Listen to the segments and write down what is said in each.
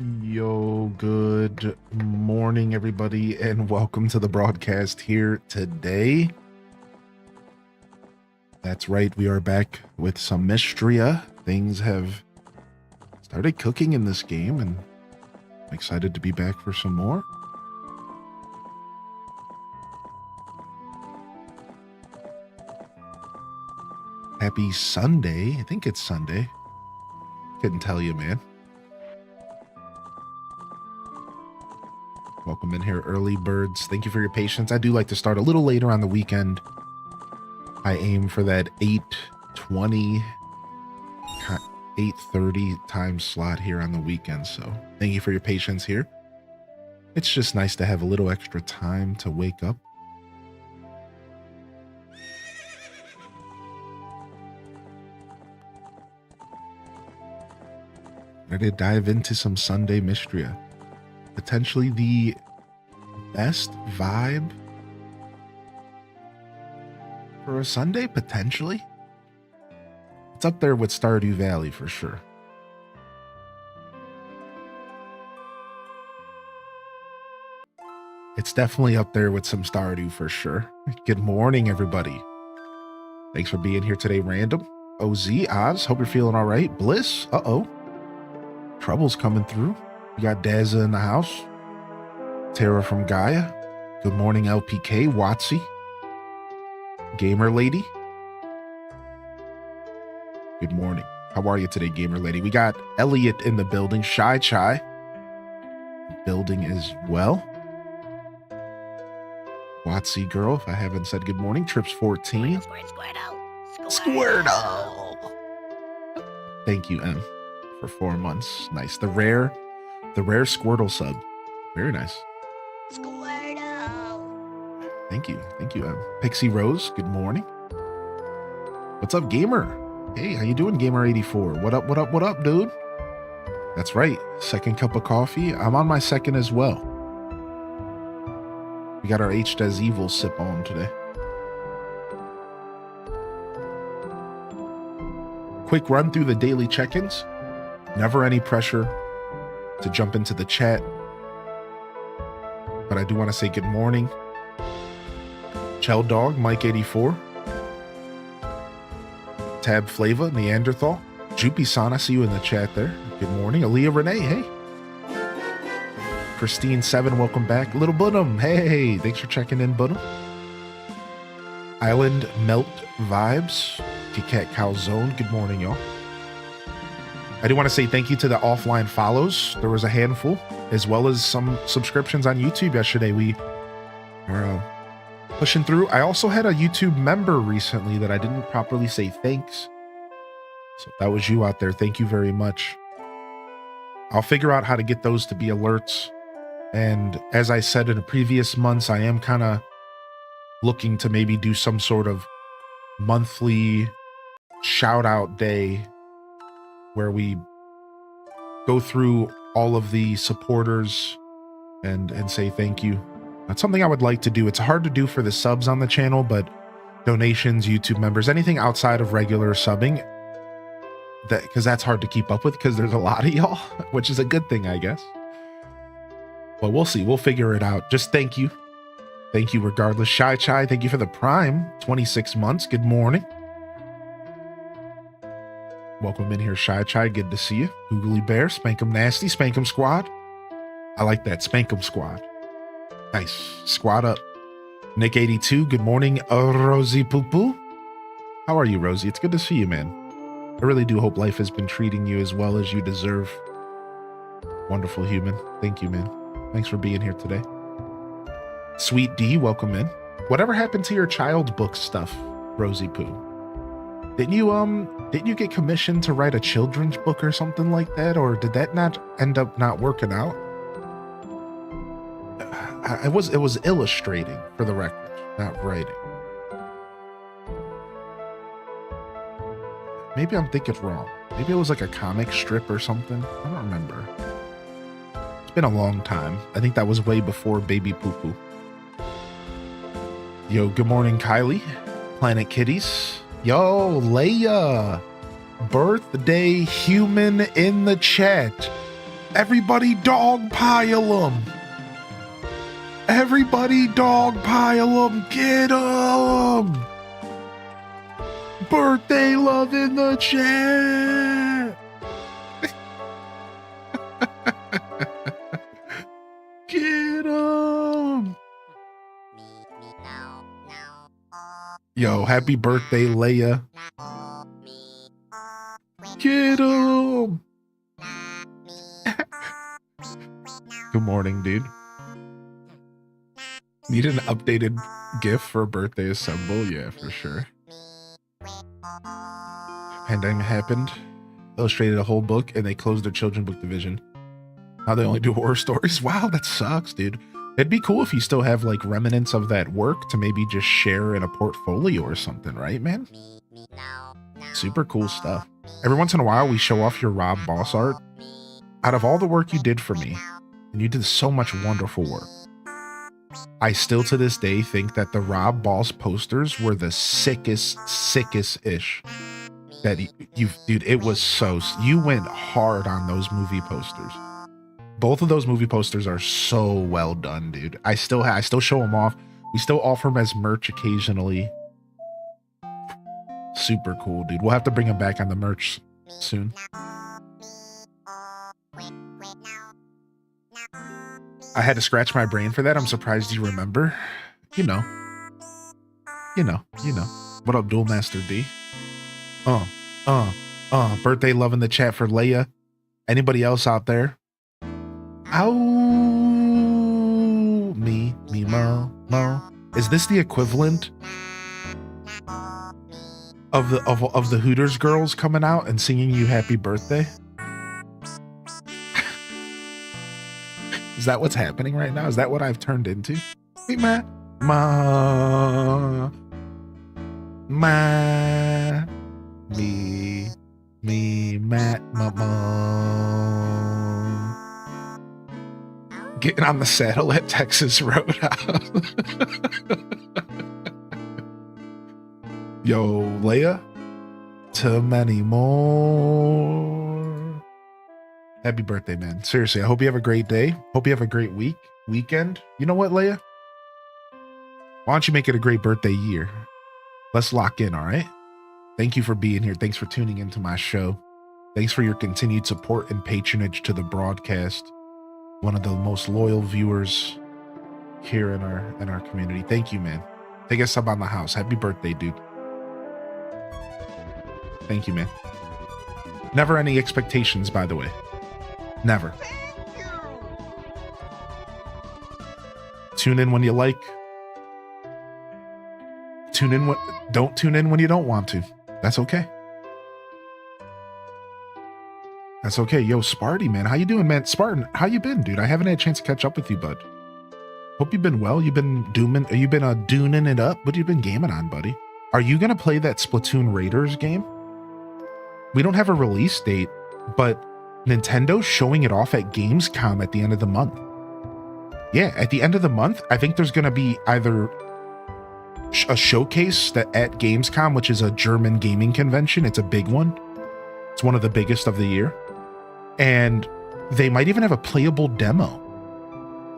Yo, good morning, everybody, and welcome to the broadcast here today. That's right, we are back with some Mystria. Things have started cooking in this game, and I'm excited to be back for some more. Happy Sunday. I think it's Sunday. Couldn't tell you, man. Welcome in here, early birds. Thank you for your patience. I do like to start a little later on the weekend. I aim for that 8:20, 8:30 time slot here on the weekend. So thank you for your patience here. It's just nice to have a little extra time to wake up. Ready to dive into some Sunday Mystria. Potentially the best vibe for a Sunday, potentially. It's up there with Stardew Valley for sure. It's definitely up there with some Stardew for sure. Good morning, everybody. Thanks for being here today, Random. OZ, Oz, hope you're feeling all right. Bliss, uh-oh. Trouble's coming through. We got Daza in the house. Tara from Gaia. Good morning, LPK. Watsy. Gamer Lady. Good morning. How are you today, Gamer Lady? We got Elliot in the building. Shy Chai. Building as well. Watsy girl, if I haven't said good morning. Trips 14. Squirtle. Thank you, M, for 4 months. Nice. The rare Squirtle sub. Very nice. Squirtle. Thank you, M. Pixie Rose, good morning. What's up, Gamer? Hey, how you doing, Gamer84? What up, dude? That's right, second cup of coffee. I'm on my second as well. We got our H Does Evil sip on today. Quick run through the daily check-ins. Never any pressure to jump into the chat, but I do want to say good morning. Chell Dog, Mike84, Tab Flava, Neanderthal, Jupy San, I see you in the chat there. Good morning. Aaliyah Renee, hey. Christine 7, welcome back. Little Bunham, hey, thanks for checking in, Bunham. Island Melt Vibes, Kit Calzone, good morning, y'all. I do want to say thank you to the offline follows. There was a handful, as well as some subscriptions on YouTube yesterday. We are pushing through. I also had a YouTube member recently that I didn't properly say thanks. So if that was you out there, thank you very much. I'll figure out how to get those to be alerts. And as I said in the previous months, I am kind of looking to maybe do some sort of monthly shout out day where we go through all of the supporters and say thank you. That's something I would like to do. It's hard to do for the subs on the channel, but donations, YouTube members, anything outside of regular subbing, because that's hard to keep up with because there's a lot of y'all, which is a good thing, I guess. But we'll see. We'll figure it out. Just thank you. Thank you regardless. Shy Chai, thank you for the Prime. 26 months. Good morning. Welcome in here, Shy Chai. Good to see you. Googly Bear, Spank 'em Nasty, Spank 'em Squad. I like that. Spank 'em Squad. Nice. Squad up. Nick 82, good morning. Rosie Poo Poo. How are you, Rosie? It's good to see you, man. I really do hope life has been treating you as well as you deserve. Wonderful human. Thank you, man. Thanks for being here today. Sweet D, welcome in. Whatever happened to your child book stuff, Rosie Poo? Didn't you get commissioned to write a children's book or something like that? Or did that not end up not working out? It was illustrating, for the record, not writing. Maybe I'm thinking wrong. Maybe it was like a comic strip or something. I don't remember. It's been a long time. I think that was way before Baby Poo Poo. Yo, good morning, Kylie. Planet Kitties. Yo, Leia. Birthday human in the chat. Everybody dogpile them. Everybody dogpile them. Get them. Birthday love in the chat. Get them. Yo, happy birthday, Leia. Get him. Good morning, dude. Need an updated GIF for birthday assemble? Yeah, for sure. Pandemic happened, illustrated a whole book, and they closed their children's book division. Now they only do horror stories. Wow, that sucks, dude. It'd be cool if you still have like remnants of that work to maybe just share in a portfolio or something, right, man? Super cool stuff. Every once in a while, we show off your Rob Boss art. Out of all the work you did for me, and you did so much wonderful work, I still to this day think that the Rob Boss posters were the sickest-ish that dude, it was so, you went hard on those movie posters. Both of those movie posters are so well done, dude. I still show them off. We still offer them as merch occasionally. Super cool, dude. We'll have to bring them back on the merch soon. I had to scratch my brain for that. I'm surprised you remember. You know. What up, Duel Master D? Birthday love in the chat for Leia. Anybody else out there? Ow. Me, mo. Is this the equivalent of the Hooters girls coming out and singing you happy birthday? Is that what's happening right now? Is that what I've turned into? Hey, ma, me, Matt, mama. Getting on the saddle at Texas Roadhouse. Yo, Leia, too many more. Happy birthday, man. Seriously, I hope you have a great day. Hope you have a great weekend. You know what, Leia? Why don't you make it a great birthday year? Let's lock in, all right? Thank you for being here. Thanks for tuning into my show. Thanks for your continued support and patronage to the broadcast. One of the most loyal viewers here in our community. Thank you, man. Take a sub on the house. Happy birthday, dude. Thank you, man. Never any expectations, by the way. Never. Tune in when you like. Don't tune in when you don't want to. That's okay. That's okay. Yo, Sparty, man. How you doing, man? Spartan, how you been, dude? I haven't had a chance to catch up with you, bud. Hope you've been well. You've been dooning it up. What you been gaming on, buddy? Are you going to play that Splatoon Raiders game? We don't have a release date, but Nintendo's showing it off at Gamescom at the end of the month. Yeah, at the end of the month, I think there's going to be either a showcase that at Gamescom, which is a German gaming convention. It's a big one. It's one of the biggest of the year. And they might even have a playable demo.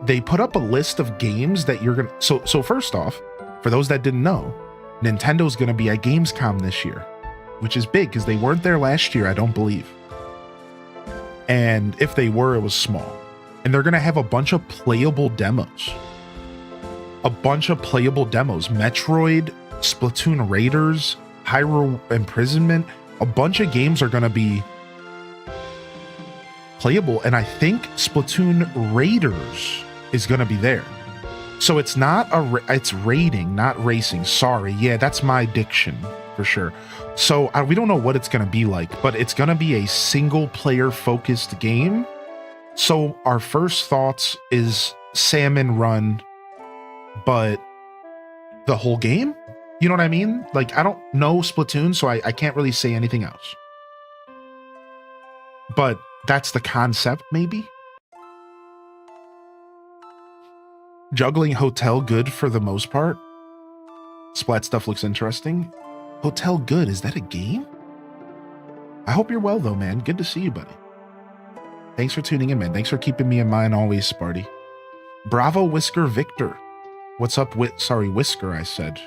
They put up a list of games that you're going to... So first off, for those that didn't know, Nintendo's going to be at Gamescom this year, which is big because they weren't there last year, I don't believe. And if they were, it was small. And they're going to have a bunch of playable demos. Metroid, Splatoon Raiders, Hyrule Imprisonment. A bunch of games are going to be playable. And I think Splatoon Raiders is going to be there. So it's not it's raiding, not racing. Sorry. Yeah, that's my diction for sure. So we don't know what it's going to be like, but it's going to be a single player focused game. So our first thoughts is Salmon Run, but the whole game? You know what I mean? Like, I don't know Splatoon, so I can't really say anything else. But that's the concept, maybe? Juggling Hotel good for the most part. Splat stuff looks interesting. Hotel good, is that a game? I hope you're well though, man. Good to see you, buddy. Thanks for tuning in, man. Thanks for keeping me in mind always, Sparty. Bravo, Whisker Victor. What's up, Whisker, I said.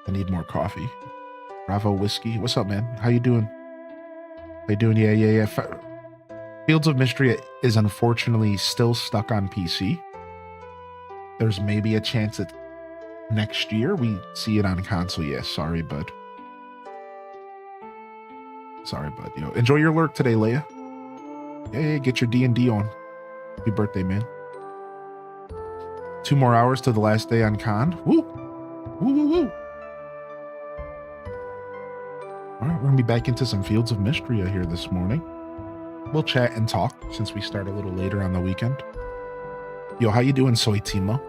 I need more coffee. Bravo, Whiskey. What's up, man? How you doing? How you doing? Yeah. Fields of Mystery is unfortunately still stuck on PC. There's maybe a chance that next year we see it on console. Yeah, sorry, bud. Yo, enjoy your lurk today, Leia. Yeah, get your D&D on. Happy birthday, man. 2 more hours to the last day on con. Woo! Woo! All right, we're gonna be back into some Fields of Mystery here this morning. We'll chat and talk since we start a little later on the weekend. Yo, how you doing, Soy Timo?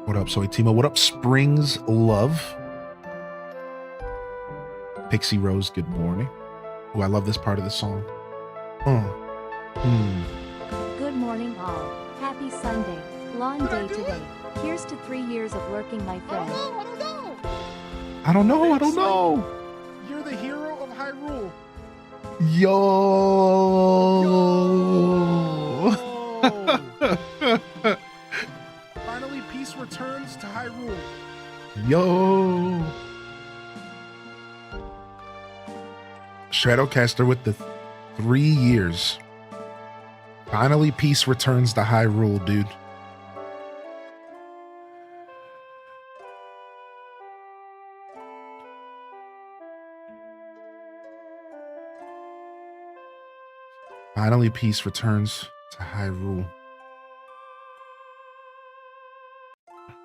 What up, Soy Timo? What up, Springs Love? Pixie Rose, good morning. Oh, I love this part of the song. Good morning, all. Happy Sunday. Long day today. Here's to 3 years of lurking, my friend. I don't know. You're the hero of Hyrule. Yo. Finally, peace returns to Hyrule. Yo. Shadowcaster with the 3 years. Finally, peace returns to Hyrule, dude. Finally, peace returns to Hyrule.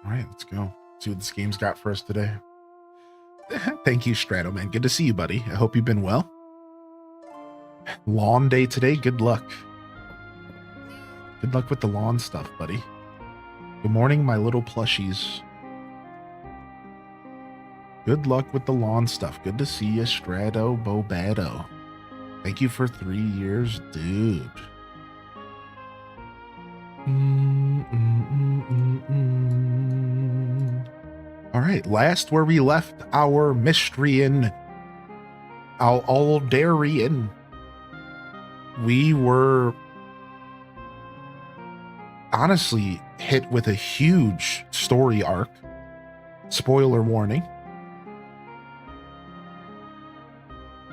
All right, let's go. See what this game's got for us today. Thank you, Strato, man. Good to see you, buddy. I hope you've been well. Lawn day today. Good luck. Good luck with the lawn stuff, buddy. Good morning, my little plushies. Good luck with the lawn stuff. Good to see you, Strato Bobado. Thank you for 3 years, dude. All right, last where we left our Mystrian, our Aldarian, we were honestly hit with a huge story arc. Spoiler warning.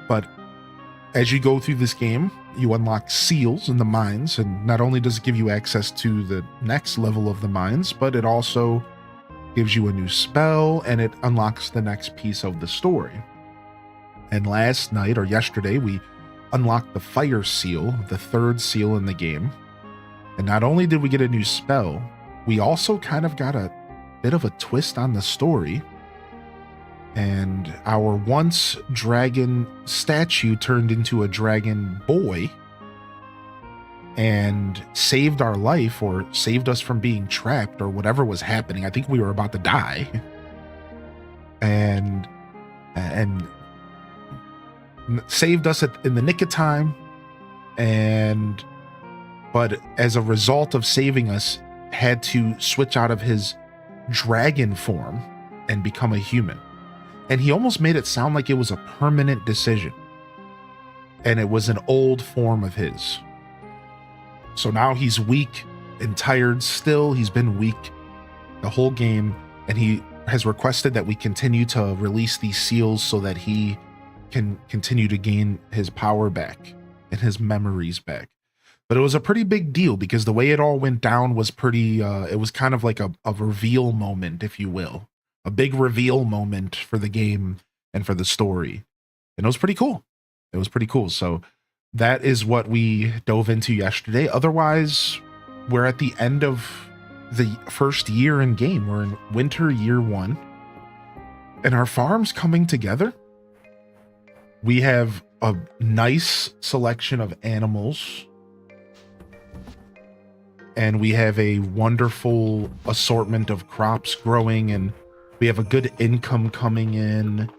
But as you go through this game, you unlock seals in the mines, and not only does it give you access to the next level of the mines, but it also gives you a new spell, and it unlocks the next piece of the story. And last night, or yesterday, we unlocked the fire seal, the 3rd seal in the game. And not only did we get a new spell, we also kind of got a bit of a twist on the story. And our once dragon statue turned into a dragon boy and saved our life, or saved us from being trapped, or whatever was happening. I think we were about to die. And saved us in the nick of time. But as a result of saving us, had to switch out of his dragon form and become a human. And he almost made it sound like it was a permanent decision. And it was an old form of his. So now he's weak and tired still. He's been weak the whole game. And he has requested that we continue to release these seals so that he can continue to gain his power back and his memories back. But it was a pretty big deal because the way it all went down was pretty, it was kind of like a reveal moment, if you will. A big reveal moment for the game and for the story. And it was pretty cool. So that is what we dove into yesterday. Otherwise, we're at the end of the first year in game. We're in winter year 1. And our farm's coming together. We have a nice selection of animals. And we have a wonderful assortment of crops growing, and we have a good income coming in.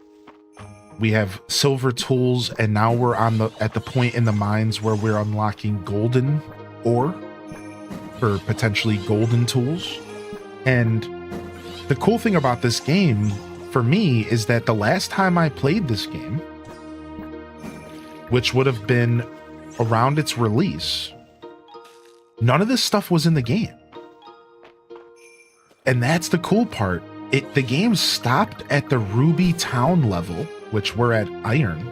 We have silver tools, and now we're at the point in the mines where we're unlocking golden ore for potentially golden tools. And the cool thing about this game for me is that the last time I played this game, which would have been around its release, none of this stuff was in the game. And that's the cool part. The game stopped at the Ruby town level, which we're at Iron.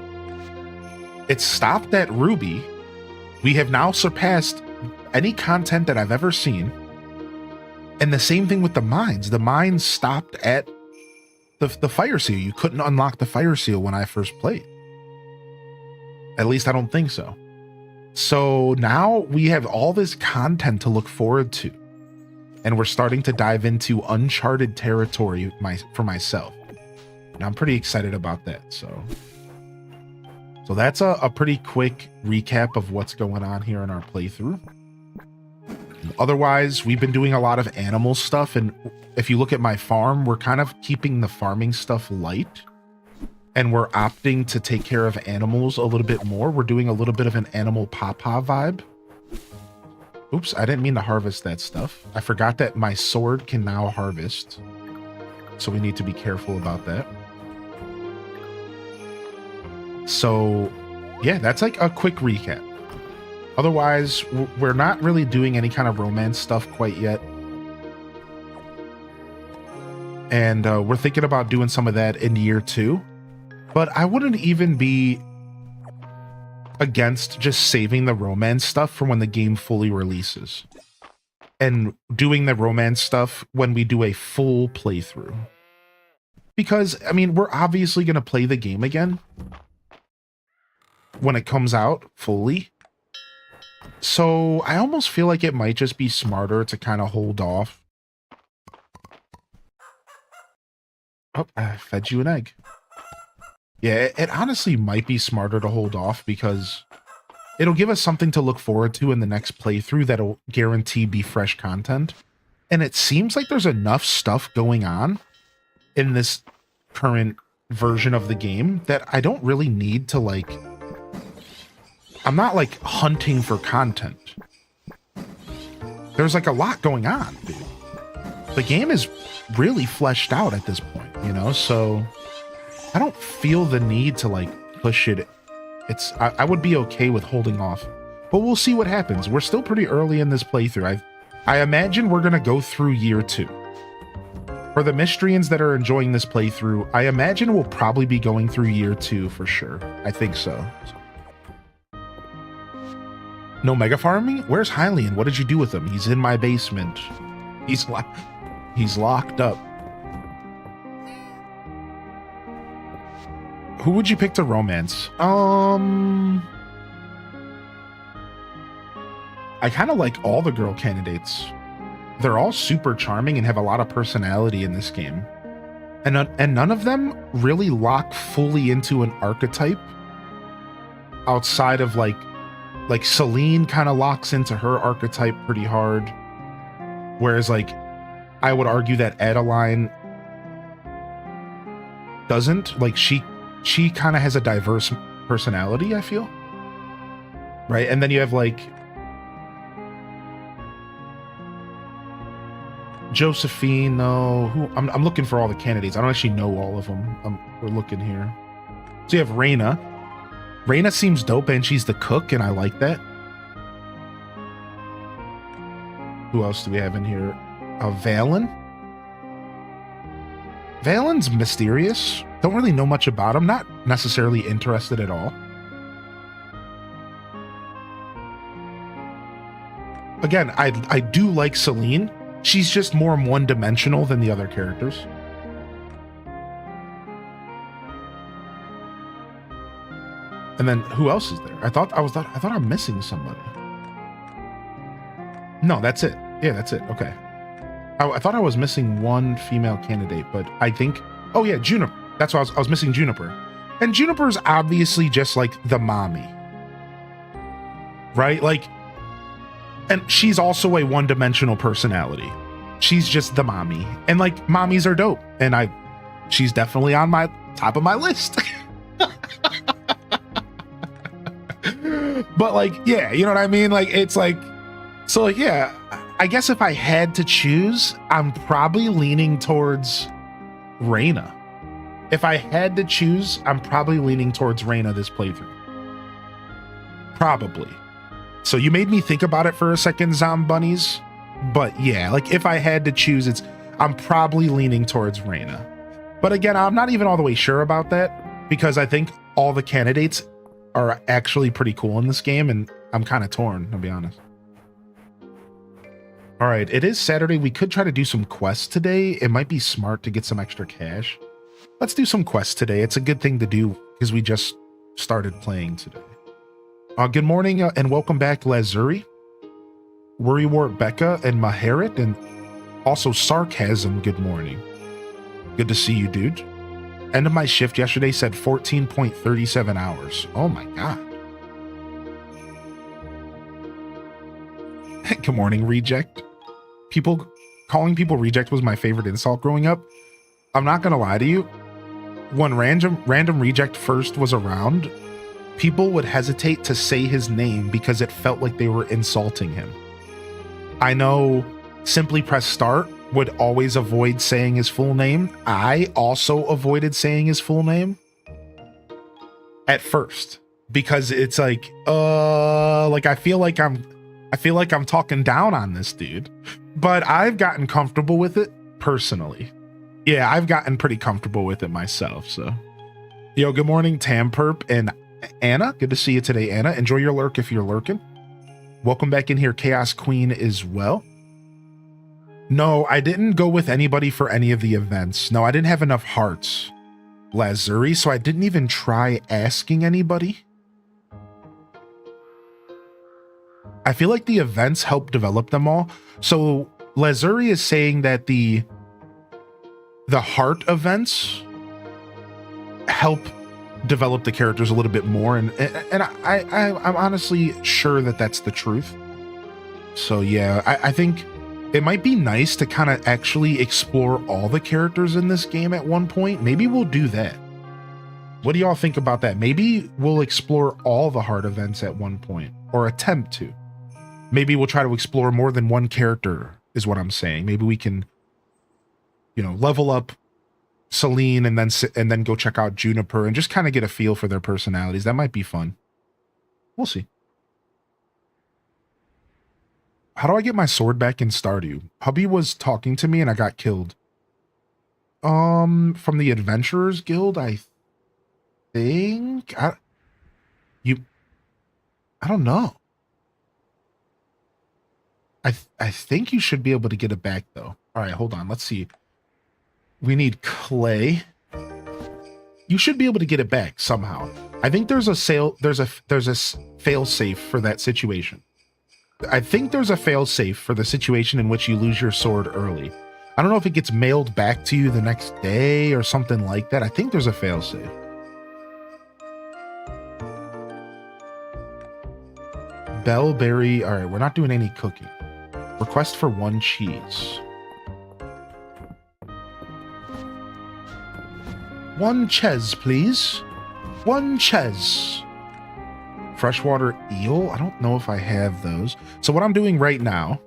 It stopped at Ruby. We have now surpassed any content that I've ever seen. And the same thing with the mines. The mines stopped at the fire seal. You couldn't unlock the fire seal when I first played. At least I don't think so. So now we have all this content to look forward to. And we're starting to dive into uncharted territory for myself. And I'm pretty excited about that. So that's a pretty quick recap of what's going on here in our playthrough. Otherwise, we've been doing a lot of animal stuff. And if you look at my farm, we're kind of keeping the farming stuff light. And we're opting to take care of animals a little bit more. We're doing a little bit of an animal papa vibe. Oops, I didn't mean to harvest that stuff. I forgot that my sword can now harvest. So we need to be careful about that. So, yeah, that's like a quick recap. Otherwise, we're not really doing any kind of romance stuff quite yet. And we're thinking about doing some of that in year 2. But I wouldn't even be against just saving the romance stuff for when the game fully releases. And doing the romance stuff when we do a full playthrough. Because, I mean, we're obviously going to play the game again when it comes out fully. So I almost feel like it might just be smarter to kind of hold off. Oh, I fed you an egg. Yeah, it honestly might be smarter to hold off because it'll give us something to look forward to in the next playthrough that'll guarantee be fresh content. And it seems like there's enough stuff going on in this current version of the game that I don't really need to, like... I'm not, like, hunting for content. There's, like, a lot going on, dude. The game is really fleshed out at this point, you know? So I don't feel the need to, like, push it. I would be okay with holding off. But we'll see what happens. We're still pretty early in this playthrough. I imagine we're going to go through year 2. For the Mystrians that are enjoying this playthrough, I imagine we'll probably be going through year 2 for sure. I think so. No mega farming? Where's Hylian? What did you do with him? He's in my basement. He's locked up. Who would you pick to romance? I kind of like all the girl candidates. They're all super charming and have a lot of personality in this game. And none of them really lock fully into an archetype outside of like Celine kind of locks into her archetype pretty hard. Whereas like, I would argue that Adeline doesn't. Like she kind of has a diverse personality, I feel. Right? And then you have like Josephine, though. I'm looking for all the candidates. I don't actually know all of them. We're looking here. So you have Raina. Raina seems dope, and she's the cook, and I like that. Who else do we have in here? Valen. Valen's mysterious. Don't really know much about him. Not necessarily interested at all. Again, I do like Celine. She's just more one-dimensional than the other characters. And then who else is there? I thought I'm missing somebody. No, that's it. Yeah, that's it. Okay. I thought I was missing one female candidate, but I think... Oh yeah, Juniper. That's why I was missing Juniper. And Juniper's obviously just like the mommy. Right? Like... And she's also a one-dimensional personality. She's just the mommy. And like, mommies are dope. And she's definitely on my top of my list. But like, yeah, you know what I mean? Like, it's like, so like, yeah, I guess if I had to choose, I'm probably leaning towards Raina. If I had to choose, I'm probably leaning towards Raina this playthrough. Probably. So you made me think about it for a second, Zombunnies. But yeah, like if I had to choose, I'm probably leaning towards Reyna. But again, I'm not even all the way sure about that because I think all the candidates are actually pretty cool in this game, and I'm kind of torn, I'll be honest. All right, it is Saturday. We could try to do some quests today. It might be smart to get some extra cash. Let's do some quests today. It's a good thing to do because we just started playing today. Good morning and welcome back, Lazuri, Worrywart Becca, and Maharit, and also Sarcasm. Good morning. Good to see you, dude. End of my shift yesterday said 14.37 hours. Oh my god. Good morning, Reject. Calling people reject was my favorite insult growing up. I'm not gonna lie to you. When random reject first was around, people would hesitate to say his name because it felt like they were insulting him. I know Simply Press Start would always avoid saying his full name. I also avoided saying his full name at first because it's like I feel like I'm talking down on this dude. But I've gotten comfortable with it personally. Yeah, I've gotten pretty comfortable with it myself. So, yo, good morning, Tamperp and Anna. Good to see you today, Anna. Enjoy your lurk if you're lurking. Welcome back in here, Chaos Queen, as well. No, I didn't go with anybody for any of the events. No, I didn't have enough hearts, Lazuri, so I didn't even try asking anybody. I feel like the events help develop them all. So Lazuri is saying that the heart events help develop the characters a little bit more, and I'm honestly sure that that's the truth. So yeah, I think it might be nice to kind of actually explore all the characters in this game at one point. Maybe we'll do that. What do y'all think about that? Maybe we'll explore all the heart events at one point, or attempt to. Maybe we'll try to explore more than one character, is what I'm saying. Maybe we can, level up Celine and then go check out Juniper and just kind of get a feel for their personalities. That might be fun. We'll see. How do I get my sword back in Stardew? Hubby was talking to me and I got killed. From the Adventurers Guild, I think. I don't know. I think you should be able to get it back though. All right, hold on. Let's see. We need clay. You should be able to get it back somehow. I think there's a fail safe for that situation. I think there's a fail safe for the situation in which you lose your sword early. I don't know if it gets mailed back to you the next day or something like that. I think there's a fail safe. Bellberry. All right, we're not doing any cooking. Request for 1 cheese. 1 ches, please. 1 ches. Freshwater eel. I don't know if I have those. So what I'm doing right now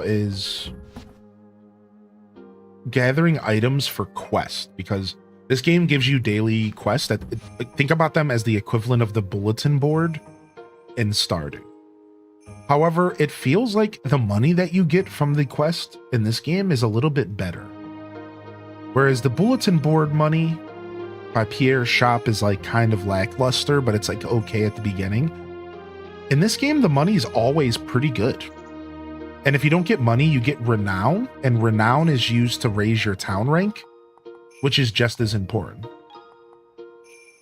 is gathering items for quest, because this game gives you daily quests that think about them as the equivalent of the bulletin board in Stardew. However, it feels like the money that you get from the quest in this game is a little bit better. Whereas the bulletin board money by Pierre's shop is like kind of lackluster, but it's like okay at the beginning. In this game, the money is always pretty good. And if you don't get money, you get renown, and renown is used to raise your town rank, which is just as important.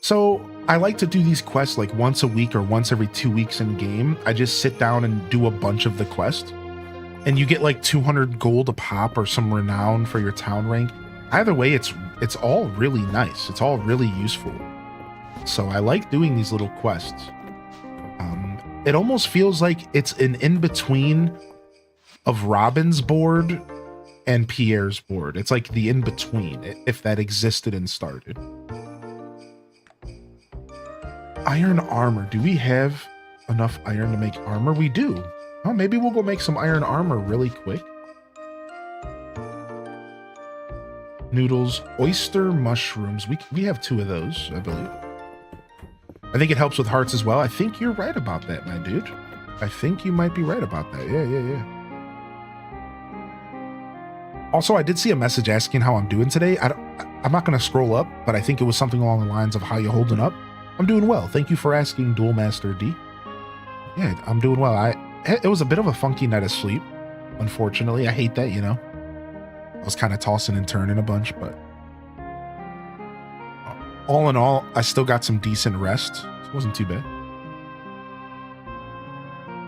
So I like to do these quests like once a week or once every 2 weeks in game. I just sit down and do a bunch of the quest, and you get like 200 gold a pop or some renown for your town rank. Either way, it's all really nice. It's all really useful. So I like doing these little quests. It almost feels like it's an in-between of Robin's board and Pierre's board. It's like the in-between, if that existed and started. Iron armor. Do we have enough iron to make armor? We do. Oh, maybe we'll go make some iron armor really quick. Noodles, oyster mushrooms. We have 2 of those, I believe. I think it helps with hearts as well. I think you're right about that, my dude. I think you might be right about that. Yeah. Also, I did see a message asking how I'm doing today. I'm not going to scroll up, but I think it was something along the lines of how you holding up. I'm doing well. Thank you for asking, Dual Master D. Yeah, I'm doing well. It was a bit of a funky night of sleep, unfortunately. I hate that, you know. I was kind of tossing and turning a bunch, but all in all, I still got some decent rest. It wasn't too bad.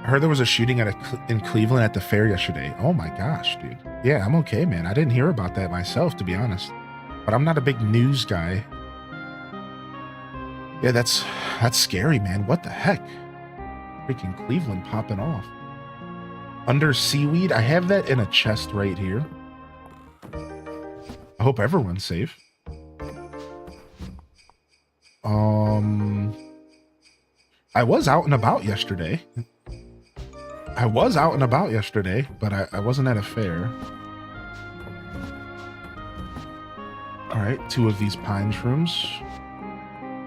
I heard there was a shooting in Cleveland at the fair yesterday. Oh my gosh, dude. Yeah, I'm okay, man. I didn't hear about that myself, to be honest. But I'm not a big news guy. Yeah, that's scary, man. What the heck? Freaking Cleveland popping off. Under seaweed. I have that in a chest right here. I hope everyone's safe. I was out and about yesterday. But I wasn't at a fair. All right, 2 of these pine shrooms.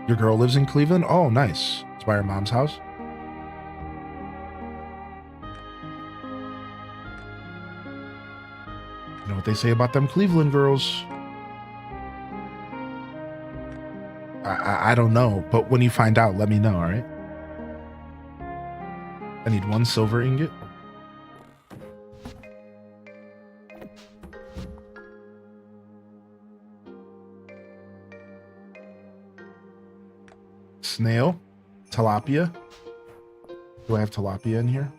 Your girl lives in Cleveland? Oh, nice. It's by her mom's house. You know what they say about them Cleveland girls? I don't know, but when you find out, let me know, all right? I need 1 silver ingot. Snail. Tilapia. Do I have tilapia in here?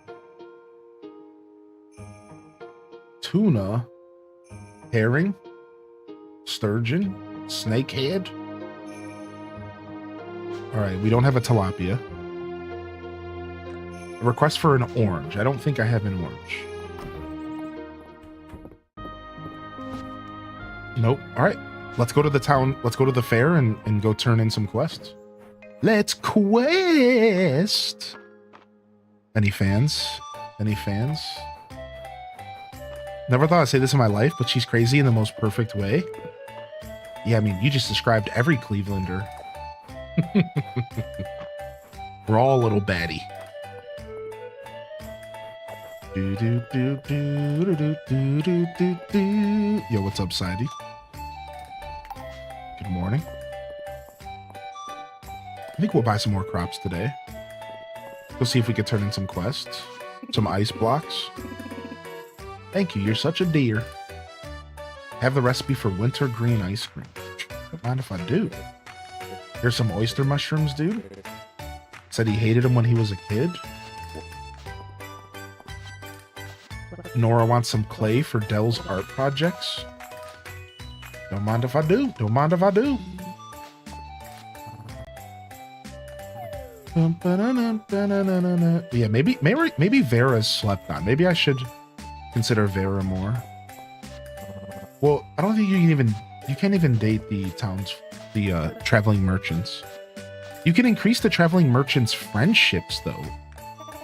Tuna. Herring. Sturgeon. Snakehead. All right, we don't have a tilapia. A request for an orange. I don't think I have an orange. Nope. All right, let's go to the town. Let's go to the fair and go turn in some quests. Let's quest. Any fans? Any fans? Never thought I'd say this in my life, but she's crazy in the most perfect way. Yeah, I mean, you just described every Clevelander. We're all a little batty. Yo, what's up, Sidey? Good morning. I think we'll buy some more crops today. We'll see if we can turn in some quests. Some ice blocks. Thank you, you're such a dear. Have the recipe for winter green ice cream. Don't mind if I do. Here's some oyster mushrooms, dude. Said he hated them when he was a kid. Nora wants some clay for Dell's art projects. Don't mind if I do. Don't mind if I do. Yeah, maybe Vera's slept on. Maybe I should consider Vera more. Well, I don't think you can't even date the traveling merchants. You can increase the traveling merchants' friendships though,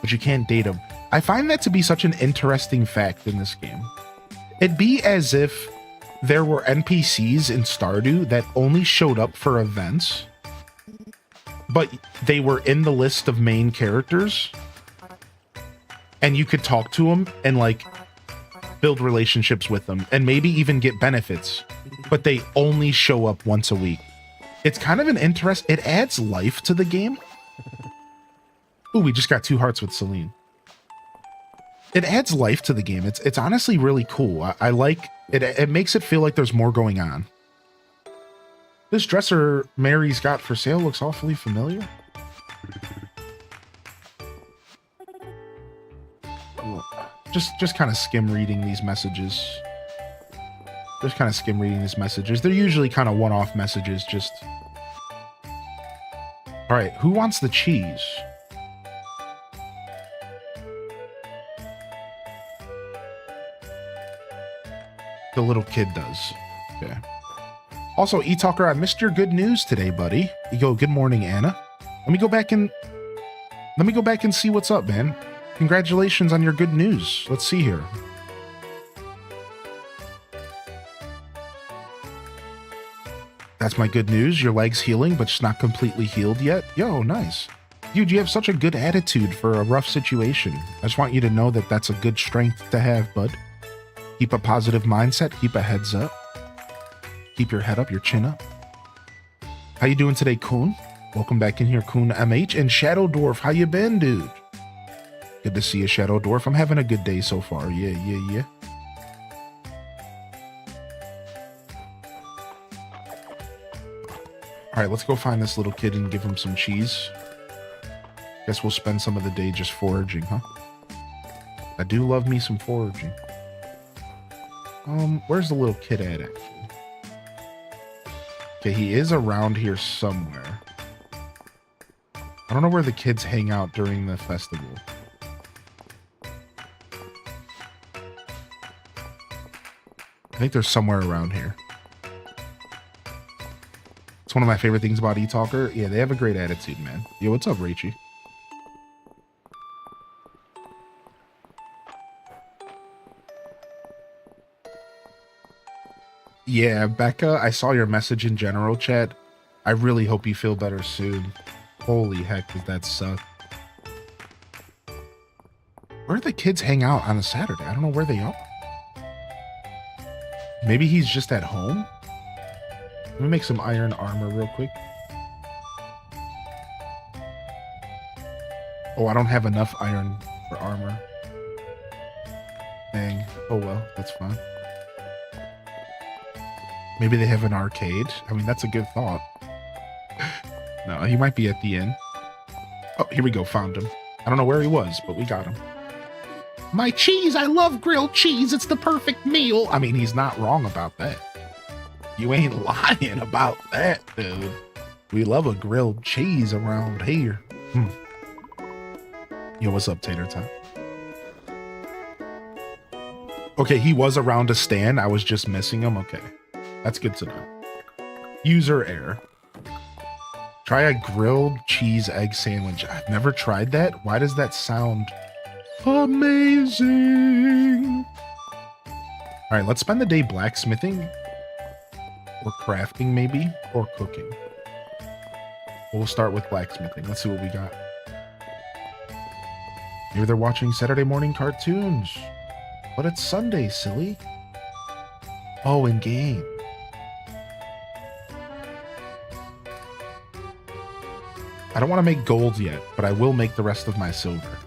but you can't date them. I find that to be such an interesting fact in this game. It'd be as if there were NPCs in Stardew that only showed up for events, but they were in the list of main characters, and you could talk to them and like build relationships with them and maybe even get benefits, but they only show up once a week. It's kind of an interest. It adds life to the game. Ooh, we just got 2 hearts with Celine. It adds life to the game. It's honestly really cool. I like it. It makes it feel like there's more going on. This dresser Mary's got for sale looks awfully familiar. Just kind of skim reading these messages. They're usually kind of one-off messages. Just all right. Who wants the cheese? The little kid does. Okay. Also, eTalker, I missed your good news today, buddy. You go, good morning, Anna. Let me go back and see what's up, man. Congratulations on your good news. Let's see here. That's my good news. Your leg's healing, but it's not completely healed yet. Yo, nice. Dude, you have such a good attitude for a rough situation. I just want you to know that that's a good strength to have, bud. Keep a positive mindset. Keep a heads up. Keep your head up, your chin up. How you doing today, Kuhn? Welcome back in here, Kuhn MH. And Shadow Dwarf, how you been, dude? Good to see you, Shadow Dwarf. I'm having a good day so far. Yeah. All right, let's go find this little kid and give him some cheese. Guess we'll spend some of the day just foraging, huh? I do love me some foraging. Where's the little kid at, actually? Okay, he is around here somewhere. I don't know where the kids hang out during the festival. I think they're somewhere around here. It's one of my favorite things about eTalker. Yeah, they have a great attitude, man. Yo, what's up, Rachie? Yeah, Becca, I saw your message in general chat. I really hope you feel better soon. Holy heck, does that suck. Where do the kids hang out on a Saturday? I don't know where they are. Maybe he's just at home? Let me make some iron armor real quick. Oh, I don't have enough iron for armor. Dang. Oh well, that's fine. Maybe they have an arcade. I mean, that's a good thought. No, he might be at the inn. Oh, here we go. Found him. I don't know where he was, but we got him. My cheese! I love grilled cheese! It's the perfect meal! I mean, he's not wrong about that. You ain't lying about that, dude. We love a grilled cheese around here. Yo, what's up, Tater Tot? Okay, he was around to stand. I was just missing him. Okay. That's good to know. User error. Try a grilled cheese egg sandwich. I've never tried that. Why does that sound amazing? All right, let's spend the day blacksmithing or crafting maybe, or cooking. We'll start with blacksmithing. Let's see what we got. Maybe they're watching Saturday morning cartoons. But it's Sunday, silly. Oh, in game. I don't want to make gold yet, but I will make the rest of my silver.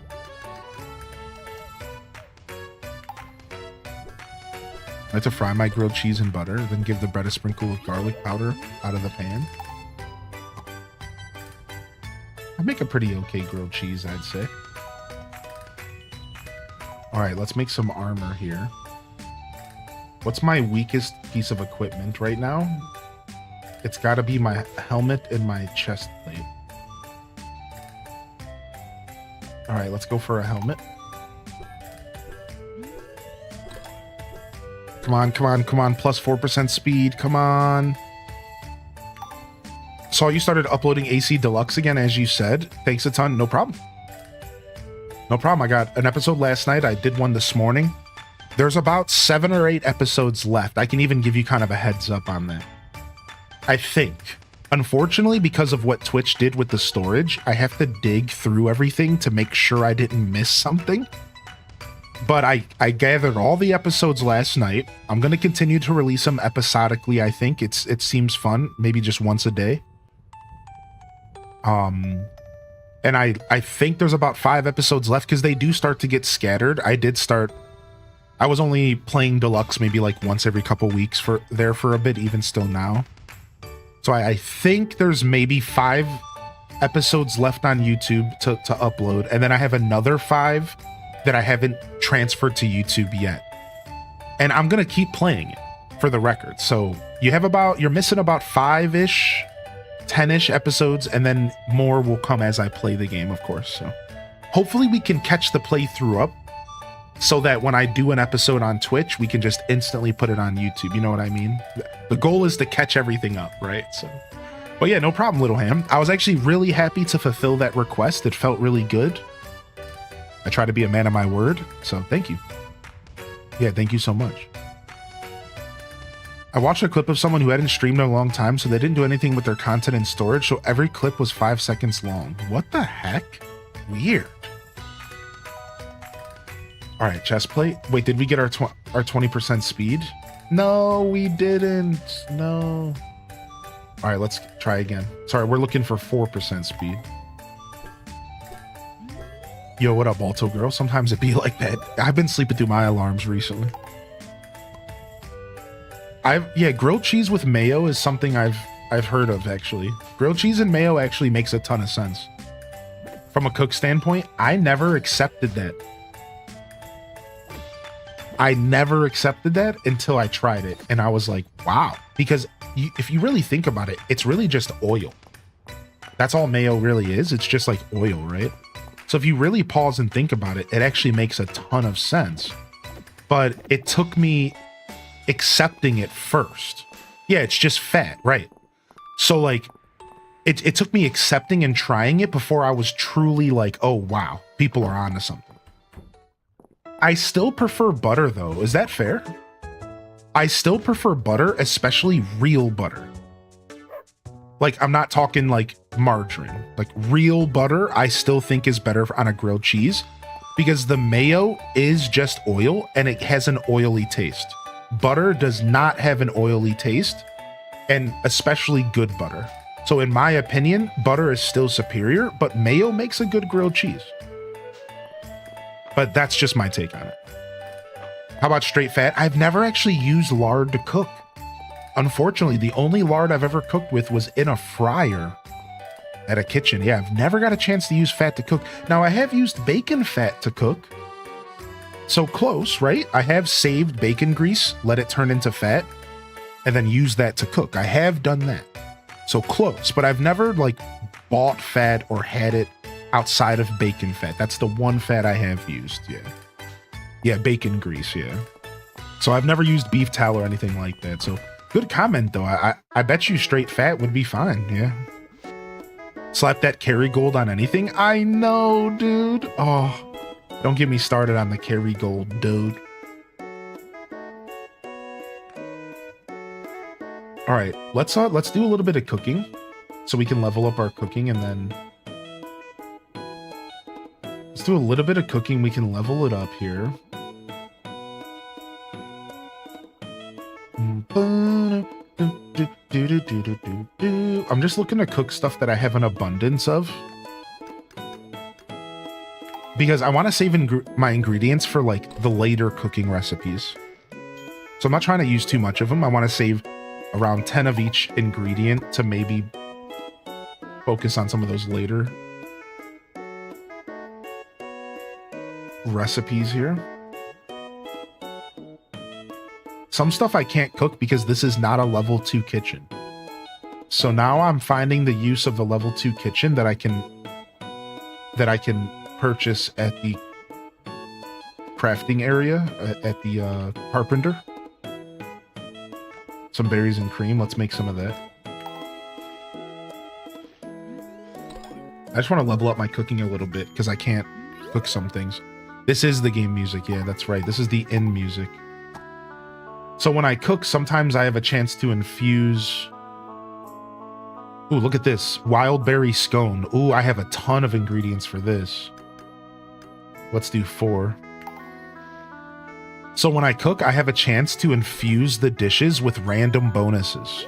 I like to fry my grilled cheese in butter, then give the bread a sprinkle of garlic powder out of the pan. I make a pretty okay grilled cheese, I'd say. All right, let's make some armor here. What's my weakest piece of equipment right now? It's got to be my helmet and my chest plate. All right, let's go for a helmet. Come on, come on, come on. Plus 4% speed. Come on. Saw you started uploading AC Deluxe again, as you said. Thanks a ton. No problem. No problem. I got an episode last night. I did one this morning. There's about 7 or 8 episodes left. I can even give you kind of a heads up on that. I think. Unfortunately, because of what Twitch did with the storage, I have to dig through everything to make sure I didn't miss something. But I gathered all the episodes last night. I'm going to continue to release them episodically, I think. It seems fun. Maybe just once a day. And I think there's about 5 episodes left because they do start to get scattered. I was only playing Deluxe maybe like once every couple weeks for a bit, even still now. So I think there's maybe 5 episodes left on YouTube to upload. And then I have another 5 that I haven't transferred to YouTube yet. And I'm going to keep playing it for the record. So you're missing about 5-ish, 10-ish episodes, and then more will come as I play the game, of course. So hopefully we can catch the playthrough up so that when I do an episode on Twitch, we can just instantly put it on YouTube. You know what I mean? The goal is to catch everything up, right? So, but yeah, no problem, Little Ham. I was actually really happy to fulfill that request. It felt really good. I try to be a man of my word, so thank you. Yeah, thank you so much. I watched a clip of someone who hadn't streamed in a long time, so they didn't do anything with their content and storage, so every clip was 5 seconds long. What the heck? Weird. All right, chest plate. Wait, did we get our 20% speed? No, we didn't. No. All right, let's try again. Sorry, we're looking for 4% speed. Yo, what up, Balto girl? Sometimes it be like that. I've been sleeping through my alarms recently. Yeah, grilled cheese with mayo is something I've heard of, actually. Grilled cheese and mayo actually makes a ton of sense. From a cook standpoint, I never accepted that. I never accepted that until I tried it, and I was like, wow. Because if you really think about it, it's really just oil. That's all mayo really is. It's just like oil, right? So if you really pause and think about it, it actually makes a ton of sense. But it took me accepting it first. Yeah, it's just fat, right? So like, it took me accepting and trying it before I was truly like, oh wow, people are onto something. I still prefer butter though. Is that fair? I still prefer butter, especially real butter. Like, I'm not talking like margarine. Like real butter, I still think is better on a grilled cheese because the mayo is just oil and it has an oily taste. Butter does not have an oily taste, and especially good butter. So in my opinion, butter is still superior, but mayo makes a good grilled cheese. But that's just my take on it. How about straight fat? I've never actually used lard to cook. Unfortunately, the only lard I've ever cooked with was in a fryer at a kitchen. Yeah, I've never got a chance to use fat to cook. Now, I have used bacon fat to cook. So close, right? I have saved bacon grease, let it turn into fat, and then use that to cook. I have done that. So close, but I've never like bought fat or had it outside of bacon fat. That's the one fat I have used, yeah. Yeah, bacon grease, yeah. So I've never used beef tallow or anything like that. So good comment though. I bet you straight fat would be fine, yeah. Slap that Kerrygold on anything? I know, dude. Oh, don't get me started on the Kerrygold, dude. All right, let's do a little bit of cooking so we can level up our cooking, and then let's do a little bit of cooking. We can level it up here. I'm just looking to cook stuff that I have an abundance of because I want to save my ingredients for like the later cooking recipes. So I'm not trying to use too much of them. I want to save around 10 of each ingredient to maybe focus on some of those later recipes here. Some stuff I can't cook because this is not a level 2 kitchen. So now I'm finding the use of the level 2 kitchen that I can purchase at the crafting area at the carpenter. Some berries and cream. Let's make some of that. I just want to level up my cooking a little bit because I can't cook some things. This is the game music. Yeah, that's right. This is the end music. So when I cook, sometimes I have a chance to infuse... Ooh, look at this. Wild berry scone. Ooh, I have a ton of ingredients for this. Let's do 4. So when I cook, I have a chance to infuse the dishes with random bonuses,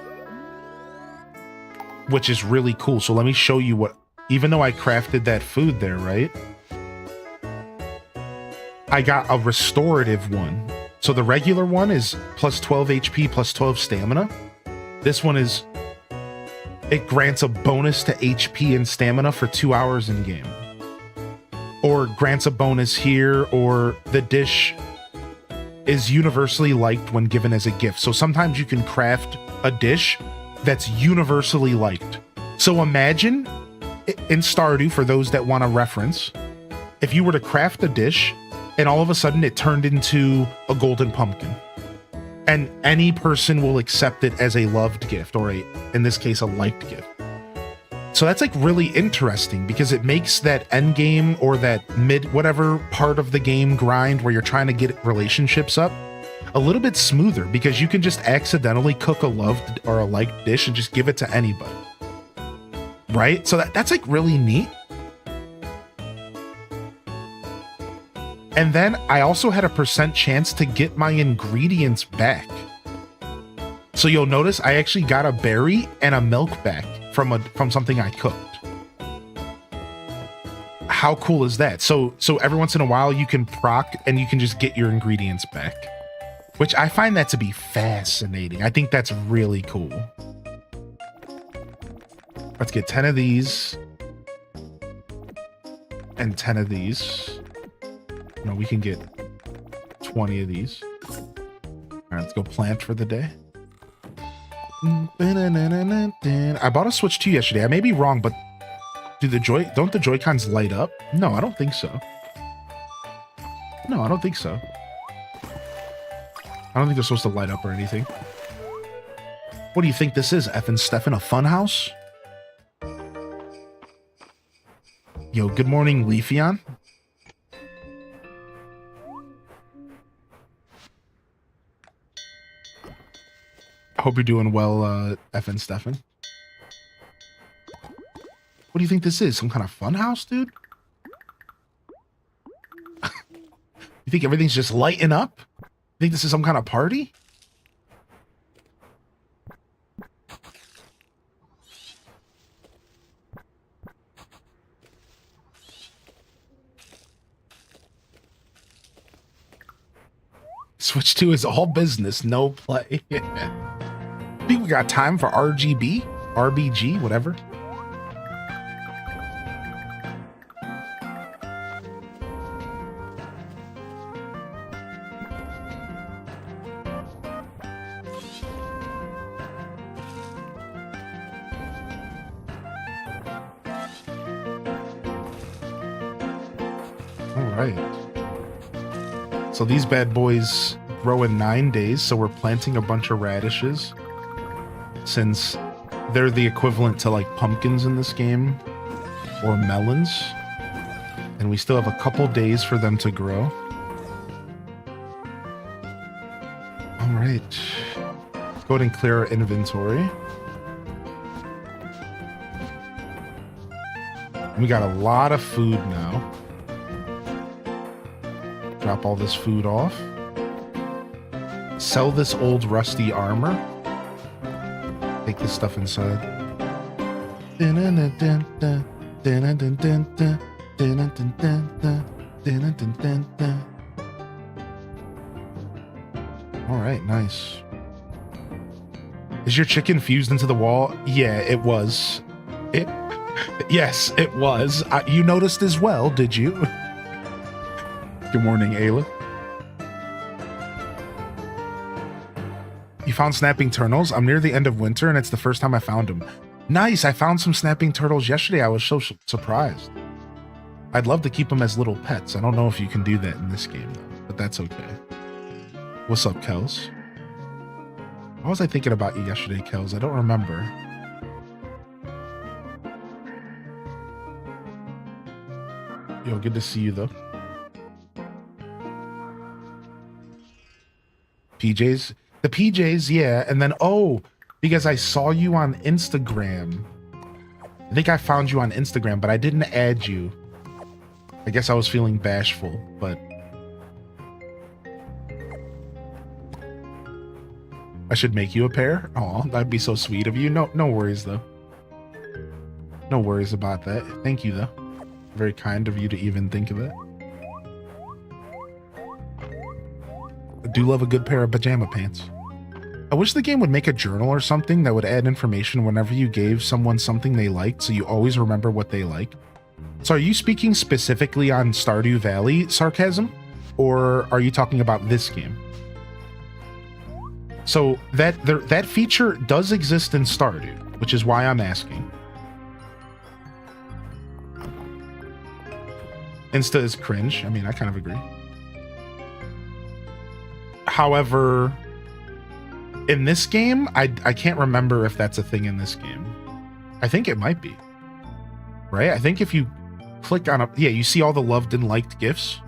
which is really cool. So let me show you what... Even though I crafted that food there, right? I got a restorative one. So the regular one is plus 12 HP, plus 12 stamina. This one is, it grants a bonus to HP and stamina for 2 hours in game. Or grants a bonus here, or the dish is universally liked when given as a gift. So sometimes you can craft a dish that's universally liked. So imagine in Stardew, for those that want to reference, if you were to craft a dish and all of a sudden it turned into a golden pumpkin, and any person will accept it as a loved gift, or in this case, a liked gift. So that's like really interesting because it makes that end game or that mid whatever part of the game grind where you're trying to get relationships up, a little bit smoother because you can just accidentally cook a loved or a liked dish and just give it to anybody. Right? So that's like really neat. And then I also had a % chance to get my ingredients back. So you'll notice I actually got a berry and a milk back from something I cooked. How cool is that? So every once in a while you can proc and you can just get your ingredients back, which I find that to be fascinating. I think that's really cool. Let's get 10 of these and 10 of these. No, we can get 20 of these. All right, let's go plant for the day. I bought a Switch 2 yesterday. I may be wrong, but don't the Joy-Cons light up? No, I don't think so. No, I don't think so. I don't think they're supposed to light up or anything. What do you think this is, F and Stefan? A fun house? Yo, good morning, Leafeon. I hope you're doing well, F and Stefan. What do you think this is? Some kind of fun house, dude? You think everything's just lighting up? You think this is some kind of party? Switch 2 is all business, no play. Think we got time for RGB? RBG, whatever. So these bad boys grow in 9 days, so we're planting a bunch of radishes since they're the equivalent to like pumpkins in this game or melons, and we still have a couple days for them to grow. All right, let's go ahead and clear our inventory. We got a lot of food now. Drop all this food off. Sell this old rusty armor. Take this stuff inside. All right, nice. Is your chicken fused into the wall? Yeah, it was. Yes, it was. You noticed as well, did you? Good morning, Ayla. You found snapping turtles? I'm near the end of winter, and it's the first time I found them. Nice! I found some snapping turtles yesterday. I was so surprised. I'd love to keep them as little pets. I don't know if you can do that in this game, though, but that's okay. What's up, Kels? What was I thinking about you yesterday, Kels? I don't remember. Yo, good to see you, though. PJs? The PJs, yeah. And then, oh, because I saw you on Instagram. I think I found you on Instagram, but I didn't add you. I guess I was feeling bashful, but I should make you a pair? Aw, that'd be so sweet of you. No worries, though. No worries about that. Thank you, though. Very kind of you to even think of it. I do love a good pair of pajama pants. I wish the game would make a journal or something that would add information whenever you gave someone something they liked, so you always remember what they like. So are you speaking specifically on Stardew Valley sarcasm? Or are you talking about this game? So that feature does exist in Stardew, which is why I'm asking. Insta is cringe. I mean, I kind of agree. However, in this game, I can't remember if that's a thing in this game. I think it might be. Right? I think if you click on a... Yeah, you see all the loved and liked GIFs?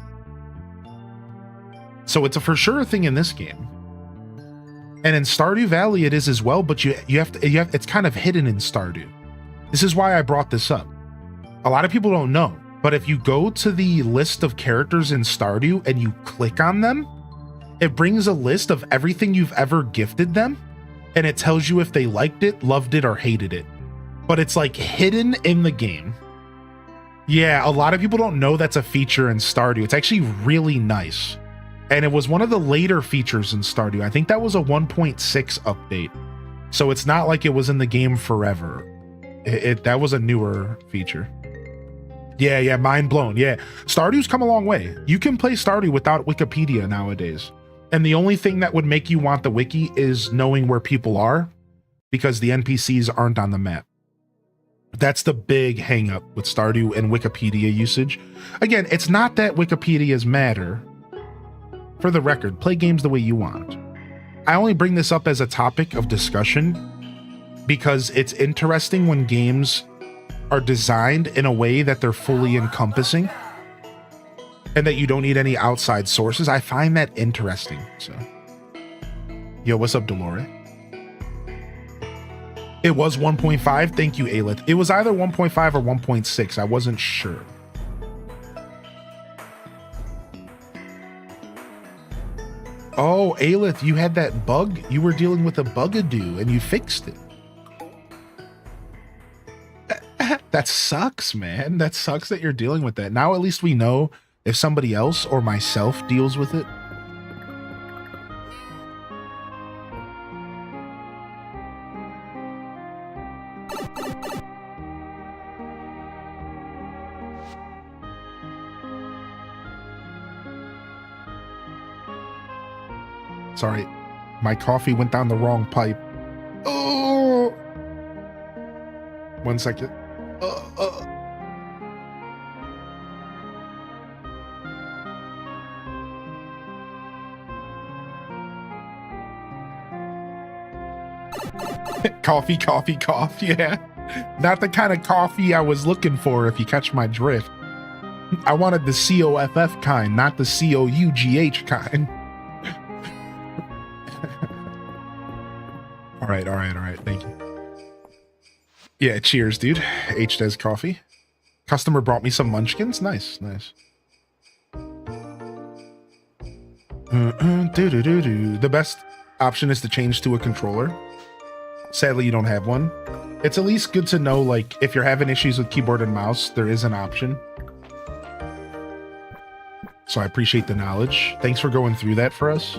So it's a for sure thing in this game. And in Stardew Valley it is as well, but you have it's kind of hidden in Stardew. This is why I brought this up. A lot of people don't know, but if you go to the list of characters in Stardew and you click on them, it brings a list of everything you've ever gifted them, and it tells you if they liked it, loved it, or hated it. But it's like hidden in the game. Yeah, a lot of people don't know that's a feature in Stardew. It's actually really nice. And it was one of the later features in Stardew. I think that was a 1.6 update. So it's not like it was in the game forever. That was a newer feature. Yeah, mind blown. Yeah, Stardew's come a long way. You can play Stardew without Wikipedia nowadays. And the only thing that would make you want the wiki is knowing where people are, because the NPCs aren't on the map. That's the big hang up with Stardew and Wikipedia usage. Again, it's not that Wikipedias matter. For the record, play games the way you want. I only bring this up as a topic of discussion because it's interesting when games are designed in a way that they're fully encompassing and that you don't need any outside sources. I find that interesting. So, yo, what's up, Dolores? It was 1.5. Thank you, Aelith. It was either 1.5 or 1.6. I wasn't sure. Oh, Aelith, you had that bug. You were dealing with a bugadoo and you fixed it. That sucks, man. That sucks that you're dealing with that. Now at least we know if somebody else or myself deals with it. Sorry, my coffee went down the wrong pipe. Oh, 1 second. Cough. Yeah, not the kind of coffee I was looking for, if you catch my drift. I wanted the COFF kind, not the COUGH kind. All right. Thank you. Yeah, cheers, dude. H-Des coffee. Customer brought me some munchkins. Nice. The best option is to change to a controller. Sadly, you don't have one. It's at least good to know, like, if you're having issues with keyboard and mouse, there is an option. So I appreciate the knowledge. Thanks for going through that for us.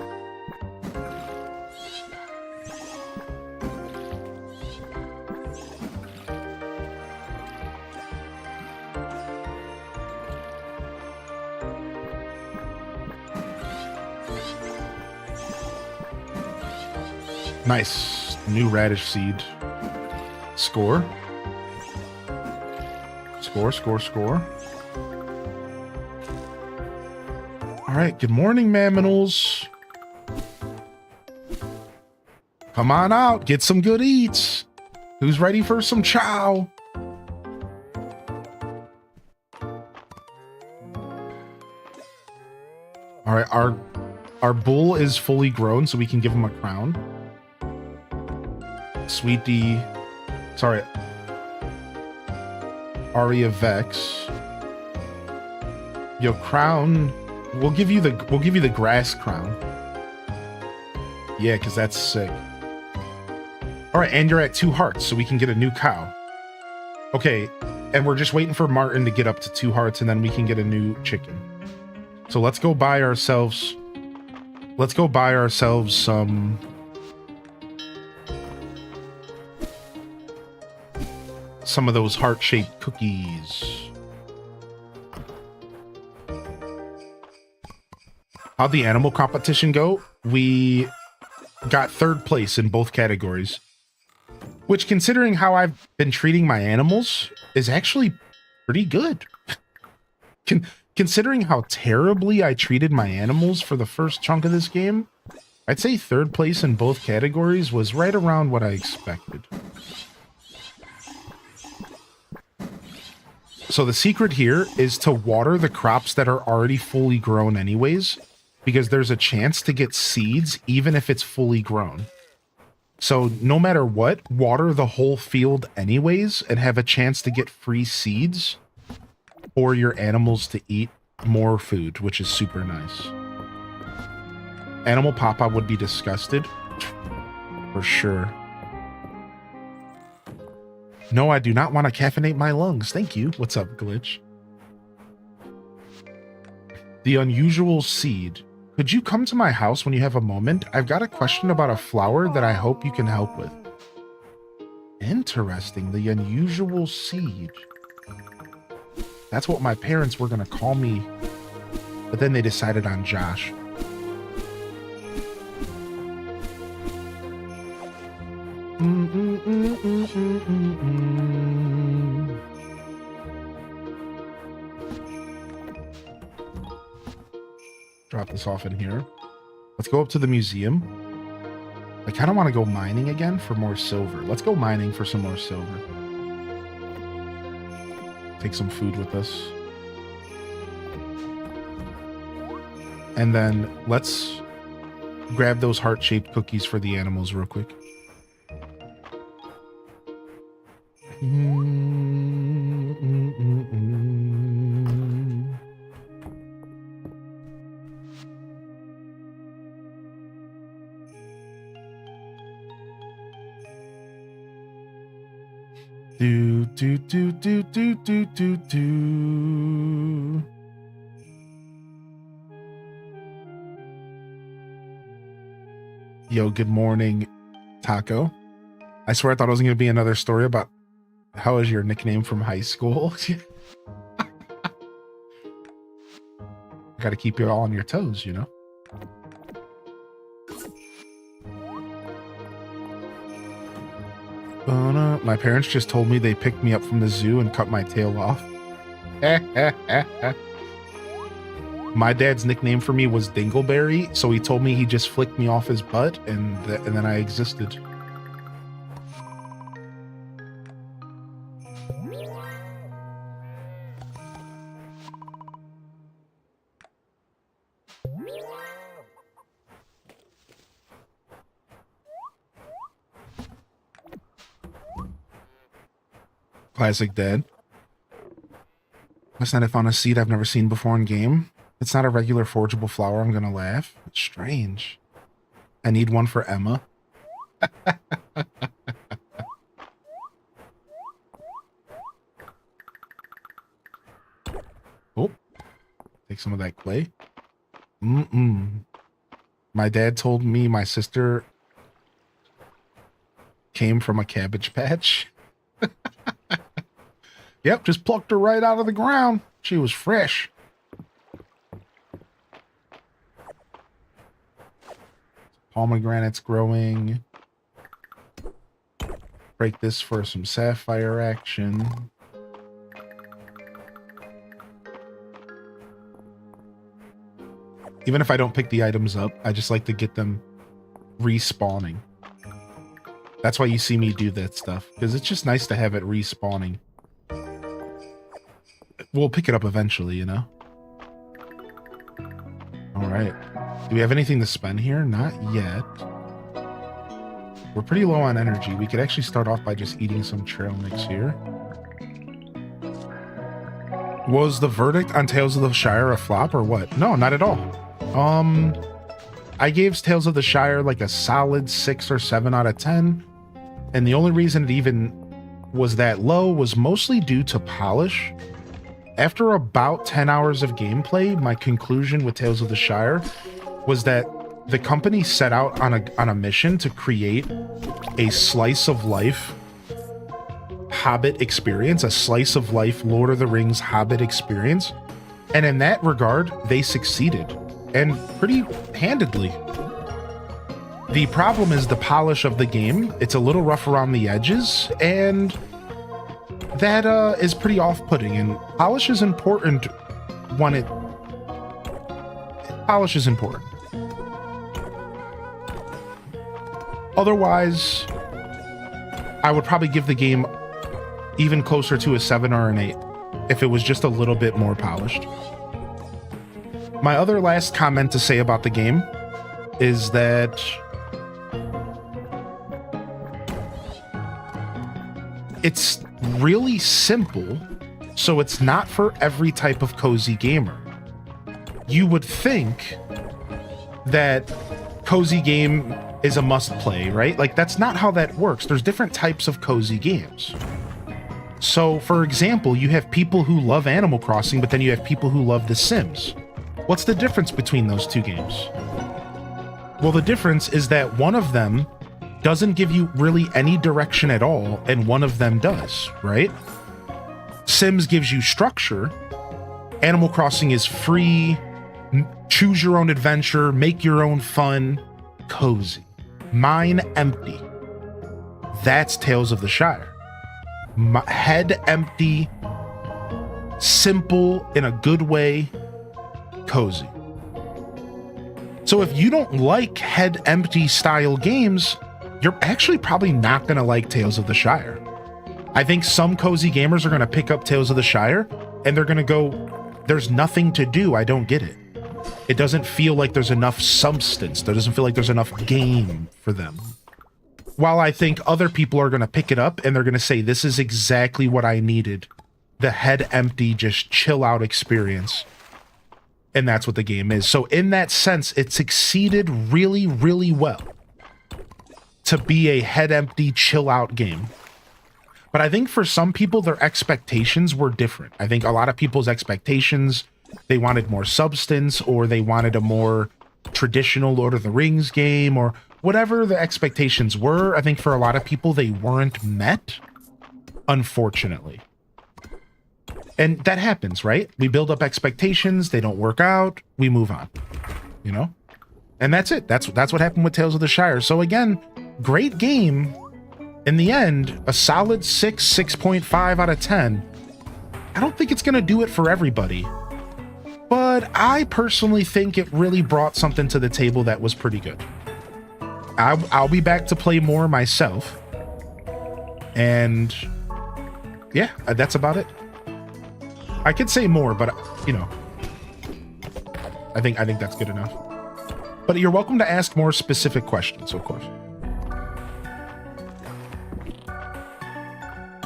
Nice. New radish seed. Score. All right. Good morning, Maminals. Come on out. Get some good eats. Who's ready for some chow? All right. Our bull is fully grown, so we can give him a crown. Sweetie, sorry, Aria Vex. Yo, crown. We'll give you the grass crown. Yeah, because that's sick. All right, and you're at 2 hearts, so we can get a new cow. Okay, and we're just waiting for Martin to get up to 2 hearts, and then we can get a new chicken. So let's go buy ourselves. Let's go buy ourselves some. Some of those heart-shaped cookies. How'd the animal competition go? We got 3rd place in both categories, which, considering how I've been treating my animals, is actually pretty good. Considering how terribly I treated my animals for the first chunk of this game, I'd say 3rd place in both categories was right around what I expected. So the secret here is to water the crops that are already fully grown anyways, because there's a chance to get seeds even if it's fully grown. So no matter what, water the whole field anyways and have a chance to get free seeds for your animals to eat more food, which is super nice. Animal Papa would be disgusted. For sure. No, I do not want to caffeinate my lungs. Thank you. What's up, Glitch? The unusual seed. Could you come to my house when you have a moment? I've got a question about a flower that I hope you can help with. Interesting. The unusual seed. That's what my parents were going to call me. But then they decided on Josh. Drop this off in here. Let's go up to the museum. I kind of want to go mining again for more silver. Let's go mining for some more silver. Take some food with us. And then let's grab those heart-shaped cookies for the animals real quick. Do. Yo, good morning, Taco. I swear I thought it was going to be another story about how is your nickname from high school. Got to keep you all on your toes, you know? My parents just told me they picked me up from the zoo and cut my tail off. My dad's nickname for me was Dingleberry, so he told me he just flicked me off his butt, and then I existed. Classic dad. Last night I found a seed I've never seen before in game. It's not a regular forgeable flower. I'm gonna laugh. It's strange. I need one for Emma. Oh, take some of that clay. My dad told me my sister came from a cabbage patch. Yep, just plucked her right out of the ground. She was fresh. Pomegranates growing. Break this for some sapphire action. Even if I don't pick the items up, I just like to get them respawning. That's why you see me do that stuff, because it's just nice to have it respawning. We'll pick it up eventually, you know? Alright. Do we have anything to spend here? Not yet. We're pretty low on energy. We could actually start off by just eating some trail mix here. Was the verdict on Tales of the Shire a flop or what? No, not at all. I gave Tales of the Shire like a solid 6 or 7 out of 10. And the only reason it even was that low was mostly due to polish. After about 10 hours of gameplay, my conclusion with Tales of the Shire was that the company set out on a mission to create a slice of life Hobbit experience, a slice of life Lord of the Rings Hobbit experience. And in that regard, they succeeded, and pretty handedly. The problem is the polish of the game. It's a little rough around the edges, and that is pretty off-putting, and polish is important when it... Polish is important. Otherwise, I would probably give the game even closer to a 7 or an 8 if it was just a little bit more polished. My other last comment to say about the game is that it's really simple, so it's not for every type of cozy gamer. You would think that cozy game is a must play, right? Like, that's not how that works. There's different types of cozy games. So, for example, you have people who love Animal Crossing, but then you have people who love The Sims. What's the difference between those two games? Well, the difference is that one of them doesn't give you really any direction at all, and one of them does, right? Sims gives you structure. Animal Crossing is free, choose your own adventure, make your own fun, cozy. Mine empty. That's Tales of the Shire. Head empty, simple in a good way, cozy. So if you don't like head empty style games, you're actually probably not going to like Tales of the Shire. I think some cozy gamers are going to pick up Tales of the Shire and they're going to go, there's nothing to do. I don't get it. It doesn't feel like there's enough substance. There doesn't feel like there's enough game for them. While I think other people are going to pick it up and they're going to say, this is exactly what I needed. The head empty, just chill out experience. And that's what the game is. So in that sense, it succeeded really, really well to be a head empty, chill out game. But I think for some people, their expectations were different. I think a lot of people's expectations, they wanted more substance, or they wanted a more traditional Lord of the Rings game, or whatever the expectations were. I think for a lot of people, they weren't met, unfortunately. And that happens, right? We build up expectations, they don't work out, we move on, you know? And that's it. That's what happened with Tales of the Shire. So again, great game. In the end, a solid 6.5 out of 10. I don't think it's going to do it for everybody. But I personally think it really brought something to the table that was pretty good. I'll be back to play more myself. And yeah, that's about it. I could say more, but you know, I think that's good enough. But you're welcome to ask more specific questions, of course.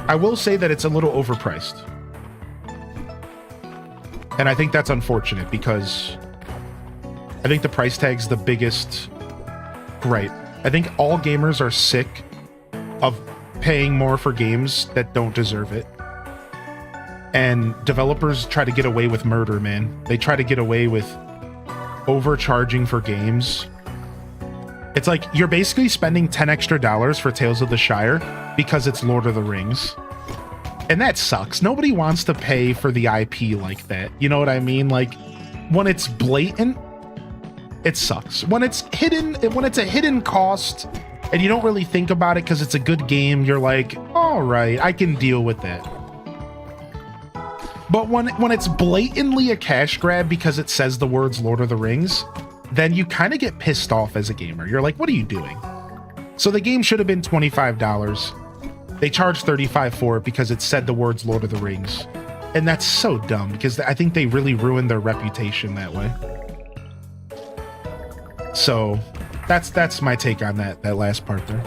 I will say that it's a little overpriced. And I think that's unfortunate because I think the price tag's the biggest gripe. I think all gamers are sick of paying more for games that don't deserve it. And developers try to get away with murder, man. They try to get away with overcharging for games. It's like you're basically spending $10 extra for Tales of the Shire because it's Lord of the Rings. And that sucks. Nobody wants to pay for the IP like that. You know what I mean? Like, when it's blatant, it sucks. When it's hidden, when it's a hidden cost and you don't really think about it because it's a good game, you're like, all right, I can deal with that. But when it's blatantly a cash grab because it says the words Lord of the Rings, then you kind of get pissed off as a gamer. You're like, what are you doing? So the game should have been $25. They charged $35 for it because it said the words Lord of the Rings. And that's so dumb because I think they really ruined their reputation that way. So that's my take on that last part there.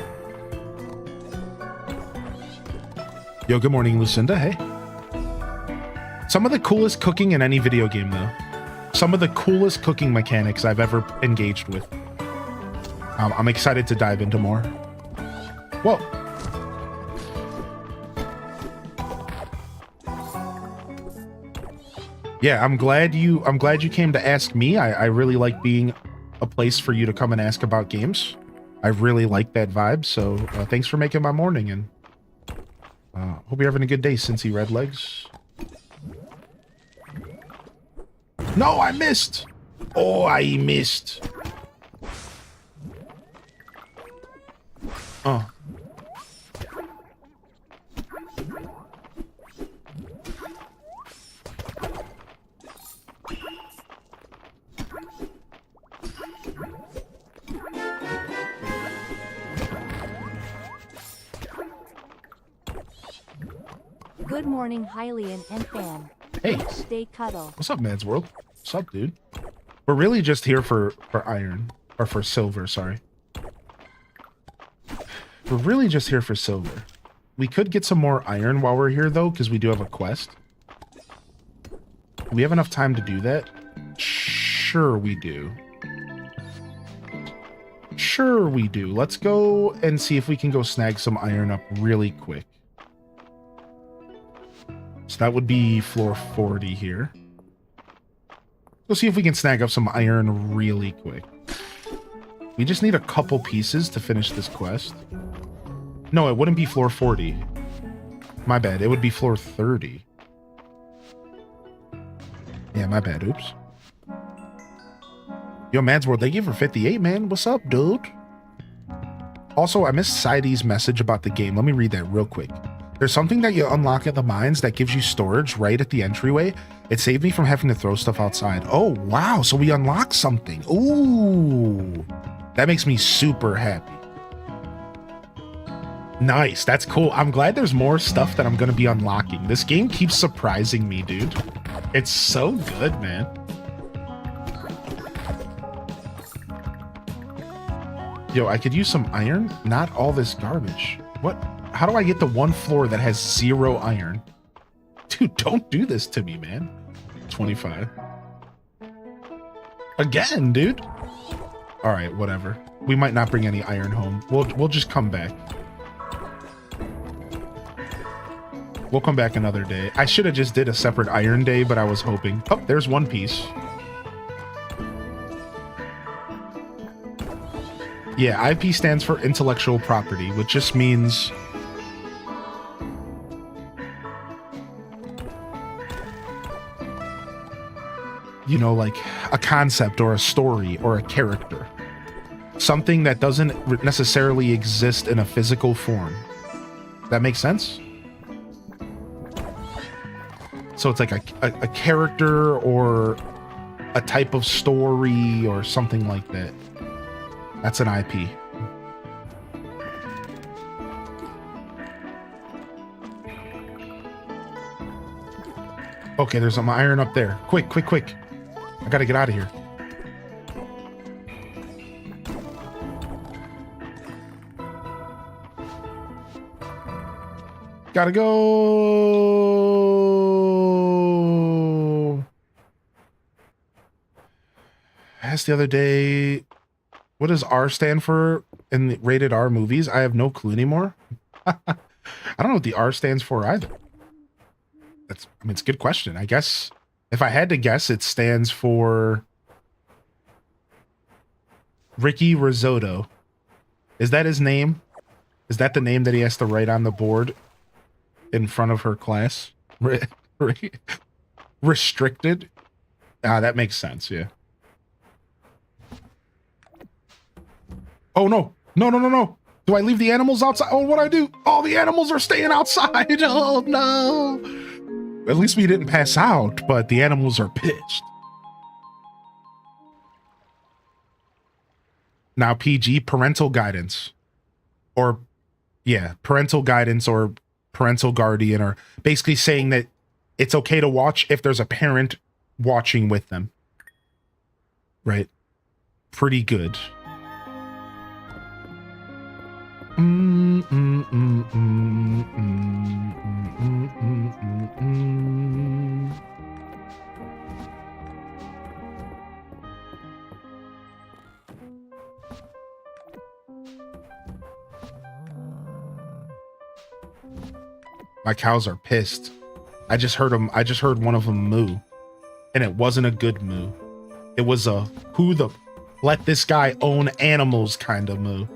Yo, good morning, Lucinda. Hey. Some of the coolest cooking in any video game, though. Some of the coolest cooking mechanics I've ever engaged with. I'm excited to dive into more. Whoa. Yeah, I'm glad you came to ask me. I really like being a place for you to come and ask about games. I really like that vibe. So thanks for making my morning, and hope you're having a good day, Cincy Redlegs. No, I missed. Oh, I missed. Oh. Good morning, Hylian and Fan. Hey. Stay cuddle. What's up, Man's World? What's up, dude? We're really just here for iron. Or for silver, sorry. We're really just here for silver. We could get some more iron while we're here, though, because we do have a quest. Do we have enough time to do that? Sure we do. Sure we do. Let's go and see if we can go snag some iron up really quick. So that would be floor 40 here. We'll see if we can snag up some iron really quick. We just need a couple pieces to finish this quest. No, it wouldn't be floor 40. My bad. It would be floor 30. Yeah, my bad. Oops. Yo, Man's World, thank you for 58, man. What's up, dude? Also, I missed Sidey's message about the game. Let me read that real quick. There's something that you unlock at the mines that gives you storage right at the entryway. It saved me from having to throw stuff outside. Oh, wow. So we unlocked something. Ooh. That makes me super happy. Nice. That's cool. I'm glad there's more stuff that I'm going to be unlocking. This game keeps surprising me, dude. It's so good, man. Yo, I could use some iron. Not all this garbage. What? How do I get the one floor that has 0 iron? Dude, don't do this to me, man. 25. Again, dude. All right, whatever. We might not bring any iron home. We'll just come back. We'll come back another day. I should have just did a separate iron day, but I was hoping. Oh, there's one piece. Yeah, IP stands for intellectual property, which just means you know, like a concept or a story or a character. Something that doesn't necessarily exist in a physical form. That makes sense? So it's like a character or a type of story or something like that. That's an IP. Okay, there's some iron up there. Quick, quick, quick. I gotta get out of here. Gotta go. Asked the other day, what does R stand for in the rated R movies? I have no clue anymore. I don't know what the R stands for either. I mean, it's a good question. I guess if I had to guess, it stands for Ricky Risotto. Is that his name? Is that the name that he has to write on the board in front of her class? Restricted? Ah, that makes sense, yeah. Oh, no. No, no, no, no. Do I leave the animals outside? Oh, what'd I do? Oh, the animals are staying outside. Oh, no. At least we didn't pass out, but the animals are pissed. Now, PG, parental guidance. Or, yeah, parental guidance or parental guardian, or basically saying that it's okay to watch if there's a parent watching with them. Right? Pretty good. My cows are pissed. I just heard them. I just heard one of them moo, and it wasn't a good moo. It was a who the let this guy own animals kind of moo.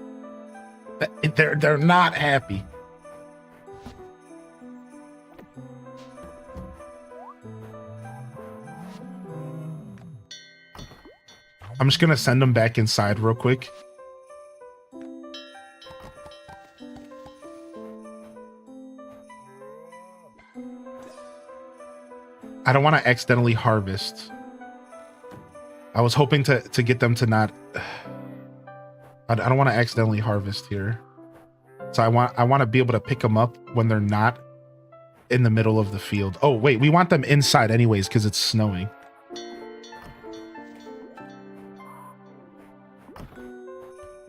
They're not happy. I'm just gonna send them back inside real quick. I don't want to accidentally harvest. I was hoping to get them to not. I don't want to accidentally harvest here, so I want to be able to pick them up when they're not in the middle of the field. Oh wait, we want them inside anyways because it's snowing.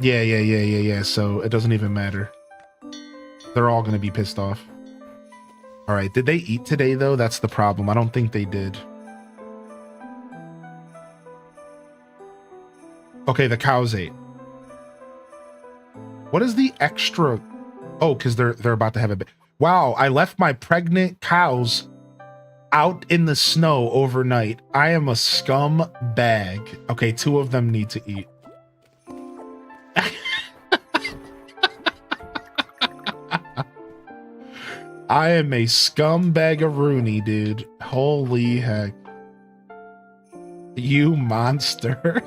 Yeah. So it doesn't even matter. They're all going to be pissed off. All right. Did they eat today, though? That's the problem. I don't think they did. Okay, the cows ate. What is the extra? Oh, because they're about to have a baby. Wow, I left my pregnant cows out in the snow overnight. I am a scum bag. Okay, 2 of them need to eat. I am a scumbag-a-rooney, dude. Holy heck. You monster.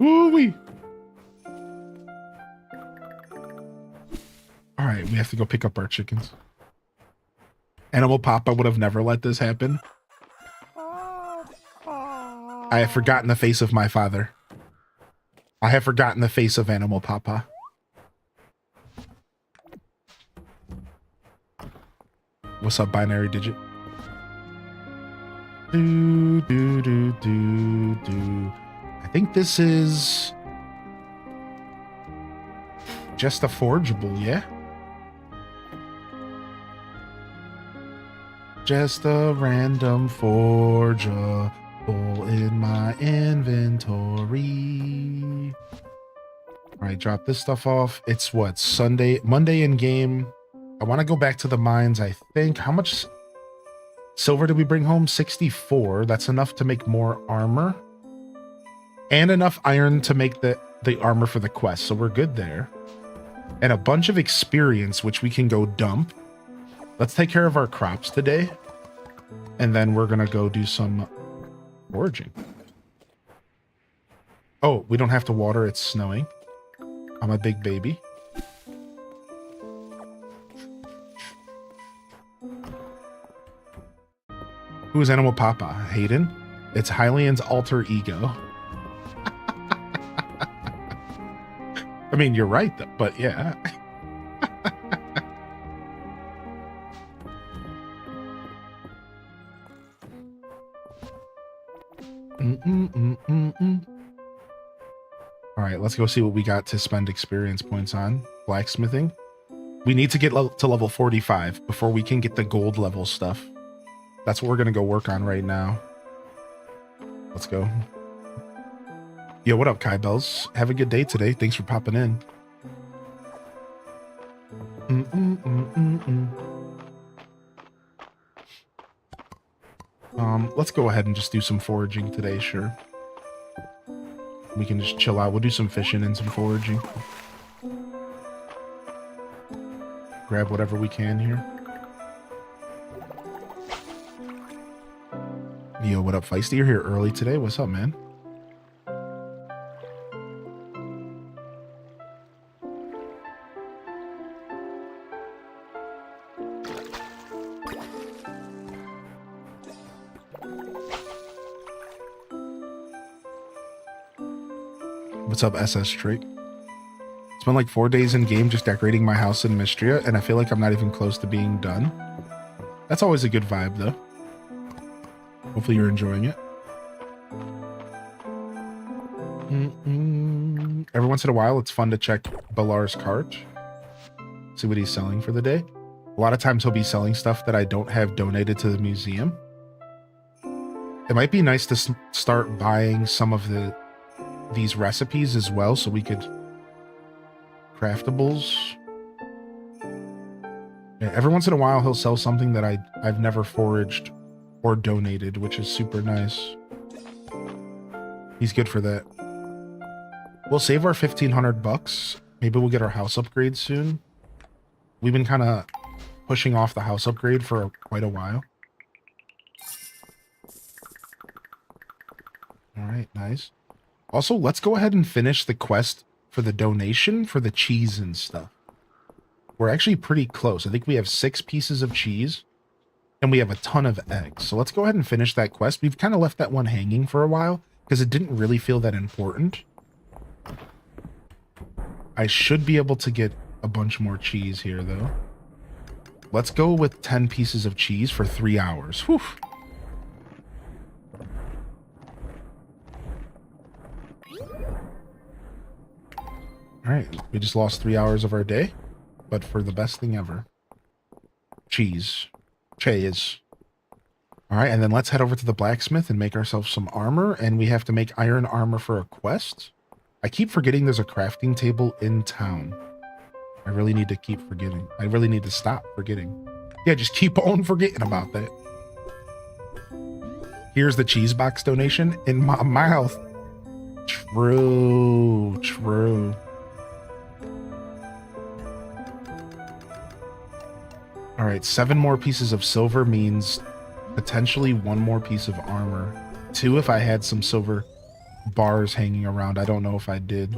Woo-wee. All right, we have to go pick up our chickens. Animal Papa would have never let this happen. I have forgotten the face of my father. I have forgotten the face of Animal Papa. What's up, binary digit? Do. I think this is just a forgeable, yeah? Just a random forgeable in my inventory. All right, drop this stuff off. It's what, Monday in game. I want to go back to the mines, I think. How much silver did we bring home? 64. That's enough to make more armor. And enough iron to make the armor for the quest. So we're good there. And a bunch of experience, which we can go dump. Let's take care of our crops today. And then we're going to go do some foraging. Oh, we don't have to water. It's snowing. I'm a big baby. Who is Animal Papa? Hayden? It's Hylian's alter ego. I mean, you're right, though, but yeah. All right, let's go see what we got to spend experience points on. Blacksmithing. We need to get to level 45 before we can get the gold level stuff. That's what we're going to go work on right now. Let's go. Yo, what up, Kai Bells? Have a good day today. Thanks for popping in. Let's go ahead and just do some foraging today, sure. We can just chill out. We'll do some fishing and some foraging. Grab whatever we can here. Yo, what up, Feisty? You're here early today. What's up, man? What's up, SS Trick? It's been like 4 days in game just decorating my house in Mystria, and I feel like I'm not even close to being done. That's always a good vibe, though. Hopefully you're enjoying it. Every once in a while, it's fun to check Balar's cart. See what he's selling for the day. A lot of times he'll be selling stuff that I don't have donated to the museum. It might be nice to start buying some of these recipes as well, so we could craftables. Yeah, every once in a while he'll sell something that I've never foraged or donated, which is super nice. He's good for that. We'll save our 1,500 bucks. Maybe we'll get our house upgrade soon. We've been kind of pushing off the house upgrade for quite a while. All right, nice. Also, let's go ahead and finish the quest for the donation for the cheese and stuff. We're actually pretty close. I think we have 6 pieces of cheese and we have a ton of eggs. So let's go ahead and finish that quest. We've kind of left that one hanging for a while because it didn't really feel that important. I should be able to get a bunch more cheese here, though. Let's go with 10 pieces of cheese for 3 hours. Whew. All right, we just lost 3 hours of our day, but for the best thing ever. Cheese. Cheese. All right, and then let's head over to the blacksmith and make ourselves some armor, and we have to make iron armor for a quest. I keep forgetting there's a crafting table in town. I really need to keep forgetting. I really need to stop forgetting. Yeah, just keep on forgetting about that. Here's the cheese box donation in my mouth. True, true. All right, 7 more pieces of silver means potentially 1 more piece of armor. 2 if I had some silver bars hanging around. I don't know if I did.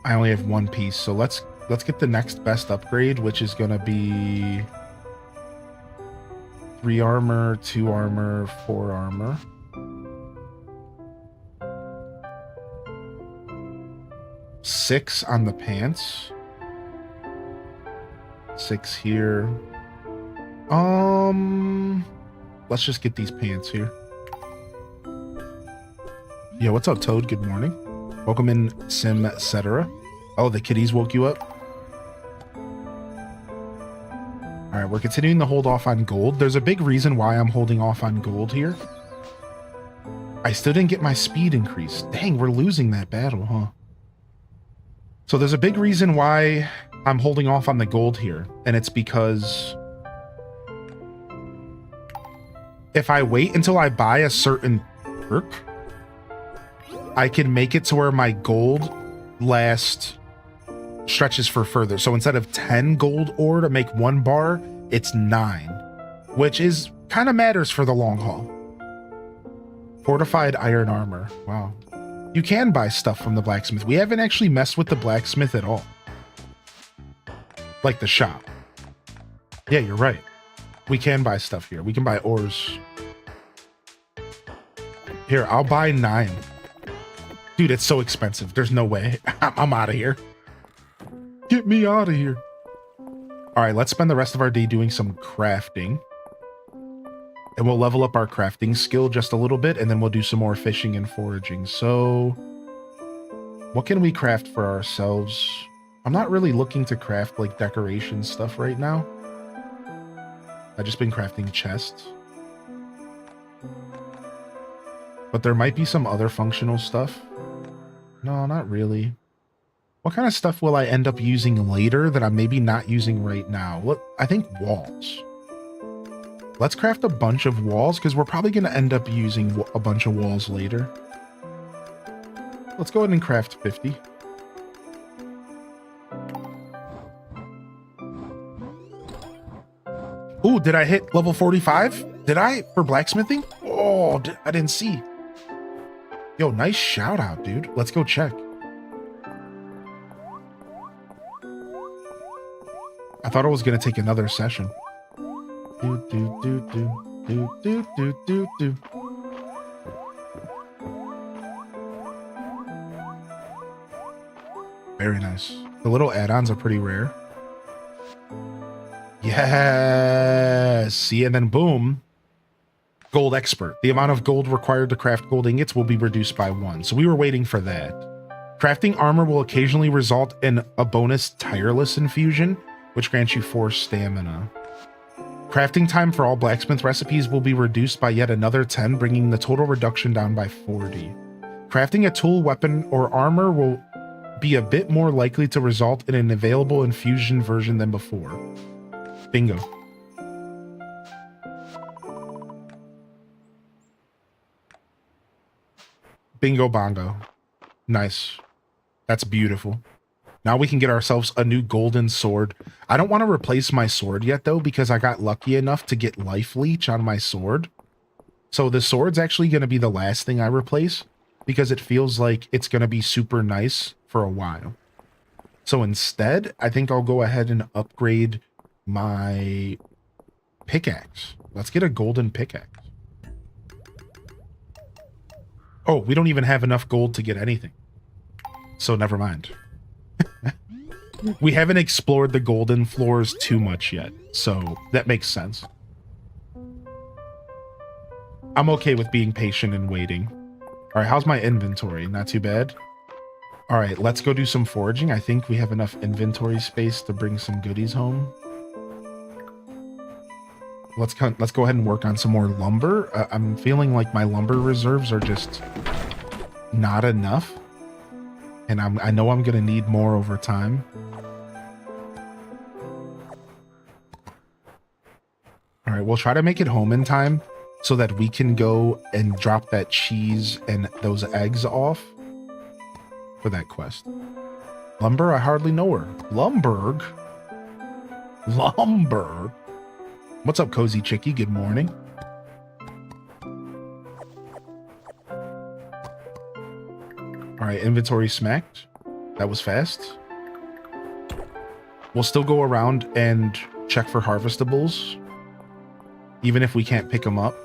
I only have 1 piece, so let's get the next best upgrade, which is gonna be 3 armor, 2 armor, 4 armor. Six on the pants. 6 here. Let's just get these pants here. Yeah, what's up, Toad? Good morning. Welcome in, Sim, etc. Oh, the kitties woke you up? All right, we're continuing to hold off on gold. There's a big reason why I'm holding off on gold here. I still didn't get my speed increased. Dang, we're losing that battle, huh? So there's a big reason why I'm holding off on the gold here, and it's because if I wait until I buy a certain perk, I can make it to where my gold stretches for further. So instead of 10 gold ore to make 1 bar, it's 9, which is kind of matters for the long haul. Fortified iron armor. Wow. You can buy stuff from the blacksmith. We haven't actually messed with the blacksmith at all. Like the shop. Yeah, you're right. We can buy stuff here. We can buy ores. Here, I'll buy 9. Dude, it's so expensive. There's no way. I'm out of here. Get me out of here. All right, let's spend the rest of our day doing some crafting. And we'll level up our crafting skill just a little bit, and then we'll do some more fishing and foraging. So, what can we craft for ourselves? I'm not really looking to craft, like, decoration stuff right now. I've just been crafting chests. But there might be some other functional stuff. No, not really. What kind of stuff will I end up using later that I'm maybe not using right now? What? I think walls. Let's craft a bunch of walls, because we're probably going to end up using a bunch of walls later. Let's go ahead and craft 50. Ooh, did I hit level 45? Did I? For blacksmithing? Oh, I didn't see. Yo, nice shout out, dude. Let's go check. I thought it was going to take another session. Very nice. The little add-ons are pretty rare. Yes. See, and then boom. Gold expert. The amount of gold required to craft gold ingots will be reduced by 1. So we were waiting for that. Crafting armor will occasionally result in a bonus tireless infusion, which grants you 4 stamina. Crafting time for all blacksmith recipes will be reduced by yet another 10, bringing the total reduction down by 40. Crafting a tool, weapon, or armor will be a bit more likely to result in an available infusion version than before. Bingo. Bingo bongo. Nice. That's beautiful. Now we can get ourselves a new golden sword. I don't want to replace my sword yet, though, because I got lucky enough to get life leech on my sword. So the sword's actually going to be the last thing I replace, because it feels like it's going to be super nice for a while. So instead, I think I'll go ahead and upgrade my pickaxe. Let's get a golden pickaxe. Oh, we don't even have enough gold to get anything. So never mind. We haven't explored the golden floors too much yet, so that makes sense. I'm okay with being patient and waiting. All right, how's my inventory? Not too bad. All right, let's go do some foraging. I think we have enough inventory space to bring some goodies home. Let's go ahead and work on some more lumber. I'm feeling like my lumber reserves are just not enough, and I know I'm gonna need more over time. All right, we'll try to make it home in time so that we can go and drop that cheese and those eggs off for that quest. Lumber, I hardly know her. Lumberg? Lumber? What's up, Cozy Chickie? Good morning. All right, inventory smacked. That was fast. We'll still go around and check for harvestables, even if we can't pick them up,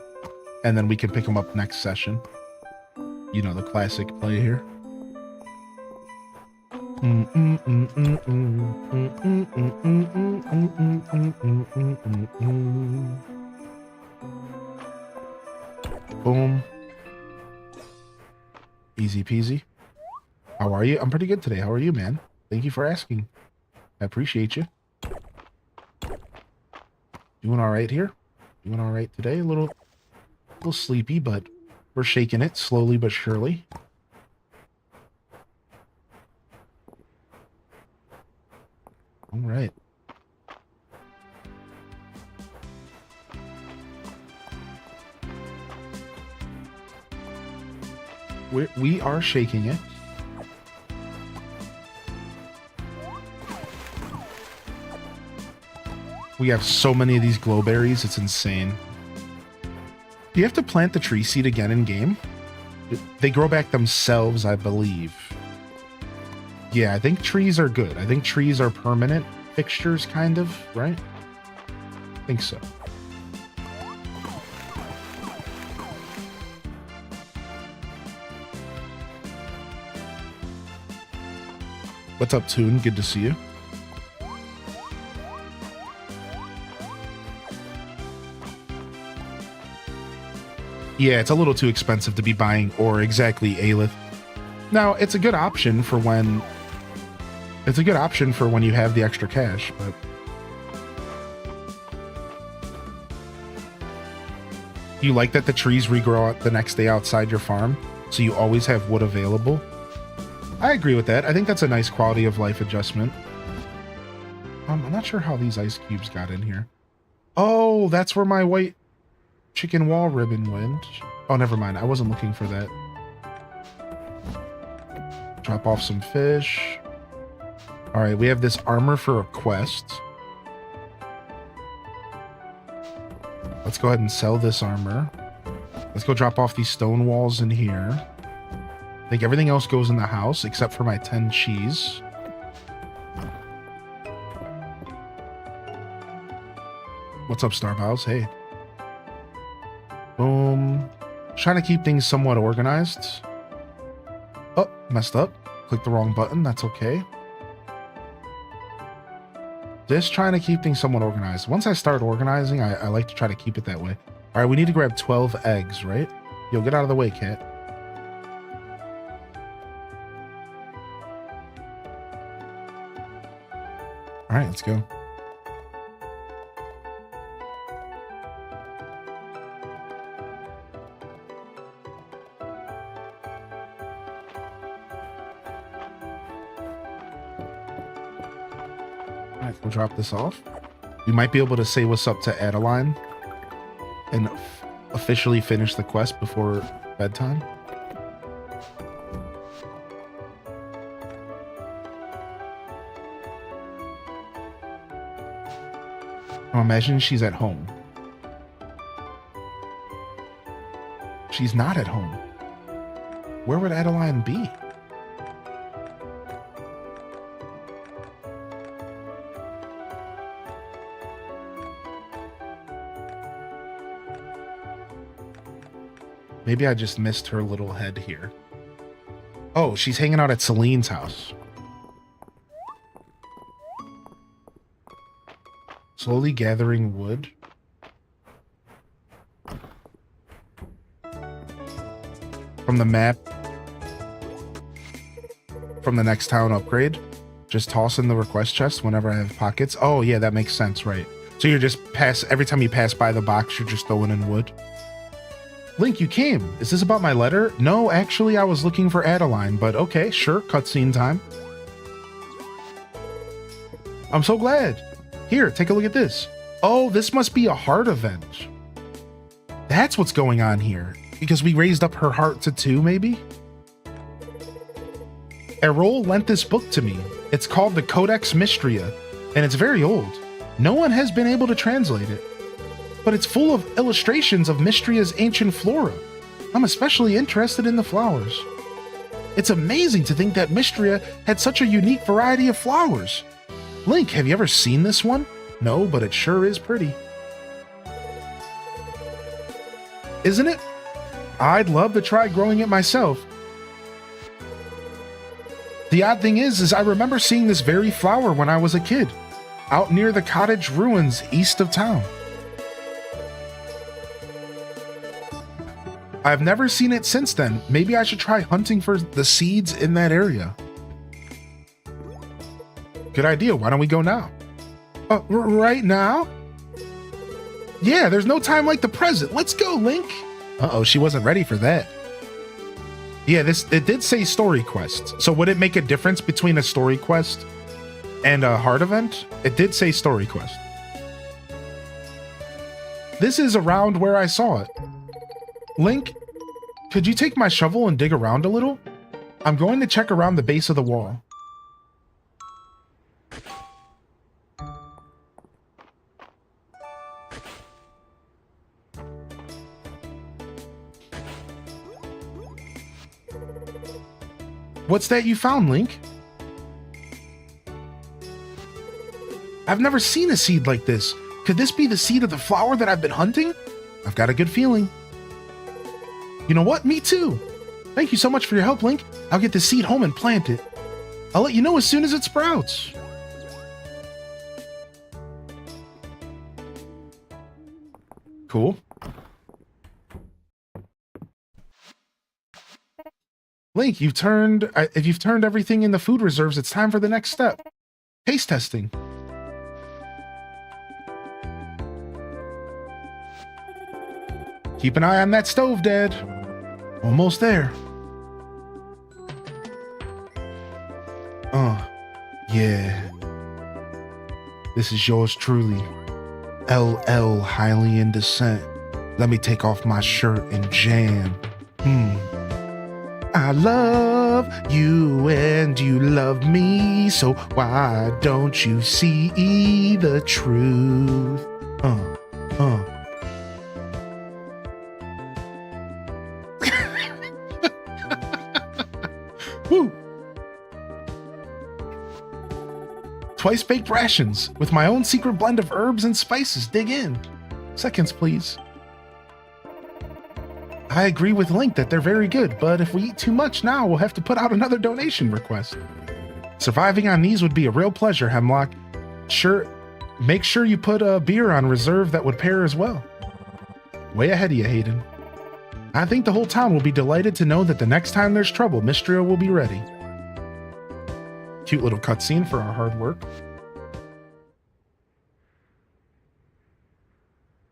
and then we can pick them up next session. You know, the classic play here. Boom. Easy peasy. How are you? I'm pretty good today. How are you, man? Thank you for asking. I appreciate you. Doing all right here? Doing all right today? A little sleepy, but we're shaking it slowly but surely. All right. We are shaking it. We have so many of these glowberries, it's insane. Do you have to plant the tree seed again in game? They grow back themselves, I believe. Yeah, I think trees are good. I think trees are permanent fixtures, kind of, right? I think so. What's up, Toon? Good to see you. Yeah, it's a little too expensive to be buying ore, exactly, Aelith. Now, it's a good option for when... It's a good option for when you have the extra cash, but... You like that the trees regrow out the next day outside your farm, so you always have wood available? I agree with that. I think that's a nice quality of life adjustment. I'm not sure how these ice cubes got in here. Oh, that's where my white chicken wall ribbon went. Oh, never mind. I wasn't looking for that. Drop off some fish. All right, we have this armor for a quest. Let's go ahead and sell this armor. Let's go drop off these stone walls in here. I think everything else goes in the house except for my 10 cheese. What's up, Starbows? Hey. Boom. Trying to keep things somewhat organized. Oh, messed up. Clicked the wrong button. That's okay. Just trying to keep things somewhat organized. Once I start organizing, I like to try to keep it that way. All right, we need to grab 12 eggs, right? Yo, get out of the way, cat. All right, let's go. All right, we'll drop this off. We might be able to say what's up to Adeline and officially finish the quest before bedtime. Oh, imagine she's at home. She's not at home. Where would Adeline be? Maybe I just missed her little head here. Oh, she's hanging out at Celine's house. Slowly gathering wood. from the map from the next town upgrade. Just toss in the request chest whenever I have pockets. Oh yeah, that makes sense, right? So you're just every time you pass by the box, you're just throwing in wood. Link, you came. Is this about my letter? No, actually, I was looking for Adeline, but okay, sure, cutscene time. I'm so glad. Here, take a look at this. Oh, this must be a heart event. That's what's going on here. Because we raised up her heart to 2, maybe? Errol lent this book to me. It's called the Codex Mystria, and it's very old. No one has been able to translate it. But it's full of illustrations of Mystria's ancient flora. I'm especially interested in the flowers. It's amazing to think that Mystria had such a unique variety of flowers. Link, have you ever seen this one? No, but it sure is pretty. Isn't it? I'd love to try growing it myself. The odd thing is I remember seeing this very flower when I was a kid, out near the cottage ruins east of town. I've never seen it since then. Maybe I should try hunting for the seeds in that area. Good idea. Why don't we go now? Right now? Yeah, there's no time like the present. Let's go, Link. Uh-oh, she wasn't ready for that. Yeah, it did say story quest. So would it make a difference between a story quest and a heart event? It did say story quest. This is around where I saw it. Link, could you take my shovel and dig around a little? I'm going to check around the base of the wall. What's that you found, Link? I've never seen a seed like this. Could this be the seed of the flower that I've been hunting? I've got a good feeling. You know what? Me too. Thank you so much for your help, Link. I'll get the seed home and plant it. I'll let you know as soon as it sprouts. Cool. Link, if you've turned everything in the food reserves, it's time for the next step. Taste testing. Keep an eye on that stove, Dad. Almost there. Yeah. This is yours truly. LL, highly in descent. Let me take off my shirt and jam. I love you and you love me, so why don't you see the truth? Woo! Twice baked rations with my own secret blend of herbs and spices. Dig in. Seconds, please. I agree with Link that they're very good, but if we eat too much now, we'll have to put out another donation request. Surviving on these would be a real pleasure, Hemlock. Make sure you put a beer on reserve that would pair as well. Way ahead of you, Hayden. I think the whole town will be delighted to know that the next time there's trouble, Mystria will be ready. Cute little cutscene for our hard work.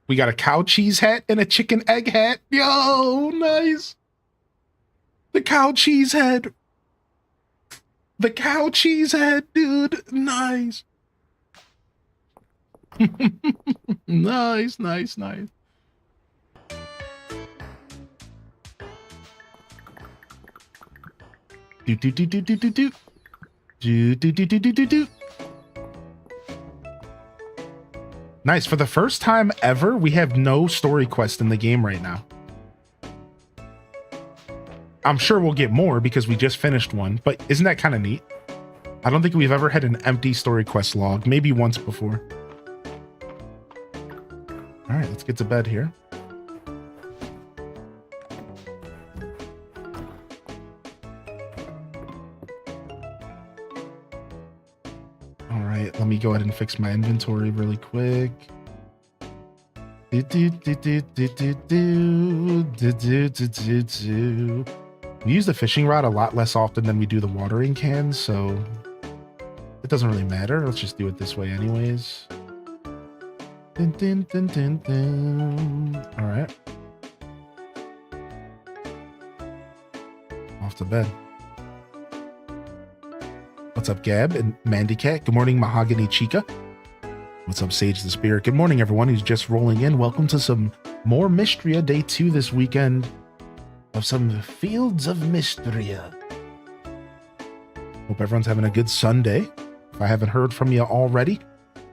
We got a cow cheese hat and a chicken egg hat. Yo, nice. The cow cheese head. The cow cheese head, dude. Nice. Nice. Do. Nice. For the first time ever, we have no story quest in the game right now. I'm sure we'll get more because we just finished one, but isn't that kind of neat? I don't think we've ever had an empty story quest log, maybe once before. All right, let's get to bed here. All right, let me go ahead and fix my inventory really quick. We use the fishing rod a lot less often than we do the watering cans, so it doesn't really matter. Let's just do it this way anyways. Dun, dun, dun, dun, dun. All right. Off to bed. What's up, Gab and Mandy Cat? Good morning, Mahogany Chica. What's up, Sage the Spirit? Good morning, everyone who's just rolling in. Welcome to some more Mystria Day 2 this weekend of some Fields of Mystria. Hope everyone's having a good Sunday. If I haven't heard from you already,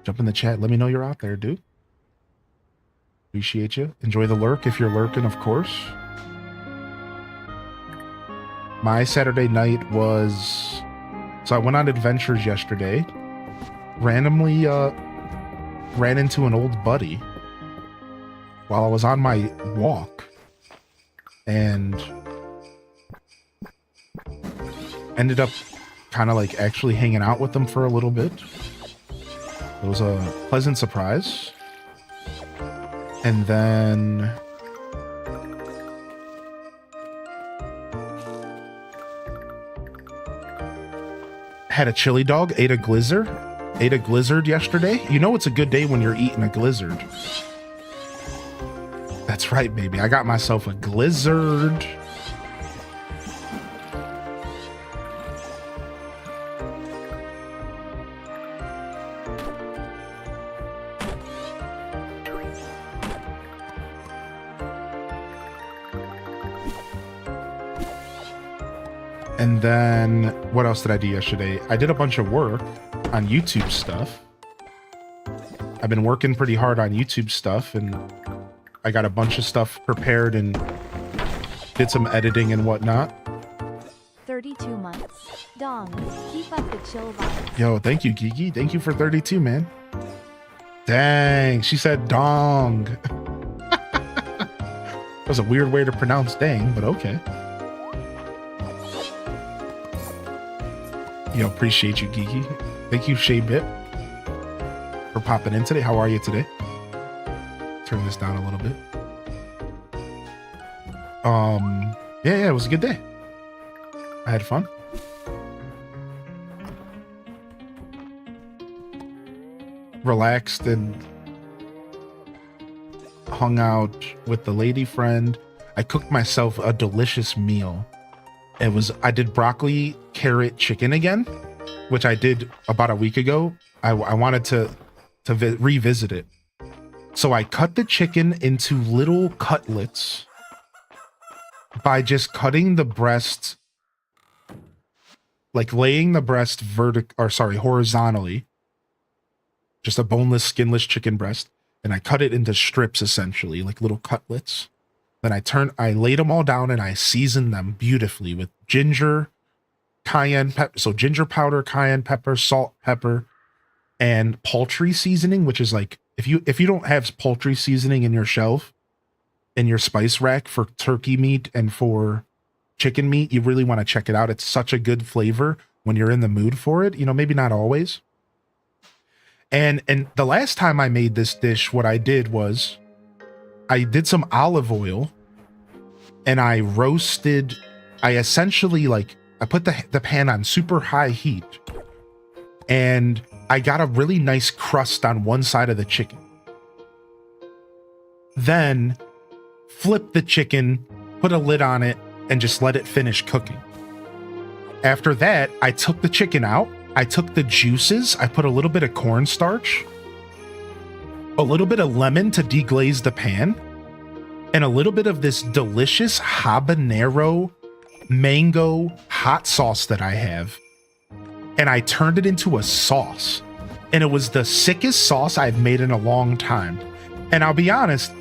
jump in the chat. Let me know you're out there, dude. Appreciate you. Enjoy the lurk if you're lurking, of course. My Saturday night was... So I went on adventures yesterday. Randomly ran into an old buddy while I was on my walk. And ended up kind of like actually hanging out with them for a little bit. It was a pleasant surprise. And then had a chili dog, ate a glizzard yesterday. You know it's a good day when you're eating a glizzard. That's right, baby. I got myself a glizzard. And then what else did I do yesterday? I did a bunch of work on YouTube stuff. I've been working pretty hard on YouTube stuff, and I got a bunch of stuff prepared and did some editing and whatnot. 32 months. Dong, keep up the chill vibes. Yo, thank you, Gigi. Thank you for 32, man. Dang, she said dong. That was a weird way to pronounce dang, but okay. Yo, appreciate you, Gigi. Thank you, Shay Bit, for popping in today. How are you today? Turn this down a little bit. Yeah, it was a good day. I had fun. Relaxed and hung out with the lady friend. I cooked myself a delicious meal. I did broccoli, carrot, chicken again, which I did about a week ago. I wanted to revisit it. So I cut the chicken into little cutlets by just cutting the breast, like laying the breast horizontally, just a boneless, skinless chicken breast. And I cut it into strips, essentially, like little cutlets. Then I laid them all down and I seasoned them beautifully with ginger, cayenne pepper, so ginger powder, cayenne pepper, salt, pepper, and poultry seasoning, which is like, if you don't have poultry seasoning in your shelf, in your spice rack for turkey meat and for chicken meat, you really want to check it out. It's such a good flavor when you're in the mood for it. You know, maybe not always. And the last time I made this dish, what I did was I did some olive oil and I essentially I put the pan on super high heat and I got a really nice crust on one side of the chicken. Then flip the chicken, put a lid on it, and just let it finish cooking. After that, I took the chicken out. I took the juices. I put a little bit of cornstarch, a little bit of lemon to deglaze the pan, and a little bit of this delicious habanero mango hot sauce that I have. And I turned it into a sauce. And it was the sickest sauce I've made in a long time. And I'll be honest,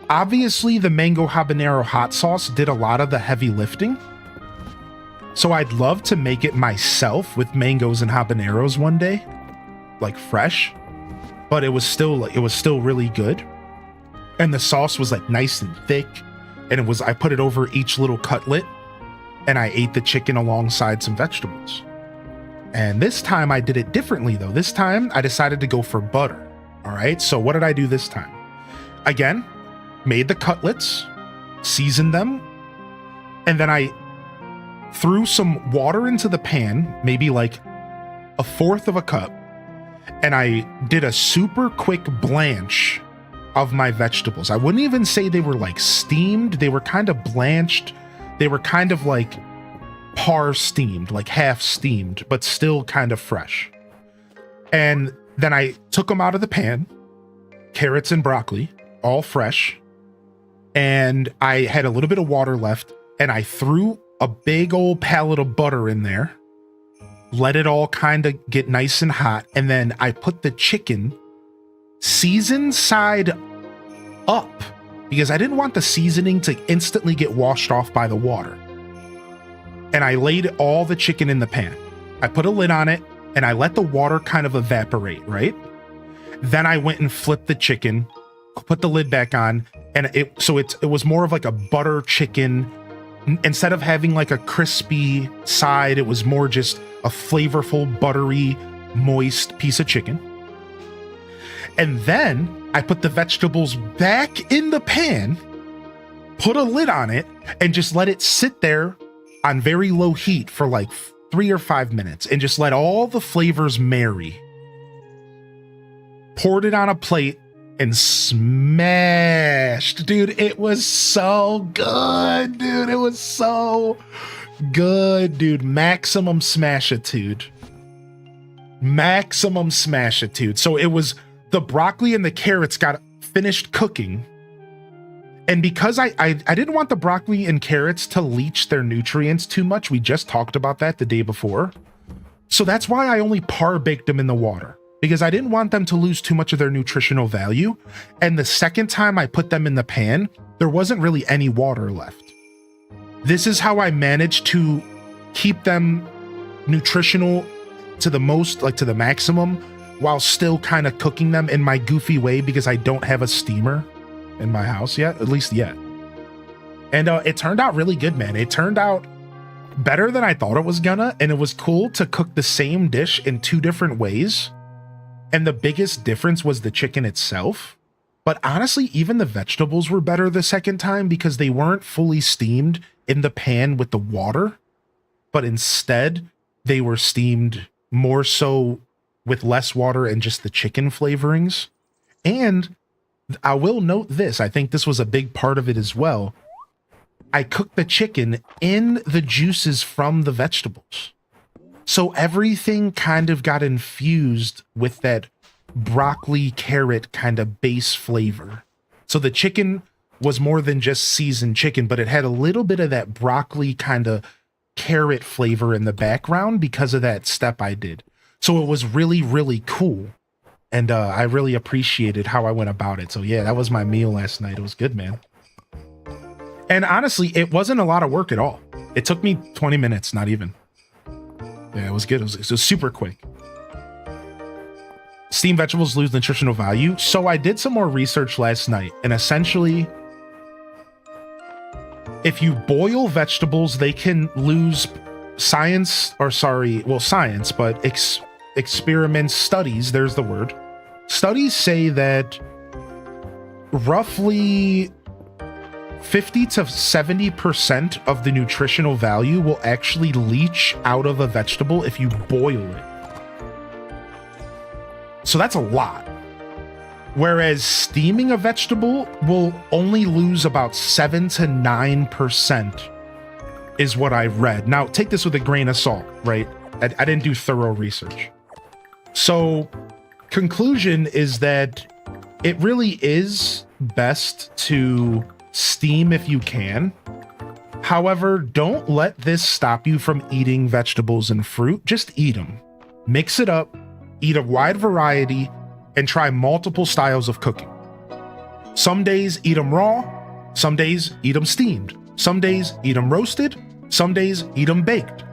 obviously the mango habanero hot sauce did a lot of the heavy lifting. So I'd love to make it myself with mangoes and habaneros one day, like fresh, but it was still really good. And the sauce was like nice and thick, and I put it over each little cutlet and I ate the chicken alongside some vegetables. And this time I did it differently though. This time I decided to go for butter. All right. So what did I do this time? Again, made the cutlets, seasoned them, And then I threw some water into the pan, maybe like a fourth of a cup, and I did a super quick blanch of my vegetables. I wouldn't even say they were like steamed. They were kind of blanched. They were kind of like par steamed, like half steamed, but still kind of fresh. And then I took them out of the pan, carrots and broccoli, all fresh. And I had a little bit of water left, and I threw a big old pallet of butter in there, let it all kind of get nice and hot. And then I put the chicken seasoned side up because I didn't want the seasoning to instantly get washed off by the water. And I laid all the chicken in the pan. I put a lid on it and I let the water kind of evaporate, right? Then I went and flipped the chicken, put the lid back on, and it was more of like a butter chicken. Instead of having like a crispy side, it was more just a flavorful, buttery, moist piece of chicken. And then I put the vegetables back in the pan, put a lid on it, and just let it sit there on very low heat for like 3 or 5 minutes and just let all the flavors marry. Poured it on a plate and smashed. Dude, it was so good, dude. It was so good, dude. Maximum smashitude. Maximum smashitude. So it was the broccoli and the carrots got finished cooking. And because I didn't want the broccoli and carrots to leach their nutrients too much, we just talked about that the day before. So that's why I only par-baked them in the water, because I didn't want them to lose too much of their nutritional value. And the second time I put them in the pan, there wasn't really any water left. This is how I managed to keep them nutritional to the most, like to the maximum, while still kind of cooking them in my goofy way, because I don't have a steamer in my house yet, at least yet. And it turned out really good, man. It turned out better than I thought it was gonna, and it was cool to cook the same dish in 2 different ways. And the biggest difference was the chicken itself. But honestly, even the vegetables were better the second time because they weren't fully steamed in the pan with the water, but instead they were steamed more so with less water and just the chicken flavorings. And I will note this, I think this was a big part of it as well. I cooked the chicken in the juices from the vegetables. So everything kind of got infused with that broccoli carrot kind of base flavor. So the chicken was more than just seasoned chicken, but it had a little bit of that broccoli kind of carrot flavor in the background because of that step I did. So it was really, really cool. And I really appreciated how I went about it. So yeah, that was my meal last night. It was good, man. And honestly, it wasn't a lot of work at all. It took me 20 minutes, not even. Yeah, it was good. It was super quick. Steamed vegetables lose nutritional value. So I did some more research last night, and essentially, if you boil vegetables, they can lose science, but experiments, studies, there's the word. Studies say that roughly 50 to 70% of the nutritional value will actually leach out of a vegetable if you boil it. So that's a lot. Whereas steaming a vegetable will only lose about 7 to 9% is what I've read. Now, take this with a grain of salt, right? I didn't do thorough research. So, conclusion is that it really is best to steam if you can. However, don't let this stop you from eating vegetables and fruit. Just eat them. Mix it up, eat a wide variety, and try multiple styles of cooking. Some days eat them raw, some days eat them steamed, some days eat them roasted, some days eat them baked,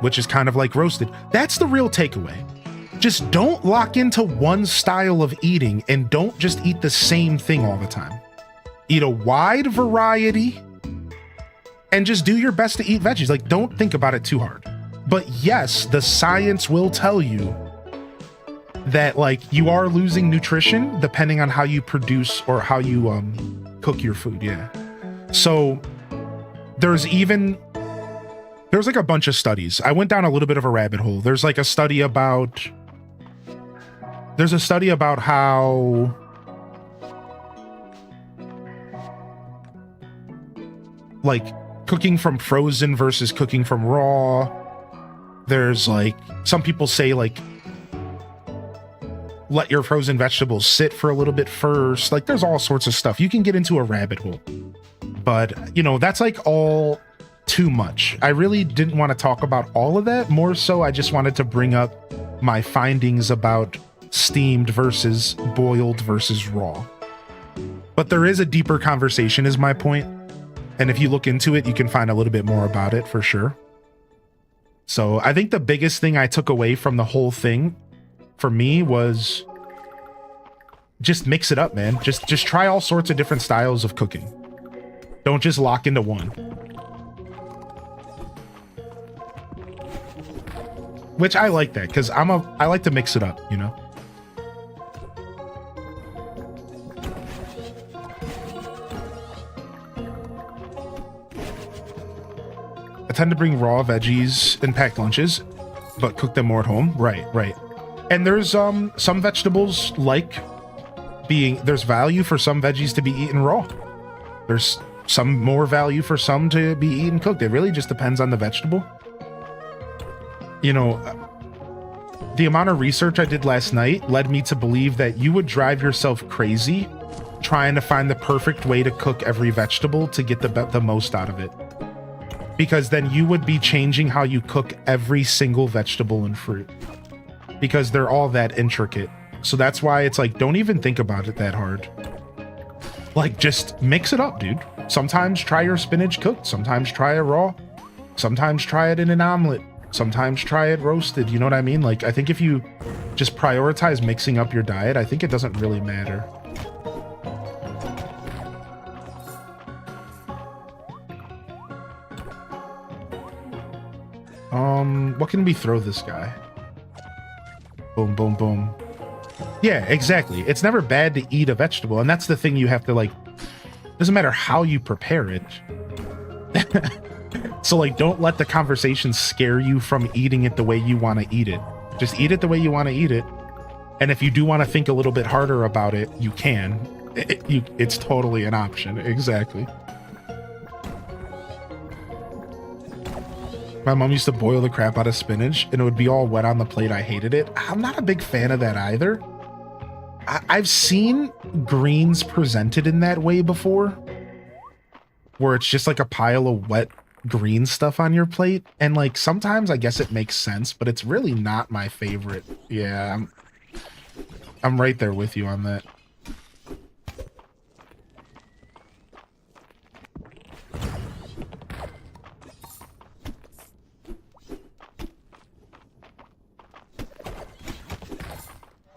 which is kind of like roasted. That's the real takeaway. Just don't lock into one style of eating, and don't just eat the same thing all the time. Eat a wide variety and just do your best to eat veggies. Like, don't think about it too hard. But yes, the science will tell you that like you are losing nutrition depending on how you produce or how you cook your food. Yeah. So there's like a bunch of studies. I went down a little bit of a rabbit hole. There's a study about how like cooking from frozen versus cooking from raw. There's like some people say like let your frozen vegetables sit for a little bit first. Like there's all sorts of stuff. You can get into a rabbit hole. But, you know, that's like all too much. I really didn't want to talk about all of that. More so, I just wanted to bring up my findings about steamed versus boiled versus raw. But there is a deeper conversation is my point. And if you look into it, you can find a little bit more about it for sure. So I think the biggest thing I took away from the whole thing for me was just mix it up, man. Just try all sorts of different styles of cooking. Don't just lock into one. Which I like that, because I like to mix it up, you know? I tend to bring raw veggies in packed lunches, but cook them more at home. Right. And there's some vegetables there's value for some veggies to be eaten raw. There's some more value for some to be eaten cooked. It really just depends on the vegetable. You know, the amount of research I did last night led me to believe that you would drive yourself crazy trying to find the perfect way to cook every vegetable to get the most out of it. Because then you would be changing how you cook every single vegetable and fruit. Because they're all that intricate. So that's why it's like, don't even think about it that hard. Like, just mix it up, dude. Sometimes try your spinach cooked. Sometimes try it raw. Sometimes try it in an omelet. Sometimes try it roasted. You know what I mean? Like, I think if you just prioritize mixing up your diet, I think it doesn't really matter. What can we throw this guy? Boom, boom, boom. Yeah, exactly. It's never bad to eat a vegetable, and that's the thing you have to, like, doesn't matter how you prepare it. So, like, don't let the conversation scare you from eating it the way you want to eat it. Just eat it the way you want to eat it. And if you do want to think a little bit harder about it, you can. It's totally an option. Exactly. My mom used to boil the crap out of spinach and it would be all wet on the plate. I hated it. I'm not a big fan of that either. I've seen greens presented in that way before, where it's just like a pile of wet green stuff on your plate. And like, sometimes I guess it makes sense, but it's really not my favorite. Yeah, I'm right there with you on that.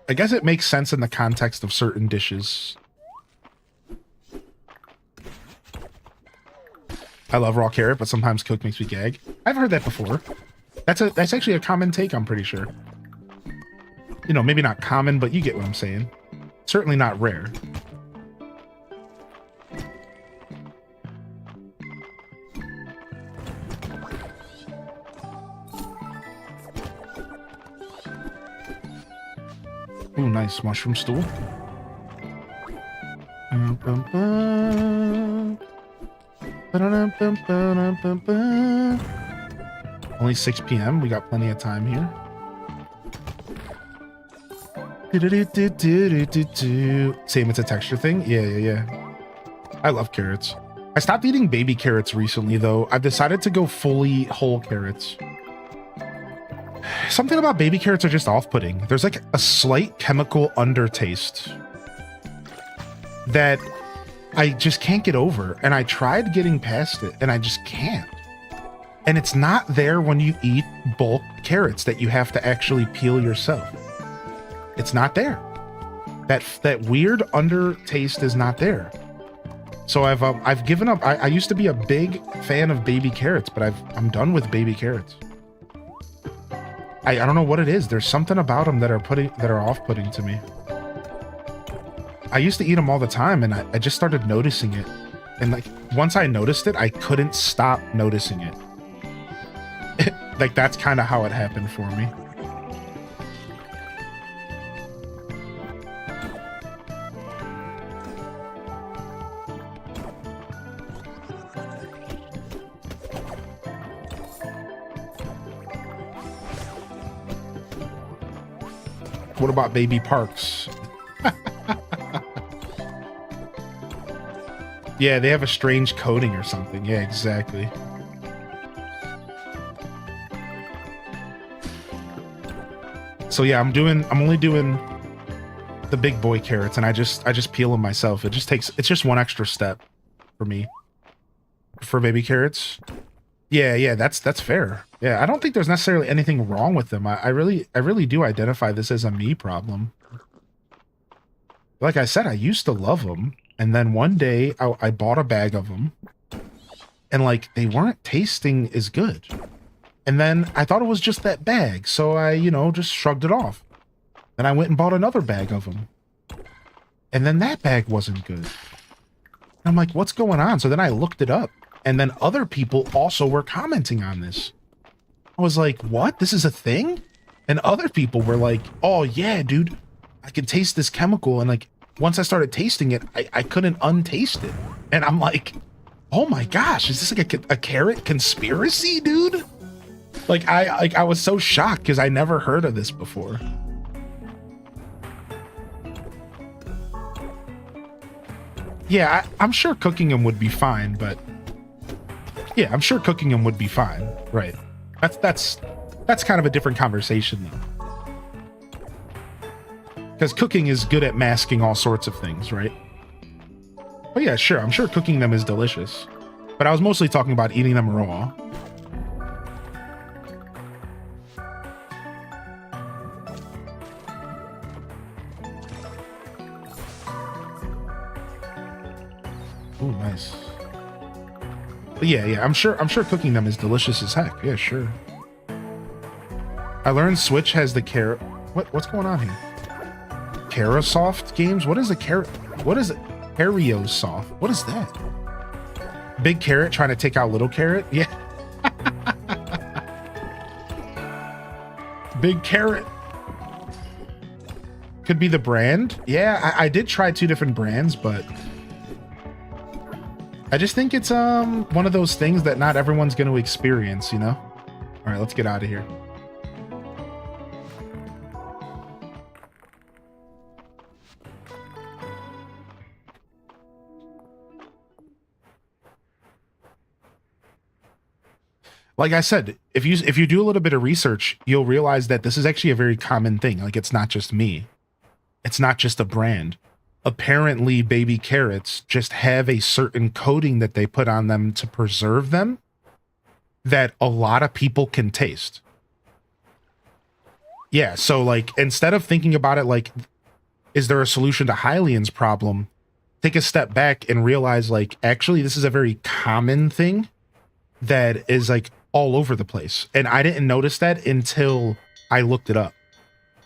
I guess it makes sense in the context of certain dishes. I love raw carrot, but sometimes cooked makes me gag. I've heard that before. That's actually a common take, I'm pretty sure. You know, maybe not common, but you get what I'm saying. Certainly not rare. Ooh, nice mushroom stool. Only 6 p.m. We got plenty of time here. Same, it's a texture thing. Yeah. I love carrots. I stopped eating baby carrots recently, though. I've decided to go fully whole carrots. Something about baby carrots are just off-putting. There's like a slight chemical undertaste that I just can't get over. And I tried getting past it and I just can't. And it's not there when you eat bulk carrots that you have to actually peel yourself. It's not there. That weird undertaste is not there. So I've given up. I used to be a big fan of baby carrots, but I'm done with baby carrots. I don't know what it is. There's something about them that are off-putting to me. I used to eat them all the time, and I just started noticing it. And like once I noticed it, I couldn't stop noticing it. Like that's kind of how it happened for me. What about baby Parks? Yeah, they have a strange coating or something. Yeah, exactly. So yeah, I'm only doing the big boy carrots, and I just peel them myself. It's just one extra step for me. For baby carrots. Yeah, that's fair. Yeah, I don't think there's necessarily anything wrong with them. I really do identify this as a me problem. Like I said, I used to love them, and then one day I bought a bag of them, and like they weren't tasting as good. And then I thought it was just that bag, so I, just shrugged it off. Then I went and bought another bag of them, and then that bag wasn't good. And I'm like, what's going on? So then I looked it up, and then other people also were commenting on this. I was like, what? This is a thing? And other people were like, oh yeah, dude, I can taste this chemical. And like, once I started tasting it, I couldn't untaste it. And I'm like, oh my gosh, is this like a carrot conspiracy, dude? Like I was so shocked because I never heard of this before. Yeah, I'm sure cooking them would be fine, but yeah, I'm sure cooking them would be fine, right? That's kind of a different conversation though, because cooking is good at masking all sorts of things, right? But yeah, sure, I'm sure cooking them is delicious, but I was mostly talking about eating them raw. Ooh, nice. But yeah, I'm sure cooking them is delicious as heck. Yeah, sure. I learned Switch has the carrot. What's going on here? Carasoft games? What is a carrot? What is it? Cariosoft? What is that? Big carrot trying to take out little carrot? Yeah. Big carrot. Could be the brand. Yeah, I did try 2 different brands, but I just think it's one of those things that not everyone's going to experience, you know? All right, let's get out of here. Like I said, if you do a little bit of research, you'll realize that this is actually a very common thing. Like it's not just me. It's not just a brand. Apparently baby carrots just have a certain coating that they put on them to preserve them that a lot of people can taste. Yeah, so like instead of thinking about it like, is there a solution to Hylian's problem? Take a step back and realize like, actually, this is a very common thing that is like all over the place. And I didn't notice that until I looked it up.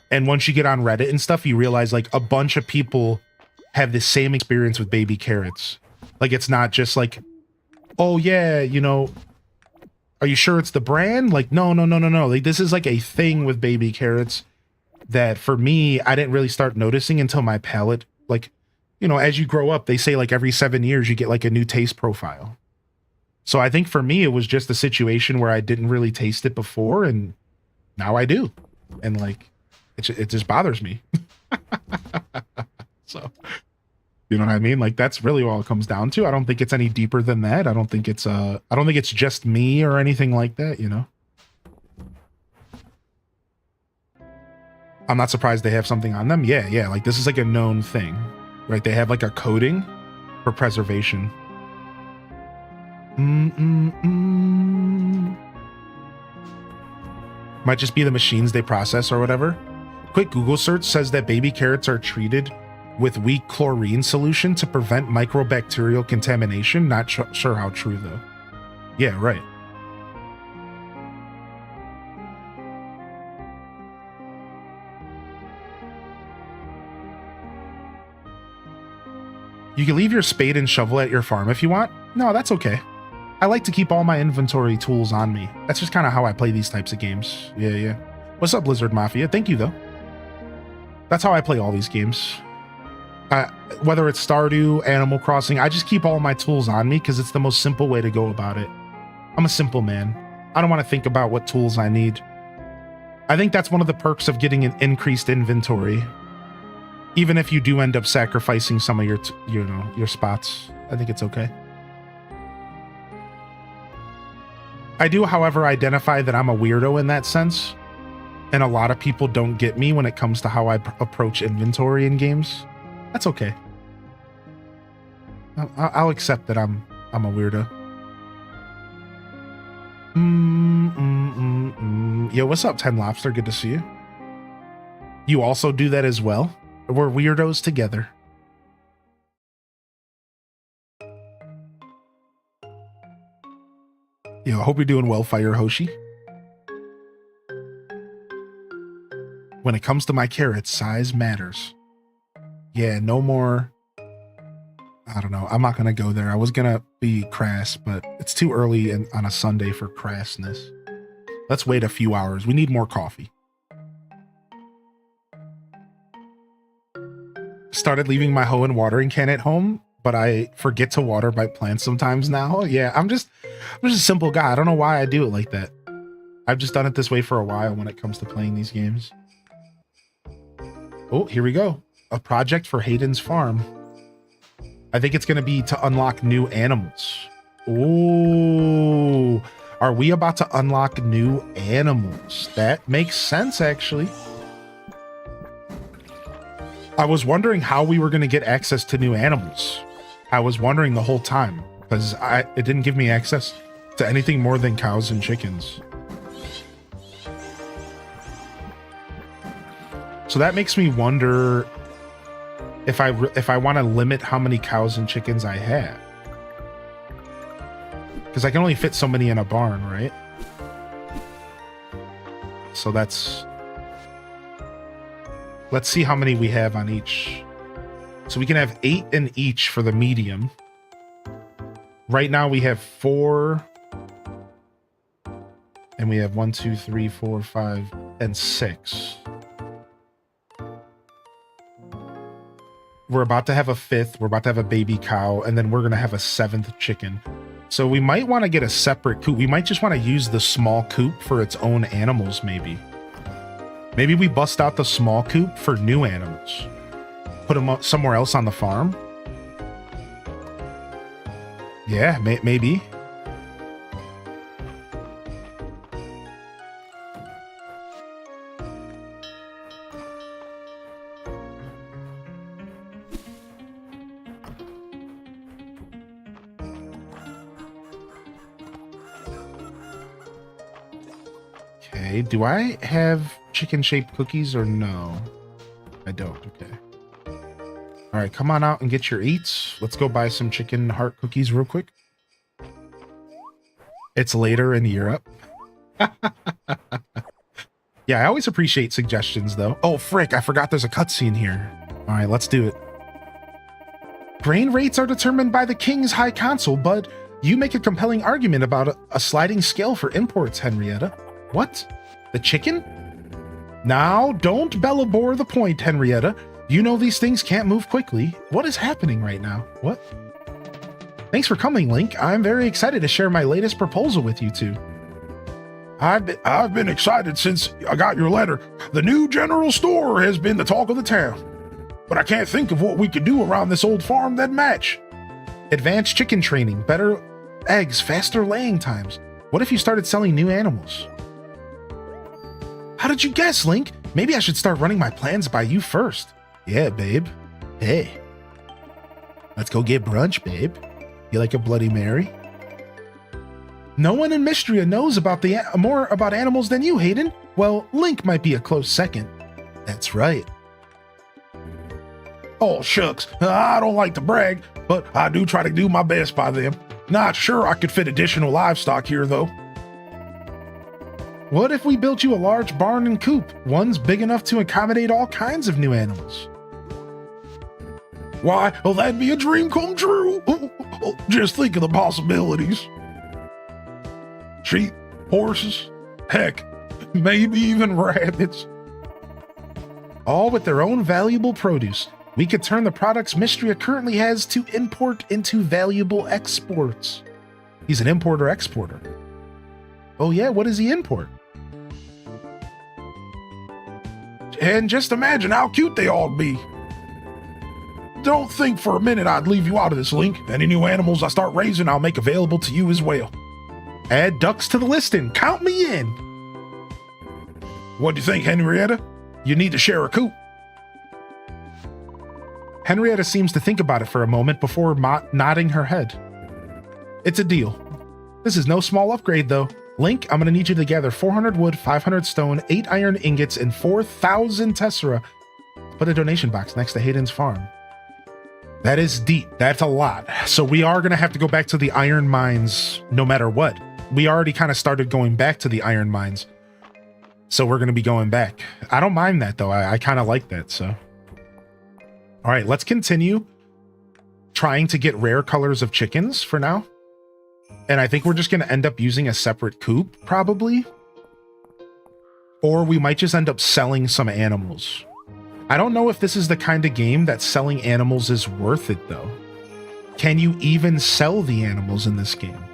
And once you get on Reddit and stuff, you realize like a bunch of people have the same experience with baby carrots. Like it's not just like, oh yeah, are you sure it's the brand? Like, no. Like this is like a thing with baby carrots that for me, I didn't really start noticing until my palate, like, as you grow up, they say like every 7 years you get like a new taste profile. So I think for me, it was just a situation where I didn't really taste it before, and now I do. And like, it just bothers me. So, you know what I mean? Like, that's really all it comes down to. I don't think it's any deeper than that. I don't think it's just me or anything like that, I'm not surprised they have something on them. Yeah. Like, this is like a known thing, right? They have like a coating for preservation. Might just be the machines they process or whatever. Quick Google search says that baby carrots are treated with weak chlorine solution to prevent microbacterial contamination. Not sure how true though. Yeah, right. You can leave your spade and shovel at your farm if you want. No, that's okay. I like to keep all my inventory tools on me. That's just kind of how I play these types of games. Yeah. What's up, Blizzard Mafia? Thank you, though. That's how I play all these games. Whether it's Stardew, Animal Crossing, I just keep all my tools on me because it's the most simple way to go about it. I'm a simple man. I don't want to think about what tools I need. I think that's one of the perks of getting an increased inventory. Even if you do end up sacrificing some of your spots, I think it's okay. I do, however, identify that I'm a weirdo in that sense. And a lot of people don't get me when it comes to how I approach inventory in games. That's okay. I'll accept that I'm a weirdo. Yo, what's up, 10 Lobster? Good to see you. You also do that as well? We're weirdos together. Yo, I hope you're doing well, Fire Hoshi. When it comes to my carrots, size matters. Yeah, no more. I don't know. I'm not going to go there. I was going to be crass, but it's too early on a Sunday for crassness. Let's wait a few hours. We need more coffee. Started leaving my hoe and watering can at home, but I forget to water my plants sometimes now. Yeah, I'm just a simple guy. I don't know why I do it like that. I've just done it this way for a while when it comes to playing these games. Oh, here we go. A project for Hayden's farm. I think it's going to be to unlock new animals. Oh, are we about to unlock new animals? That makes sense, actually. I was wondering how we were going to get access to new animals. I was wondering the whole time because it didn't give me access to anything more than cows and chickens. So that makes me wonder if I want to limit how many cows and chickens I have. Because I can only fit so many in a barn, right? So let's see how many we have on each. So we can have 8 in each for the medium. Right now we have 4. And we have 1, 2, 3, 4, 5, and 6. We're about to have a 5th. We're about to have a baby cow. And then we're going to have a 7th chicken. So we might want to get a separate coop. We might just want to use the small coop for its own animals, maybe. Maybe we bust out the small coop for new animals. Put them up somewhere else on the farm. Yeah, maybe. Okay, do I have chicken-shaped cookies or no? I don't, okay. All right, come on out and get your eats. Let's go buy some chicken heart cookies real quick. It's later in Europe. Yeah, I always appreciate suggestions, though. Oh, frick, I forgot there's a cutscene here. All right, let's do it. Grain rates are determined by the King's High Council, but you make a compelling argument about a sliding scale for imports, Henrietta. What? The chicken? Now, don't bellabore the point, Henrietta. You know these things can't move quickly. What is happening right now? What? Thanks for coming, Link. I'm very excited to share my latest proposal with you two. I've been excited since I got your letter. The new general store has been the talk of the town. But I can't think of what we could do around this old farm that'd match. Advanced chicken training, better eggs, faster laying times. What if you started selling new animals? How did you guess, Link? Maybe I should start running my plans by you first. Yeah, babe. Hey. Let's go get brunch, babe. You like a Bloody Mary? No one in Mystria knows about more about animals than you, Hayden. Well, Link might be a close second. That's right. Oh, shucks. I don't like to brag, but I do try to do my best by them. Not sure I could fit additional livestock here, though. What if we built you a large barn and coop? One's big enough to accommodate all kinds of new animals. Why? Well, that'd be a dream come true. Just think of the possibilities. Sheep, horses, heck, maybe even rabbits. All with their own valuable produce. We could turn the products Mystria currently has to import into valuable exports. He's an importer-exporter. Oh yeah, what does he import? And just imagine how cute they all be. Don't think for a minute I'd leave you out of this, Link. Any new animals I start raising, I'll make available to you as well. Add ducks to the listing. Count me in. What do you think, Henrietta? You need to share a coop. Henrietta seems to think about it for a moment before nodding her head. It's a deal. This is no small upgrade, though. Link, I'm going to need you to gather 400 wood, 500 stone, 8 iron ingots, and 4,000 tessera. Put a donation box next to Hayden's farm. That is deep. That's a lot. So we are going to have to go back to the iron mines no matter what. We already kind of started going back to the iron mines. So we're going to be going back. I don't mind that, though. I kind of like that, so... All right, let's continue trying to get rare colors of chickens for now. And I think we're just going to end up using a separate coop, probably. Or we might just end up selling some animals. I don't know if this is the kind of game that selling animals is worth it, though. Can you even sell the animals in this game?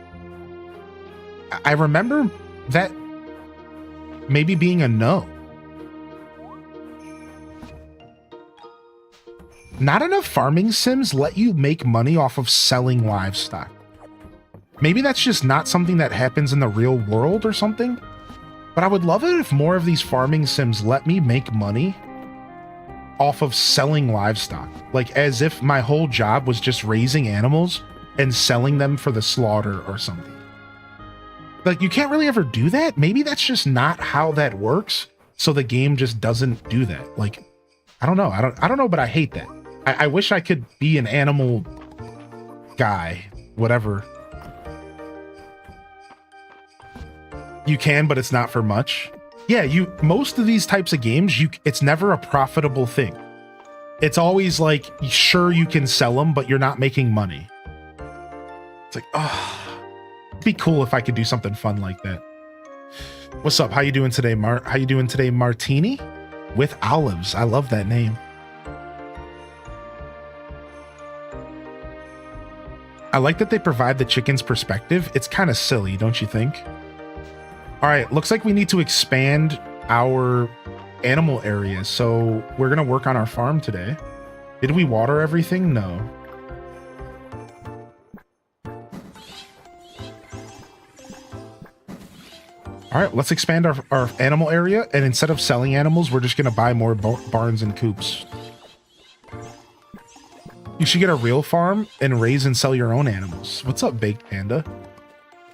I remember that maybe being a no. Not enough farming sims let you make money off of selling livestock. Maybe that's just not something that happens in the real world or something, but I would love it if more of these farming sims let me make money off of selling livestock. Like as if my whole job was just raising animals and selling them for the slaughter or something. Like you can't really ever do that. Maybe that's just not how that works. So the game just doesn't do that. Like, I don't know. I don't know, but I hate that. I wish I could be an animal guy, whatever. You can, but it's not for much. Yeah, most of these types of games, it's never a profitable thing. It's always like, sure, you can sell them, but you're not making money. It's like, oh, it'd be cool if I could do something fun like that. What's up? How you doing today, How you doing today, Martini? With olives. I love that name. I like that they provide the chicken's perspective. It's kind of silly, don't you think? All right, looks like we need to expand our animal areas. So we're going to work on our farm today. Did we water everything? No. All right, let's expand our animal area. And instead of selling animals, we're just going to buy more barns and coops. You should get a real farm and raise and sell your own animals. What's up, Baked Panda?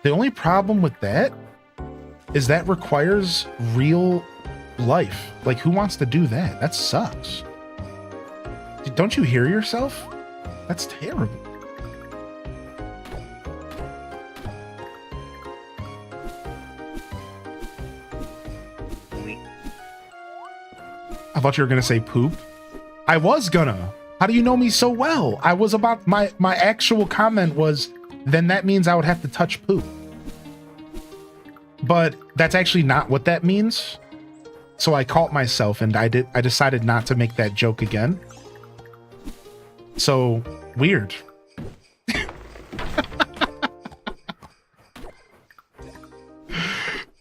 The only problem with that is that requires real life. Like, who wants to do that? That sucks. Don't you hear yourself? That's terrible. I thought you were gonna say poop. I was gonna. How do you know me so well? I was about, my actual comment was, then that means I would have to touch poop. But that's actually not what that means. So I caught myself and I decided not to make that joke again. So weird.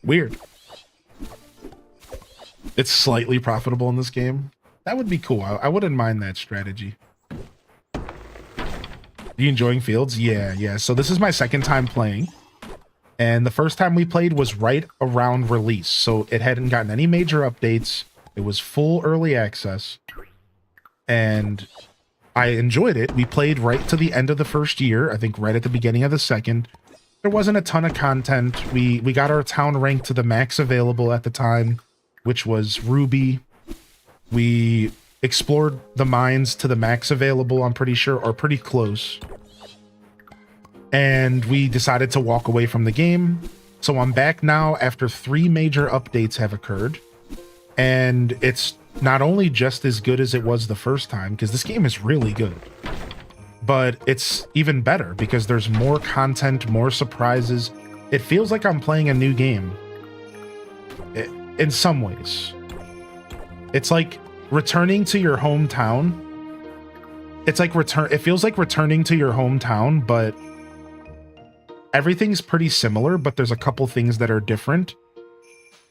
Weird. It's slightly profitable in this game. That would be cool. I wouldn't mind that strategy. You enjoying Fields? Yeah. So this is my second time playing. And the first time we played was right around release. So it hadn't gotten any major updates. It was full early access. And I enjoyed it. We played right to the end of the first year. I think right at the beginning of the second. There wasn't a ton of content. We got our town ranked to the max available at the time, which was Ruby. We explored the mines to the max available, I'm pretty sure, or pretty close. And we decided to walk away from the game. So I'm back now after 3 major updates have occurred. And it's not only just as good as it was the first time, because this game is really good. but it's even better because there's more content, more surprises. It feels like I'm playing a new game. In some ways. It's like returning to your hometown. It's like it feels like returning to your hometown, but everything's pretty similar, but there's a couple things that are different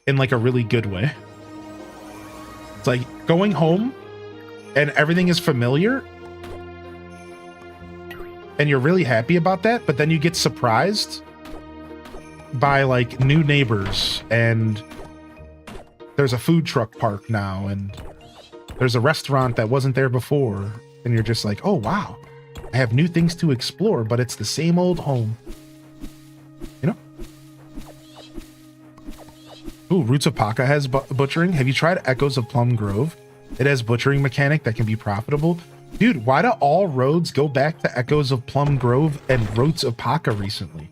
in like a really good way. It's like going home and everything is familiar and you're really happy about that, but then you get surprised by like new neighbors, and there's a food truck park now, and there's a restaurant that wasn't there before, and you're just like, oh wow, I have new things to explore, but it's the same old home. You know? Ooh, Roots of Paka has butchering. Have you tried Echoes of Plum Grove? It has butchering mechanic that can be profitable. Dude, why do all roads go back to Echoes of Plum Grove and Roots of Paka recently?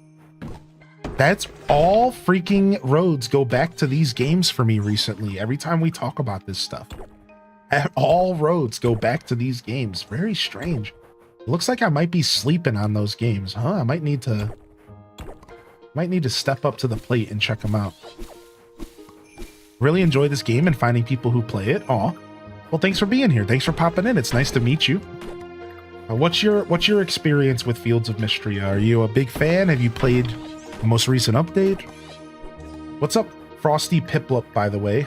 That's all freaking roads go back to these games for me recently. Every time we talk about this stuff, all roads go back to these games. Very strange. It looks like I might be sleeping on those games, huh? I might need to step up to the plate and check them out. Really enjoy this game and finding people who play it. Aw. Well, thanks for being here. Thanks for popping in. It's nice to meet you. What's your experience with Fields of Mystria? Are you a big fan? Have you played the most recent update? What's up, Frosty Piplup, by the way?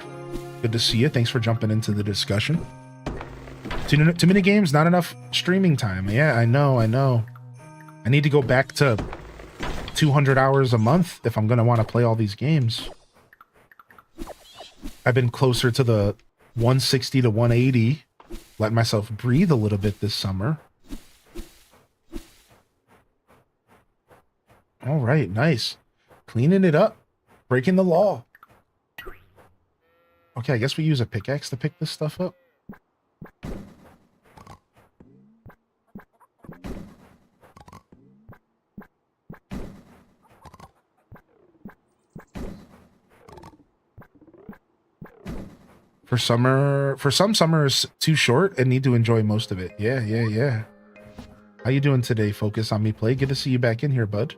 Good to see you. Thanks for jumping into the discussion. Too many games, not enough streaming time. Yeah, I know. I need to go back to 200 hours a month if I'm going to want to play all these games. I've been closer to the 160 to 180. Let myself breathe a little bit this summer. All right, nice. Cleaning it up. Breaking the law. Okay, I guess we use a pickaxe to pick this stuff up. For some summer is too short and need to enjoy most of it. Yeah. How you doing today, Focus on Me Play? Good to see you back in here, bud.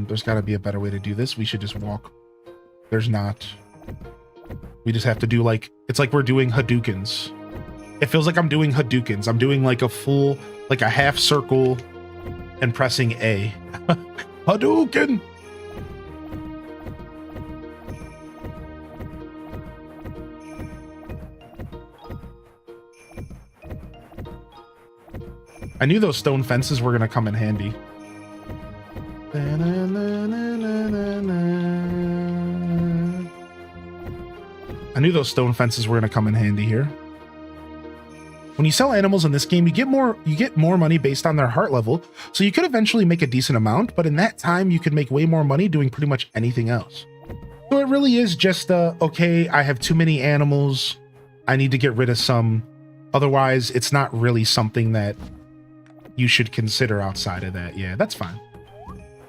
There's got to be a better way to do this. We should just walk. There's not. We just have to do like, it's like we're doing Hadoukens. It feels like I'm doing Hadoukens. I'm doing like a full, like a half circle and pressing A. Hadouken! I knew those stone fences were going to come in handy. I knew those stone fences were going to come in handy here. When you sell animals in this game, you get more money based on their heart level, so you could eventually make a decent amount, but in that time, you could make way more money doing pretty much anything else. So it really is just, okay, I have too many animals, I need to get rid of some. Otherwise, it's not really something that you should consider outside of that. Yeah, that's fine.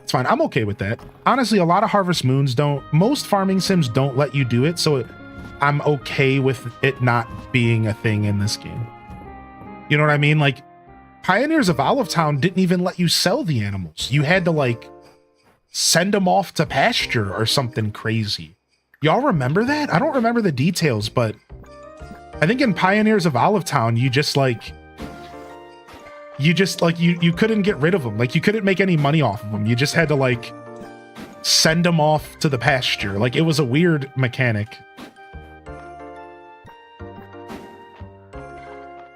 It's fine. I'm okay with that. Honestly, a lot of Harvest Moons most farming sims don't let you do it, so I'm okay with it not being a thing in this game. You know what I mean? Like, Pioneers of Olive Town didn't even let you sell the animals. You had to, like, send them off to pasture or something crazy. Y'all remember that? I don't remember the details, but I think in Pioneers of Olive Town, you couldn't get rid of them. Like, you couldn't make any money off of them. You just had to, like, send them off to the pasture. Like, it was a weird mechanic.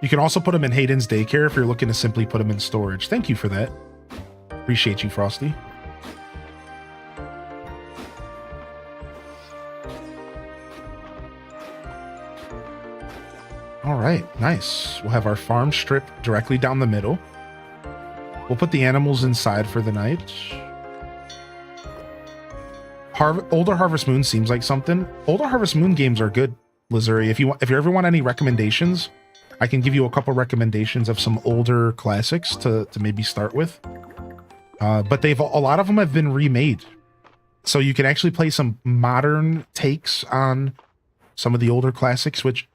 You can also put them in Hayden's daycare if you're looking to simply put them in storage. Thank you for that. Appreciate you, Frosty. All right, nice. We'll have our farm strip directly down the middle. We'll put the animals inside for the night. Older Harvest Moon seems like something. Older Harvest Moon games are good, Lizuri. If you ever want any recommendations, I can give you a couple recommendations of some older classics to maybe start with. But a lot of them have been remade. So you can actually play some modern takes on some of the older classics, which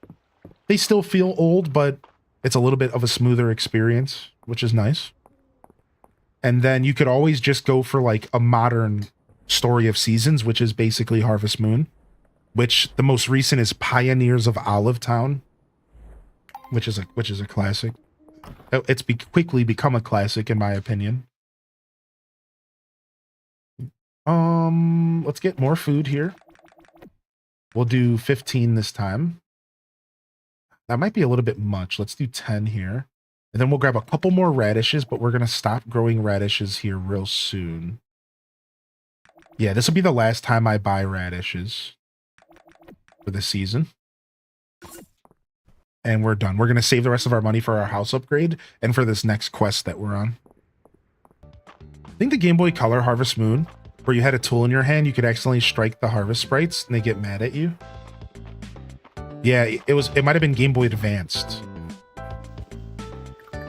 they still feel old, but it's a little bit of a smoother experience, which is nice. And then you could always just go for like a modern Story of Seasons, which is basically Harvest Moon, which the most recent is Pioneers of Olive Town, which is a classic. It's quickly become a classic in my opinion. Let's get more food here. We'll do 15 this time. That might be a little bit much. Let's do 10 here. And then we'll grab a couple more radishes, but we're going to stop growing radishes here real soon. Yeah, this will be the last time I buy radishes for the season. And we're done. We're going to save the rest of our money for our house upgrade and for this next quest that we're on. I think the Game Boy Color Harvest Moon, where you had a tool in your hand, you could accidentally strike the harvest sprites and they get mad at you. Yeah, it might have been Game Boy Advanced.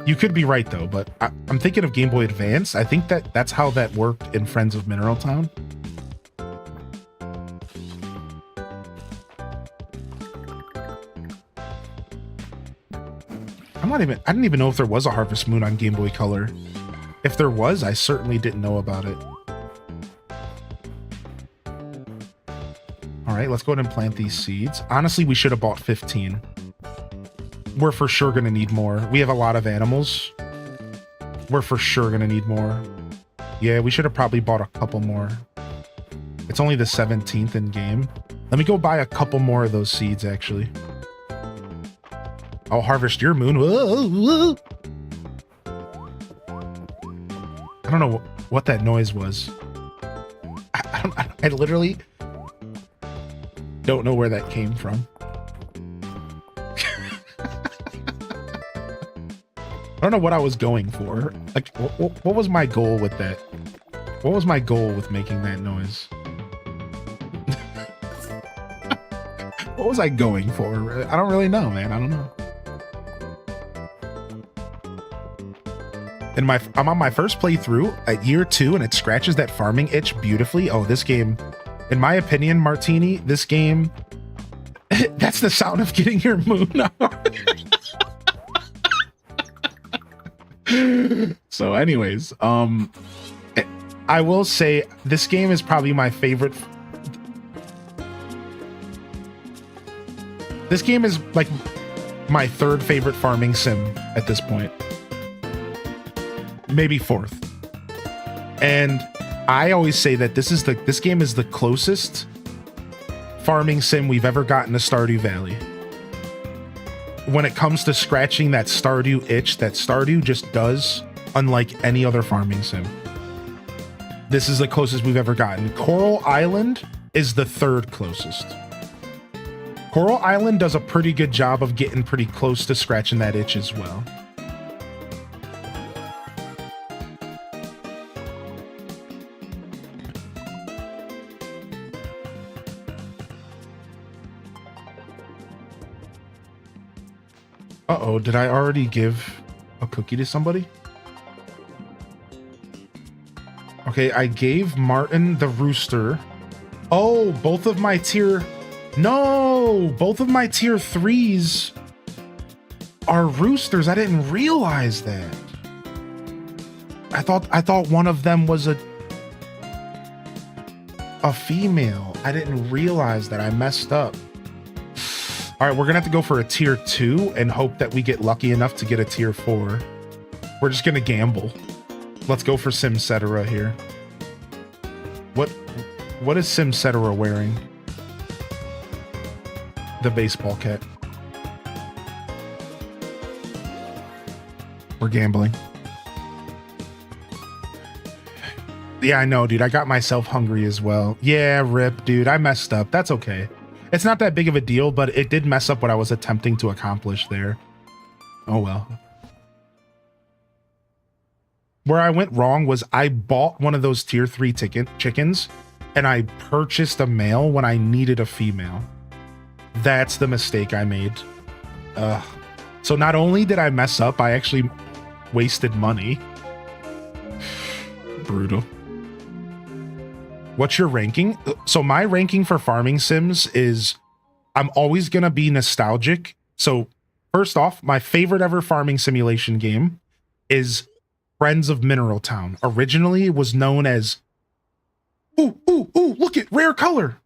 You could be right though, but I'm thinking of Game Boy Advance. I think that's how that worked in Friends of Mineral Town. I didn't even know if there was a Harvest Moon on Game Boy Color. If there was, I certainly didn't know about it. All right, let's go ahead and plant these seeds. Honestly, we should have bought 15. We're for sure going to need more. We have a lot of animals. We're for sure going to need more. Yeah, we should have probably bought a couple more. It's only the 17th in game. Let me go buy a couple more of those seeds, actually. I'll harvest your moon. Whoa, whoa. I don't know what that noise was. I literally don't know where that came from. I don't know what I was going for. Like, what was my goal with that? What was my goal with making that noise? What was I going for? I don't really know, man. I don't know. And I'm on my first playthrough at year 2, and it scratches that farming itch beautifully. Oh, this game, in my opinion, Martini, this game, that's the sound of getting your moon out. So anyways, I will say this game is probably my favorite. This game is like my 3rd favorite farming sim at this point. Maybe 4th. And I always say that this game is the closest farming sim we've ever gotten to Stardew Valley. When it comes to scratching that Stardew itch that Stardew just does, unlike any other farming sim. This is the closest we've ever gotten. Coral Island is the 3rd closest. Coral Island does a pretty good job of getting pretty close to scratching that itch as well. Uh-oh, did I already give a cookie to somebody? Okay, I gave Martin the rooster. Oh, both of my tier... No! Both of my tier 3s are roosters. I didn't realize that. I thought one of them was a female. I didn't realize that. I messed up. All right, we're gonna have to go for a tier 2 and hope that we get lucky enough to get a tier 4. We're just gonna gamble. Let's go for Simcetera here. What is Simcetera wearing? The baseball cap. We're gambling. Yeah, I know, dude. I got myself hungry as well. Yeah, rip, dude. I messed up. That's okay. It's not that big of a deal, but it did mess up what I was attempting to accomplish there. Oh, well. Where I went wrong was I bought one of those tier 3 chickens, and I purchased a male when I needed a female. That's the mistake I made. So not only did I mess up, I actually wasted money. Brutal. What's your ranking? So my ranking for farming sims is I'm always going to be nostalgic. So first off, my favorite ever farming simulation game is Friends of Mineral Town. Originally, it was known as... Ooh, look at rare color.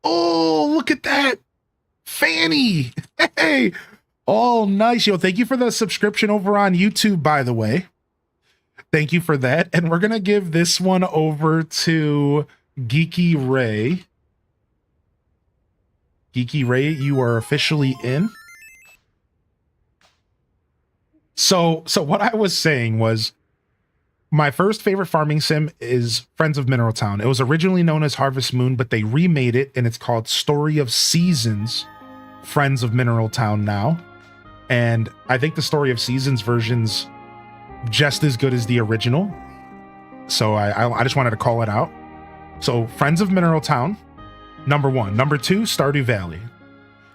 Oh, look at that. Fanny. Hey. Oh, nice. Yo, thank you for the subscription over on YouTube, by the way. Thank you for that. And we're going to give this one over to Geeky Ray. Geeky Ray, you are officially in. So what I was saying was my first favorite farming sim is Friends of Mineral Town. It was originally known as Harvest Moon, but they remade it and it's called Story of Seasons Friends of Mineral Town now. And I think the Story of Seasons version's just as good as the original. So I just wanted to call it out. So Friends of Mineral Town, number 1. Number 2, Stardew Valley.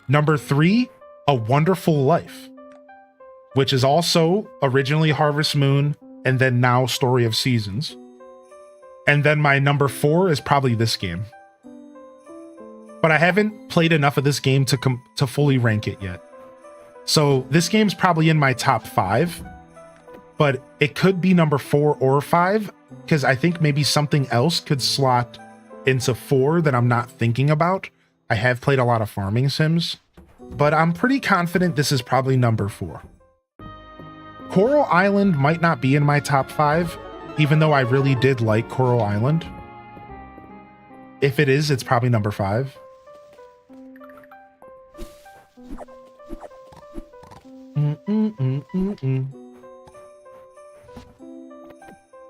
Number 3, A Wonderful Life, which is also originally Harvest Moon and then now Story of Seasons. And then my number 4 is probably this game. But I haven't played enough of this game to fully rank it yet. So this game's probably in my top 5, but it could be number 4 or 5 because I think maybe something else could slot into 4 that I'm not thinking about. I have played a lot of farming sims, but I'm pretty confident this is probably number 4. Coral Island might not be in my top 5, even though I really did like Coral Island. If it is, it's probably number 5.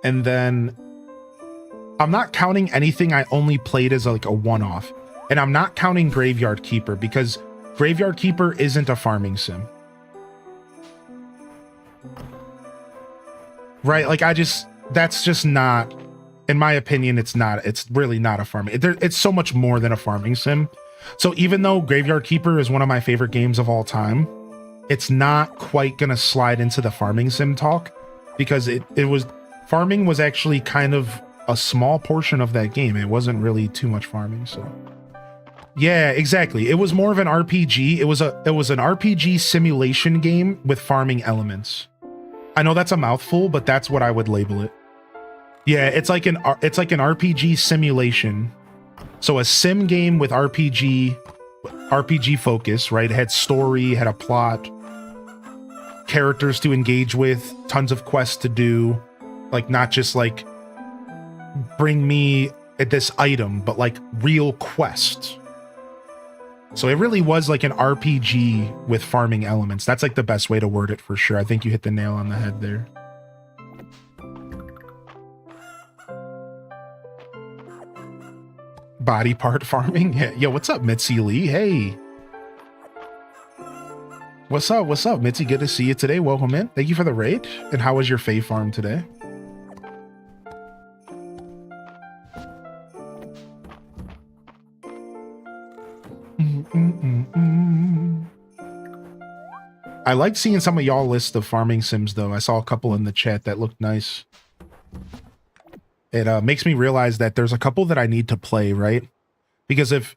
And then I'm not counting anything I only played as like a one-off. And I'm not counting Graveyard Keeper because Graveyard Keeper isn't a farming sim. Right? Like that's just not, in my opinion, it's really not a farming. It's so much more than a farming sim. So even though Graveyard Keeper is one of my favorite games of all time, it's not quite gonna slide into the farming sim talk because farming was actually kind of a small portion of that game. It wasn't really too much farming, so. Yeah, exactly. It was more of an RPG. It was an RPG simulation game with farming elements. I know that's a mouthful, but that's what I would label it. Yeah, it's like an RPG simulation. So a sim game with RPG focus, right? It had story, had a plot, characters to engage with, tons of quests to do. Like not just like bring me this item, but like real quests. So it really was like an RPG with farming elements. That's like the best way to word it for sure. I think you hit the nail on the head there. Body part farming? Yeah. Yo, what's up, Mitzi Lee? Hey. What's up, Mitzi? Good to see you today. Welcome in. Thank you for the raid. And how was your Fae farm today? I liked seeing some of y'all list of farming sims though. I saw a couple in the chat that looked nice. It makes me realize that there's a couple that I need to play, right? Because if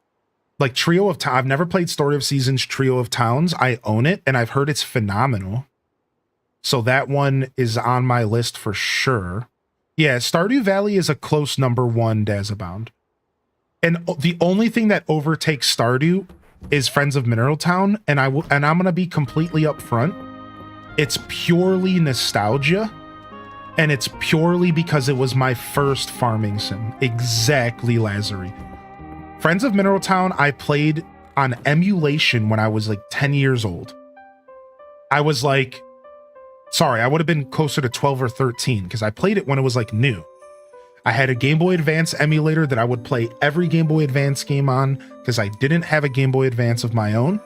like Trio of I've never played Story of Seasons Trio of Towns. I own it and I've heard it's phenomenal. So that one is on my list for sure. Yeah, Stardew Valley is a close number 1, Dazabound. And the only thing that overtakes Stardew is Friends of Mineral Town, and I'm gonna be completely upfront. It's purely nostalgia, and it's purely because it was my first farming sim. Exactly, Lazary. Friends of Mineral Town I played on emulation when I was like 10 years old. I was like, sorry, I would have been closer to 12 or 13 because I played it when it was like new. I had a Game Boy Advance emulator that I would play every Game Boy Advance game on because I didn't have a Game Boy Advance of my own.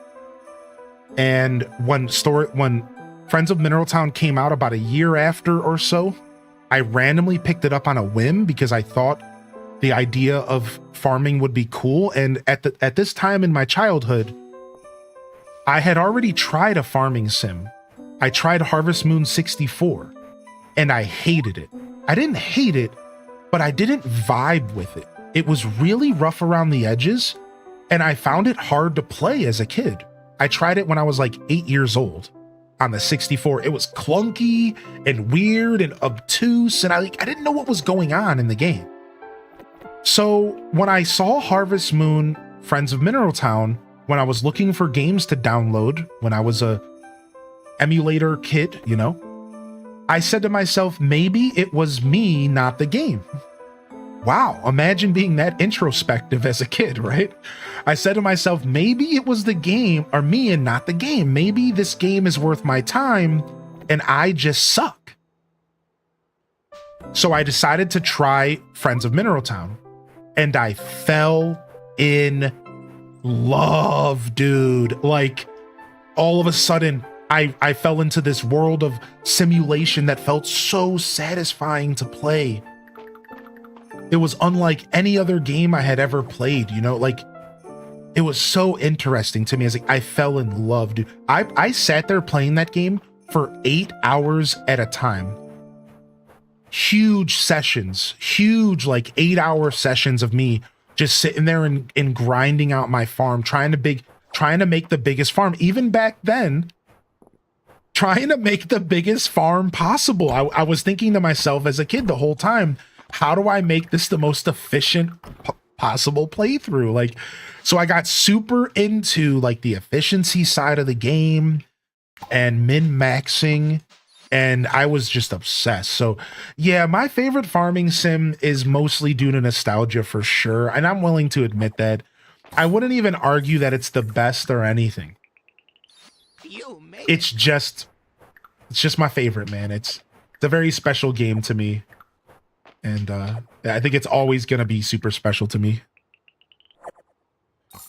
And when Friends of Mineral Town came out about a year after or so, I randomly picked it up on a whim because I thought the idea of farming would be cool. And at this time in my childhood, I had already tried a farming sim. I tried Harvest Moon 64 and I hated it. I didn't hate it. but I didn't vibe with it. It was really rough around the edges, and I found it hard to play as a kid. I tried it when I was like 8 years old on the 64. It was clunky and weird and obtuse, and I didn't know what was going on in the game. So when I saw Harvest Moon Friends of Mineral Town, when I was looking for games to download, when I was a emulator kid, you know, I said to myself, maybe it was me, not the game. Wow, imagine being that introspective as a kid, right? I said to myself, maybe it was the game or me and not the game. Maybe this game is worth my time and I just suck. So I decided to try Friends of Mineral Town and I fell in love, dude. Like all of a sudden, I fell into this world of simulation that felt so satisfying to play. It was unlike any other game I had ever played, you know, like it was so interesting to me. I fell in love, dude. I sat there playing that game for 8 hours at a time. Huge sessions, huge like 8-hour sessions of me just sitting there and grinding out my farm, trying to make the biggest farm. Even back then, trying to make the biggest farm possible. I was thinking to myself as a kid the whole time, how do I make this the most efficient possible playthrough? Like, so I got super into like the efficiency side of the game and min-maxing, and I was just obsessed. So yeah, my favorite farming sim is mostly due to nostalgia for sure. And I'm willing to admit that. I wouldn't even argue that it's the best or anything. It's just my favorite, man. It's a very special game to me. And I think it's always going to be super special to me.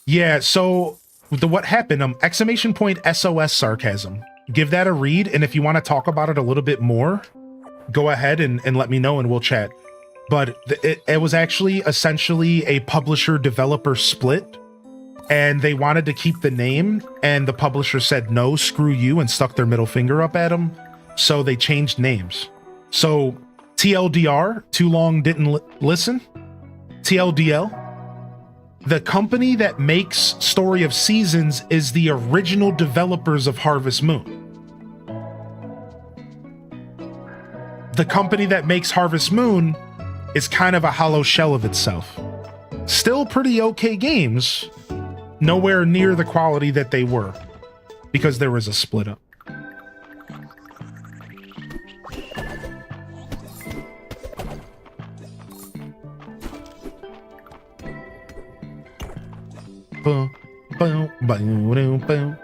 Yeah, so what happened, exclamation point SOS sarcasm. Give that a read, and if you want to talk about it a little bit more, go ahead and let me know and we'll chat. But it was actually essentially a publisher-developer split, and they wanted to keep the name, and the publisher said, no, screw you, and stuck their middle finger up at them, so they changed names. So TLDR, too long didn't listen. TLDL, the company that makes Story of Seasons is the original developers of Harvest Moon. The company that makes Harvest Moon is kind of a hollow shell of itself. Still pretty okay games, nowhere near the quality that they were, because there was a split up. Boom, boom, boom, boom, boom.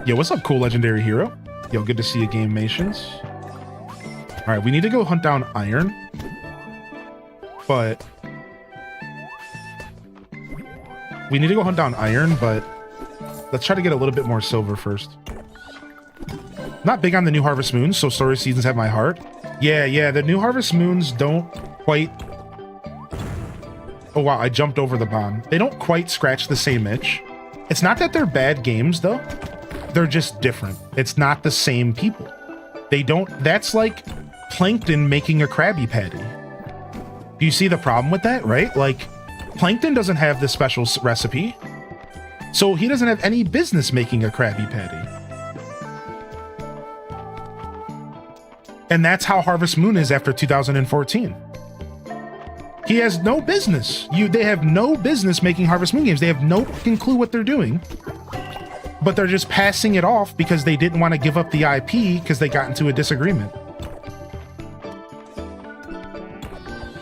Yo, what's up, cool legendary hero? Yo, good to see you, Game Mations. All right, we need to go hunt down iron, but let's try to get a little bit more silver first. Not big on the new Harvest Moons, so Story Seasons have my heart. Yeah, the new Harvest Moons don't quite... Oh wow, I jumped over the bomb. They don't quite scratch the same itch. It's not that they're bad games though. They're just different. It's not the same people. That's like Plankton making a Krabby Patty. Do you see the problem with that, right? Like, Plankton doesn't have the special recipe, so he doesn't have any business making a Krabby Patty. And that's how Harvest Moon is after 2014. He has no business. They have no business making Harvest Moon games. They have no fucking clue what they're doing. But they're just passing it off because they didn't want to give up the IP because they got into a disagreement.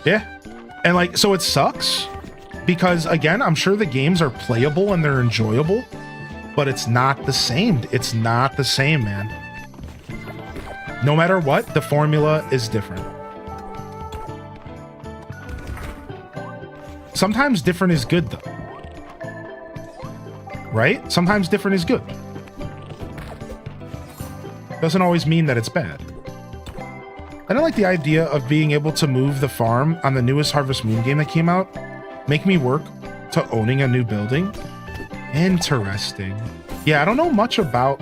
Yeah. And like, so it sucks because again, I'm sure the games are playable and they're enjoyable, but it's not the same. It's not the same, man. No matter what, the formula is different. Sometimes different is good though. Right? Sometimes different is good. Doesn't always mean that it's bad. I don't like the idea of being able to move the farm on the newest Harvest Moon game that came out. Make me work to owning a new building. Interesting. Yeah, I don't know much about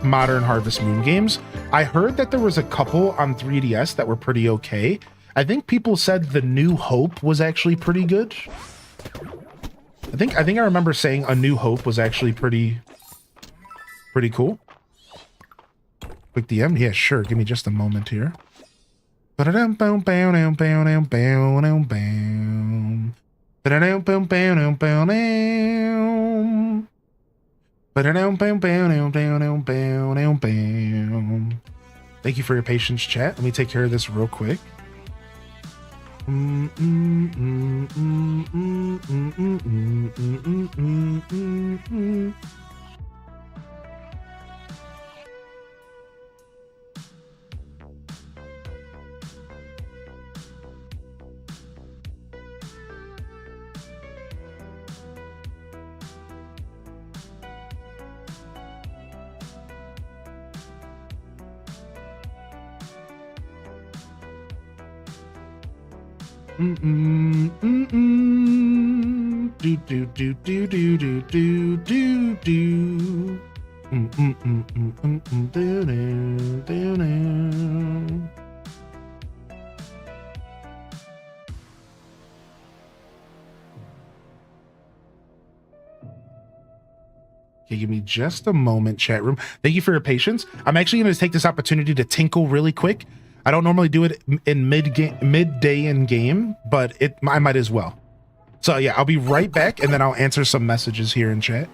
modern Harvest Moon games. I heard that there was a couple on 3DS that were pretty okay. I think people said the New Hope was actually pretty good. I think I remember saying A New Hope was actually pretty cool. Quick DM? Yeah, sure. Give me just a moment here. Thank you for your patience, chat. Let me take care of this real quick. Okay, give me just a moment, chat room. Thank you for your patience. I'm actually going to take this opportunity to tinkle really quick. I don't normally do it in midday in game, but I might as well. So yeah, I'll be right back, and then I'll answer some messages here in chat.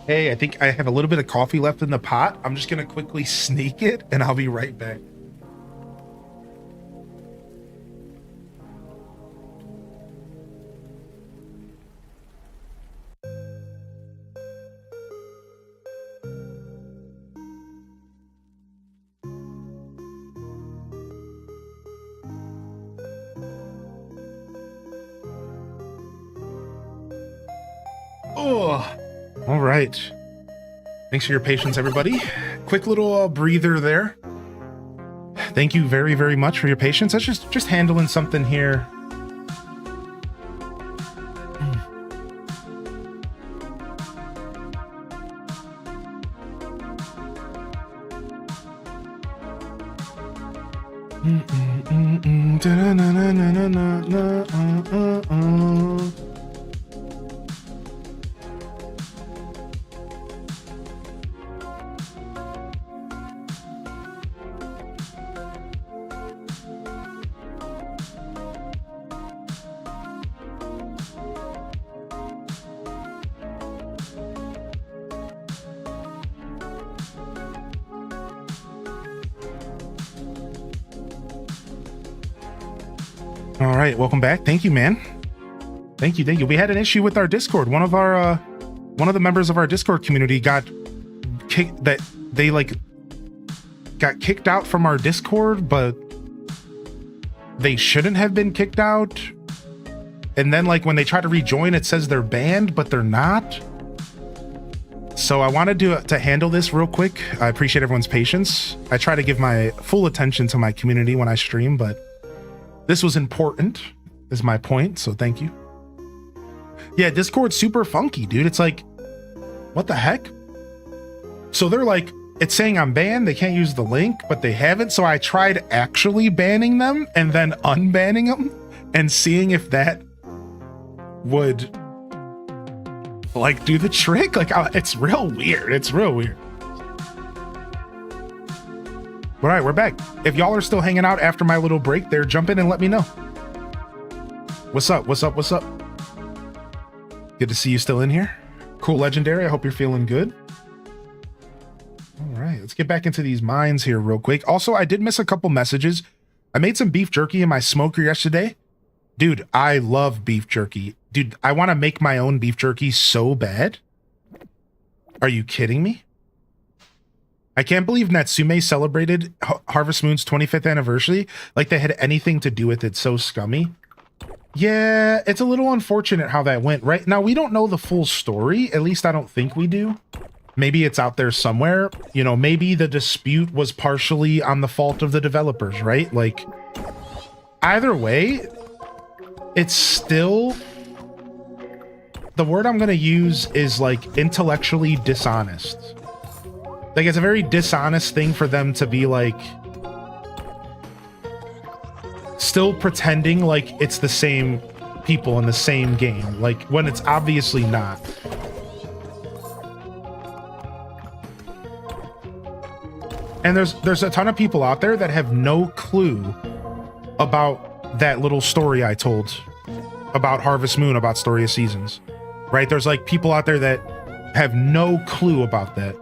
Hey, I think I have a little bit of coffee left in the pot. I'm just gonna quickly sneak it and I'll be right back. Oh, all right. Thanks for your patience, everybody. Quick little breather there. Thank you very, very much for your patience. That's just handling something here. All right, welcome back. Thank you, man. Thank you. We had an issue with our Discord. One of the members of our Discord community got kicked. Got kicked out from our Discord, but they shouldn't have been kicked out. And then, like, when they try to rejoin, it says they're banned, but they're not. So I wanted to handle this real quick. I appreciate everyone's patience. I try to give my full attention to my community when I stream, but this was important, is my point, so thank you. Yeah, Discord's super funky, dude. It's like, what the heck? So they're like, it's saying I'm banned, they can't use the link, but they haven't, so I tried actually banning them and then unbanning them and seeing if that would, like, do the trick. Like, it's real weird. It's real weird. All right, we're back. If y'all are still hanging out after my little break there, jump in and let me know. What's up? What's up? What's up? Good to see you still in here. Cool, Legendary. I hope you're feeling good. All right, let's get back into these mines here real quick. Also, I did miss a couple messages. I made some beef jerky in my smoker yesterday. Dude, I love beef jerky. Dude, I want to make my own beef jerky so bad. Are you kidding me? I can't believe Natsume celebrated Harvest Moon's 25th anniversary like they had anything to do with it. So scummy. Yeah, it's a little unfortunate how that went. Right now, we don't know the full story. At least I don't think we do. Maybe it's out there somewhere. You know, maybe the dispute was partially on the fault of the developers, right? Like, either way, it's still... The word I'm going to use is, like, intellectually dishonest. Like, it's a very dishonest thing for them to be, like, still pretending like it's the same people in the same game, like, when it's obviously not. And there's a ton of people out there that have no clue about that little story I told about Harvest Moon, about Story of Seasons, right? There's, like, people out there that have no clue about that.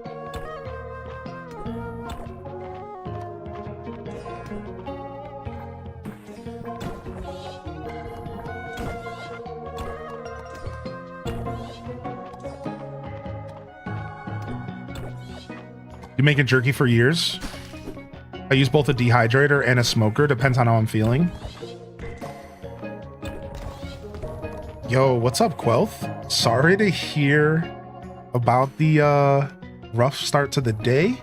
Been making jerky for years. I use both a dehydrator and a smoker, depends on how I'm feeling. Yo, what's up, Quelth? Sorry to hear about the rough start to the day.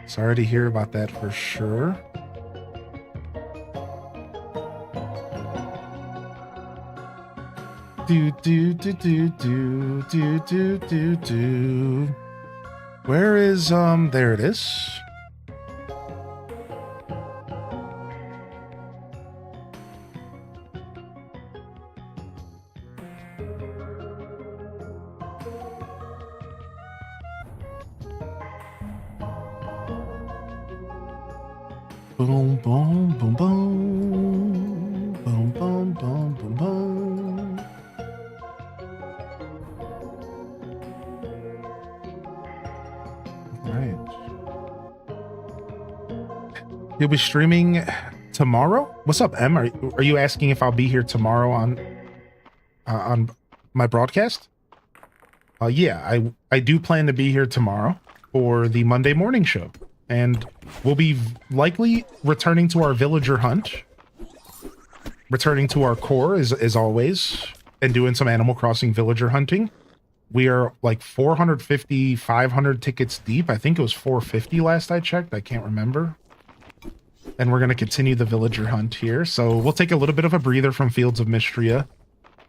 Sorry to hear about that for sure. Do do do do do do do do do. Where is there it is. Boom boom boom boom boom boom boom boom boom. You'll be streaming tomorrow? What's up, Em? Are you asking if I'll be here tomorrow on my broadcast? Yeah, I do plan to be here tomorrow for the Monday morning show. And we'll be likely returning to our villager hunt. Returning to our core as always. And doing some Animal Crossing villager hunting. We are like 450, 500 tickets deep. I think it was 450 last I checked. I can't remember. And we're going to continue the villager hunt here. So we'll take a little bit of a breather from Fields of Mystria.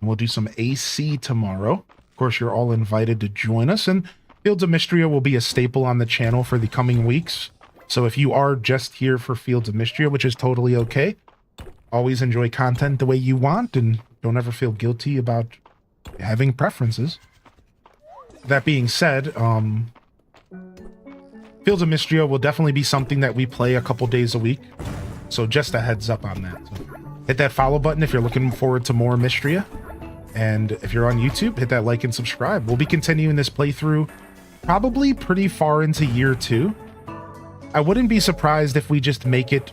And we'll do some AC tomorrow. Of course, you're all invited to join us. And Fields of Mystria will be a staple on the channel for the coming weeks. So if you are just here for Fields of Mystria, which is totally okay, always enjoy content the way you want and don't ever feel guilty about having preferences. That being said, Fields of Mystria will definitely be something that we play a couple days a week. So just a heads up on that. So hit that follow button if you're looking forward to more Mystria. And if you're on YouTube, hit that like and subscribe. We'll be continuing this playthrough probably pretty far into year 2. I wouldn't be surprised if we just make it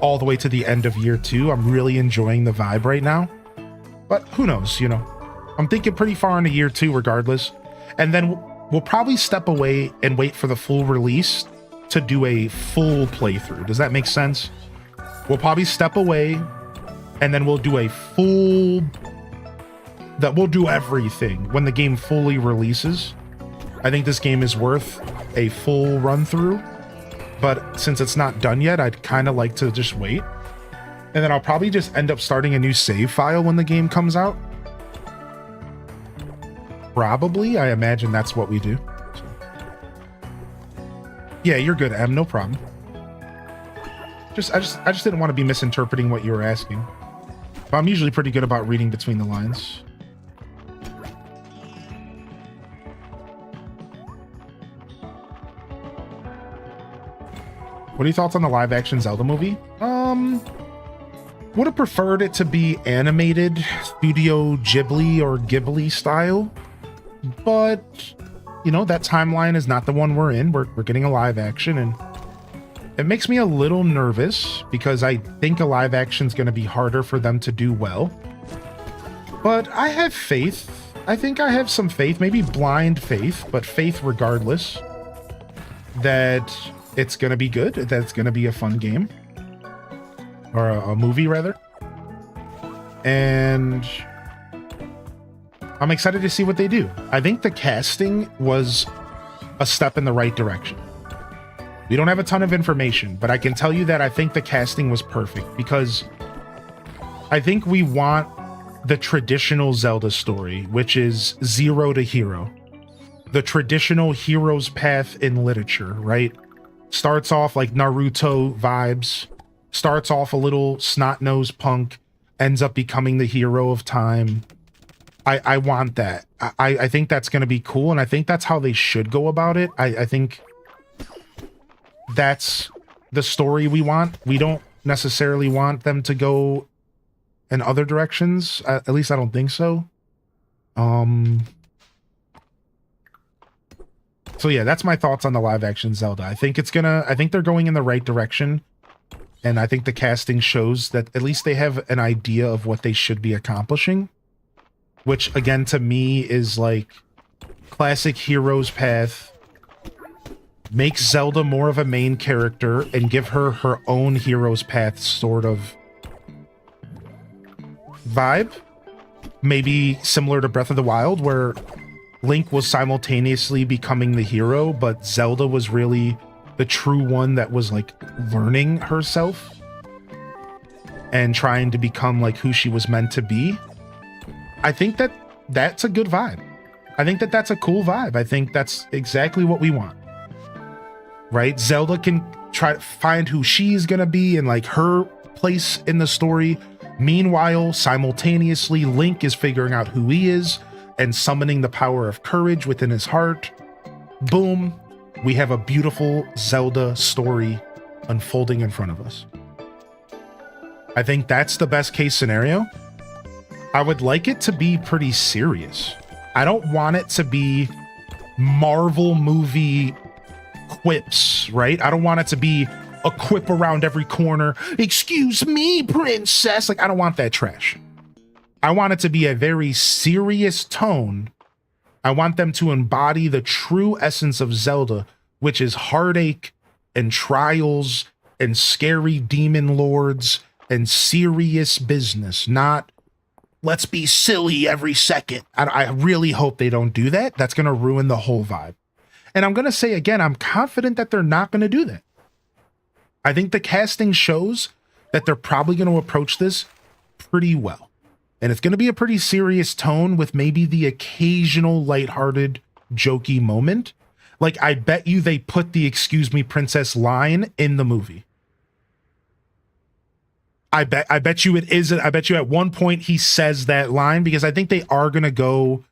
all the way to the end of year 2. I'm really enjoying the vibe right now. But who knows, you know. I'm thinking pretty far into year 2 regardless. And then we'll probably step away and wait for the full release to do a full playthrough. Does that make sense? We'll probably step away and then we'll do a full... that we'll do everything when the game fully releases. I think this game is worth a full run through, but since it's not done yet, I'd kind of like to just wait. And then I'll probably just end up starting a new save file when the game comes out. Probably, I imagine that's what we do. So. Yeah, you're good, Em, no problem. I just didn't want to be misinterpreting what you were asking. But I'm usually pretty good about reading between the lines. What are your thoughts on the live-action Zelda movie? Would have preferred it to be animated, Studio Ghibli or Ghibli style. But, you know, that timeline is not the one we're in. We're getting a live-action, and it makes me a little nervous because I think a live-action is going to be harder for them to do well. But I have faith. I think I have some faith, maybe blind faith, but faith regardless, that it's going to be good, that it's going to be a fun game. Or a movie, rather. And I'm excited to see what they do. I think the casting was a step in the right direction. We don't have a ton of information, but I can tell you that I think the casting was perfect because I think we want the traditional Zelda story, which is 0 to hero. The traditional hero's path in literature, right? Starts off like Naruto vibes, starts off a little snot-nosed punk, ends up becoming the hero of time. I want that. I think that's going to be cool, and I think that's how they should go about it. I think that's the story we want. We don't necessarily want them to go in other directions. At least I don't think so. So yeah, that's my thoughts on the live-action Zelda. I think they're going in the right direction. And I think the casting shows that at least they have an idea of what they should be accomplishing. Which, again, to me is like classic hero's path. Make Zelda more of a main character and give her her own hero's path sort of vibe. Maybe similar to Breath of the Wild, where Link was simultaneously becoming the hero, but Zelda was really the true one that was like learning herself and trying to become like who she was meant to be. I think that that's a good vibe. I think that that's a cool vibe. I think that's exactly what we want. Right? Zelda can try to find who she's gonna be and like her place in the story. Meanwhile, simultaneously, Link is figuring out who he is and summoning the power of courage within his heart. Boom. We have a beautiful Zelda story unfolding in front of us. I think that's the best case scenario. I would like it to be pretty serious. I don't want it to be Marvel movie quips, right? I don't want it to be a quip around every corner. Excuse me, princess. Like, I don't want that trash. I want it to be a very serious tone. I want them to embody the true essence of Zelda, which is heartache and trials and scary demon lords and serious business, not let's be silly every second. I really hope they don't do that. That's going to ruin the whole vibe. And I'm going to say again, I'm confident that they're not going to do that. I think the casting shows that they're probably going to approach this pretty well. And it's going to be a pretty serious tone with maybe the occasional lighthearted, jokey moment. Like, I bet you they put the "excuse me, princess" line in the movie. I bet you it is. I bet you at one point he says that line, because I think they are going to go,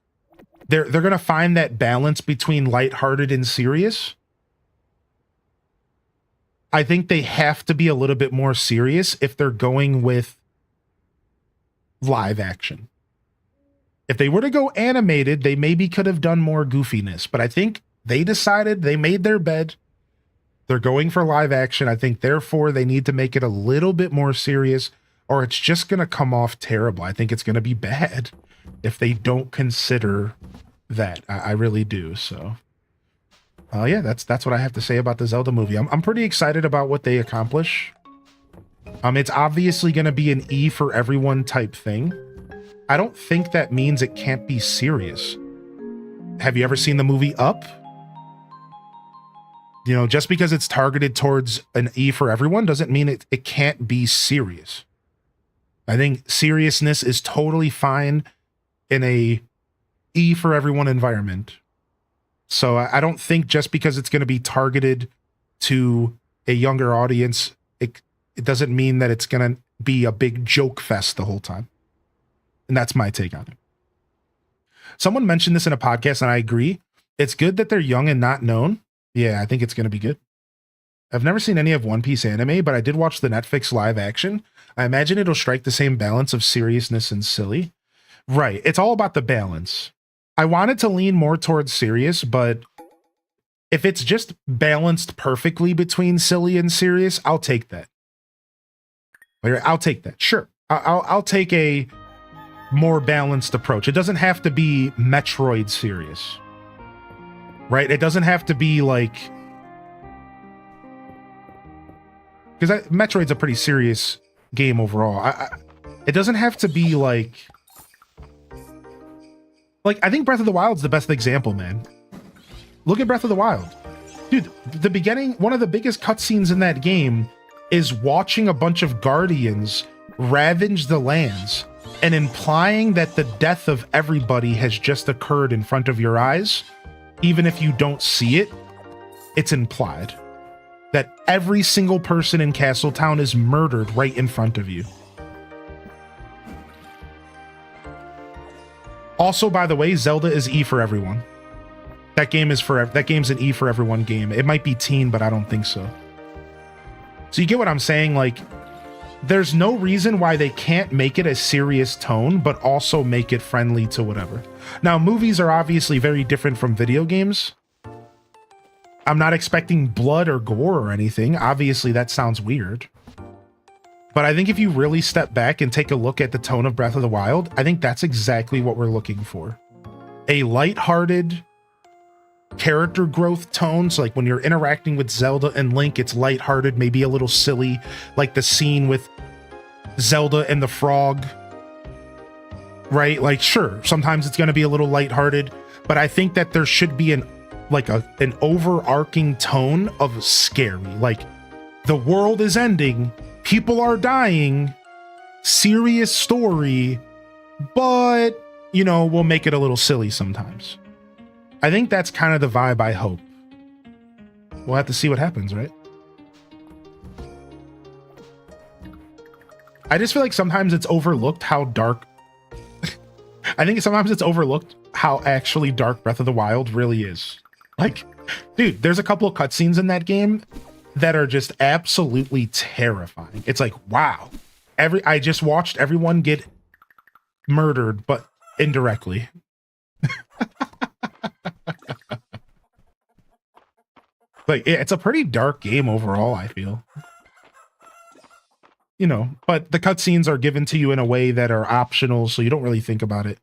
they're going to find that balance between lighthearted and serious. I think they have to be a little bit more serious if they're going with live action. If they were to go animated, they maybe could have done more goofiness, but I think they decided, they made their bed. They're going for live action. I think therefore they need to make it a little bit more serious, or it's just going to come off terrible. I think it's going to be bad if they don't consider that. I really do. So yeah, that's what I have to say about the Zelda movie. I'm pretty excited about what they accomplish. It's obviously going to be an E for everyone type thing. I don't think that means it can't be serious. Have you ever seen the movie Up? You know, just because it's targeted towards an E for everyone doesn't mean it can't be serious. I think seriousness is totally fine in a E for everyone environment. So I don't think just because it's going to be targeted to a younger audience, it doesn't mean that it's going to be a big joke fest the whole time. And that's my take on it. Someone mentioned this in a podcast, and I agree. It's good that they're young and not known. Yeah, I think it's going to be good. I've never seen any of One Piece anime, but I did watch the Netflix live action. I imagine it'll strike the same balance of seriousness and silly. Right. It's all about the balance. I wanted to lean more towards serious, but if it's just balanced perfectly between silly and serious, I'll take that. I'll take that. Sure. I'll take a more balanced approach. It doesn't have to be Metroid serious. Right? It doesn't have to be like, because Metroid's a pretty serious game overall. It doesn't have to be like I think Breath of the Wild's the best example, man. Look at Breath of the Wild. Dude, the beginning, one of the biggest cutscenes in that game is watching a bunch of guardians ravage the lands and implying that the death of everybody has just occurred in front of your eyes. Even if you don't see it, it's implied that every single person in Castletown is murdered right in front of you. Also, by the way, Zelda is E for everyone. That game's an E for everyone game. It might be teen, but I don't think so. So you get what I'm saying? Like, there's no reason why they can't make it a serious tone, but also make it friendly to whatever. Now, movies are obviously very different from video games. I'm not expecting blood or gore or anything. Obviously, that sounds weird. But I think if you really step back and take a look at the tone of Breath of the Wild, I think that's exactly what we're looking for. A lighthearted character growth tone. So like when you're interacting with Zelda and Link, it's lighthearted, maybe a little silly, like the scene with Zelda and the frog. Right? Like, sure, sometimes it's going to be a little lighthearted, but I think that there should be an overarching tone of scary. Like, the world is ending, people are dying, serious story, but, you know, we'll make it a little silly sometimes. I think that's kind of the vibe I hope. We'll have to see what happens, right? I just feel like sometimes it's overlooked how dark... I think sometimes it's overlooked how actually dark Breath of the Wild really is. Like, dude, there's a couple of cutscenes in that game that are just absolutely terrifying. It's like, wow. I just watched everyone get murdered, but indirectly. Like, it's a pretty dark game overall, I feel. You know, but the cutscenes are given to you in a way that are optional, so you don't really think about it.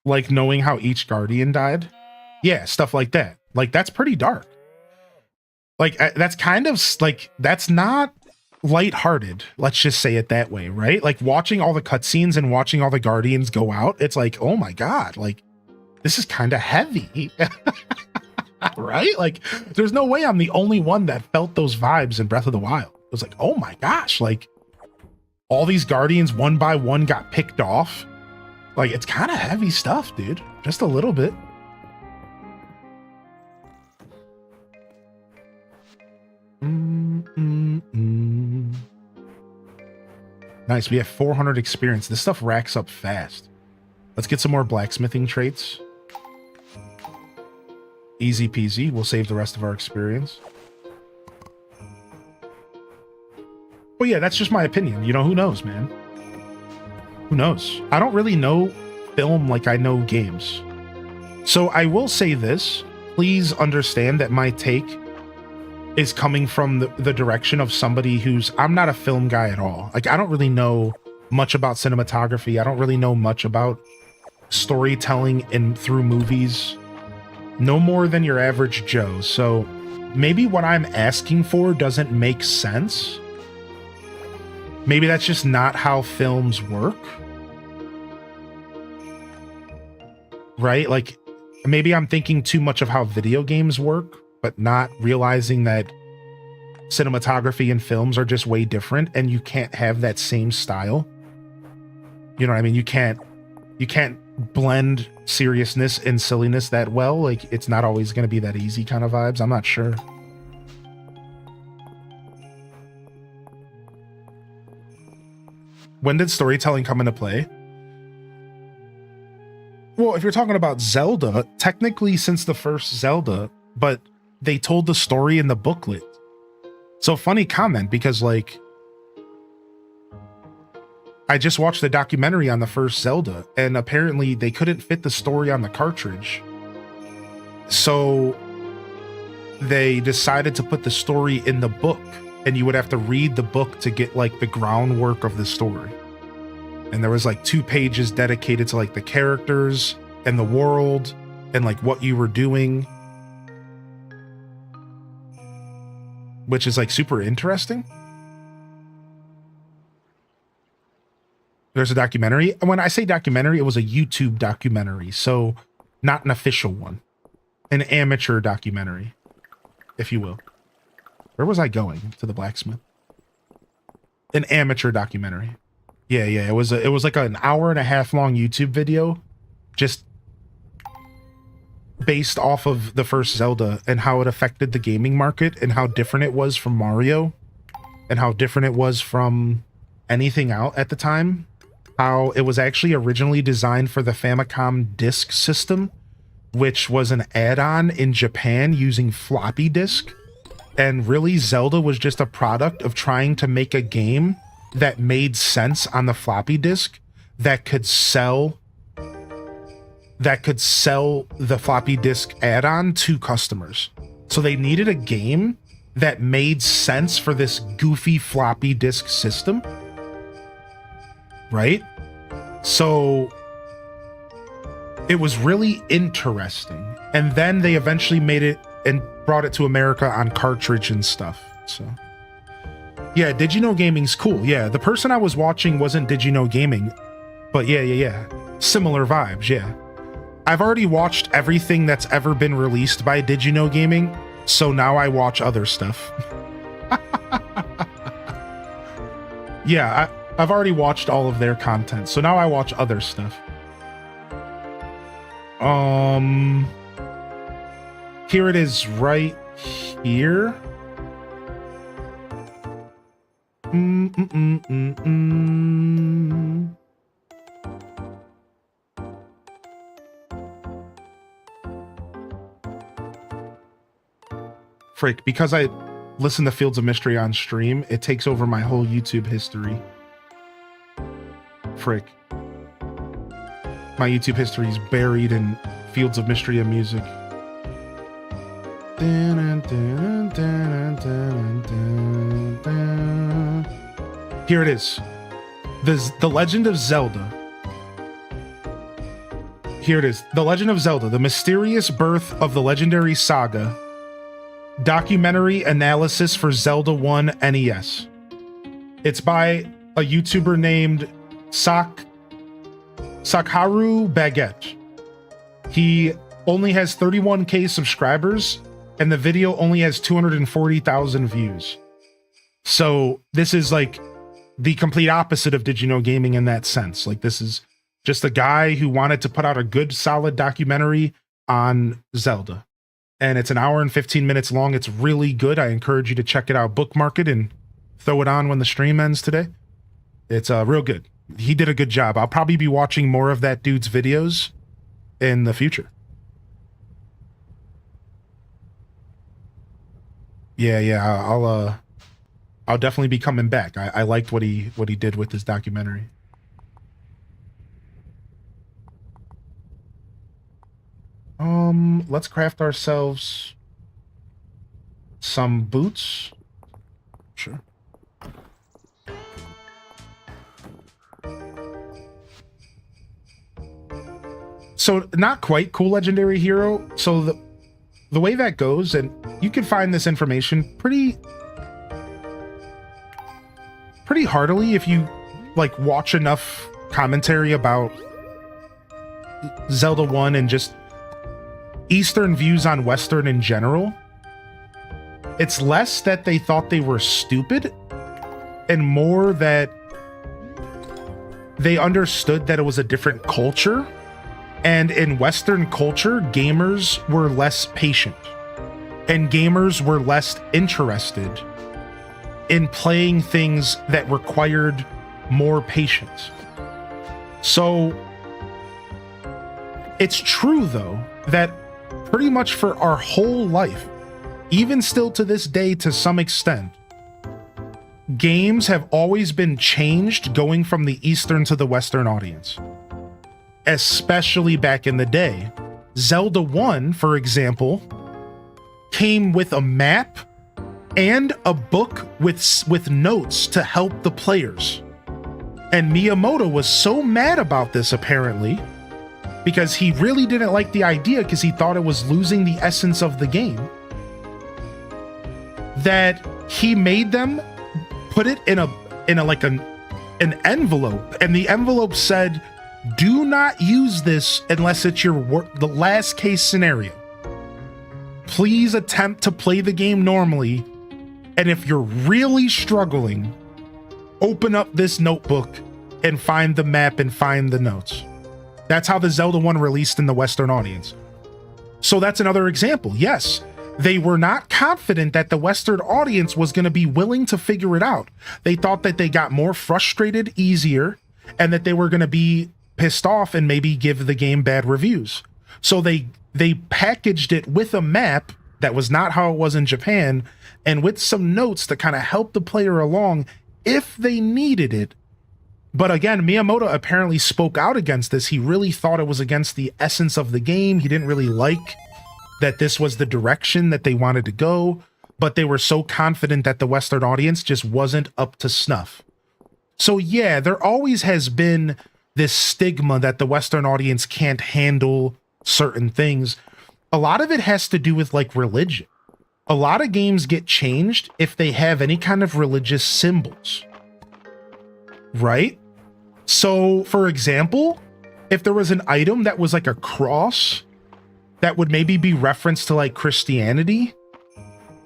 Like knowing how each guardian died. Yeah, stuff like that. Like, that's pretty dark. Like, that's kind of like, that's not lighthearted. Let's just say it that way, right? Like watching all the cutscenes and watching all the guardians go out. It's like, oh my God, like this is kind of heavy, right? Like there's no way I'm the only one that felt those vibes in Breath of the Wild. It was like, oh my gosh, like all these guardians one by one got picked off. Like, it's kind of heavy stuff, dude. Just a little bit. Nice. We have 400 experience. This stuff racks up fast. Let's get some more blacksmithing traits. Easy peasy. We'll save the rest of our experience. But yeah, that's just my opinion. You know, who knows, man? Who knows? I don't really know film like I know games. So I will say this. Please understand that my take is coming from the direction of somebody who's... I'm not a film guy at all. Like, I don't really know much about cinematography. I don't really know much about storytelling through movies. No more than your average Joe. So maybe what I'm asking for doesn't make sense. Maybe that's just not how films work. Right? Like, maybe I'm thinking too much of how video games work, but not realizing that cinematography and films are just way different and you can't have that same style. You know what I mean? You can't blend seriousness and silliness that well. Like, it's not always going to be that easy kind of vibes. I'm not sure. When did storytelling come into play? Well, if you're talking about Zelda, technically since the first Zelda, but they told the story in the booklet. So funny comment, because like, I just watched the documentary on the first Zelda, and apparently they couldn't fit the story on the cartridge. So they decided to put the story in the book, and you would have to read the book to get like the groundwork of the story. And there was like 2 pages dedicated to like the characters and the world and like what you were doing, which is like super interesting. There's a documentary. When I say documentary, it was a YouTube documentary, so not an official one, an amateur documentary, if you will. Where was I going? To the blacksmith? An amateur documentary. Yeah, it was like an hour-and-a-half long YouTube video, just based off of the first Zelda and how it affected the gaming market and how different it was from Mario and how different it was from anything out at the time. How it was actually originally designed for the Famicom disk system, which was an add-on in Japan using floppy disk. And really, Zelda was just a product of trying to make a game that made sense on the floppy disk that could sell the floppy disk add-on to customers. So they needed a game that made sense for this goofy floppy disk system, right? So it was really interesting. And then they eventually made it and brought it to America on cartridge and stuff. So yeah, Did You Know Gaming's cool. Yeah, the person I was watching wasn't Did You Know Gaming, but yeah. Similar vibes, yeah. I've already watched everything that's ever been released by Did You Know Gaming, so now I watch other stuff. Yeah, I've already watched all of their content, so now I watch other stuff. Here it is right here. Frick, because listen to Fields of Mystery on stream, it takes over my whole YouTube history. Frick. My YouTube history is buried in Fields of Mystery and music. Here it is. The Legend of Zelda. Here it is. The Legend of Zelda, The Mysterious Birth of the Legendary Saga. Documentary analysis for Zelda 1 NES. It's by a YouTuber named Sakharu Baguette. He only has 31k subscribers, and the video only has 240,000 views. So this is like the complete opposite of Did You Know Gaming in that sense. Like, this is just a guy who wanted to put out a good, solid documentary on Zelda. And it's an hour and 15 minutes long. It's really good. I encourage you to check it out, bookmark it, and throw it on when the stream ends today. It's real good. He did a good job. I'll probably be watching more of that dude's videos in the future. Yeah, I'll definitely be coming back. I liked what he did with this documentary. Let's craft ourselves some boots. Sure. So not quite cool legendary hero. So the way that goes, and you can find this information pretty heartily if you like watch enough commentary about Zelda 1 and just Eastern views on Western in general. It's less that they thought they were stupid and more that they understood that it was a different culture. And in Western culture, gamers were less patient and gamers were less interested in playing things that required more patience. So it's true, though, that pretty much for our whole life, even still to this day to some extent, games have always been changed going from the Eastern to the Western audience. Especially back in the day. Zelda 1, for example, came with a map and a book with notes to help the players. And Miyamoto was so mad about this, apparently, because he really didn't like the idea because he thought it was losing the essence of the game, that he made them put it in an envelope, and the envelope said, "Do not use this unless it's the last case scenario. Please attempt to play the game normally, and if you're really struggling, open up this notebook and find the map and find the notes." That's how the Zelda 1 released in the Western audience. So that's another example. Yes, they were not confident that the Western audience was going to be willing to figure it out. They thought that they got more frustrated easier and that they were going to be pissed off and maybe give the game bad reviews. So they packaged it with a map that was not how it was in Japan and with some notes to kind of help the player along if they needed it. But again, Miyamoto apparently spoke out against this. He really thought it was against the essence of the game. He didn't really like that this was the direction that they wanted to go, but they were so confident that the Western audience just wasn't up to snuff. So yeah, there always has been this stigma that the Western audience can't handle certain things. A lot of it has to do with like religion. A lot of games get changed if they have any kind of religious symbols, right? So for example, if there was an item that was like a cross that would maybe be referenced to like Christianity,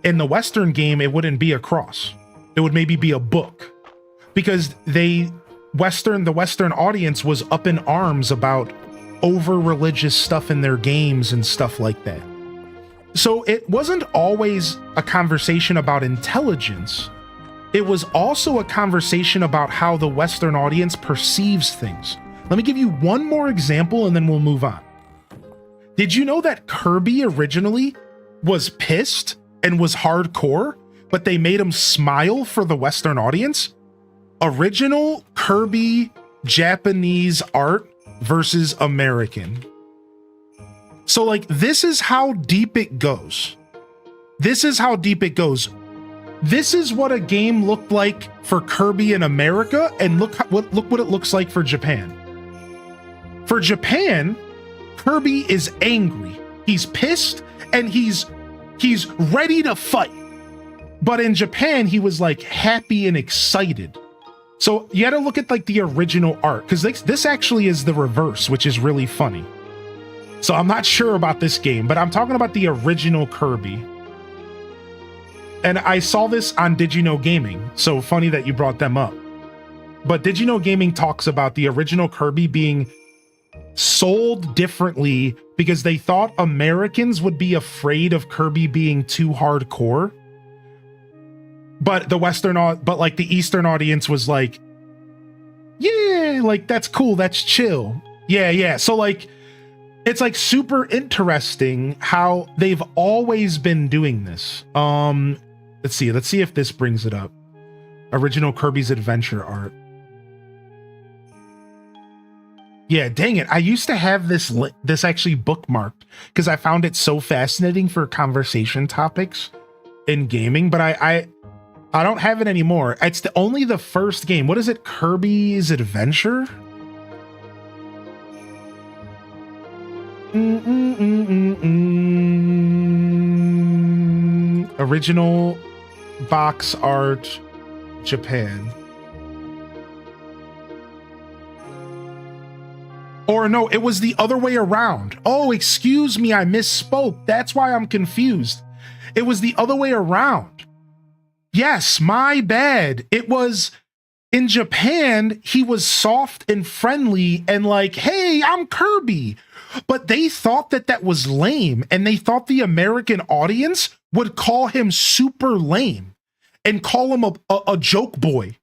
in the Western game, it wouldn't be a cross. It would maybe be a book, because the Western audience was up in arms about over religious stuff in their games and stuff like that. So it wasn't always a conversation about intelligence. It was also a conversation about how the Western audience perceives things. Let me give you one more example and then we'll move on. Did you know that Kirby originally was pissed and was hardcore but they made them smile for the Western audience. Original Kirby Japanese art versus American. So like, this is how deep it goes. This is how deep it goes. This is what a game looked like for Kirby in America, and look what it looks like for Japan. For Japan, Kirby is angry. He's pissed and he's ready to fight. But in Japan, he was like happy and excited. So you got to look at like the original art, because this actually is the reverse, which is really funny. So I'm not sure about this game, but I'm talking about the original Kirby. And I saw this on Did You Know Gaming, so funny that you brought them up. But Did You Know Gaming talks about the original Kirby being sold differently because they thought Americans would be afraid of Kirby being too hardcore. But the Eastern audience was like, yeah, like that's cool, that's chill. Yeah. So like, it's like super interesting how they've always been doing this. Let's see if this brings it up. Original Kirby's Adventure art. Yeah, dang it. I used to have this actually bookmarked because I found it so fascinating for conversation topics in gaming, but I don't have it anymore. It's only the first game. What is it? Kirby's Adventure? Original box art, Japan. Or no, it was the other way around. Oh, excuse me, I misspoke. That's why I'm confused. It was the other way around. Yes, my bad. It was in Japan, he was soft and friendly and like, hey, I'm Kirby. But they thought that was lame, and they thought the American audience would call him super lame and call him a joke boy.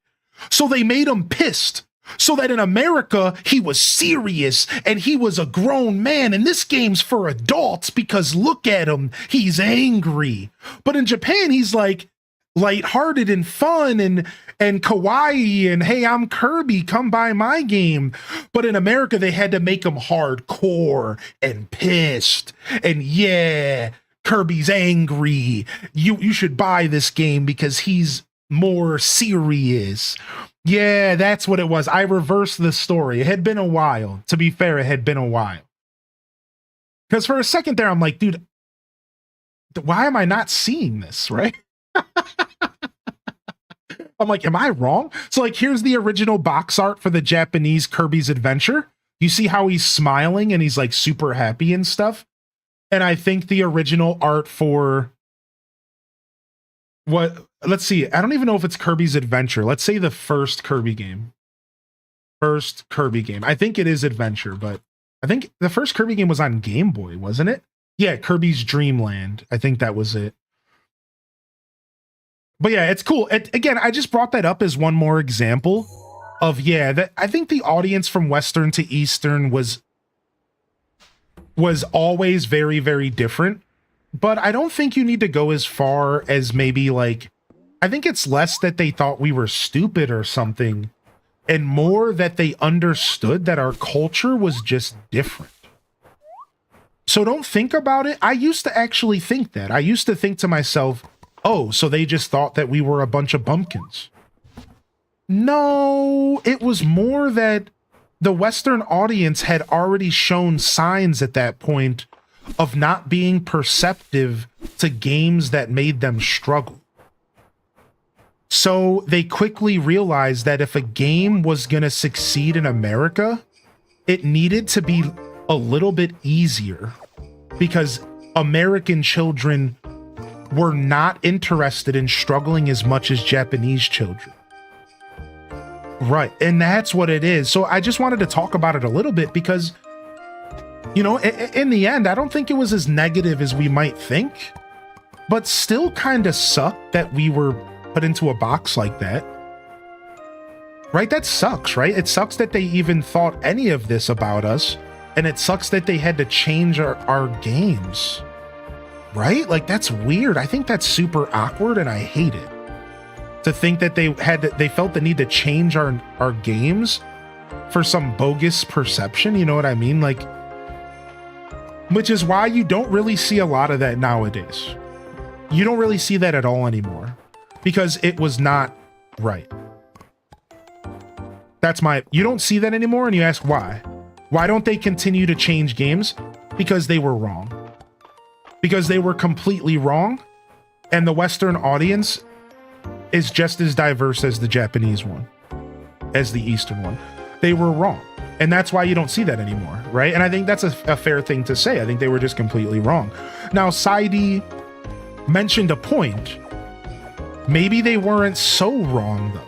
So they made him pissed. So that in America, he was serious and he was a grown man, and this game's for adults because look at him, he's angry. But in Japan, he's like lighthearted and fun and kawaii and hey, I'm Kirby, come buy my game. But in America, they had to make him hardcore and pissed. And yeah, Kirby's angry. You should buy this game because he's more serious. Yeah, that's what it was. I reversed the story. It had been a while. To be fair, it had been a while. Because for a second there, I'm like, dude, why am I not seeing this, right? I'm like, am I wrong? So like, here's the original box art for the Japanese Kirby's Adventure. You see how he's smiling and he's like super happy and stuff. And I think the original art for let's see. I don't even know if it's Kirby's Adventure. Let's say the first Kirby game. First Kirby game. I think it is Adventure, but I think the first Kirby game was on Game Boy, wasn't it? Yeah, Kirby's Dream Land. I think that was it. But yeah, it's cool. Again, I just brought that up as one more example of, yeah, that I think the audience from Western to Eastern was always very, very different. But I don't think you need to go as far as maybe like, I think it's less that they thought we were stupid or something, and more that they understood that our culture was just different. So don't think about it. I used to actually think that. I used to think to myself, oh, so they just thought that we were a bunch of bumpkins. No, it was more that the Western audience had already shown signs at that point of not being perceptive to games that made them struggle. So they quickly realized that if a game was going to succeed in America, it needed to be a little bit easier because American children were not interested in struggling as much as Japanese children. Right. And that's what it is. So I just wanted to talk about it a little bit because, you know, in the end, I don't think it was as negative as we might think, but still kind of sucked that we were put into a box like that. Right? That sucks, right? It sucks that they even thought any of this about us, and it sucks that they had to change our games. right? Like, that's weird. I think that's super awkward, and I hate it. To think that they felt the need to change our games for some bogus perception, you know what I mean? Like, which is why you don't really see a lot of that nowadays. You don't really see that at all anymore because it was not right. You don't see that anymore, and you ask why. Why don't they continue to change games? Because they were wrong. Because they were completely wrong, and the Western audience is just as diverse as the Japanese one, as the Eastern one. They were wrong. And that's why you don't see that anymore, right? And I think that's a fair thing to say. I think they were just completely wrong. Now, Saidi mentioned a point. Maybe they weren't so wrong, though.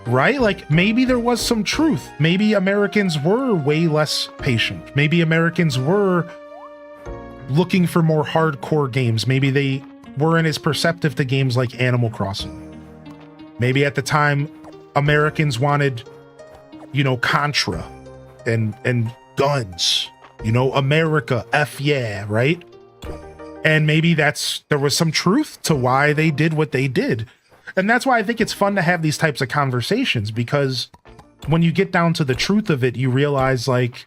Right? Like, maybe there was some truth. Maybe Americans were way less patient. Maybe Americans were looking for more hardcore games. Maybe they weren't as perceptive to games like Animal Crossing. Maybe at the time, Americans wanted, Contra and guns, America, F yeah, right? And maybe there was some truth to why they did what they did. And that's why I think it's fun to have these types of conversations, because when you get down to the truth of it, you realize like,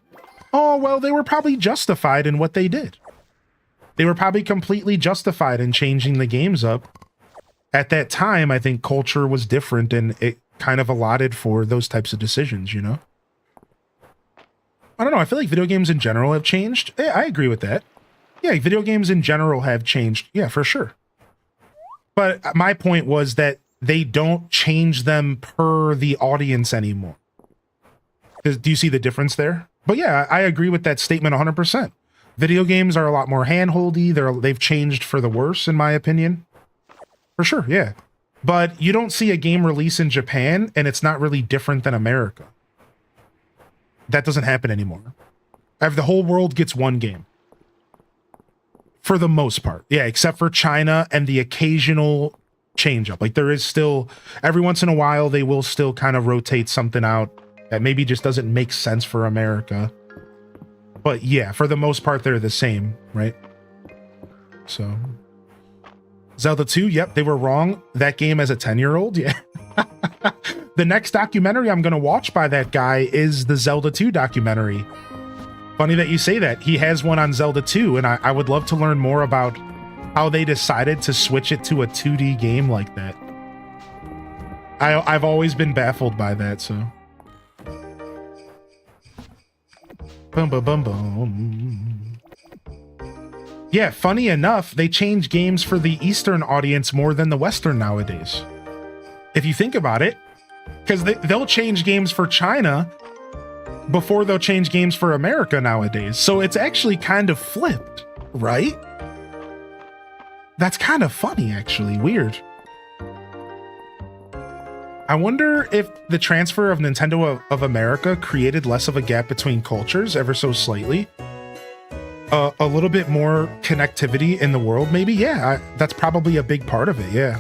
oh, well, they were probably justified in what they did. They were probably completely justified in changing the games up. At that time, I think culture was different and it kind of allotted for those types of decisions, I don't know. I feel like video games in general have changed. Yeah, I agree with that. Yeah, video games in general have changed. Yeah, for sure. But my point was that they don't change them per the audience anymore. Do you see the difference there? But yeah, I agree with that statement 100%. Video games are a lot more hand-holdy. They've changed for the worse, in my opinion. For sure, yeah. But you don't see a game release in Japan, and it's not really different than America. That doesn't happen anymore. The whole world gets one game. For the most part. Yeah, except for China and the occasional change-up. Like, there is still, every once in a while, they will still kind of rotate something out that maybe just doesn't make sense for America. But yeah, for the most part, they're the same, right? So, Zelda 2, yep, they were wrong. That game as a 10-year-old, yeah. The next documentary I'm going to watch by that guy is the Zelda 2 documentary. Funny that you say that. He has one on Zelda 2, and I would love to learn more about how they decided to switch it to a 2D game like that. I've always been baffled by that, so. Boom, boom, boom, boom. Yeah, funny enough, they change games for the Eastern audience more than the Western nowadays. If you think about it, because they'll change games for China before they'll change games for America nowadays. So it's actually kind of flipped, right? That's kind of funny, actually. Weird. I wonder if the transfer of Nintendo of America created less of a gap between cultures, ever so slightly. A little bit more connectivity in the world, maybe? Yeah, that's probably a big part of it, yeah.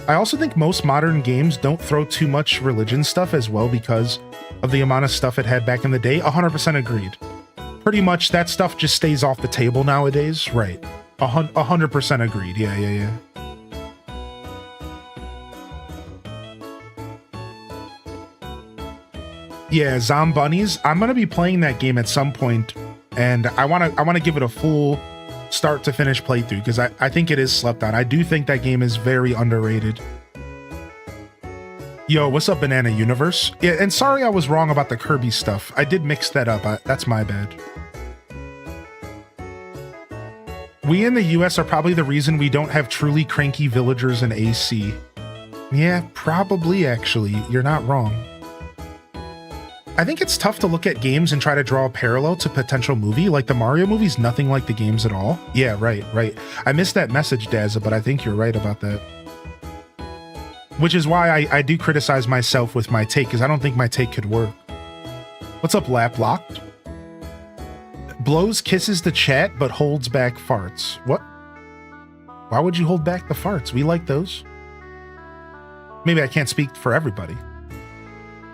I also think most modern games don't throw too much religion stuff as well because of the amount of stuff it had back in the day. 100% agreed. Pretty much that stuff just stays off the table nowadays. Right. 100% agreed. Yeah. Yeah, Zombunnies. I'm gonna be playing that game at some point, and I wanna give it a full start to finish playthrough because I think it is slept on. I do think that game is very underrated. Yo, what's up, Banana Universe? Yeah, and sorry I was wrong about the Kirby stuff. I did mix that up. That's my bad. We in the US are probably the reason we don't have truly cranky villagers in AC. Yeah, probably actually. You're not wrong. I think it's tough to look at games and try to draw a parallel to potential movie. Like the Mario movie's nothing like the games at all. Yeah, right. I missed that message, Dazza, but I think you're right about that. Which is why I do criticize myself with my take, because I don't think my take could work. What's up, Lap Locked? Blows kisses the chat, but holds back farts. What? Why would you hold back the farts? We like those. Maybe I can't speak for everybody.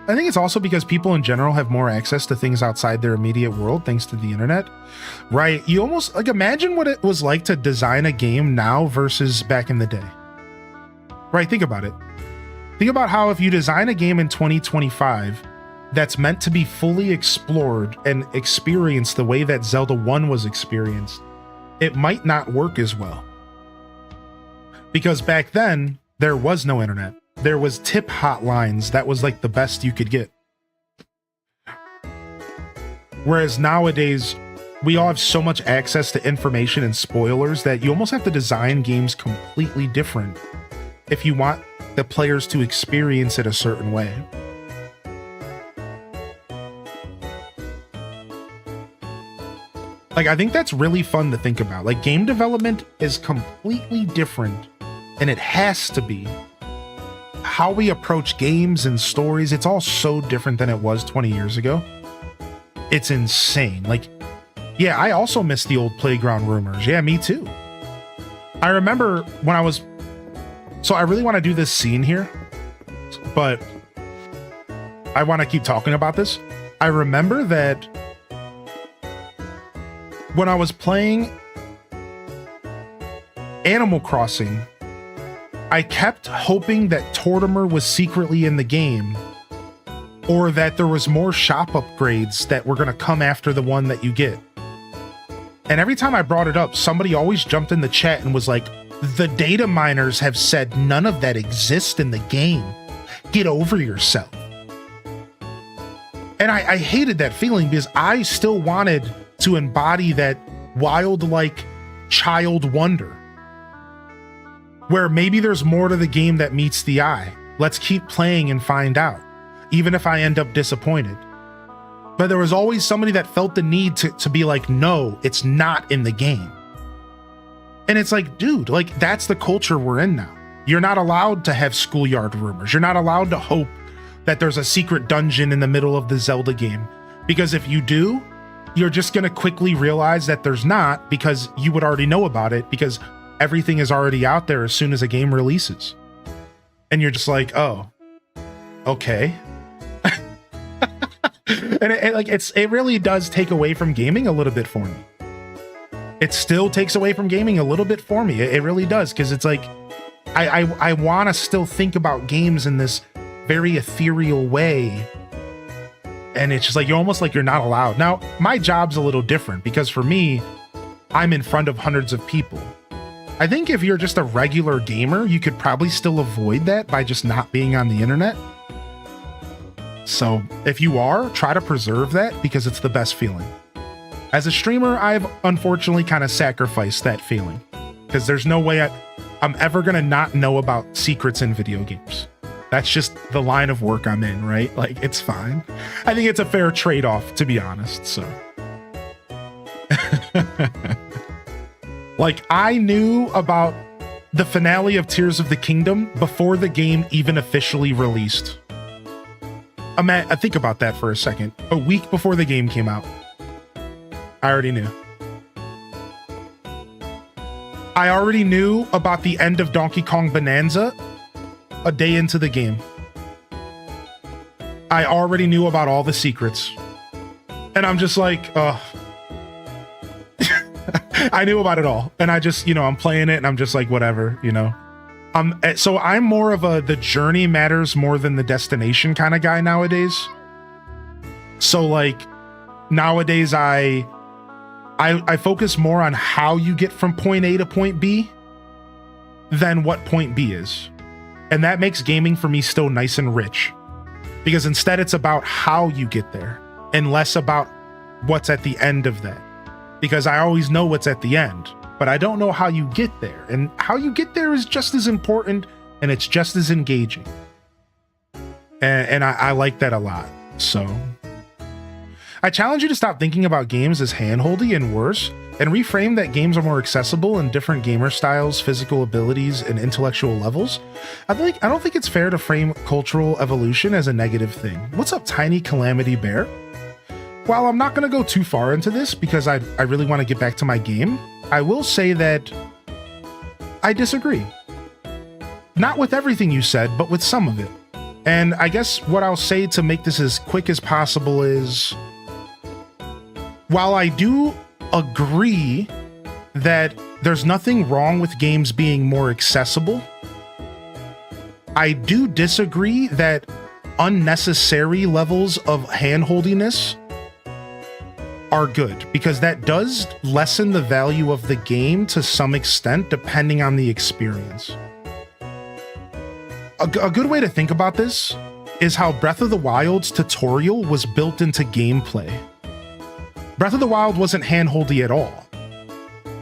I think it's also because people in general have more access to things outside their immediate world thanks to the internet, right? You almost like imagine what it was like to design a game now versus back in the day, right? Think about it. Think about how if you design a game in 2025 that's meant to be fully explored and experienced the way that Zelda 1 was experienced, it might not work as well. Because back then, there was no internet. There was tip hotlines. That was like the best you could get. Whereas nowadays, we all have so much access to information and spoilers that you almost have to design games completely different if you want the players to experience it a certain way. Like, I think that's really fun to think about. Like, game development is completely different, and it has to be. How we approach games and stories, it's all so different than it was 20 years ago. It's insane. Like, yeah, I also miss the old playground rumors. Yeah, me too. I remember when I was... So I really want to do this scene here, but I want to keep talking about this. I remember that when I was playing Animal Crossing, I kept hoping that Tortimer was secretly in the game, or that there was more shop upgrades that were going to come after the one that you get. And every time I brought it up, somebody always jumped in the chat and was like, the data miners have said none of that exists in the game. Get over yourself. And I hated that feeling because I still wanted to embody that wild-like child wonder, where maybe there's more to the game that meets the eye. Let's keep playing and find out, even if I end up disappointed. But there was always somebody that felt the need to be like, no, it's not in the game. And it's like, dude, like that's the culture we're in now. You're not allowed to have schoolyard rumors. You're not allowed to hope that there's a secret dungeon in the middle of the Zelda game. Because if you do, you're just going to quickly realize that there's not, because you would already know about it, because everything is already out there as soon as a game releases. And you're just like, oh, okay. And it really does take away from gaming a little bit for me. It still takes away from gaming a little bit for me. It really does, because it's like I want to still think about games in this very ethereal way. And it's just like you're almost like you're not allowed. Now, my job's a little different because for me, I'm in front of hundreds of people. I think if you're just a regular gamer, you could probably still avoid that by just not being on the internet. So if you are, try to preserve that because it's the best feeling. As a streamer, I've unfortunately kind of sacrificed that feeling because there's no way I'm ever going to not know about secrets in video games. That's just the line of work I'm in, right? Like, it's fine. I think it's a fair trade-off, to be honest, so. Like, I knew about the finale of Tears of the Kingdom before the game even officially released. I think about that for a second. A week before the game came out, I already knew. I already knew about the end of Donkey Kong Bonanza a day into the game. I already knew about all the secrets. And I'm just like, I knew about it all. And I just, I'm playing it and I'm just like, whatever, So I'm more of the journey matters more than the destination kind of guy nowadays. So like nowadays I focus more on how you get from point A to point B than what point B is. And that makes gaming for me still nice and rich, because instead it's about how you get there and less about what's at the end of that, because I always know what's at the end, but I don't know how you get there, and how you get there is just as important and it's just as engaging. And I like that a lot. So I challenge you to stop thinking about games as handholdy and worse, and reframe that games are more accessible in different gamer styles, physical abilities, and intellectual levels. I don't think it's fair to frame cultural evolution as a negative thing. What's up, Tiny Calamity Bear? While I'm not going to go too far into this because I really want to get back to my game, I will say that I disagree. Not with everything you said, but with some of it. And I guess what I'll say to make this as quick as possible is, while I do agree that there's nothing wrong with games being more accessible, I do disagree that unnecessary levels of handholdiness are good, because that does lessen the value of the game to some extent, depending on the experience. A good way to think about this is how Breath of the Wild's tutorial was built into gameplay. Breath of the Wild wasn't handholdy at all.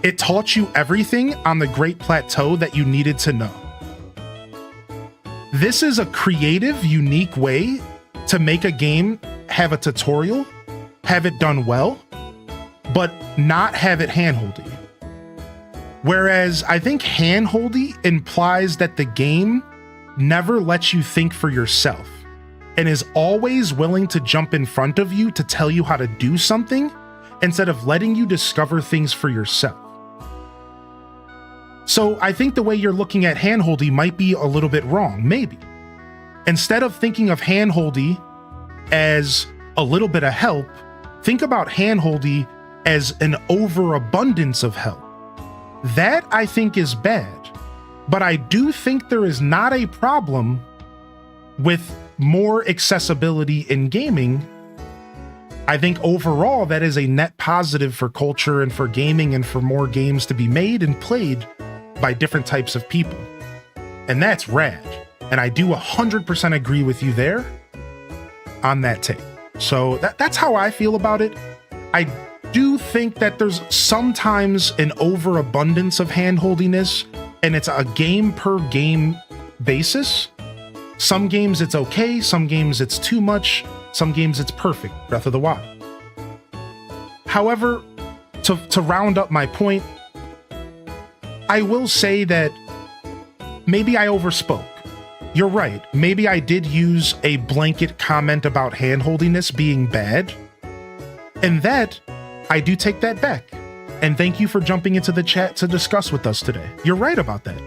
It taught you everything on the Great Plateau that you needed to know. This is a creative, unique way to make a game have a tutorial, have it done well, but not have it handholdy. Whereas I think handholdy implies that the game never lets you think for yourself and is always willing to jump in front of you to tell you how to do something instead of letting you discover things for yourself. So I think the way you're looking at handholdy might be a little bit wrong, maybe. Instead of thinking of handholdy as a little bit of help, think about handholdy as an overabundance of help. That I think is bad. But I do think there is not a problem with more accessibility in gaming. I think overall that is a net positive for culture and for gaming and for more games to be made and played by different types of people. And that's rad. And I do 100% agree with you there on that take. So that's how I feel about it. I do think that there's sometimes an overabundance of handholdiness, and it's a game per game basis. Some games it's okay, some games it's too much, some games it's perfect. Breath of the Wild. However, to round up my point, I will say that maybe I overspoke. You're right. Maybe I did use a blanket comment about handholdiness being bad. And that, I do take that back. And thank you for jumping into the chat to discuss with us today. You're right about that.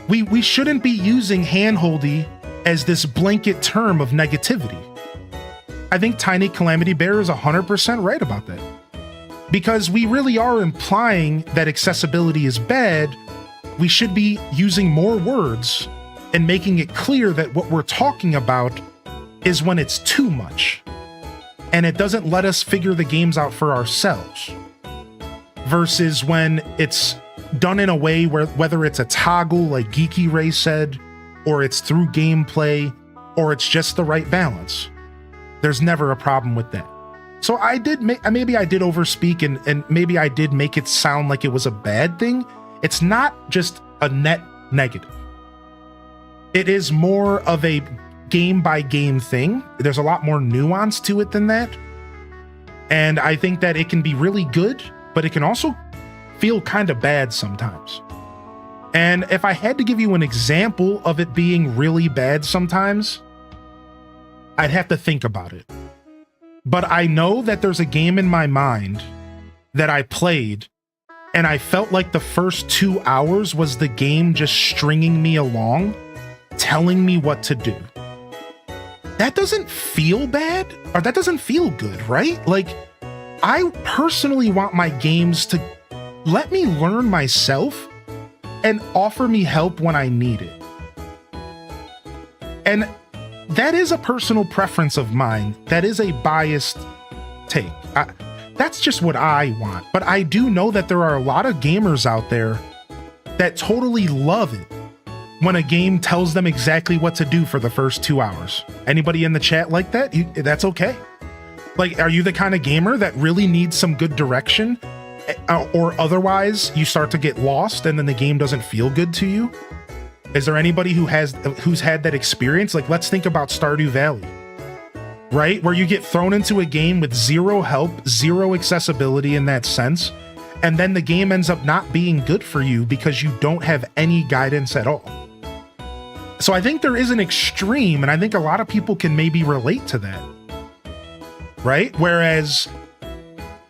We shouldn't be using handholdy as this blanket term of negativity. I think Tiny Calamity Bear is 100% right about that. Because we really are implying that accessibility is bad. We should be using more words and making it clear that what we're talking about is when it's too much and it doesn't let us figure the games out for ourselves, versus when it's done in a way where, whether it's a toggle like Geeky Ray said, or it's through gameplay, or it's just the right balance, there's never a problem with that. So I did maybe I did overspeak and maybe I did make it sound like it was a bad thing. It's not just a net negative. It is more of a game by game thing. There's a lot more nuance to it than that. And I think that it can be really good, but it can also feel kind of bad sometimes. And if I had to give you an example of it being really bad sometimes, I'd have to think about it. But I know that there's a game in my mind that I played and I felt like the first 2 hours was the game just stringing me along, telling me what to do. That doesn't feel bad, or that doesn't feel good, right? Like, I personally want my games to let me learn myself and offer me help when I need it. And that is a personal preference of mine. That is a biased take. That's just what I want. But I do know that there are a lot of gamers out there that totally love it when a game tells them exactly what to do for the first 2 hours. Anybody in the chat like that? That's okay. Like, are you the kind of gamer that really needs some good direction? Or otherwise you start to get lost and then the game doesn't feel good to you? Is there anybody who's had that experience? Like, let's think about Stardew Valley, right? Where you get thrown into a game with zero help, zero accessibility in that sense, and then the game ends up not being good for you because you don't have any guidance at all. So I think there is an extreme, and I think a lot of people can maybe relate to that, right? Whereas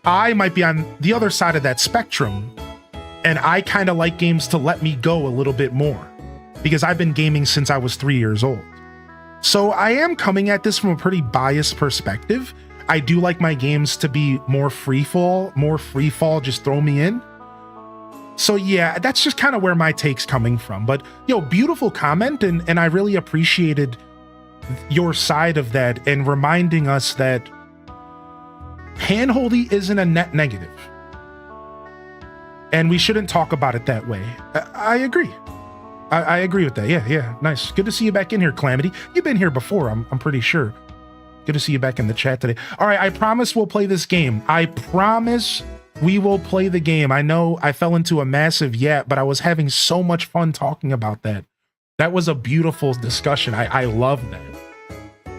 I might be on the other side of that spectrum, and I kind of like games to let me go a little bit more, because I've been gaming since I was 3 years old. So I am coming at this from a pretty biased perspective. I do like my games to be more free fall, just throw me in. So yeah, that's just kind of where my take's coming from. But yo, beautiful comment, and I really appreciated your side of that and reminding us that handholdy isn't a net negative. And we shouldn't talk about it that way. I agree. I agree with that. Yeah, nice. Good to see you back in here, Calamity. You've been here before, I'm pretty sure. Good to see you back in the chat today. All right, I promise we'll play this game. I promise we will play the game. I know I fell into a massive yet, but I was having so much fun talking about that. That was a beautiful discussion. I love that.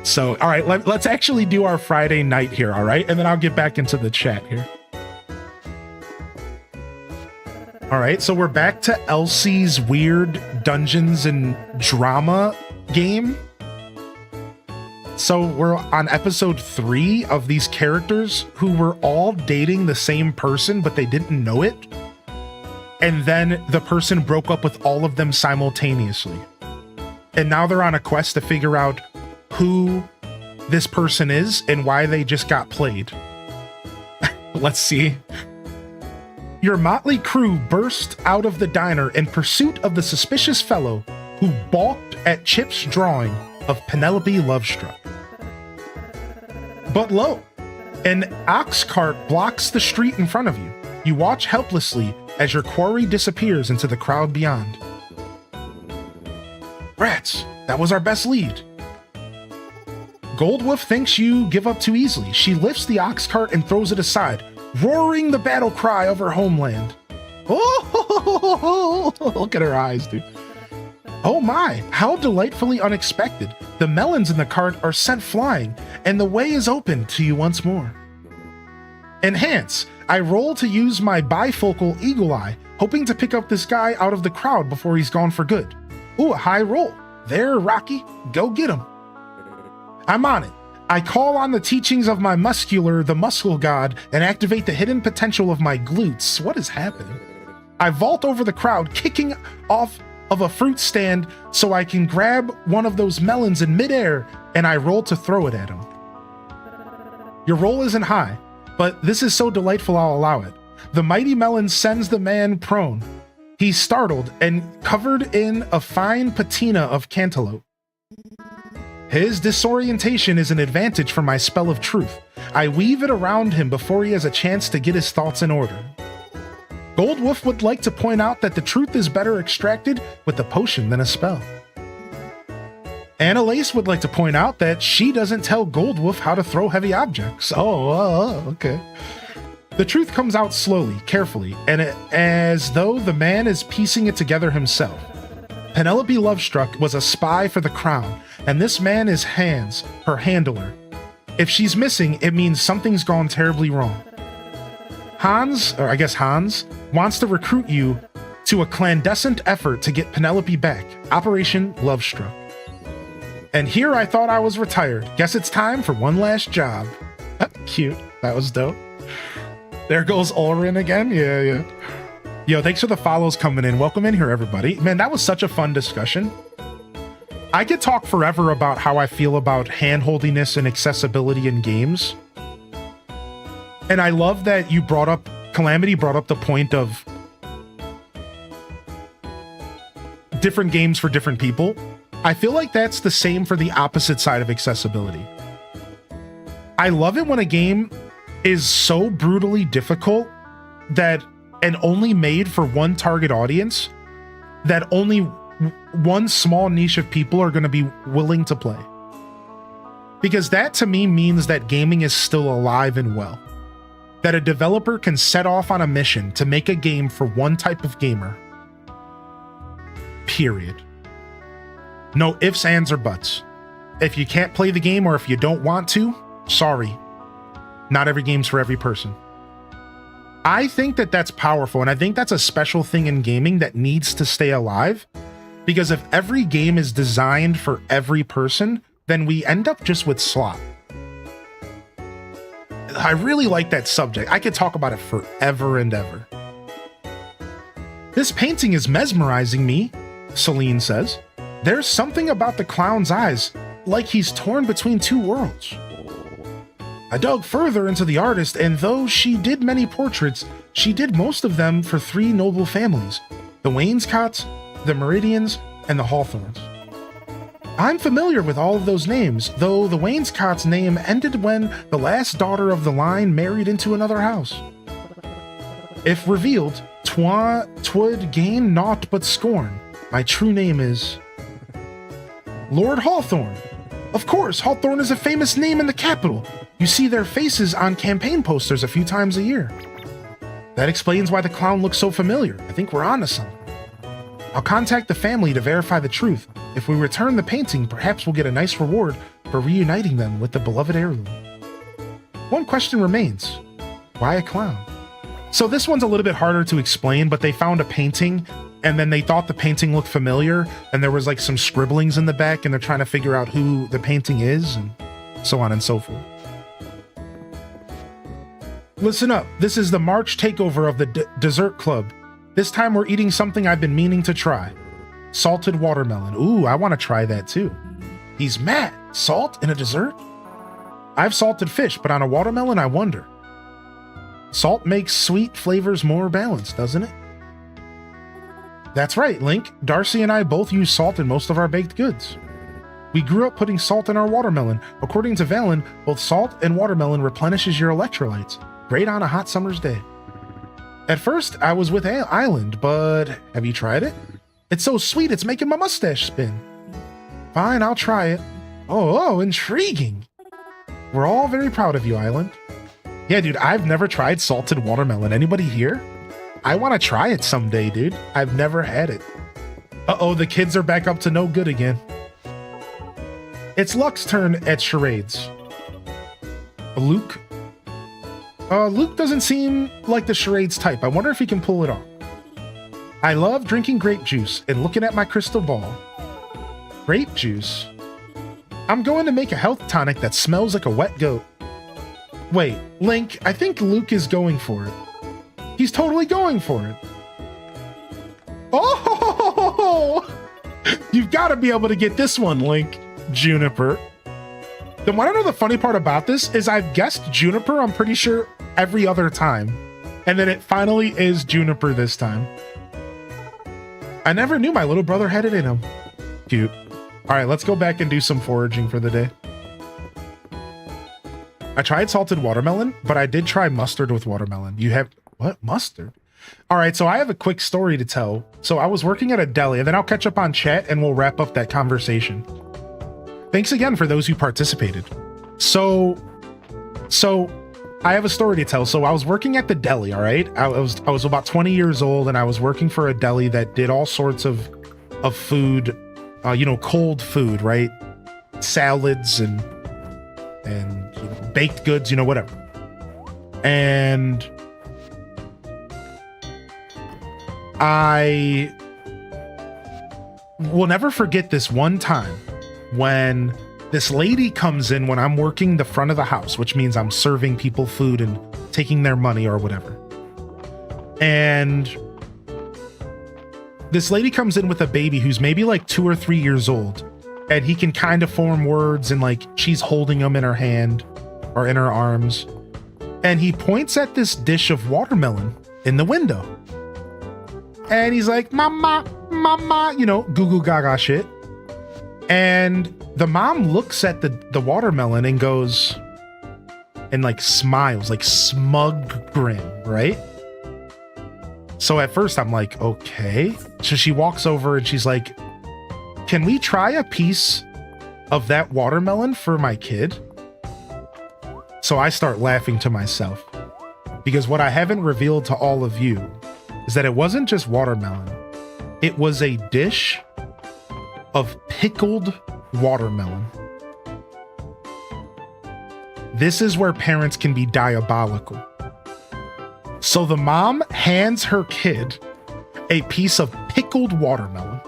So, all right, let's actually do our Friday night here, all right? And then I'll get back into the chat here. All right, so we're back to Elsie's weird Dungeons and Drama game. So we're on episode 3 of these characters who were all dating the same person, but they didn't know it. And then the person broke up with all of them simultaneously. And now they're on a quest to figure out who this person is and why they just got played. Let's see. Your motley crew burst out of the diner in pursuit of the suspicious fellow who balked at Chip's drawing of Penelope Lovestruck. But lo, an ox cart blocks the street in front of you. You watch helplessly as your quarry disappears into the crowd beyond. Rats, that was our best lead. Goldwolf thinks you give up too easily. She lifts the ox cart and throws it aside, roaring the battle cry of her homeland. Oh, look at her eyes, dude. Oh my, how delightfully unexpected. The melons in the cart are sent flying, and the way is open to you once more. Enhance. I roll to use my bifocal eagle eye, hoping to pick up this guy out of the crowd before he's gone for good. Ooh, a high roll. There, Rocky. Go get him. I'm on it. I call on the teachings of my the muscle god, and activate the hidden potential of my glutes. What is happening? I vault over the crowd, kicking off of a fruit stand so I can grab one of those melons in midair, and I roll to throw it at him. Your roll isn't high, but this is so delightful I'll allow it. The mighty melon sends the man prone. He's startled and covered in a fine patina of cantaloupe. His disorientation is an advantage for my spell of truth. I weave it around him before he has a chance to get his thoughts in order. Goldwolf would like to point out that the truth is better extracted with a potion than a spell. Annalise would like to point out that she doesn't tell Goldwolf how to throw heavy objects. Okay. The truth comes out slowly, carefully, and as though the man is piecing it together himself. Penelope Lovestruck was a spy for the crown, and this man is Hans, her handler. If she's missing, it means something's gone terribly wrong. Hans, wants to recruit you to a clandestine effort to get Penelope back, Operation Lovestruck. And here I thought I was retired. Guess it's time for one last job. Cute. That was dope. There goes Ulrin again. Yeah. Yo, thanks for the follows coming in. Welcome in here, everybody. Man, that was such a fun discussion. I could talk forever about how I feel about handholdiness and accessibility in games. And I love that you Calamity brought up the point of different games for different people. I feel like that's the same for the opposite side of accessibility. I love it when a game is so brutally difficult and only made for one target audience that only one small niche of people are going to be willing to play. Because that to me means that gaming is still alive and well. That a developer can set off on a mission to make a game for one type of gamer. Period. No ifs, ands, or buts. If you can't play the game or if you don't want to, sorry. Not every game's for every person. I think that that's powerful, and I think that's a special thing in gaming that needs to stay alive. Because if every game is designed for every person, then we end up just with slop. I really like that subject. I could talk about it forever and ever. This painting is mesmerizing me, Celine says. There's something about the clown's eyes. like he's torn between two worlds. I dug further into the artist, and though she did many portraits, she did most of them for three noble families: the Wainscots, the Meridians, and the Hawthorns. I'm familiar with all of those names, though the Wainscots' name ended when the last daughter of the line married into another house. If revealed, 'twould gain naught but scorn. My true name is Lord Hawthorne. Of course, Hawthorne is a famous name in the capital. You see their faces on campaign posters a few times a year. That explains why the clown looks so familiar. I think we're onto something. I'll contact the family to verify the truth. If we return the painting, perhaps we'll get a nice reward for reuniting them with the beloved heirloom. One question remains. Why a clown? So this one's a little bit harder to explain, but they found a painting and then they thought the painting looked familiar and there was like some scribblings in the back and they're trying to figure out who the painting is and so on and so forth. Listen up. This is the March takeover of the dessert club. This time we're eating something I've been meaning to try. Salted watermelon. Ooh, I want to try that too. He's mad. Salt in a dessert? I've salted fish, but on a watermelon, I wonder. Salt makes sweet flavors more balanced, doesn't it? That's right, Link. Darcy and I both use salt in most of our baked goods. We grew up putting salt in our watermelon. According to Valen, both salt and watermelon replenishes your electrolytes. Great on a hot summer's day. At first, I was with Island, but have you tried it? It's so sweet, it's making my mustache spin. Fine, I'll try it. Oh, intriguing. We're all very proud of you, Island. Yeah, dude, I've never tried salted watermelon. Anybody here? I want to try it someday, dude. I've never had it. Uh-oh, the kids are back up to no good again. It's Luck's turn at charades. Luke? Luke doesn't seem like the charades type. I wonder if he can pull it off. I love drinking grape juice and looking at my crystal ball. Grape juice? I'm going to make a health tonic that smells like a wet goat. Wait, Link, I think Luke is going for it. He's totally going for it. Oh! You've got to be able to get this one, Link. Juniper. Then want to know the funny part about this is I've guessed Juniper, I'm pretty sure, every other time. And then it finally is Juniper this time. I never knew my little brother had it in him. Cute. All right, let's go back and do some foraging for the day. I tried salted watermelon, but I did try mustard with watermelon. You have... What? Mustard? All right, so I have a quick story to tell. So I was working at a deli, and then I'll catch up on chat and we'll wrap up that conversation. Thanks again for those who participated. So I have a story to tell. So I was working at the deli, all right? I was about 20 years old, and I was working for a deli that did all sorts of food, cold food, right? Salads and baked goods, whatever. And I will never forget this one time when this lady comes in when I'm working the front of the house, which means I'm serving people food and taking their money or whatever. And this lady comes in with a baby who's maybe like 2 or 3 years old, and he can kind of form words, and like she's holding him in her hand or in her arms. And he points at this dish of watermelon in the window. And he's like, mama, mama, goo goo gaga shit. And the mom looks at the watermelon and goes, and like smiles, like smug grin, right? So at first I'm like, okay. So she walks over and she's like, can we try a piece of that watermelon for my kid? So I start laughing to myself, because what I haven't revealed to all of you is that it wasn't just watermelon. It was a dish of pickled watermelon. This is where parents can be diabolical. So the mom hands her kid a piece of pickled watermelon.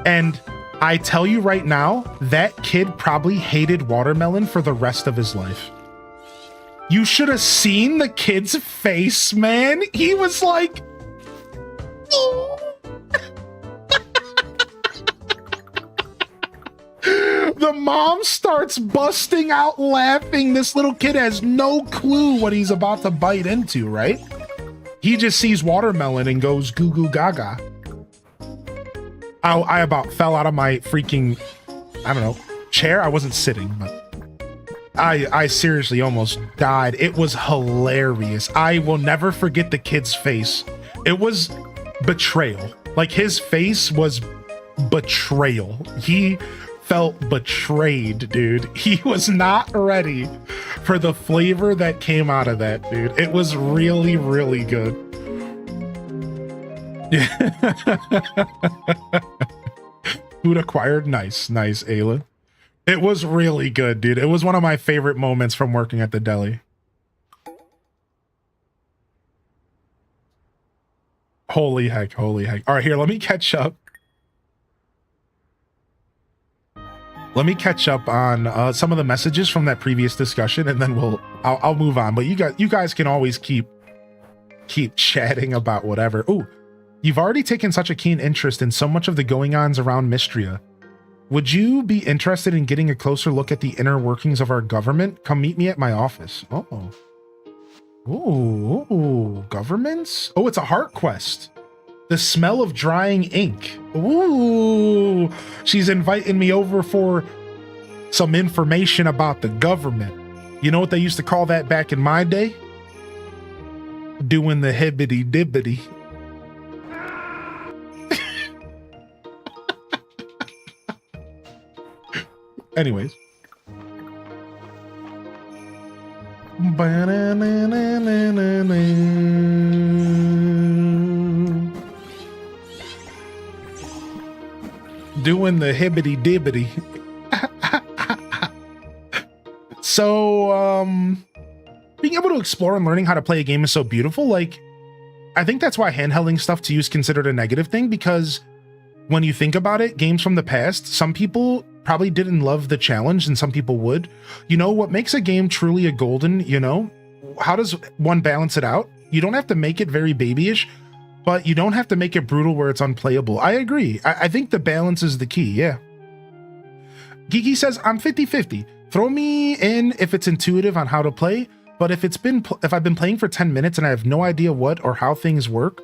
And I tell you right now, that kid probably hated watermelon for the rest of his life. You should have seen the kid's face, man. He was like... mom starts busting out laughing. This little kid has no clue what he's about to bite into, right? He just sees watermelon and goes goo goo gaga. I about fell out of my freaking, I don't know, chair. I wasn't sitting, but I seriously almost died. It was hilarious. I will never forget the kid's face. It was betrayal. Like, his face was betrayal. He felt betrayed, dude. He was not ready for the flavor that came out of that, dude. It was really, really good. Food acquired. Nice, Ayla. It was really good, dude. It was one of my favorite moments from working at the deli. Holy heck. All right, here, let me catch up. Let me catch up on some of the messages from that previous discussion, and then I'll move on. But you guys can always keep chatting about whatever. Ooh, you've already taken such a keen interest in so much of the going-ons around Mystria. Would you be interested in getting a closer look at the inner workings of our government? Come meet me at my office. Oh. Ooh, governments? Oh, it's a heart quest. The smell of drying ink. Ooh, she's inviting me over for some information about the government. You know what they used to call that back in my day? Doing the hibbity dibbity. Anyways. Doing the hibbity dibbity. So, being able to explore and learning how to play a game is so beautiful. Like, I think that's why handhelding stuff to you is considered a negative thing, because when you think about it, games from the past, some people probably didn't love the challenge and some people would. You know, what makes a game truly a golden, you know, how does one balance it out? You don't have to make it very babyish, but you don't have to make it brutal where it's unplayable. I agree. I think the balance is the key, yeah. Geeky says, I'm 50-50. Throw me in if it's intuitive on how to play, but if I've been playing for 10 minutes and I have no idea what or how things work,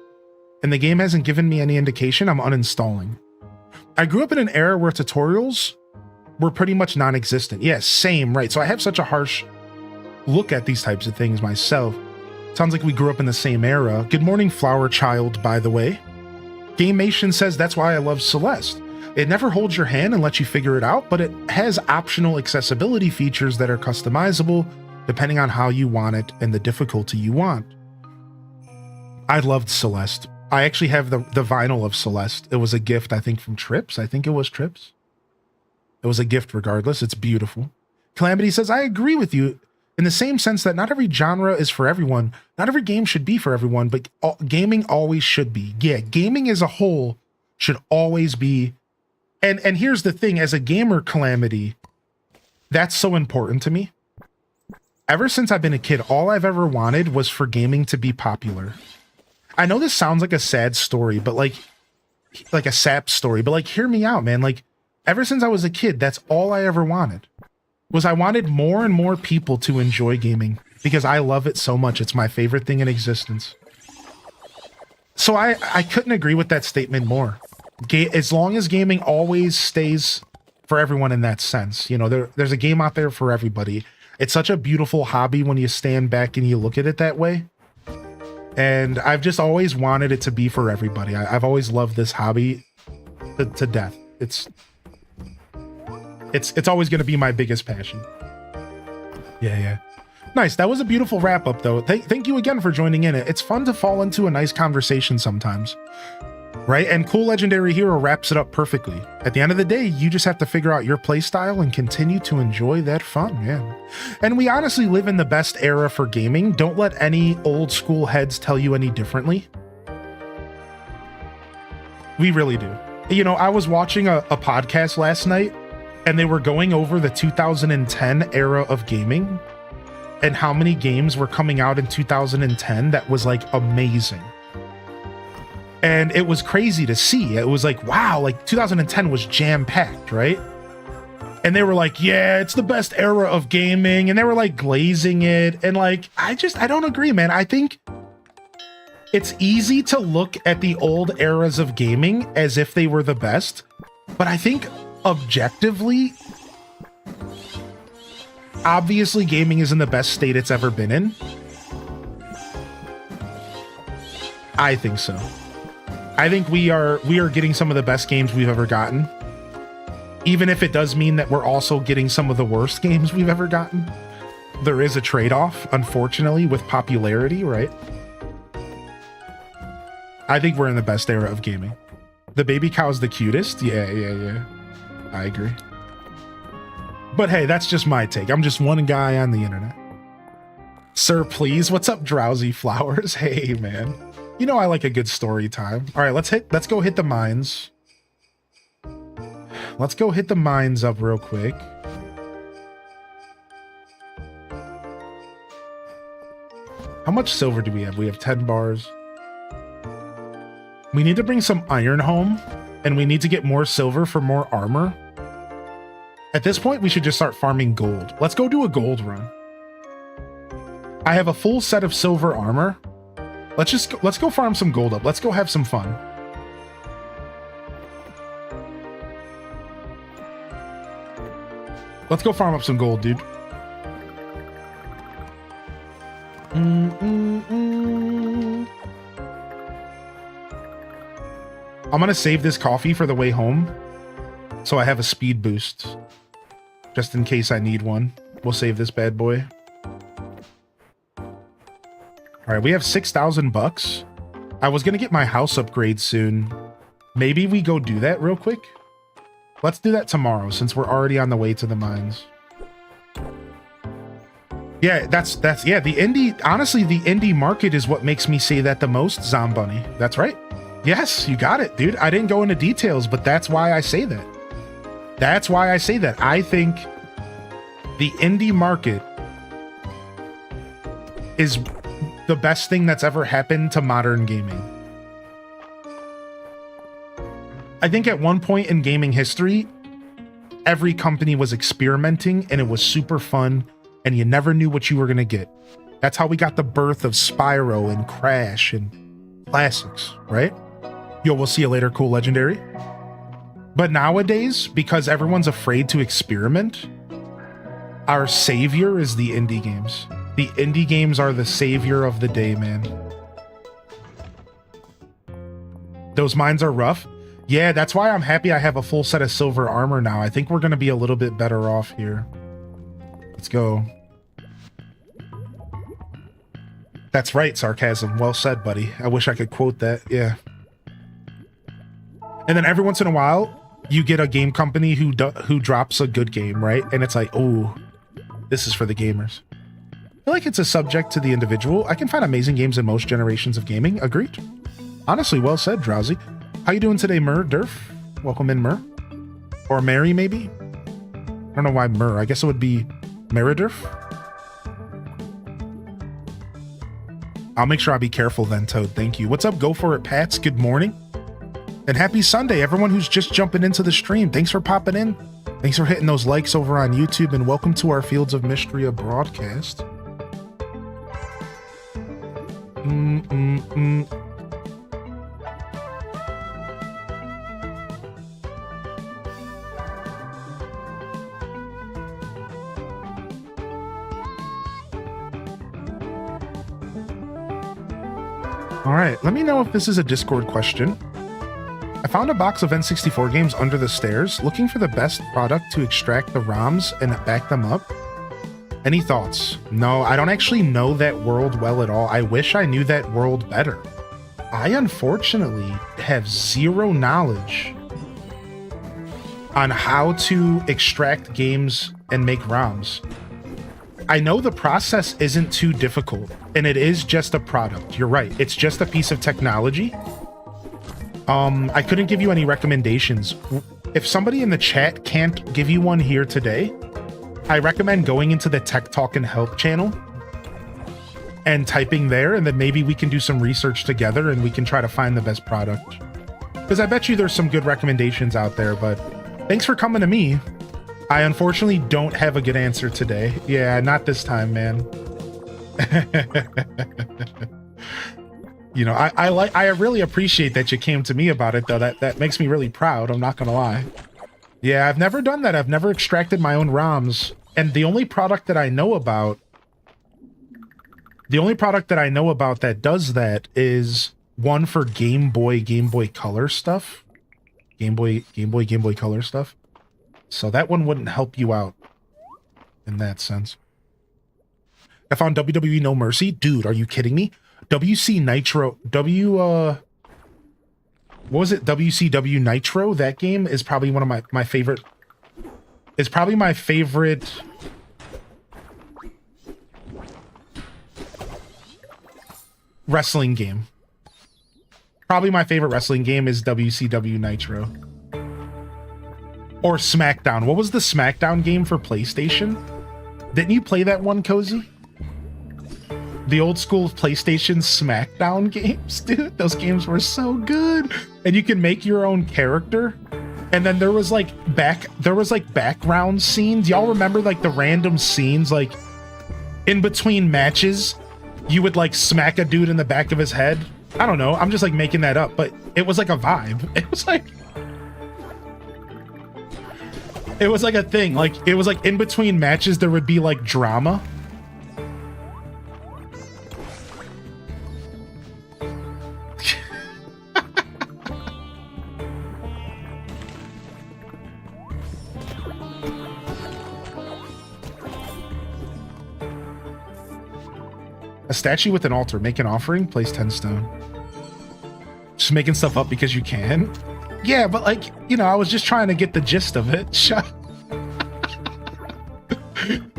and the game hasn't given me any indication, I'm uninstalling. I grew up in an era where tutorials were pretty much non-existent. Yeah, same, right. So I have such a harsh look at these types of things myself. Sounds like we grew up in the same era. Good morning, Flower Child, by the way. GameMation says that's why I love Celeste. It never holds your hand and lets you figure it out, but it has optional accessibility features that are customizable depending on how you want it and the difficulty you want. I loved Celeste. I actually have the vinyl of Celeste. It was a gift, I think, from Trips. I think it was Trips. It was a gift regardless. It's beautiful. Calamity says, I agree with you in the same sense that not every genre is for everyone. Not every game should be for everyone, but gaming always should be. Yeah, gaming as a whole should always be. And here's the thing, as a gamer, Calamity, that's so important to me. Ever since I've been a kid, all I've ever wanted was for gaming to be popular. I know this sounds like a sad story, but like a sap story, but like, hear me out, man. Like, ever since I was a kid, that's all I ever wanted. Was I wanted more and more people to enjoy gaming because I love it so much. It's my favorite thing in existence. So I couldn't agree with that statement more. As long as gaming always stays for everyone in that sense, you know, there's a game out there for everybody. It's such a beautiful hobby when you stand back and you look at it that way. And I've just always wanted it to be for everybody. I've always loved this hobby to death. It's always going to be my biggest passion. Yeah. Nice. That was a beautiful wrap up, though. Thank you again for joining in. It's fun to fall into a nice conversation sometimes, right? And Cool Legendary Hero wraps it up perfectly. At the end of the day, you just have to figure out your play style and continue to enjoy that fun. Yeah. And we honestly live in the best era for gaming. Don't let any old school heads tell you any differently. We really do. You know, I was watching a podcast last night, and they were going over the 2010 era of gaming and how many games were coming out in 2010 that was like amazing. And it was crazy to see. It was like, wow, like 2010 was jam-packed, right? And they were like, yeah, it's the best era of gaming. And they were like glazing it. And like, I don't agree, man. I think it's easy to look at the old eras of gaming as if they were the best. But I think objectively, obviously gaming is in the best state it's ever been in. I think so. I think we are getting some of the best games we've ever gotten. Even if it does mean that we're also getting some of the worst games we've ever gotten. There is a trade-off, unfortunately, with popularity, right? I think we're in the best era of gaming. The baby cow's the cutest? Yeah. I agree. But hey, that's just my take. I'm just one guy on the internet. Sir, please. What's up, Drowsy Flowers? Hey, man. You know I like a good story time. All right, let's go hit the mines. Let's go hit the mines up real quick. How much silver do we have? We have 10 bars. We need to bring some iron home, and we need to get more silver for more armor. At this point, we should just start farming gold. Let's go do a gold run. I have a full set of silver armor. Let's go farm some gold up. Let's go have some fun. Let's go farm up some gold, dude. I'm gonna save this coffee for the way home, so I have a speed boost, just in case I need one. We'll save this bad boy. All right, we have 6,000 bucks. I was gonna get my house upgrade soon. Maybe we go do that real quick. Let's do that tomorrow, since we're already on the way to the mines. Yeah, that's yeah, the indie, honestly, the indie market is what makes me say that the most, Zombunny. That's right. Yes, you got it, dude. I didn't go into details, but that's why I say that. That's why I say that. I think the indie market is the best thing that's ever happened to modern gaming. I think at one point in gaming history, every company was experimenting and it was super fun and you never knew what you were going to get. That's how we got the birth of Spyro and Crash and classics, right? Yo, we'll see you later, cool legendary. But nowadays, because everyone's afraid to experiment, our savior is the indie games. The indie games are the savior of the day, man. Those mines are rough. Yeah, that's why I'm happy I have a full set of silver armor now. I think we're going to be a little bit better off here. Let's go. That's right, sarcasm. Well said, buddy. I wish I could quote that. Yeah. And then every once in a while, you get a game company who drops a good game, right? And it's like, oh, this is for the gamers. I feel like it's a subject to the individual. I can find amazing games in most generations of gaming. Agreed. Honestly, well said, Drowsy. How you doing today, Mur? Durf? Welcome in, Mur. Or Mary, maybe? I don't know why Mur. I guess it would be Meridurf. I'll make sure I be careful then, Toad. Thank you. What's up? Go for it, Pats. Good morning. And happy Sunday, everyone who's just jumping into the stream. Thanks for popping in. Thanks for hitting those likes over on YouTube, and welcome to our Fields of Mystery broadcast. All right, let me know if this is a Discord question. I found a box of N64 games under the stairs, looking for the best product to extract the ROMs and back them up. Any thoughts? No, I don't actually know that world well at all. I wish I knew that world better. I unfortunately have zero knowledge on how to extract games and make ROMs. I know the process isn't too difficult, and it is just a product. You're right. It's just a piece of technology. I couldn't give you any recommendations. If somebody in the chat can't give you one here today, I recommend going into the Tech Talk and Help channel and typing there, and then maybe we can do some research together and we can try to find the best product. Because I bet you there's some good recommendations out there, but thanks for coming to me. I unfortunately don't have a good answer today. Yeah, not this time, man. You know, I really appreciate that you came to me about it, though. That makes me really proud. I'm not gonna lie. Yeah, I've never done that. I've never extracted my own ROMs, and the only product that I know about that does that is one for Game Boy Color stuff. Game Boy Color stuff. So that one wouldn't help you out in that sense. I found WWE No Mercy. Dude, are you kidding me? WC Nitro, what was it? WCW Nitro? That game is probably one of my favorite. It's probably my favorite wrestling game. Probably my favorite wrestling game is WCW Nitro. Or SmackDown. What was the SmackDown game for PlayStation? Didn't you play that one, Cozy? The old school PlayStation SmackDown games, dude. Those games were so good. And you can make your own character. And then there was like background scenes. Y'all remember like the random scenes, like in between matches, you would like smack a dude in the back of his head. I don't know. I'm just like making that up, but it was like a vibe. It was like a thing. Like it was like in between matches, there would be like drama. A statue with an altar. Make an offering. Place 10 stone. Just making stuff up because you can. Yeah, but like, you know, I was just trying to get the gist of it.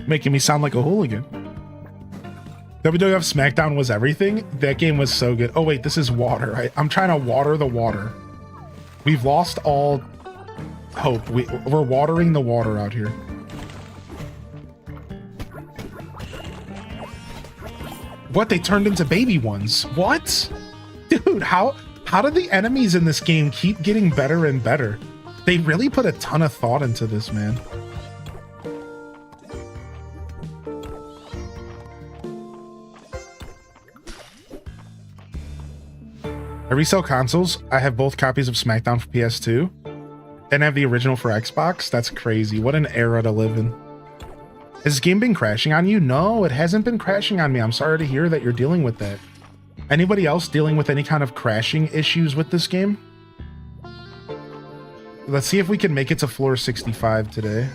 Making me sound like a hooligan. WWF SmackDown was everything. That game was so good. Oh wait, this is water. I'm trying to water the water. We've lost all hope. We're watering the water out here. What? They turned into baby ones. What? Dude, how do the enemies in this game keep getting better and better? They really put a ton of thought into this, man. I resell consoles. I have both copies of SmackDown for PS2 and I have the original for Xbox. That's crazy. What an era to live in. Has this game been crashing on you? No, it hasn't been crashing on me. I'm sorry to hear that you're dealing with that. Anybody else dealing with any kind of crashing issues with this game? Let's see if we can make it to floor 65 today.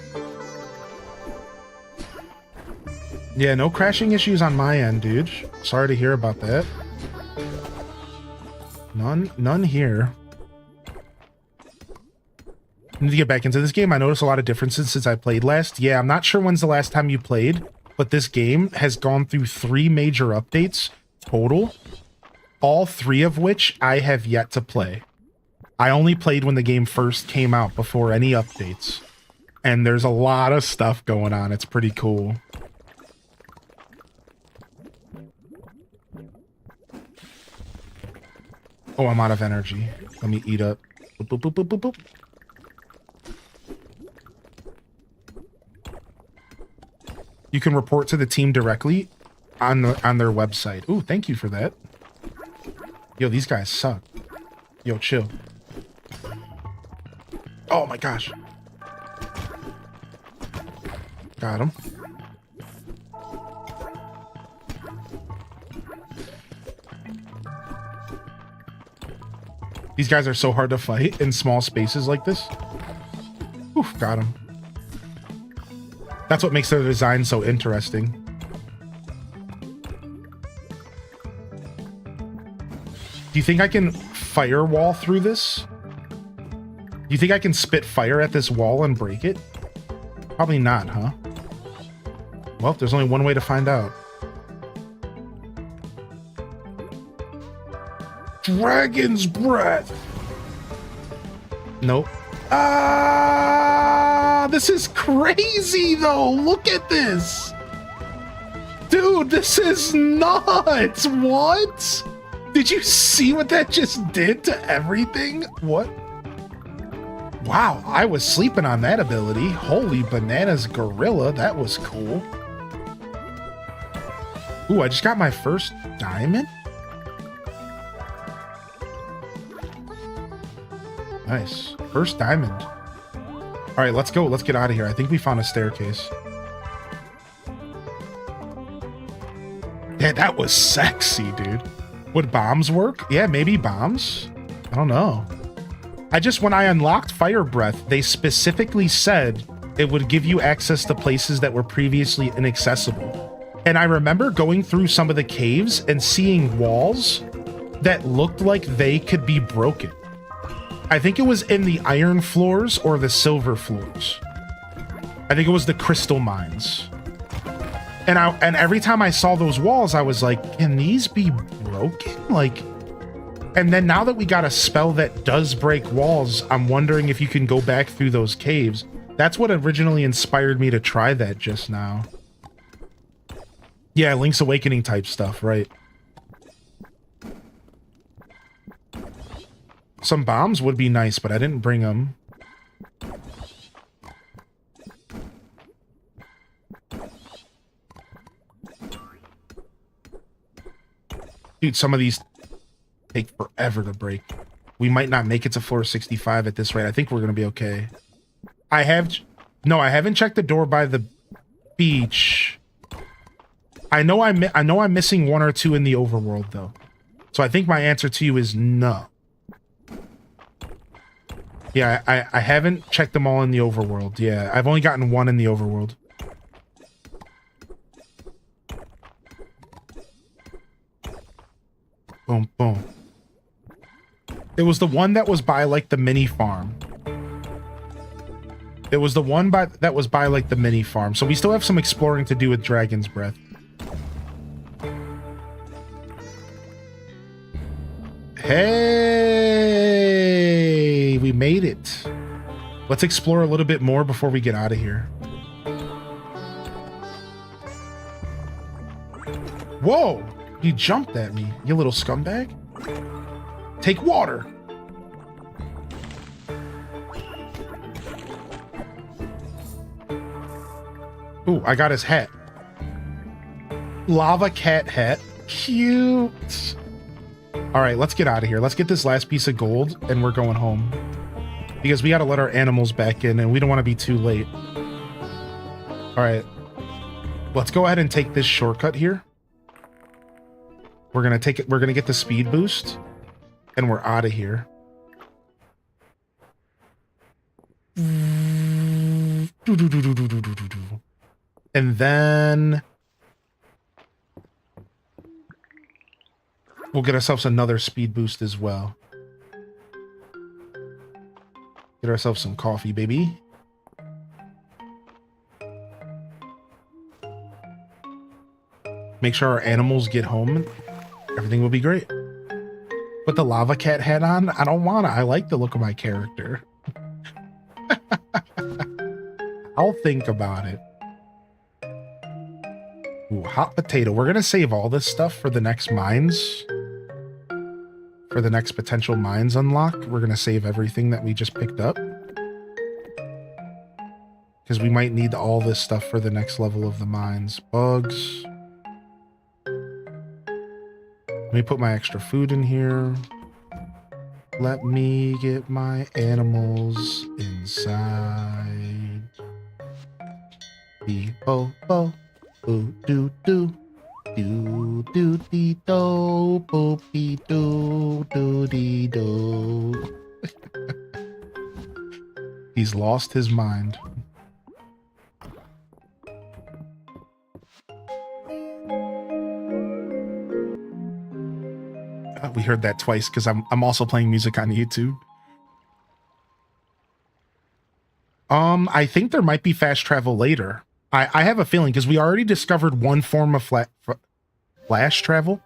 Yeah, no crashing issues on my end, dude. Sorry to hear about that. None here. I need to get back into this game. I noticed a lot of differences since I played last. Yeah, I'm not sure when's the last time you played, but this game has gone through 3 major updates total, all 3 of which I have yet to play. I only played when the game first came out before any updates, and there's a lot of stuff going on. It's pretty cool. Oh, I'm out of energy. Let me eat up. Boop, boop, boop, boop, boop. You can report to the team directly on their website. Ooh, thank you for that. Yo, these guys suck. Yo, chill. Oh my gosh. Got him. These guys are so hard to fight in small spaces like this. Oof, got him. That's what makes their design so interesting. Do you think I can firewall through this? Do you think I can spit fire at this wall and break it? Probably not, huh? Well, there's only one way to find out. Dragon's breath. Nope. This is crazy though. Look at this. Dude, this is nuts. What? Did you see what that just did to everything? What? Wow, I was sleeping on that ability. Holy bananas, gorilla. That was cool. Ooh, I just got my first diamond. Nice. First diamond. All right, let's go. Let's get out of here. I think we found a staircase. Yeah, that was sexy, dude. Would bombs work? Yeah, maybe bombs. I don't know. When I unlocked Fire Breath, they specifically said it would give you access to places that were previously inaccessible. And I remember going through some of the caves and seeing walls that looked like they could be broken. I think it was in the iron floors or the silver floors. I think it was the crystal mines. And every time I saw those walls, I was like, can these be broken? Like, and then now that we got a spell that does break walls, I'm wondering if you can go back through those caves. That's what originally inspired me to try that just now. Yeah, Link's Awakening type stuff, right? Some bombs would be nice, but I didn't bring them. Dude, some of these take forever to break. We might not make it to floor 65 at this rate. I think we're going to be okay. I haven't checked the door by the beach. I know I'm missing one or two in the overworld, though. So I think my answer to you is no. Yeah, I haven't checked them all in the overworld. Yeah, I've only gotten one in the overworld. Boom, boom. It was the one that was by, like, the mini farm. It was the one that was by, like, the mini farm. So we still have some exploring to do with Dragon's Breath. Hey, we made it. Let's explore a little bit more before we get out of here. Whoa, you jumped at me, you little scumbag. Take water. Ooh, I got his hat. Lava cat hat. Cute. All right, let's get out of here. Let's get this last piece of gold and we're going home. Because we got to let our animals back in and we don't want to be too late. All right. Let's go ahead and take this shortcut here. We're going to take it. We're going to get the speed boost and we're out of here. And then we'll get ourselves another speed boost as well. Get ourselves some coffee, baby. Make sure our animals get home and everything will be great. Put the lava cat hat on? I don't want to. I like the look of my character. I'll think about it. Ooh, hot potato. We're going to save all this stuff for the next mines. For the next potential mines unlock. We're going to save everything that we just picked up. Because we might need all this stuff for the next level of the mines. Bugs. Let me put my extra food in here. Let me get my animals inside. Beep, bo, bo. Ooh, doo, doo. Do, do, dee, do. Boop, dee, do, do, dee, do. He's lost his mind. We heard that twice because I'm also playing music on YouTube. I think there might be fast travel later. I have a feeling because we already discovered one form of flash travel.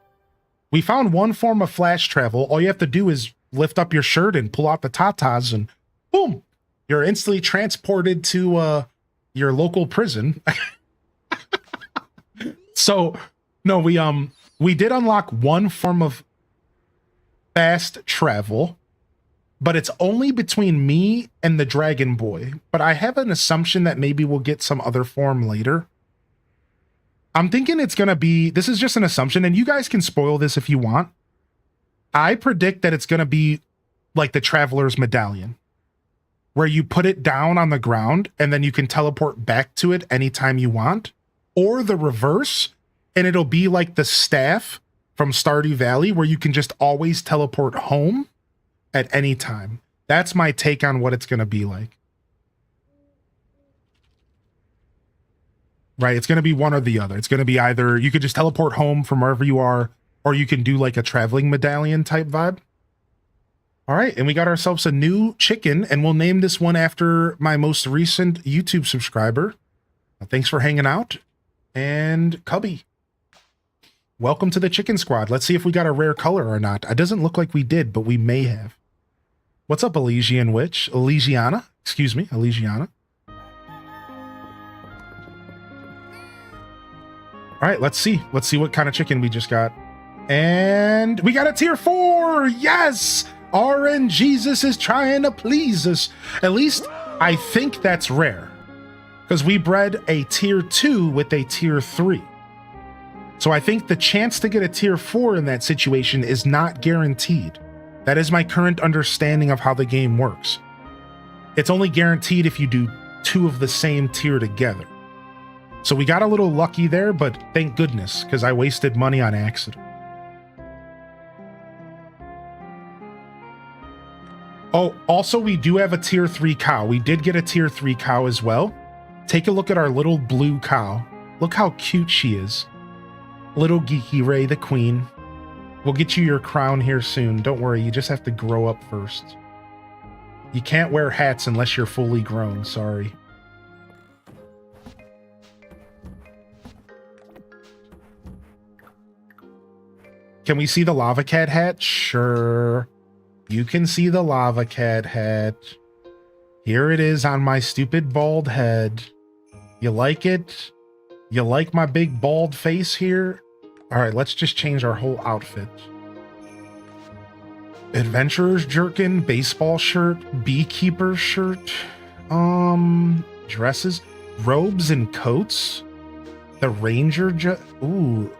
We found one form of flash travel. All you have to do is lift up your shirt and pull out the tatas and boom, you're instantly transported to your local prison. So no, we did unlock one form of fast travel, but it's only between me and the Dragon Boy. But I have an assumption that maybe we'll get some other form later. I'm thinking it's going to be, this is just an assumption, and you guys can spoil this if you want. I predict that it's going to be like the Traveler's Medallion, where you put it down on the ground and then you can teleport back to it anytime you want, or the reverse, and it'll be like the staff from Stardew Valley, where you can just always teleport home at any time. That's my take on what it's going to be like. Right? It's going to be one or the other. It's going to be either you could just teleport home from wherever you are, or you can do like a traveling medallion type vibe. All right. And we got ourselves a new chicken, and we'll name this one after my most recent YouTube subscriber. Thanks for hanging out. And Cubby, welcome to the chicken squad. Let's see if we got a rare color or not. It doesn't look like we did, but we may have. What's up, Elysian Witch? Elysiana? Excuse me, Elysiana. All right, let's see. Let's see what kind of chicken we just got. And we got a tier 4. Yes! RN Jesus is trying to please us. At least I think that's rare, because we bred a tier 2 with a tier 3. So I think the chance to get a tier 4 in that situation is not guaranteed. That is my current understanding of how the game works. It's only guaranteed if you do 2 of the same tier together. So we got a little lucky there, but thank goodness, because I wasted money on accident. Oh, also we do have a tier 3 cow. We did get a tier 3 cow as well. Take a look at our little blue cow. Look how cute she is. Little Geeky Ray, the queen. We'll get you your crown here soon. Don't worry, you just have to grow up first. You can't wear hats unless you're fully grown, sorry. Can we see the lava cat hat? Sure. You can see the lava cat hat. Here it is on my stupid bald head. You like it? You like my big bald face here? All right, let's just change our whole outfit. Adventurer's jerkin, baseball shirt, beekeeper shirt, dresses, robes and coats. The ranger, ooh,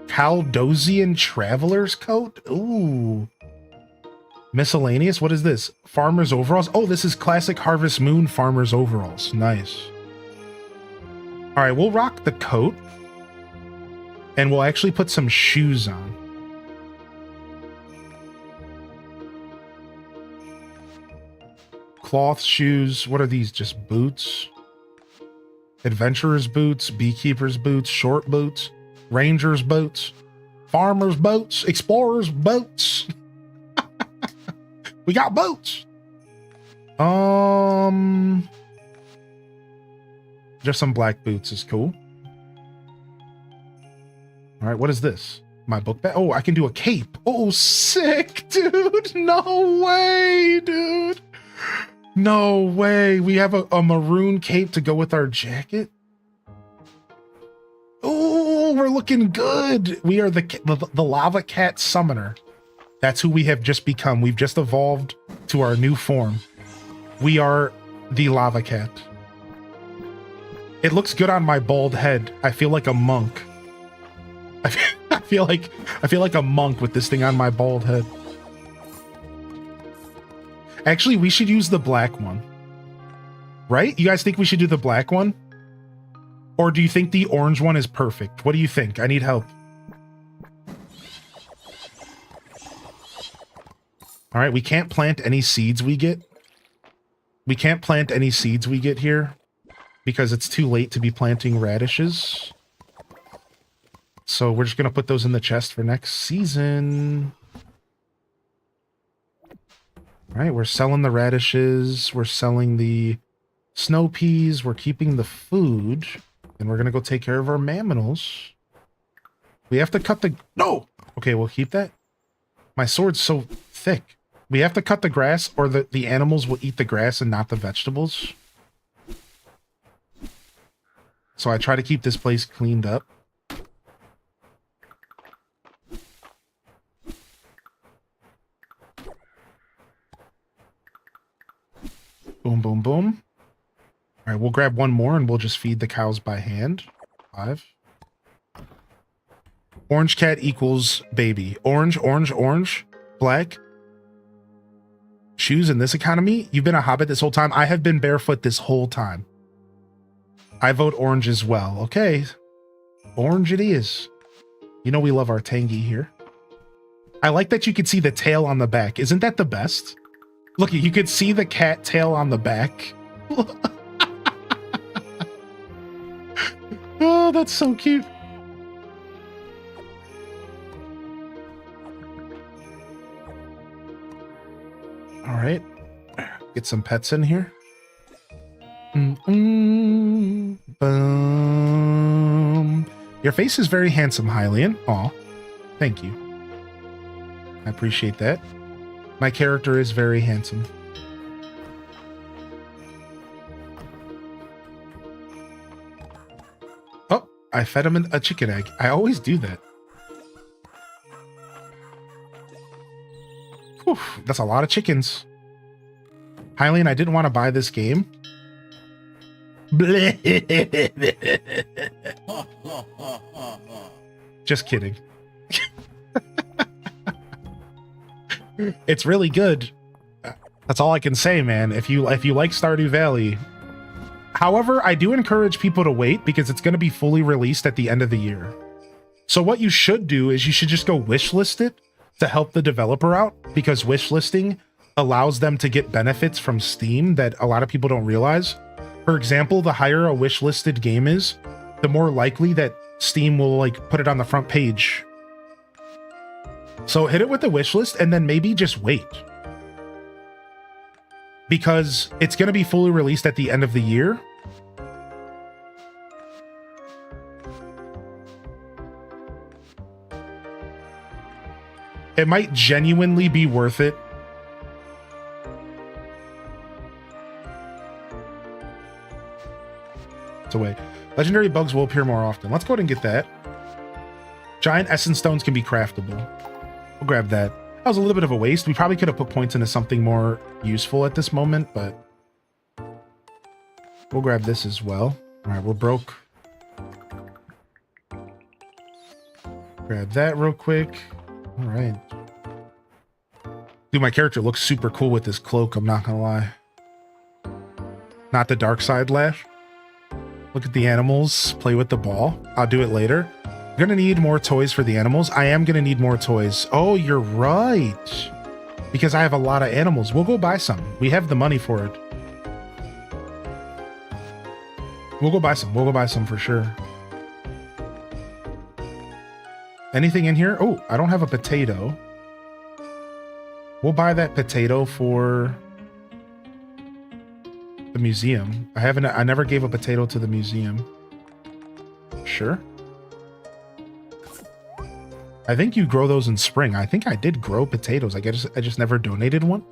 Caldosian traveler's coat. Ooh, miscellaneous. What is this? Farmer's overalls. Oh, this is classic Harvest Moon farmer's overalls. Nice. All right, we'll rock the coat, and we'll actually put some shoes on. Cloth shoes. What are these? Just boots? Adventurer's boots, beekeeper's boots, short boots, ranger's boots, farmer's boots, explorer's boots. We got boots. Just some black boots is cool. All right, what is this? My book bag. Oh, I can do a cape. Oh, sick, dude. No way, dude. No way. We have a maroon cape to go with our jacket. Oh, we're looking good. We are the lava cat summoner. That's who we have just become. We've just evolved to our new form. We are the lava cat. It looks good on my bald head. I feel like a monk. I feel like a monk with this thing on my bald head. Actually, we should use the black one. Right? You guys think we should do the black one? Or do you think the orange one is perfect? What do you think? I need help. All right, we can't plant any seeds we get. We can't plant any seeds we get here because it's too late to be planting radishes. So we're just going to put those in the chest for next season. All right, we're selling the radishes. We're selling the snow peas. We're keeping the food. And we're going to go take care of our mammonals. We have to cut the... No! Okay, we'll keep that. My sword's so thick. We have to cut the grass or the animals will eat the grass and not the vegetables. So I try to keep this place cleaned up. Boom, boom, boom. All right, we'll grab one more and we'll just feed the cows by hand. 5. Orange cat equals baby. Orange, orange, orange. Black. Shoes in this economy? You've been a hobbit this whole time? I have been barefoot this whole time. I vote orange as well. Okay. Orange it is. You know we love our tangy here. I like that you could see the tail on the back. Isn't that the best? Look, you could see the cat tail on the back. Oh, that's so cute. All right. Get some pets in here. Boom. Your face is very handsome, Hylian. Aw, thank you. I appreciate that. My character is very handsome. Oh, I fed him a chicken egg. I always do that. Whew, that's a lot of chickens. Hylian, I didn't want to buy this game. Just kidding. It's really good. That's all I can say, man. If you like Stardew Valley. However, I do encourage people to wait because it's going to be fully released at the end of the year. So what you should do is you should just go wishlist it to help the developer out, because wishlisting allows them to get benefits from Steam that a lot of people don't realize. For example, the higher a wishlisted game is, the more likely that Steam will like put it on the front page. So hit it with the wish list and then maybe just wait. Because it's going to be fully released at the end of the year. It might genuinely be worth it. So wait. Legendary bugs will appear more often. Let's go ahead and get that. Giant essence stones can be craftable. We'll grab that. That was a little bit of a waste. We probably could have put points into something more useful at this moment, but we'll grab this as well. All right, we're broke. Grab that real quick. All right. Dude, my character looks super cool with this cloak, I'm not gonna lie. Not the dark side lash. Look at the animals, play with the ball. I'll do it later. I'm gonna need more toys for the animals. I am gonna need more toys. Oh, you're right. Because I have a lot of animals. We'll go buy some. We have the money for it. We'll go buy some. We'll go buy some for sure. Anything in here? Oh, I don't have a potato. We'll buy that potato for the museum. I never gave a potato to the museum. Sure. I think you grow those in spring. I think I did grow potatoes. I just never donated one.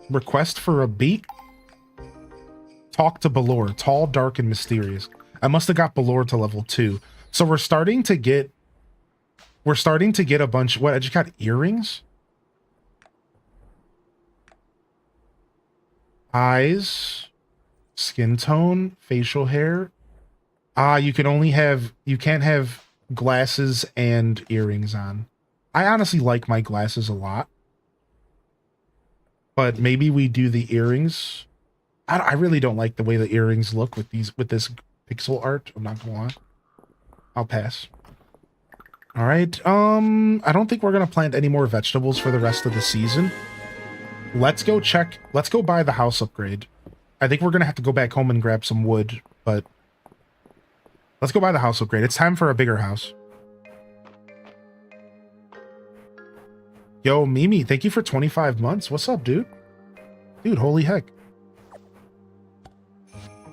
Request for a beat. Talk to Balor. Tall, dark, and mysterious. I must have got Balor to level 2. So we're starting to get a bunch. What? I just got earrings. Eyes, skin tone, facial hair. You can't have glasses and earrings on. I honestly like my glasses a lot. But maybe we do the earrings. I really don't like the way the earrings look with this pixel art. I'm not gonna lie. I'll pass. All right. I don't think we're gonna plant any more vegetables for the rest of the season. Let's go buy the house upgrade. I think we're gonna have to go back home and grab some wood, but let's go buy the house upgrade. It's time for a bigger house. Yo, Mimi, thank you for 25 months. What's up, dude? Dude, holy heck.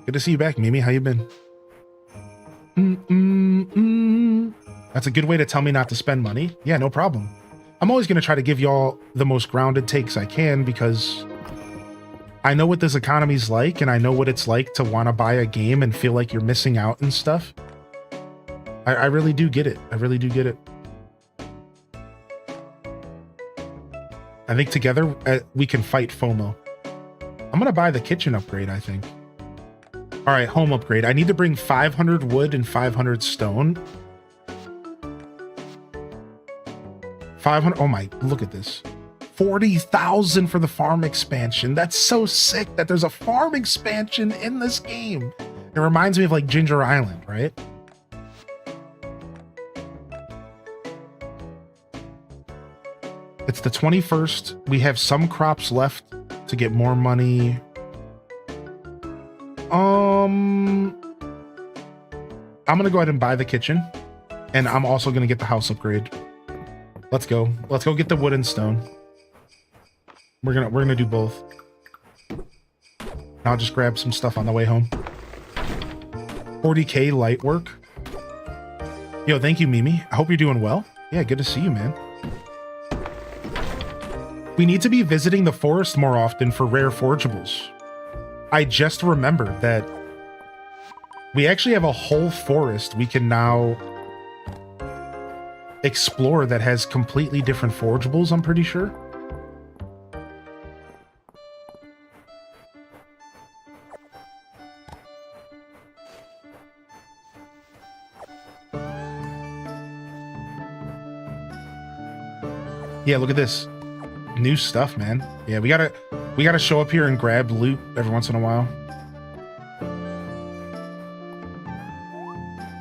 Good to see you back, Mimi. How you been? That's a good way to tell me not to spend money. Yeah, no problem. I'm always going to try to give y'all the most grounded takes I can because I know what this economy's like and I know what it's like to want to buy a game and feel like you're missing out and stuff. I really do get it. I really do get it. I think together we can fight FOMO. I'm gonna buy the kitchen upgrade, I think. All right, home upgrade. I need to bring 500 wood and 500 stone. 500. Oh my, look at this. 40,000 for the farm expansion. That's so sick that there's a farm expansion in this game. It reminds me of like Ginger Island, right? It's the 21st. We have some crops left to get more money. I'm gonna go ahead and buy the kitchen, and I'm also gonna get the house upgrade. Let's go. Let's go get the wood and stone. We're gonna do both. I'll just grab some stuff on the way home. 40K light work. Yo, thank you, Mimi. I hope you're doing well. Yeah, good to see you, man. We need to be visiting the forest more often for rare forageables. I just remembered that we actually have a whole forest we can now explore that has completely different forageables, I'm pretty sure. Yeah, look at this. New stuff, man. Yeah, we gotta show up here and grab loot every once in a while.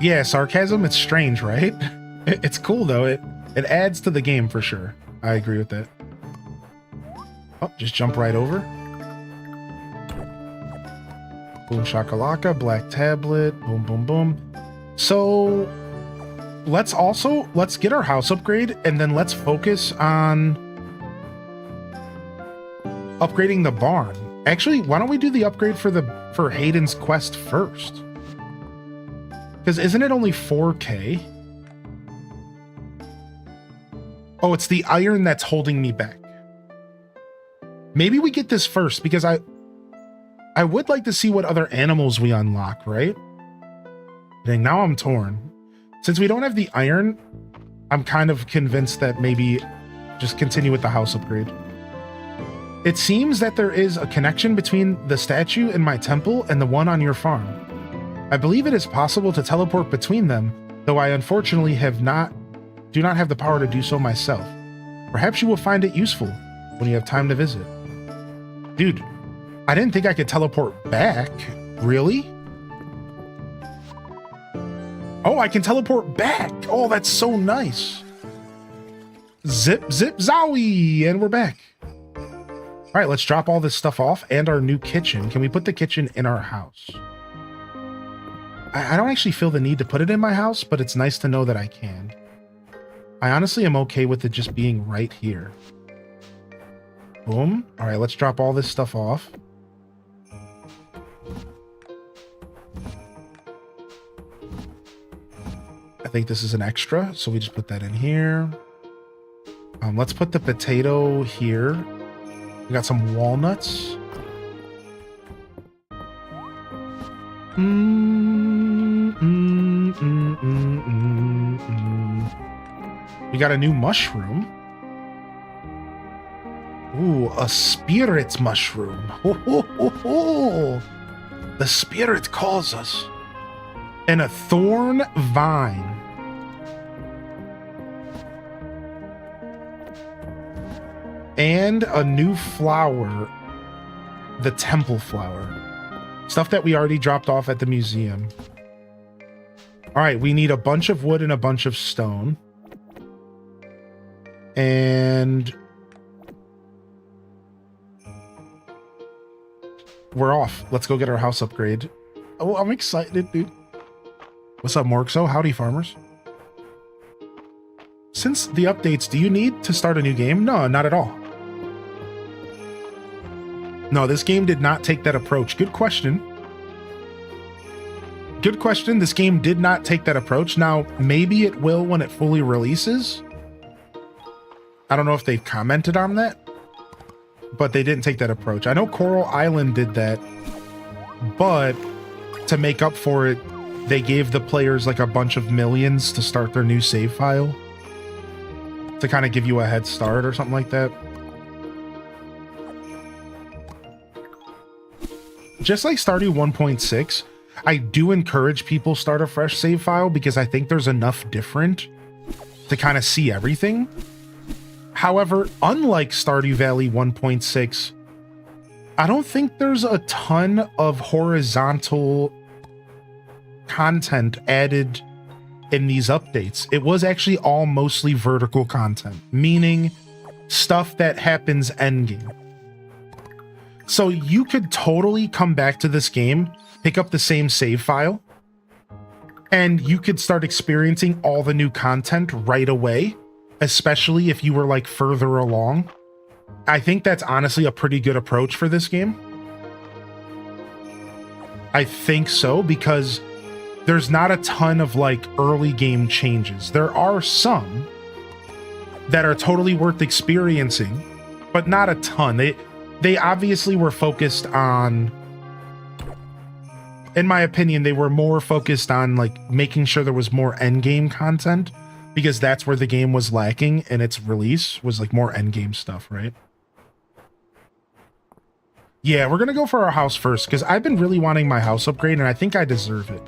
Yeah, sarcasm, it's strange, right? It's cool though. It adds to the game for sure. I agree with that. Oh, just jump right over. Boom shakalaka, black tablet, boom boom boom. So let's get our house upgrade, and then let's focus on upgrading the barn. Actually, why don't we do the upgrade for Hayden's quest first? Because isn't it only 4K? Oh, it's the iron that's holding me back. Maybe we get this first, because I would like to see what other animals we unlock, right? Dang, now I'm torn. Since we don't have the iron, I'm kind of convinced that maybe just continue with the house upgrade. It seems that there is a connection between the statue in my temple and the one on your farm. I believe it is possible to teleport between them, though I unfortunately do not have the power to do so myself. Perhaps you will find it useful when you have time to visit. Dude, I didn't think I could teleport back. Really? Oh, I can teleport back. Oh, that's so nice. Zip, zip, zowie, and we're back. All right, let's drop all this stuff off and our new kitchen. Can we put the kitchen in our house? I don't actually feel the need to put it in my house, but it's nice to know that I can. I honestly am okay with it just being right here. Boom. All right, let's drop all this stuff off. I think this is an extra, so we just put that in here. Let's put the potato here. We got some walnuts. We got a new mushroom. Ooh, a spirit mushroom. Ho, ho, ho, ho. The spirit calls us. And a thorn vine. And a new flower, the temple flower. Stuff that we already dropped off at the museum. All right, we need a bunch of wood and a bunch of stone. And we're off. Let's go get our house upgrade. Oh, I'm excited, dude. What's up, Morxo? Howdy, farmers. Since the updates, do you need to start a new game? No, not at all. No, this game did not take that approach. Good question. Good question. This game did not take that approach. Now, maybe it will when it fully releases. I don't know if they've commented on that, but they didn't take that approach. I know Coral Island did that, but to make up for it, they gave the players like a bunch of millions to start their new save file, to kind of give you a head start or something like that. just like Stardew 1.6, I do encourage people start a fresh save file because I think there's enough different to kind of see everything. However, unlike Stardew Valley 1.6, I don't think there's a ton of horizontal content added in these updates. It was actually all mostly vertical content, meaning stuff that happens endgame. So you could totally come back to this game, pick up the same save file, and you could start experiencing all the new content right away, especially if you were like further along. I think that's honestly a pretty good approach for this game. I think so, because there's not a ton of like early game changes. There are some that are totally worth experiencing, but not a ton. They obviously were focused on, in my opinion, they were more focused on like making sure there was more endgame content, because that's where the game was lacking in its release, was like more endgame stuff, right? Yeah, we're gonna go for our house first, because I've been really wanting my house upgrade, and I think I deserve it.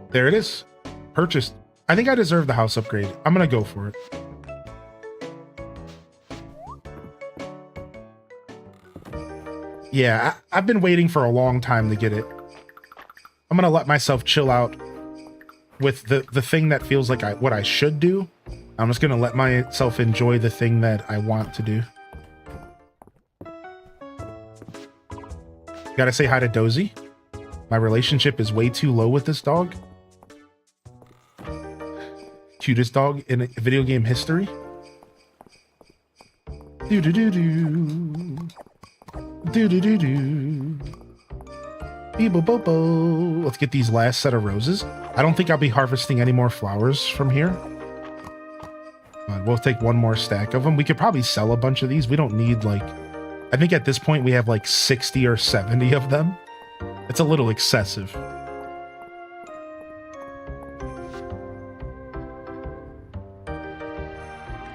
There it is. Purchased. I think I deserve the house upgrade. I'm gonna go for it. Yeah, I've been waiting for a long time to get it. I'm gonna let myself chill out with the thing that feels like what I should do. I'm just gonna let myself enjoy the thing that I want to do. Gotta say hi to Dozy. My relationship is way too low with this dog. Cutest dog in video game history. Do-do-do-do. Do-do-do-do. Beebo-bo-bo. Let's get these last set of roses. I don't think I'll be harvesting any more flowers from here. We'll take one more stack of them. We could probably sell a bunch of these. We don't need like... I think at this point we have like 60 or 70 of them. It's a little excessive.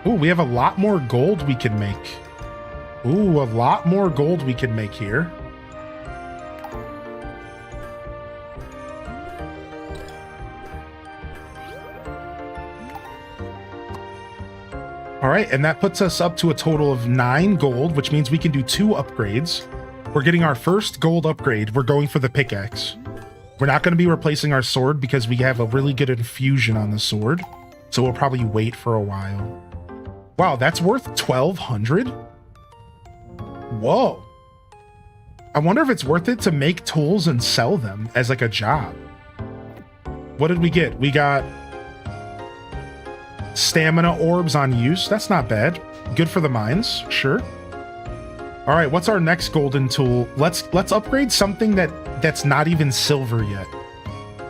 Ooh, we have a lot more gold we can make. Ooh, a lot more gold we can make here. All right, and that puts us up to a total of 9 gold, which means we can do 2 upgrades. We're getting our first gold upgrade. We're going for the pickaxe. We're not going to be replacing our sword because we have a really good infusion on the sword. So we'll probably wait for a while. Wow, that's worth 1,200? Whoa. I wonder if it's worth it to make tools and sell them as like a job. What did we get? We got stamina orbs on use. That's not bad. Good for the mines, sure. All right, what's our next golden tool? Let's upgrade something that's not even silver yet.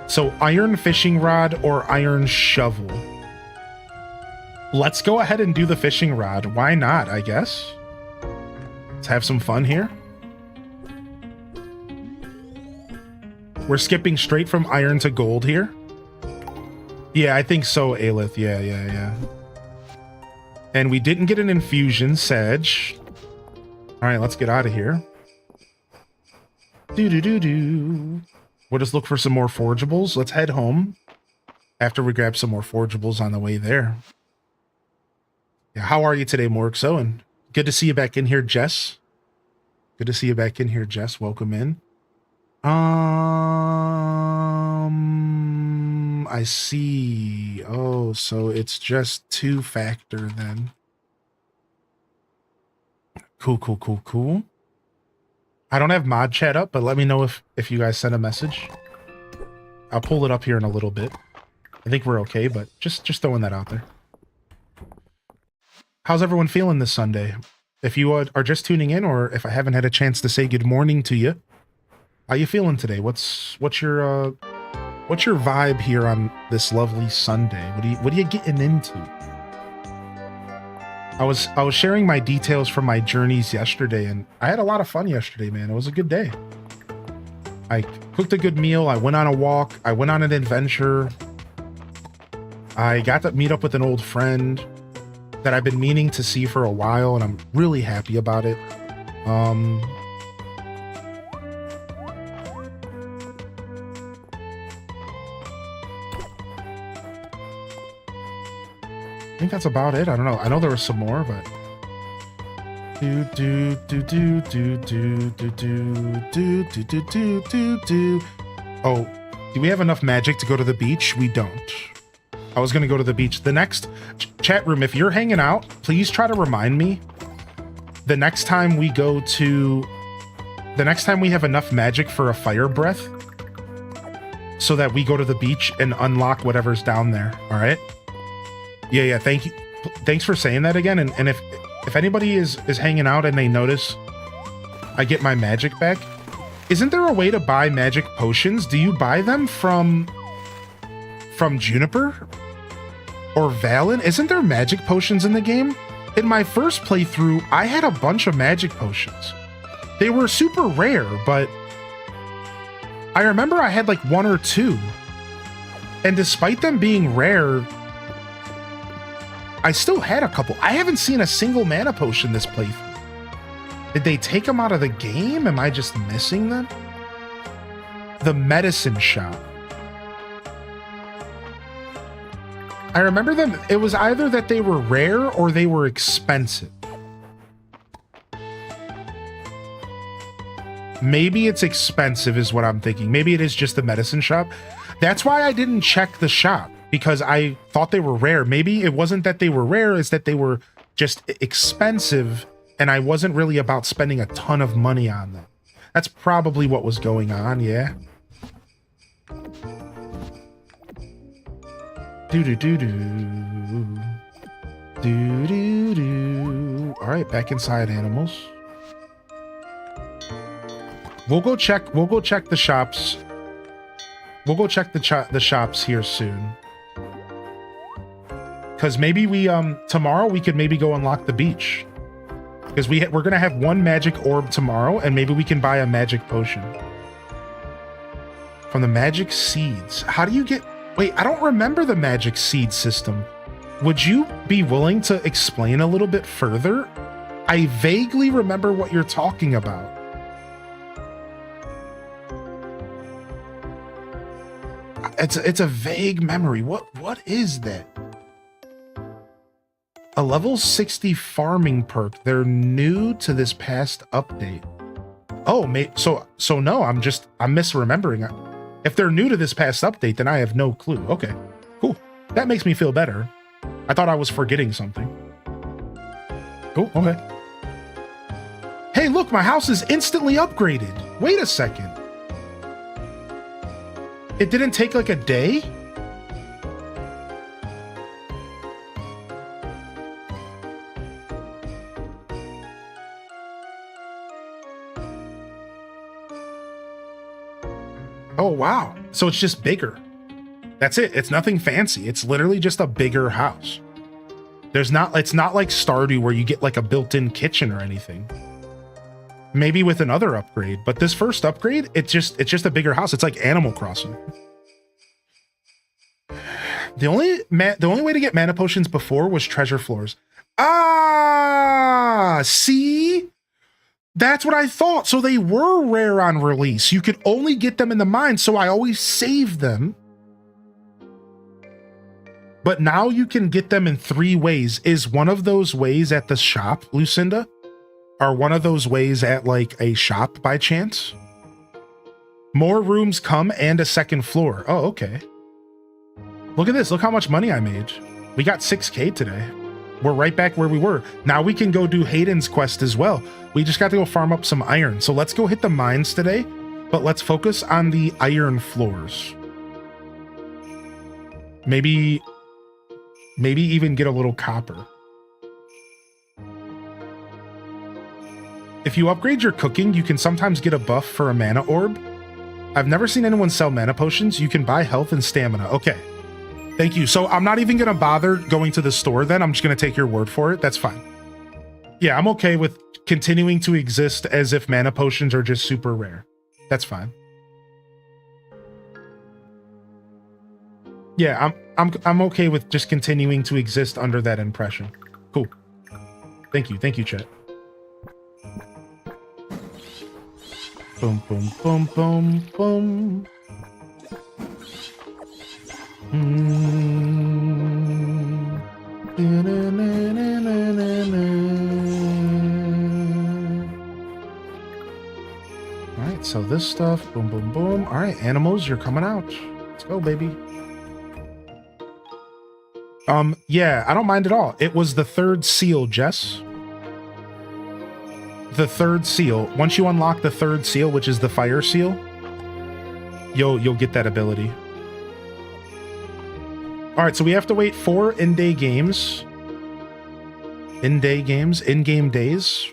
So iron fishing rod or iron shovel. Let's go ahead and do the fishing rod. Why not, I guess? Let's have some fun here. We're skipping straight from iron to gold here. Yeah, I think so, Aelith. Yeah. And we didn't get an infusion, Sedge. All right, let's get out of here. Do. We'll just look for some more forgeables. Let's head home after we grab some more forgeables on the way there. Yeah, how are you today, Morxo? And good to see you back in here, Jess. Good to see you back in here, Jess. Welcome in. I see. Oh, so it's just 2-factor then. Cool. I don't have mod chat up, but let me know if you guys send a message. I'll pull it up here in a little bit. I think we're okay, but just throwing that out there. How's everyone feeling this Sunday? If you are just tuning in, or if I haven't had a chance to say good morning to you, how you feeling today? What's your vibe here on this lovely Sunday? What are you getting into? I was sharing my details from my journeys yesterday, and I had a lot of fun yesterday, man. It was a good day. I cooked a good meal. I went on a walk. I went on an adventure. I got to meet up with an old friend that I've been meaning to see for a while, and I'm really happy about it. think that's about it. I don't know. I know there was some more, but do do do do do do do do do do do do do do. Oh, do we have enough magic to go to the beach? We don't. I was gonna go to the beach. The next chat room, if you're hanging out, please try to remind me the next time we go to, the next time we have enough magic for a fire breath, so that we go to the beach and unlock whatever's down there. All right. Yeah. Thank you. Thanks for saying that again. And if anybody is hanging out and they notice I get my magic back, isn't there a way to buy magic potions? Do you buy them from Juniper or Valen? Isn't there magic potions in the game? In my first playthrough, I had a bunch of magic potions. They were super rare, but I remember I had like one or two. And despite them being rare, I still had a couple. I haven't seen a single mana potion this playthrough. Did they take them out of the game? Am I just missing them? The medicine shop. I remember them. It was either that they were rare or they were expensive. Maybe it's expensive is what I'm thinking. Maybe it is just the medicine shop. That's why I didn't check the shop, because I thought they were rare. Maybe it wasn't that they were rare, it's that they were just expensive and I wasn't really about spending a ton of money on them. That's probably what was going on, yeah. Do-do-do-do. Do-do-do. All right, back inside animals. We'll go check the shops. We'll go check the shops here soon. Cause maybe we tomorrow we could maybe go unlock the beach. Because we're gonna have one magic orb tomorrow, and maybe we can buy a magic potion. From the magic seeds. How do you get... Wait, I don't remember the magic seed system. Would you be willing to explain a little bit further? I vaguely remember what you're talking about. It's a vague memory. What is that? A level 60 farming perk. They're new to this past update. Oh, so no, I'm misremembering it. If they're new to this past update, then I have no clue. Okay, cool. That makes me feel better. I thought I was forgetting something. Cool, okay. Hey, look, my house is instantly upgraded. Wait a second. It didn't take like a day? Oh, wow. So it's just bigger. That's it. It's nothing fancy. It's literally just a bigger house. It's not like Stardew where you get like a built-in kitchen or anything. Maybe with another upgrade, but this first upgrade, it's just a bigger house. It's like Animal Crossing. The only way to get mana potions before was treasure floors. Ah, see? That's what I thought. So they were rare on release. You could only get them in the mine, so I always saved them. But now you can get them in 3 ways. Is one of those ways at the shop, Lucinda? Are one of those ways at like a shop by chance? More rooms come and a second floor. Oh, okay. Look at this. Look how much money I made. We got 6K today. We're right back where we were. Now we can go do Hayden's quest as well. We just got to go farm up some iron. So let's go hit the mines today, but let's focus on the iron floors. Maybe even get a little copper. If you upgrade your cooking, you can sometimes get a buff for a mana orb. I've never seen anyone sell mana potions. You can buy health and stamina. Okay. Thank you. So I'm not even going to bother going to the store then. I'm just going to take your word for it. That's fine. Yeah, I'm okay with continuing to exist as if mana potions are just super rare. That's fine. Yeah, I'm okay with just continuing to exist under that impression. Cool. Thank you. Thank you, chat. Boom, boom, boom, boom, boom. Alright, so this stuff, boom, boom, boom. Alright, animals, you're coming out. Let's go, baby. Yeah, I don't mind at all. It was the third seal, Jess. The third seal. Once you unlock the third seal, which is the fire seal, you'll get that ability. Alright, so we have to wait 4 in-day games. In-game days.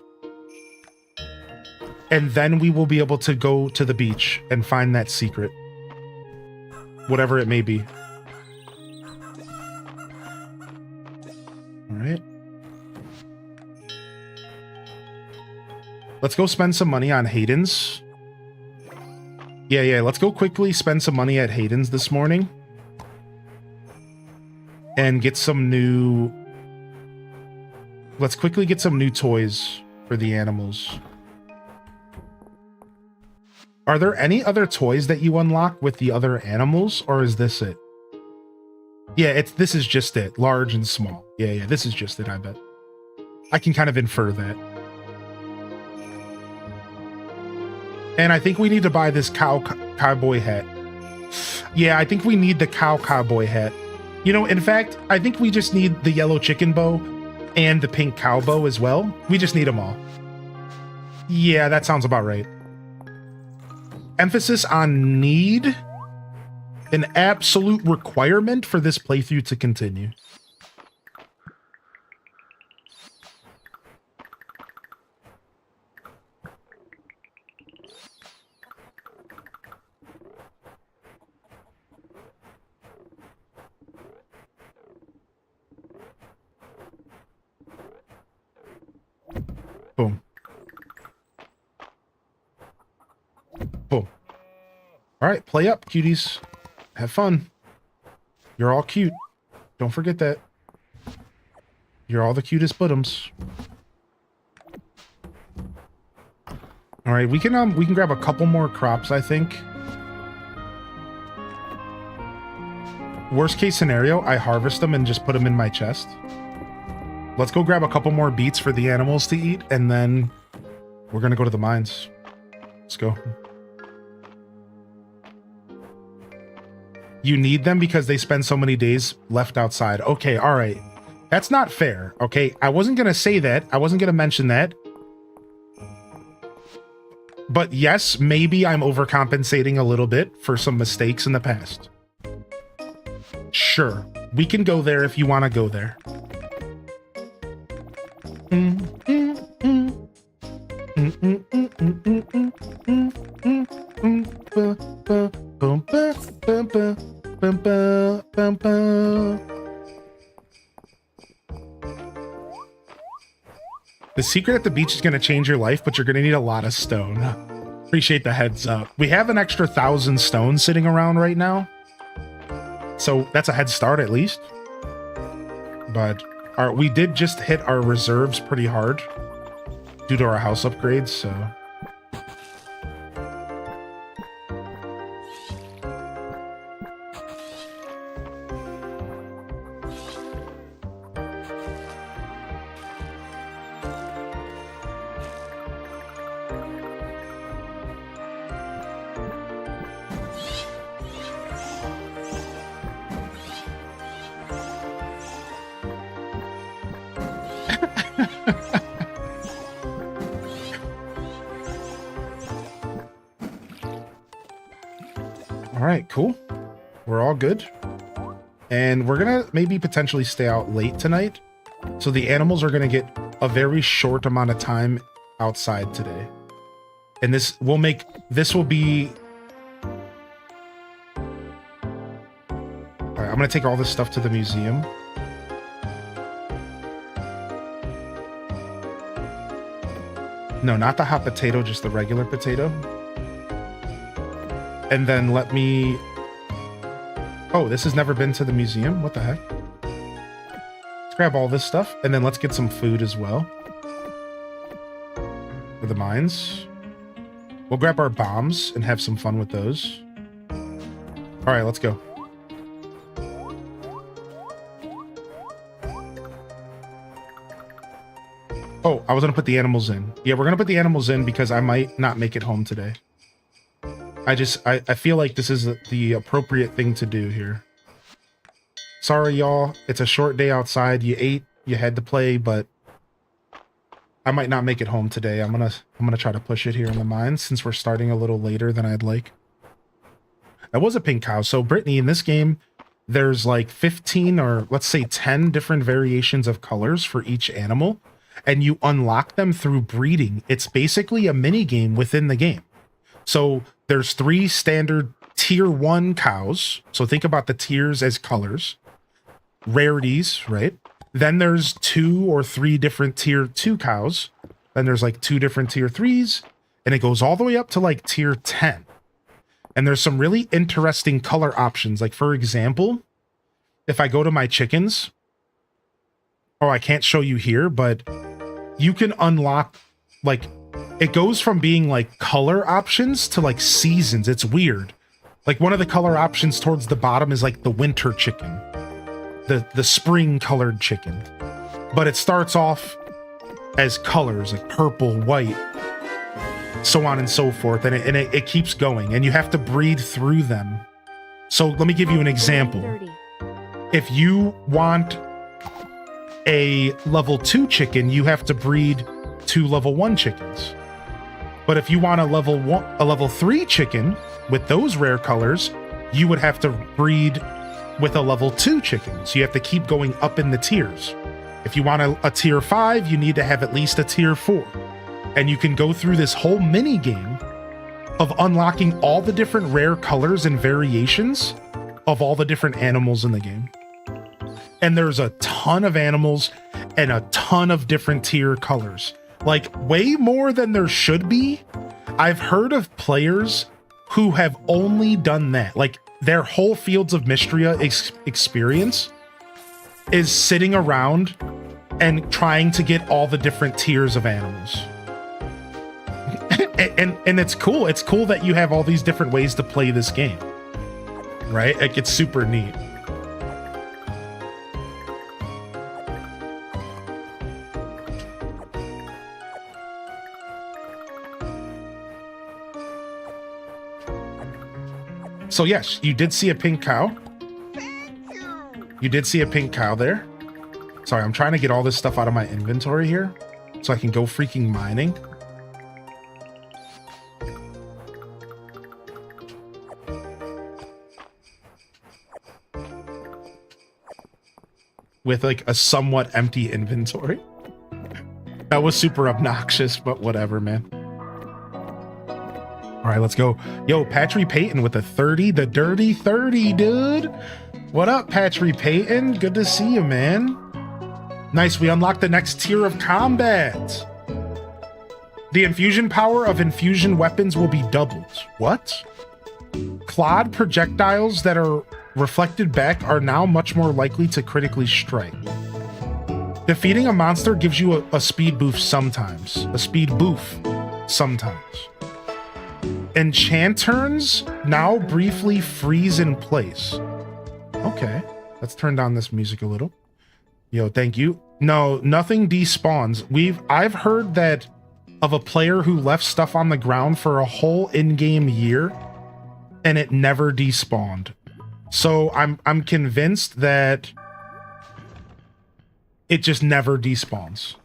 And then we will be able to go to the beach and find that secret. Whatever it may be. Alright. Let's go spend some money on Hayden's. Yeah, let's go quickly spend some money at Hayden's this morning. And get some new... Let's quickly get some new toys for the animals. Are there any other toys that you unlock with the other animals, or is this it? Yeah, this is just it. Large and small. Yeah, this is just it, I bet. I can kind of infer that. And I think we need to buy this cowboy hat. Yeah, I think we need the cowboy hat. You know, in fact, I think we just need the yellow chicken bow and the pink cow bow as well. We just need them all. Yeah, that sounds about right. Emphasis on need. An absolute requirement for this playthrough to continue. Boom. Boom. All right, play up, cuties. Have fun. You're all cute. Don't forget that. You're all the cutest buttums. All right, we can grab a couple more crops, I think. Worst case scenario, I harvest them and just put them in my chest. Let's go grab a couple more beets for the animals to eat, and then we're gonna go to the mines. Let's go. You need them because they spend so many days left outside. Okay, all right. That's not fair, okay? I wasn't gonna say that. I wasn't gonna mention that. But yes, maybe I'm overcompensating a little bit for some mistakes in the past. Sure, we can go there if you want to go there. The secret at the beach is going to change your life, but you're going to need a lot of stone. Appreciate the heads up. We have an extra 1,000 stone sitting around right now. So that's a head start at least. But we did just hit our reserves pretty hard due to our house upgrades, so... All right, cool. We're all good. And we're going to maybe potentially stay out late tonight. So the animals are going to get a very short amount of time outside today. And this will be... All right, I'm going to take all this stuff to the museum. No, not the hot potato, just the regular potato. And then let me... Oh, this has never been to the museum? What the heck? Let's grab all this stuff, and then let's get some food as well. For the mines. We'll grab our bombs and have some fun with those. Alright, let's go. Oh, I was gonna put the animals in. Yeah, we're gonna put the animals in because I might not make it home today. I feel like this is the appropriate thing to do here. Sorry, y'all. It's a short day outside. You ate, you had to play, but I might not make it home today. I'm gonna try to push it here in the mines since we're starting a little later than I'd like. That was a pink cow. So Brittany, in this game, there's like 15 or let's say 10 different variations of colors for each animal, and you unlock them through breeding. It's basically a mini game within the game. So there's 3 standard tier 1 cows. So think about the tiers as colors, rarities, right? Then there's 2 or 3 different tier 2 cows. Then there's like 2 different tier 3s, and it goes all the way up to like tier 10. And there's some really interesting color options. Like for example, if I go to my chickens, oh, I can't show you here, but you can unlock, like, it goes from being like color options to like seasons. It's weird. Like one of the color options towards the bottom is like the winter chicken, the spring colored chicken, but it starts off as colors like purple, white, so on and so forth, and it keeps going, and you have to breed through them. So let me give you an example. 30. If you want a level 2 chicken, you have to breed 2 level 1 chickens. But if you want a level 3 chicken with those rare colors, you would have to breed with a level 2 chicken. So you have to keep going up in the tiers. If you want a tier 5, you need to have at least a tier 4. And you can go through this whole mini game of unlocking all the different rare colors and variations of all the different animals in the game. And there's a ton of animals and a ton of different tier colors. Like way more than there should be. I've heard of players who have only done that. Like their whole Fields of Mystria experience is sitting around and trying to get all the different tiers of animals. and it's cool. It's cool that you have all these different ways to play this game, right? Like it's super neat. So yes, you did see a pink cow. You did see a pink cow there. Sorry, I'm trying to get all this stuff out of my inventory here so I can go freaking mining. With like a somewhat empty inventory. That was super obnoxious, but whatever, man. All right, let's go. Yo, Patry Payton with a 30, the dirty 30, dude. What up, Patry Payton? Good to see you, man. Nice, we unlocked the next tier of combat. The infusion power of infusion weapons will be doubled. What? Clawed projectiles that are reflected back are now much more likely to critically strike. Defeating a monster gives you a speed boost sometimes. A speed boof sometimes. Enchanterns now briefly freeze in place. Okay, let's turn down this music a little. Yo, thank you. No, nothing despawns. I've heard that of a player who left stuff on the ground for a whole in-game year and it never despawned. So I'm convinced that it just never despawns.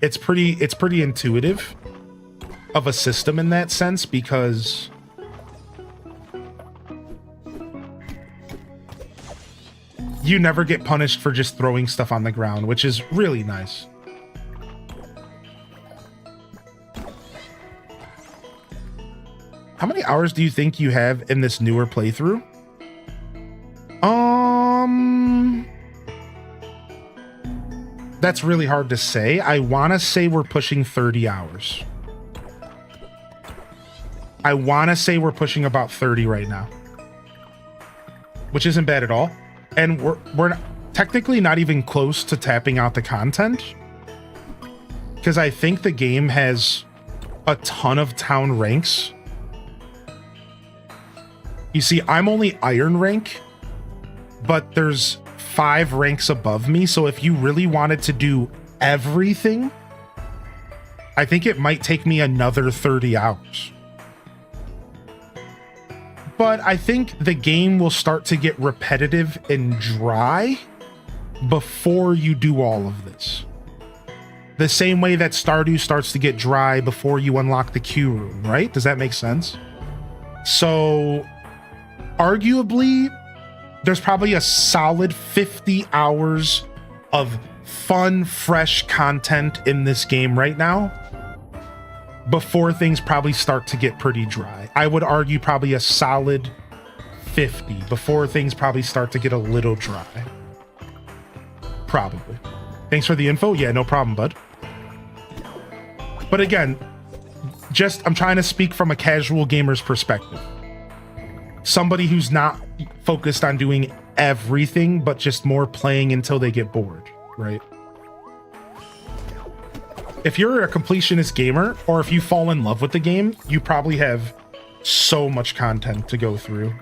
It's pretty intuitive of a system in that sense, because you never get punished for just throwing stuff on the ground, which is really nice. How many hours do you think you have in this newer playthrough? That's really hard to say. I want to say we're pushing 30 hours. I want to say we're pushing about 30 right now, which isn't bad at all. And we're technically not even close to tapping out the content, because I think the game has a ton of town ranks. You see, I'm only iron rank, but there's 5 ranks above me. So if you really wanted to do everything, I think it might take me another 30 hours. But I think the game will start to get repetitive and dry before you do all of this. The same way that Stardew starts to get dry before you unlock the queue room, right? Does that make sense? So, arguably, there's probably a solid 50 hours of fun, fresh content in this game right now before things probably start to get pretty dry. I would argue probably a solid 50 before things probably start to get a little dry. Probably. Thanks for the info. Yeah, no problem, bud. But again, I'm trying to speak from a casual gamer's perspective. Somebody who's not focused on doing everything, but just more playing until they get bored, right? If you're a completionist gamer, or if you fall in love with the game, you probably have so much content to go through.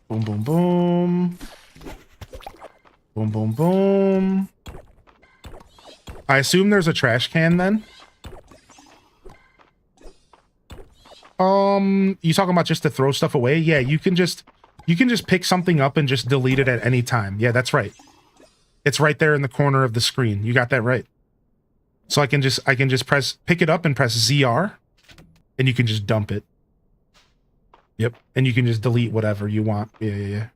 Boom, boom, boom. Boom, boom, boom. I assume there's a trash can then? You talking about just to throw stuff away? Yeah, you can just pick something up and just delete it at any time. Yeah, that's right. It's right there in the corner of the screen. You got that right. So I can just pick it up and press ZR, and you can just dump it. Yep, and you can just delete whatever you want. Yeah.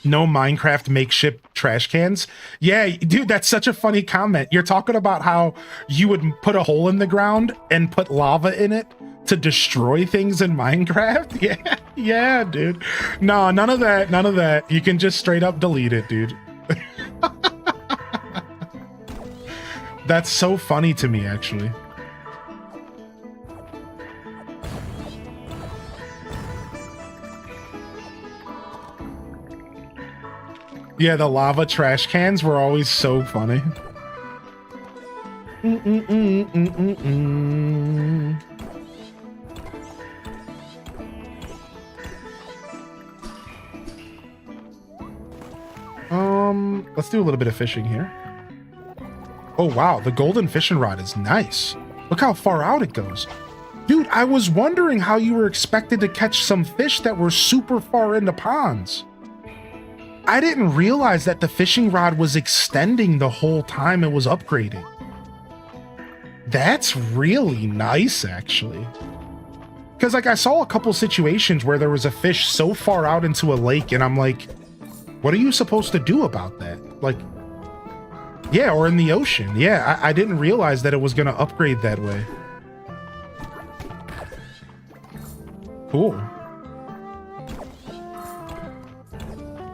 No Minecraft makeshift trash cans. Yeah, dude, that's such a funny comment. You're talking about how you would put a hole in the ground and put lava in it to destroy things in Minecraft. Yeah, dude. No, none of that. You can just straight up delete it, dude. That's so funny to me, actually. Yeah, the lava trash cans were always so funny. Let's do a little bit of fishing here. Oh, wow, the golden fishing rod is nice. Look how far out it goes. Dude, I was wondering how you were expected to catch some fish that were super far into ponds. I didn't realize that the fishing rod was extending the whole time it was upgrading. That's really nice, actually. Because, like, I saw a couple situations where there was a fish so far out into a lake, and I'm like, what are you supposed to do about that? Like, yeah, or in the ocean. Yeah, I didn't realize that it was going to upgrade that way. Cool.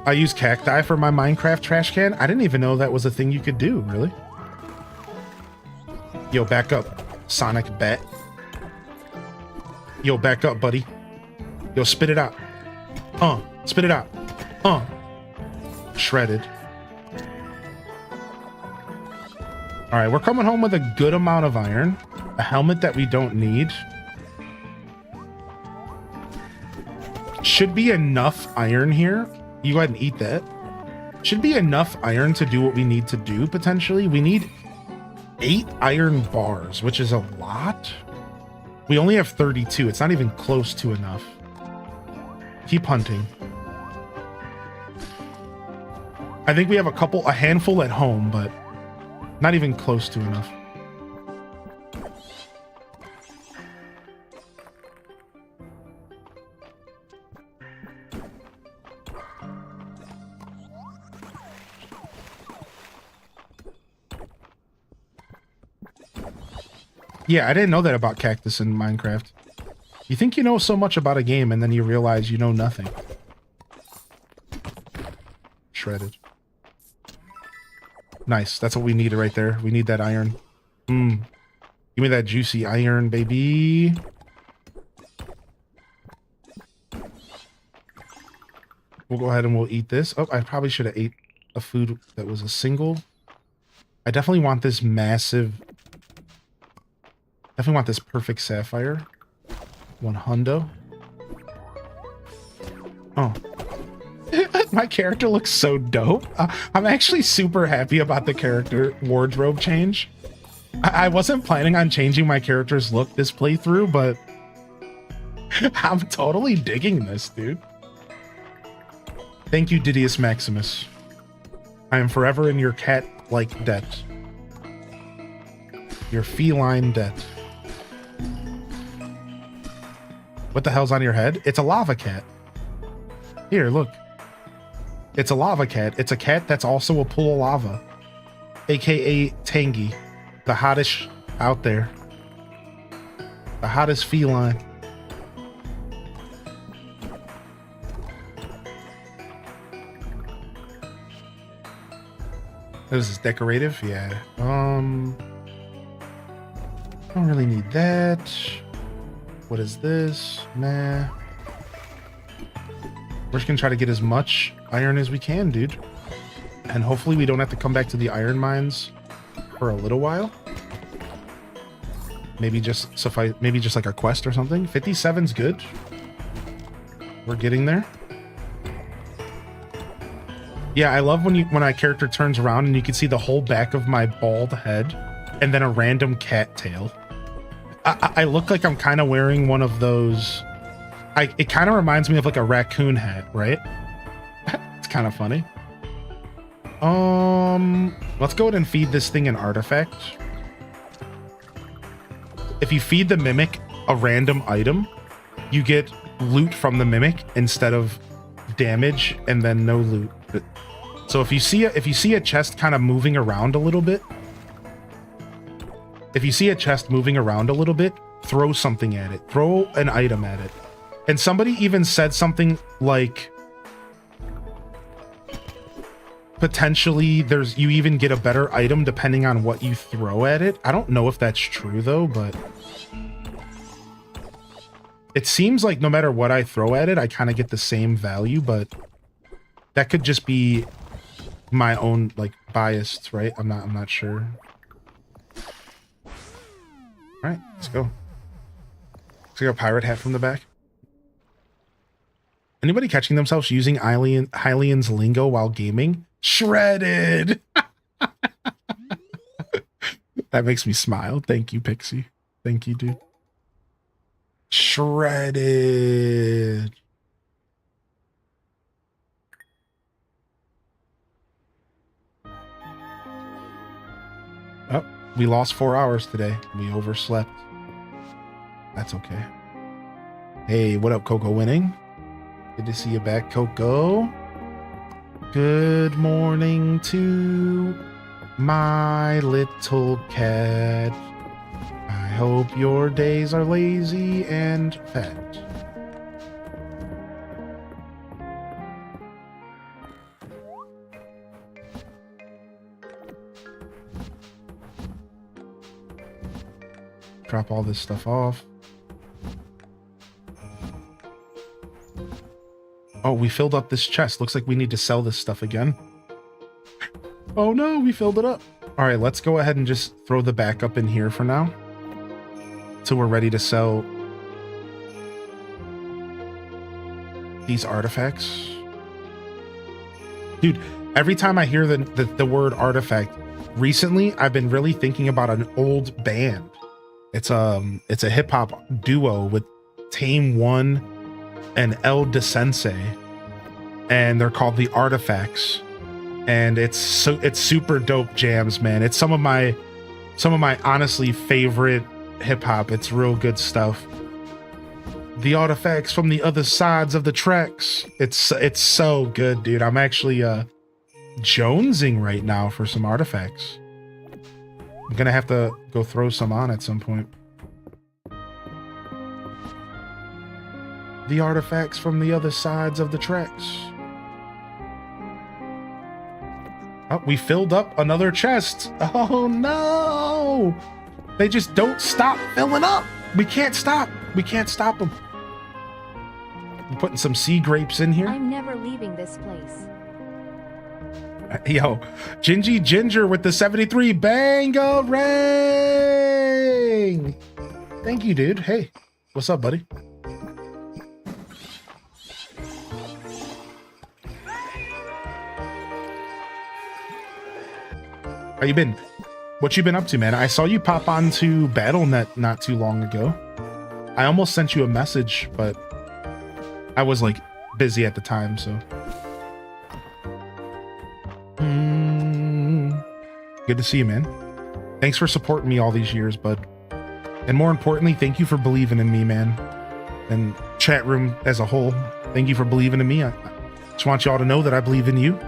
I use cacti for my Minecraft trash can. I didn't even know that was a thing you could do, really. Yo, back up, Sonic Bat. Yo, back up, buddy. Yo, spit it out. Spit it out. Shredded. All right, we're coming home with a good amount of iron. A helmet that we don't need. Should be enough iron here. You go ahead and eat that. Should be enough iron to do what we need to do, potentially. We need 8 iron bars, which is a lot. We only have 32. It's not even close to enough. Keep hunting. I think we have a handful at home, but not even close to enough. Yeah, I didn't know that about cactus in Minecraft. You think you know so much about a game, and then you realize you know nothing. Shredded. Nice. That's what we needed right there. We need that iron. Give me that juicy iron, baby. We'll go ahead and we'll eat this. Oh, I probably should have ate a food that was a single. I definitely want this massive Definitely want this perfect sapphire. 1 hundo. Oh. My character looks so dope. I'm actually super happy about the character wardrobe change. I wasn't planning on changing my character's look this playthrough, but I'm totally digging this, dude. Thank you, Didius Maximus. I am forever in your cat-like debt. Your feline debt. What the hell's on your head? It's a lava cat. Here, look. It's a lava cat. It's a cat that's also a pool of lava. AKA Tangy. The hottest out there. The hottest feline. This is decorative? Yeah. Don't really need that. What is this? Nah. We're just gonna try to get as much iron as we can, dude. And hopefully we don't have to come back to the iron mines for a little while. Maybe just suffice, maybe just like a quest or something. 57's good. We're getting there. Yeah, I love when my character turns around and you can see the whole back of my bald head and then a random cat tail. I look like I'm kind of wearing one of those. It kind of reminds me of like a raccoon hat, right? It's kind of funny. Let's go ahead and feed this thing an artifact. If you feed the mimic a random item, you get loot from the mimic instead of damage and then no loot. So if you see a chest kind of moving around a little bit, throw something at it. Throw an item at it. And somebody even said something like potentially you even get a better item depending on what you throw at it. I don't know if that's true though, but it seems like no matter what I throw at it, I kind of get the same value, but that could just be my own like bias, right? I'm not sure. All right, let's go. Looks like a pirate hat from the back. Anybody catching themselves using Hylian's lingo while gaming? Shredded! That makes me smile. Thank you, Pixie. Thank you, dude. Shredded. Oh, we lost 4 hours today. We overslept. That's okay. Hey, what up, Coco Winning? Good to see you back, Coco. Good morning to my little cat. I hope your days are lazy and fat. Drop all this stuff off. Oh, we filled up this chest. Looks like we need to sell this stuff again. Oh no, we filled it up. All right, let's go ahead and just throw the backup in here for now. So we're ready to sell these artifacts. Dude, every time I hear the word artifact, recently I've been really thinking about an old band. It's a hip hop duo with Tame One and El DeSensei, and they're called the Artifacts, and it's super dope jams, man. It's some of my honestly favorite hip hop. It's real good stuff. The artifacts from the other sides of the tracks. It's so good, dude. I'm actually jonesing right now for some artifacts. I'm gonna have to go throw some on at some point. The artifacts from the other sides of the tracks. Oh, we filled up another chest. Oh no! They just don't stop filling up. We can't stop. We can't stop them. I'm putting some sea grapes in here. I'm never leaving this place. Yo, Gingy Ginger with the 73 bangarang. Thank you, dude. Hey, what's up, buddy? How you been? What you been up to, man? I saw you pop onto BattleNet not too long ago. I almost sent you a message, but I was like busy at the time, so. Good to see you, man. Thanks for supporting me all these years, bud. And more importantly, thank you for believing in me, man. And chat room as a whole, thank you for believing in me. I just want y'all to know that I believe in you.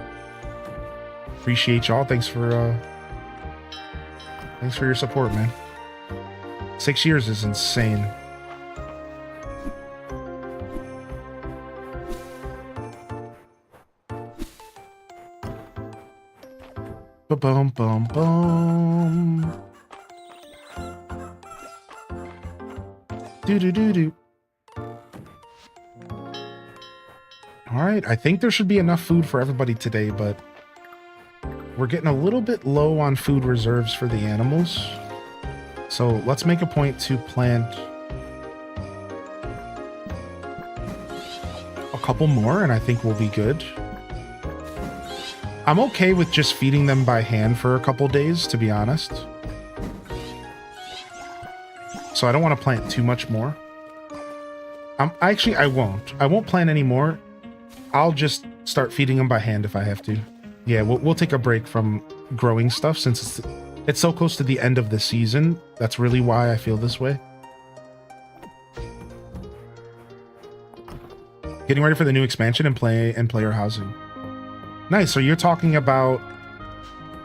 Appreciate y'all. Thanks for your support, man. 6 years is insane. Ba-bum, bum, bum. Do-do-do-do. All right, I think there should be enough food for everybody today, but we're getting a little bit low on food reserves for the animals. So let's make a point to plant a couple more, and I think we'll be good. I'm okay with just feeding them by hand for a couple days, to be honest. So I don't want to plant too much more. Actually, I won't. I won't plant any more. I'll just start feeding them by hand if I have to. Yeah, we'll take a break from growing stuff since it's so close to the end of the season. That's really why I feel this way. Getting ready for the new expansion and player housing. Nice. So you're talking about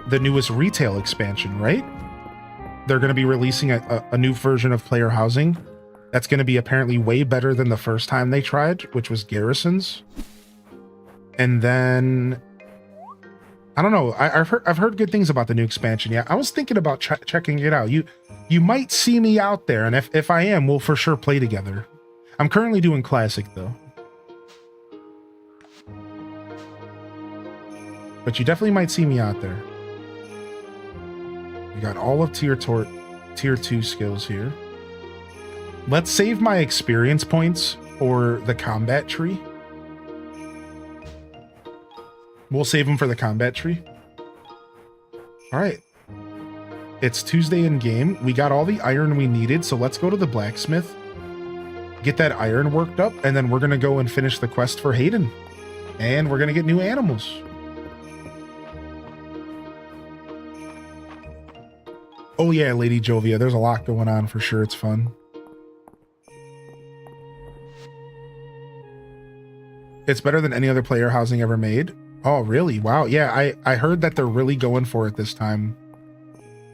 the newest retail expansion, right? They're going to be releasing a new version of player housing that's going to be apparently way better than the first time they tried, which was garrisons. And then I don't know. I've heard good things about the new expansion. Yeah, I was thinking about checking it out. You might see me out there, and if I am, we'll for sure play together. I'm currently doing classic though. But you definitely might see me out there. We got all of tier 2 skills here. Let's save my experience points for the combat tree. We'll save them for the combat tree. All right. It's Tuesday in game. We got all the iron we needed, so let's go to the blacksmith. Get that iron worked up, and then we're going to go and finish the quest for Hayden. And we're going to get new animals. Oh yeah, Lady Jovia, there's a lot going on for sure. It's fun. It's better than any other player housing ever made. Oh, really? Wow. Yeah, I heard that they're really going for it this time.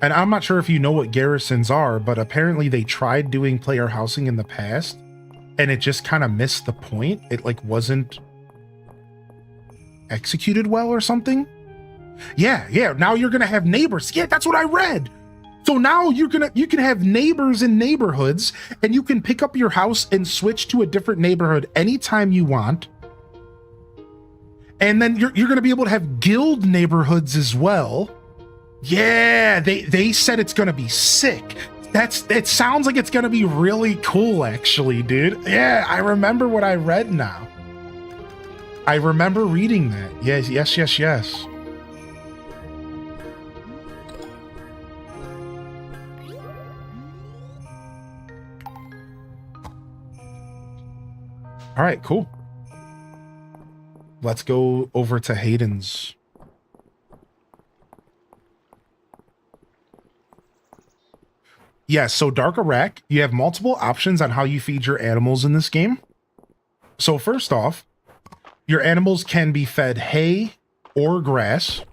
And I'm not sure if you know what garrisons are, but apparently they tried doing player housing in the past, and it just kind of missed the point. It like wasn't executed well or something. Yeah. Now you're gonna have neighbors. Yeah, that's what I read. So now you can have neighbors in neighborhoods, and you can pick up your house and switch to a different neighborhood anytime you want. And then you're going to be able to have guild neighborhoods as well. Yeah, they said it's going to be sick. It sounds like it's going to be really cool, actually, dude. Yeah, I remember what I read now. I remember reading that. Yes. All right, cool. Let's go over to Hayden's. Yeah, so Dark Iraq, you have multiple options on how you feed your animals in this game. So first off, your animals can be fed hay or grass,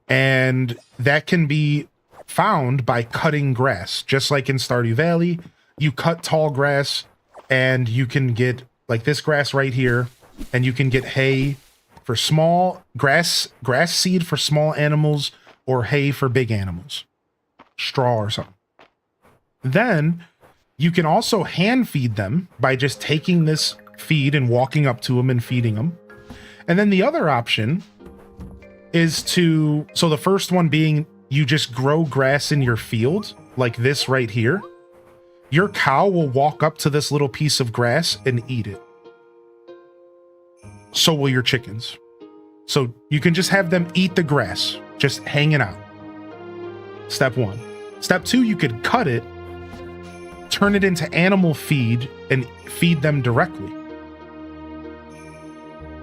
and that can be found by cutting grass. Just like in Stardew Valley, you cut tall grass, and you can get like this grass right here, and you can get hay for small grass seed for small animals, or hay for big animals, straw or something. Then you can also hand feed them by just taking this feed and walking up to them and feeding them. And then the other option is so the first one being you just grow grass in your field like this right here. your cow will walk up to this little piece of grass and eat it. So will your chickens. So you can just have them eat the grass, just hanging out. Step 1. Step 2, you could cut it, turn it into animal feed, and feed them directly.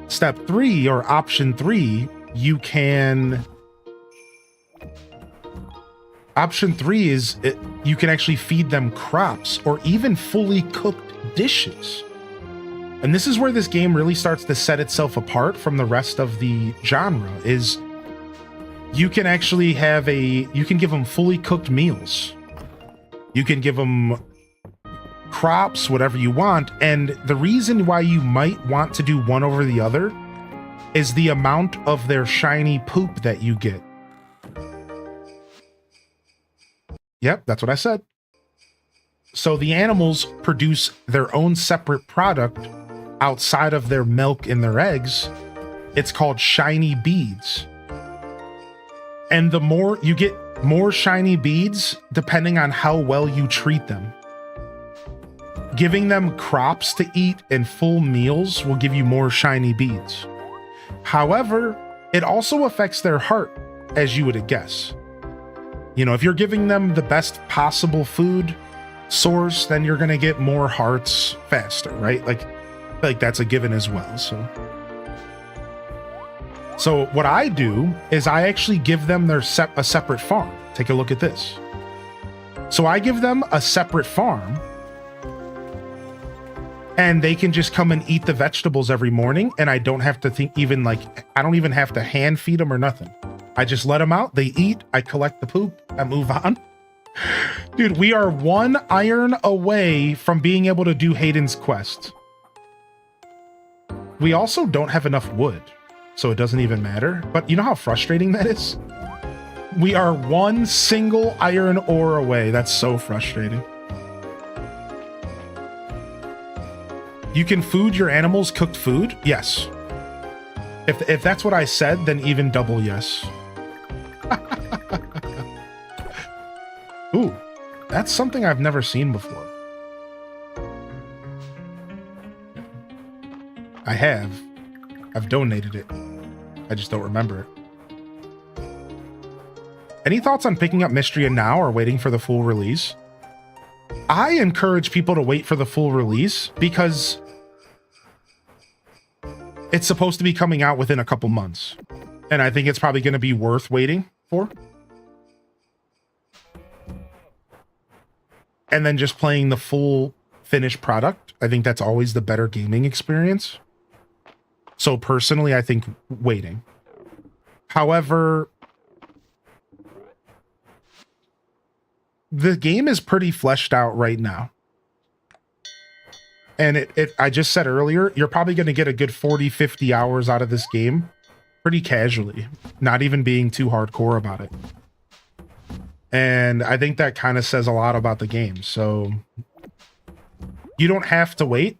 Step 3, or option 3, you can... Option 3 is you can actually feed them crops or even fully cooked dishes. And this is where this game really starts to set itself apart from the rest of the genre, is you can actually have you can give them fully cooked meals. You can give them crops, whatever you want. And the reason why you might want to do one over the other is the amount of their shiny poop that you get. Yep, that's what I said. So the animals produce their own separate product outside of their milk and their eggs. It's called shiny beads. And the more you get more shiny beads, depending on how well you treat them. Giving them crops to eat and full meals will give you more shiny beads. However, it also affects their heart, as you would guess. You know, if you're giving them the best possible food source, then you're going to get more hearts faster, right? Like that's a given as well. So what I do is I actually give them a separate farm. Take a look at this. So I give them a separate farm, and they can just come and eat the vegetables every morning, and I don't have to I don't even have to hand feed them or nothing. I just let them out, they eat, I collect the poop, I move on. Dude, we are 1 iron away from being able to do Hayden's quest. We also don't have enough wood, so it doesn't even matter. But you know how frustrating that is? We are 1 single iron ore away. That's so frustrating. You can food your animals cooked food? Yes. If that's what I said, then even double yes. Ooh, that's something I've never seen before. I have. I've donated it. I just don't remember it. Any thoughts on picking up Mystria now or waiting for the full release? I encourage people to wait for the full release because it's supposed to be coming out within a couple months. And I think it's probably going to be worth waiting for. And then just playing the full finished product. I think that's always the better gaming experience. So personally, I think waiting. However, the game is pretty fleshed out right now. And I just said earlier, you're probably going to get a good 40, 50 hours out of this game pretty casually, not even being too hardcore about it. And I think that kind of says a lot about the game. So you don't have to wait.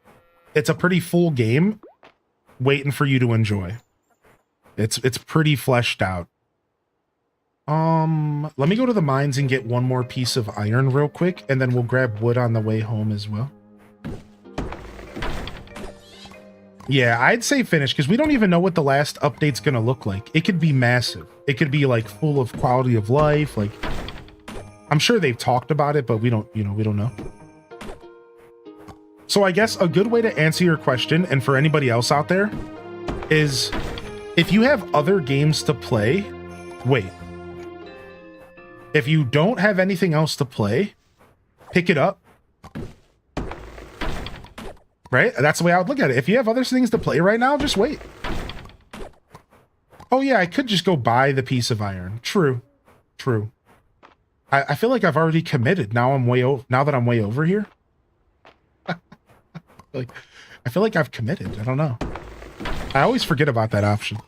It's a pretty full game waiting for you to enjoy. It's pretty fleshed out. Let me go to the mines and get one more piece of iron real quick, and then we'll grab wood on the way home as well. Yeah, I'd say finish, because we don't even know what the last update's gonna look like. It could be massive. It could be like full of quality of life. Like, I'm sure they've talked about it, but we don't know. So I guess a good way to answer your question, and for anybody else out there, is if you have other games to play, wait. If you don't have anything else to play, pick it up. Right? That's the way I would look at it. If you have other things to play right now, just wait. Oh yeah, I could just go buy the piece of iron. True. True. I feel like I've already committed. Now that I'm way over here. Like, I feel like I've committed. I don't know. I always forget about that option.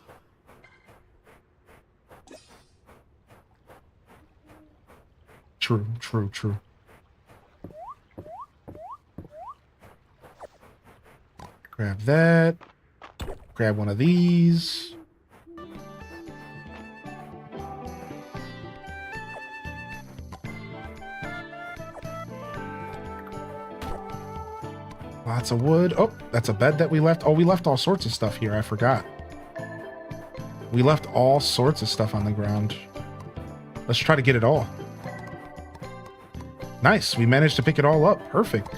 True, true, true. Grab that. Grab one of these. Lots of wood. Oh, that's a bed that we left. Oh, we left all sorts of stuff here. I forgot. We left all sorts of stuff on the ground. Let's try to get it all. Nice. We managed to pick it all up. Perfect.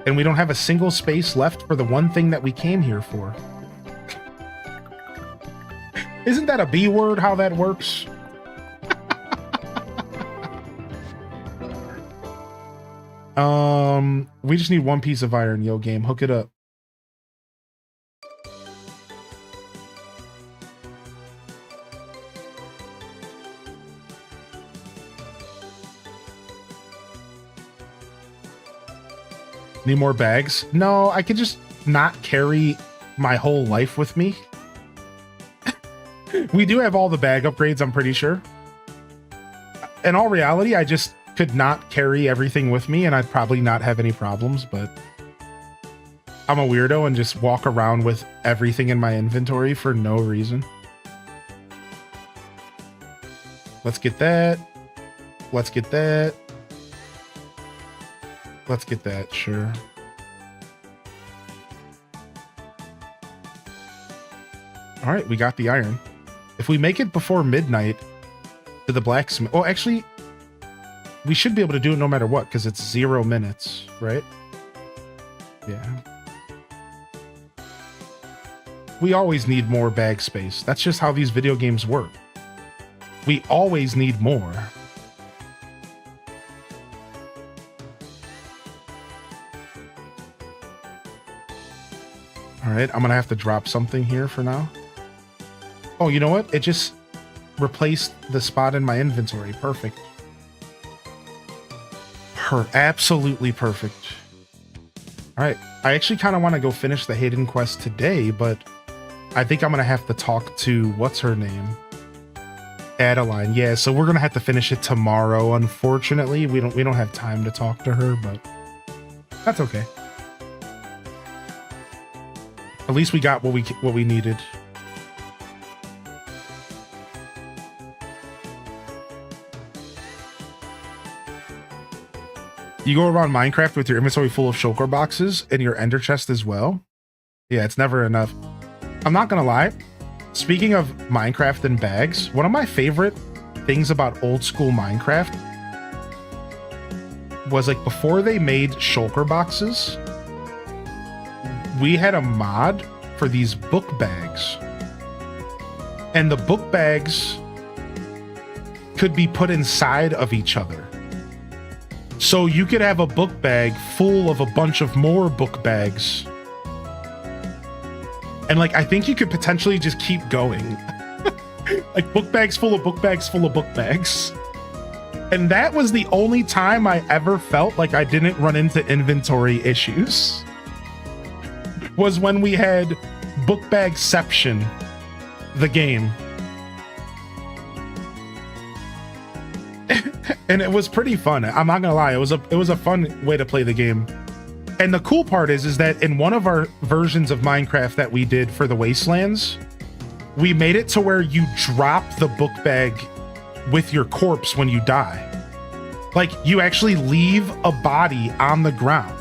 And we don't have a single space left for the one thing that we came here for. Isn't that a B word, how that works? We just need one piece of iron, yo game. Hook it up. Need more bags? No, I could just not carry my whole life with me. We do have all the bag upgrades, I'm pretty sure. In all reality, I just could not carry everything with me and I'd probably not have any problems, but I'm a weirdo and just walk around with everything in my inventory for no reason. Let's get that. Let's get that. Let's get that, sure. All right, we got the iron. If we make it before midnight to the blacksmith... Oh, actually, we should be able to do it no matter what, because it's 0 minutes, right? Yeah. We always need more bag space. That's just how these video games work. We always need more. All right, I'm gonna have to drop something here for now. Oh, you know what? It just replaced the spot in my inventory. Perfect. Absolutely perfect. All right, I actually kind of want to go finish the hidden quest today, but I think I'm gonna have to talk to what's her name, Adeline. Yeah, so we're gonna have to finish it tomorrow. Unfortunately, we don't have time to talk to her, but that's okay. At least we got what we needed. You go around Minecraft with your inventory full of shulker boxes and your ender chest as well. Yeah, it's never enough. I'm not gonna lie. Speaking of Minecraft and bags, one of my favorite things about old school Minecraft was like before they made shulker boxes, we had a mod for these book bags. And the book bags could be put inside of each other. So you could have a book bag full of a bunch of more book bags. And like, I think you could potentially just keep going. Like book bags full of book bags full of book bags. And that was the only time I ever felt like I didn't run into inventory issues. Was when we had Book Bagception, the game. And it was pretty fun. I'm not gonna lie, it was a fun way to play the game. And the cool part is that in one of our versions of Minecraft that we did for the Wastelands, we made it to where you drop the book bag with your corpse when you die. Like, you actually leave a body on the ground.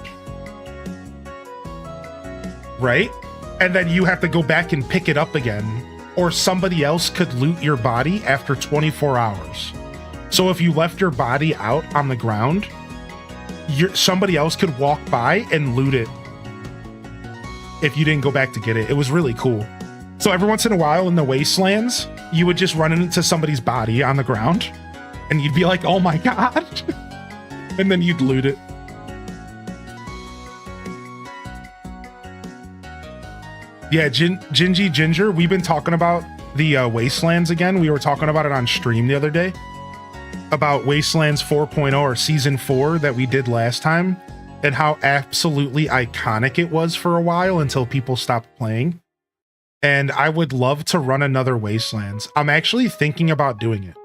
Right? And then you have to go back and pick it up again, or somebody else could loot your body after 24 hours. So if you left your body out on the ground, somebody else could walk by and loot it if you didn't go back to get it. It was really cool. So every once in a while in the Wastelands, you would just run into somebody's body on the ground and you'd be like, oh my God. And then you'd loot it. Yeah, Gingy Ginger, we've been talking about the Wastelands again. We were talking about it on stream the other day. About Wastelands 4.0 or Season 4 that we did last time. And how absolutely iconic it was for a while until people stopped playing. And I would love to run another Wastelands. I'm actually thinking about doing it.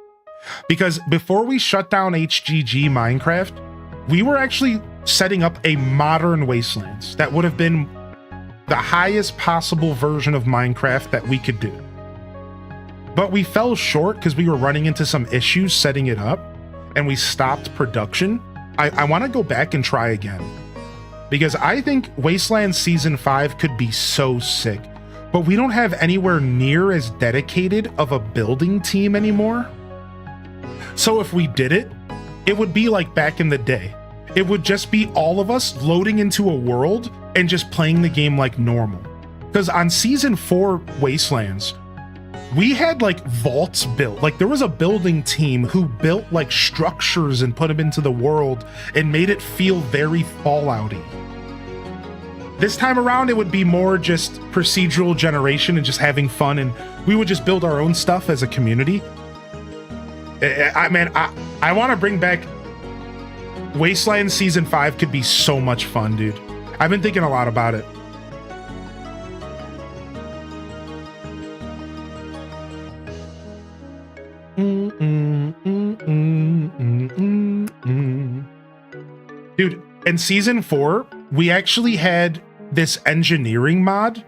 Because before we shut down HGG Minecraft, we were actually setting up a modern Wastelands that would have been the highest possible version of Minecraft that we could do. But we fell short because we were running into some issues setting it up and we stopped production. I want to go back and try again. because I think Wasteland Season 5 could be so sick, but we don't have anywhere near as dedicated of a building team anymore. So if we did it, it would be like back in the day. It would just be all of us loading into a world and just playing the game like normal. Because on Season 4 Wastelands, we had like vaults built. Like there was a building team who built like structures and put them into the world and made it feel very Fallout-y. This time around, it would be more just procedural generation and just having fun, and we would just build our own stuff as a community. I want to bring back Wasteland Season 5. Could be so much fun, dude. I've been thinking a lot about it. Dude, in Season 4, we actually had this engineering mod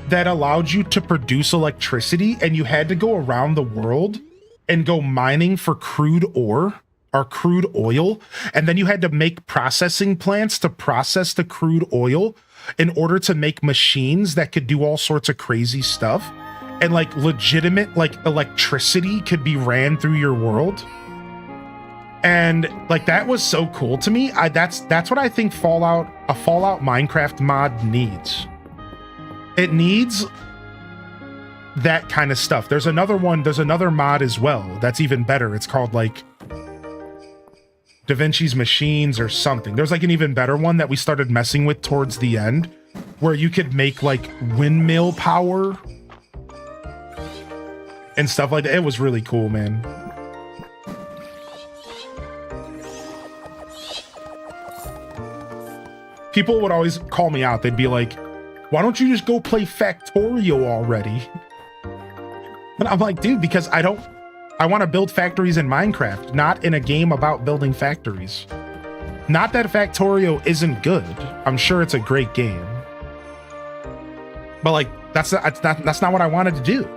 that allowed you to produce electricity, and you had to go around the world and go mining for crude ore or crude oil, and then you had to make processing plants to process the crude oil in order to make machines that could do all sorts of crazy stuff, and like legitimate like electricity could be ran through your world. And like that was so cool to me. That's what I think a Fallout Minecraft mod needs. It needs that kind of stuff. There's another mod as well that's even better. It's called like Da Vinci's Machines or something. There's like an even better one that we started messing with towards the end, where you could make like windmill power and stuff like that. It was really cool, man. People would always call me out. They'd be like, why don't you just go play Factorio already? And I'm like, dude, because I want to build factories in Minecraft, not in a game about building factories. Not that Factorio isn't good. I'm sure it's a great game. But like, that's not what I wanted to do.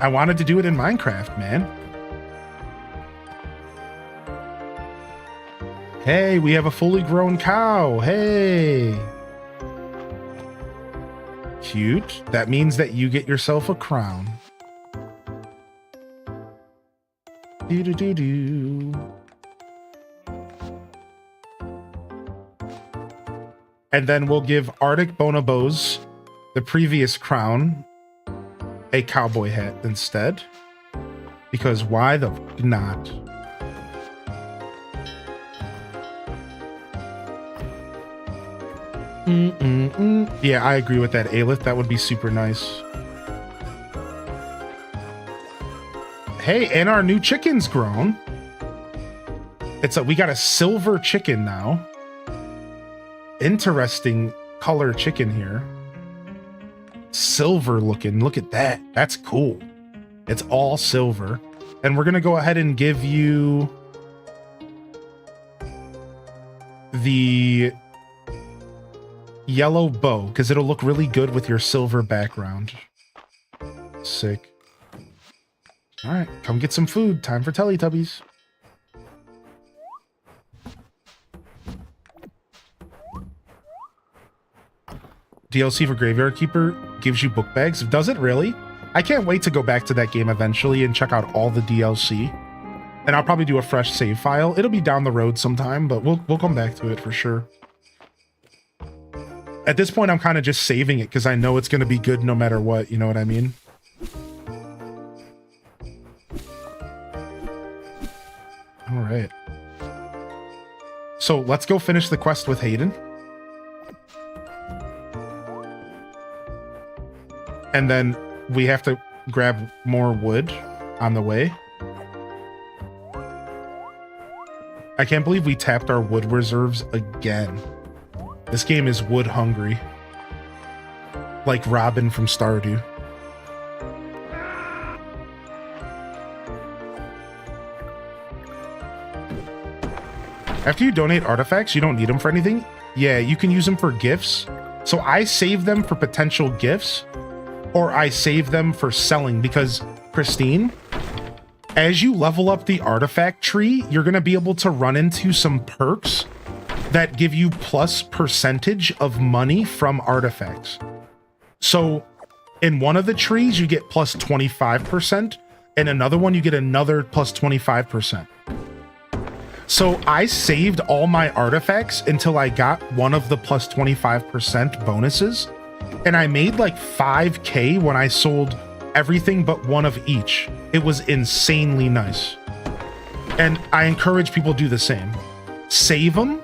I wanted to do it in Minecraft, man. Hey, we have a fully grown cow. Hey. Cute. That means that you get yourself a crown. Do-do-do-do. And then we'll give Arctic Bonobos, the previous crown, a cowboy hat instead. Because why the f not? Yeah, I agree with that, Aelith. That would be super nice. Hey, and our new chicken's grown. We got a silver chicken now. Interesting color chicken here. Silver looking. Look at that. That's cool. It's all silver. And we're going to go ahead and give you the yellow bow, because it'll look really good with your silver background. Sick. All right, come get some food. Time for Teletubbies. DLC for Graveyard Keeper gives you book bags. Does it really? I can't wait to go back to that game eventually and check out all the DLC. And I'll probably do a fresh save file. It'll be down the road sometime, but we'll come back to it for sure. At this point, I'm kind of just saving it because I know it's going to be good no matter what. You know what I mean? All right. So let's go finish the quest with Hayden. And then we have to grab more wood on the way. I can't believe we tapped our wood reserves again. This game is wood hungry. Like Robin from Stardew. After you donate artifacts, you don't need them for anything. Yeah, you can use them for gifts. So I save them for potential gifts, or I save them for selling, because Christine, as you level up the artifact tree, you're going to be able to run into some perks that give you plus percentage of money from artifacts. So in one of the trees, you get plus 25%, and another one, you get another plus 25%. So I saved all my artifacts until I got one of the plus 25% bonuses, and I made like 5K when I sold everything but one of each. It was insanely nice. And I encourage people to do the same. Save them.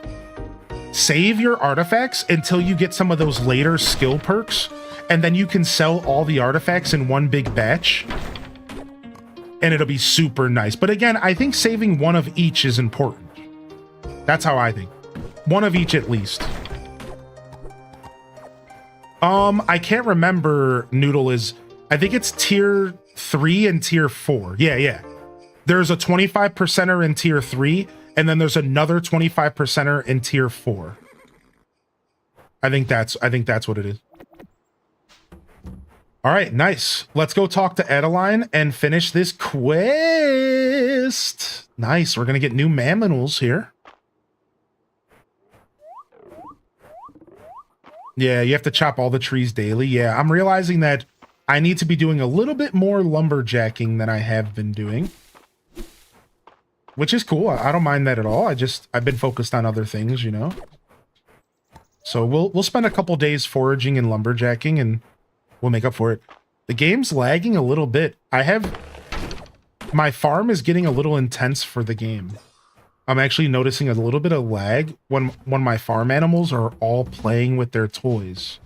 Save your artifacts until you get some of those later skill perks, and then you can sell all the artifacts in one big batch, and it'll be super nice. But again, I think saving one of each is important. That's how I think. One of each at least. I can't remember. Noodle is, I think it's tier 3 and tier 4. Yeah. There's a 25%er in tier 3, and then there's another 25%er in tier 4. I think that's what it is. All right, nice. Let's go talk to Adeline and finish this quest. Nice. We're gonna get new mammals here. Yeah, you have to chop all the trees daily. Yeah, I'm realizing that I need to be doing a little bit more lumberjacking than I have been doing, which is cool. I don't mind that at all. I've been focused on other things, you know. So we'll spend a couple days foraging and lumberjacking, and we'll make up for it. The game's lagging a little bit. My farm is getting a little intense for the game. I'm actually noticing a little bit of lag when my farm animals are all playing with their toys.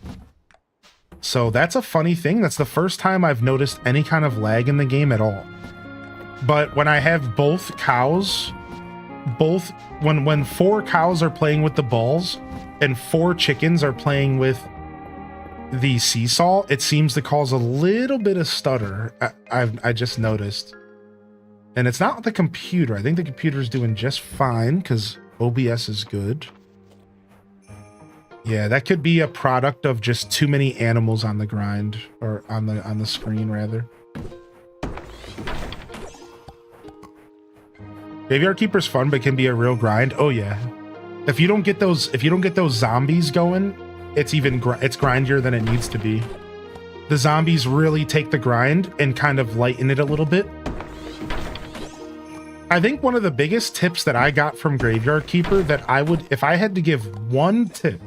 So that's a funny thing. That's the first time I've noticed any kind of lag in the game at all. But when I have both cows, when 4 cows are playing with the balls and 4 chickens are playing with the seesaw, it seems to cause a little bit of stutter. I just noticed. And it's not the computer. I think the computer's doing just fine because OBS is good. Yeah, that could be a product of just too many animals on the grind, or on the screen rather. Graveyard Keeper's fun, but can be a real grind. Oh yeah. If you don't get those zombies going, it's grindier than it needs to be. The zombies really take the grind and kind of lighten it a little bit. I think one of the biggest tips that I got from Graveyard Keeper that I would, if I had to give one tip,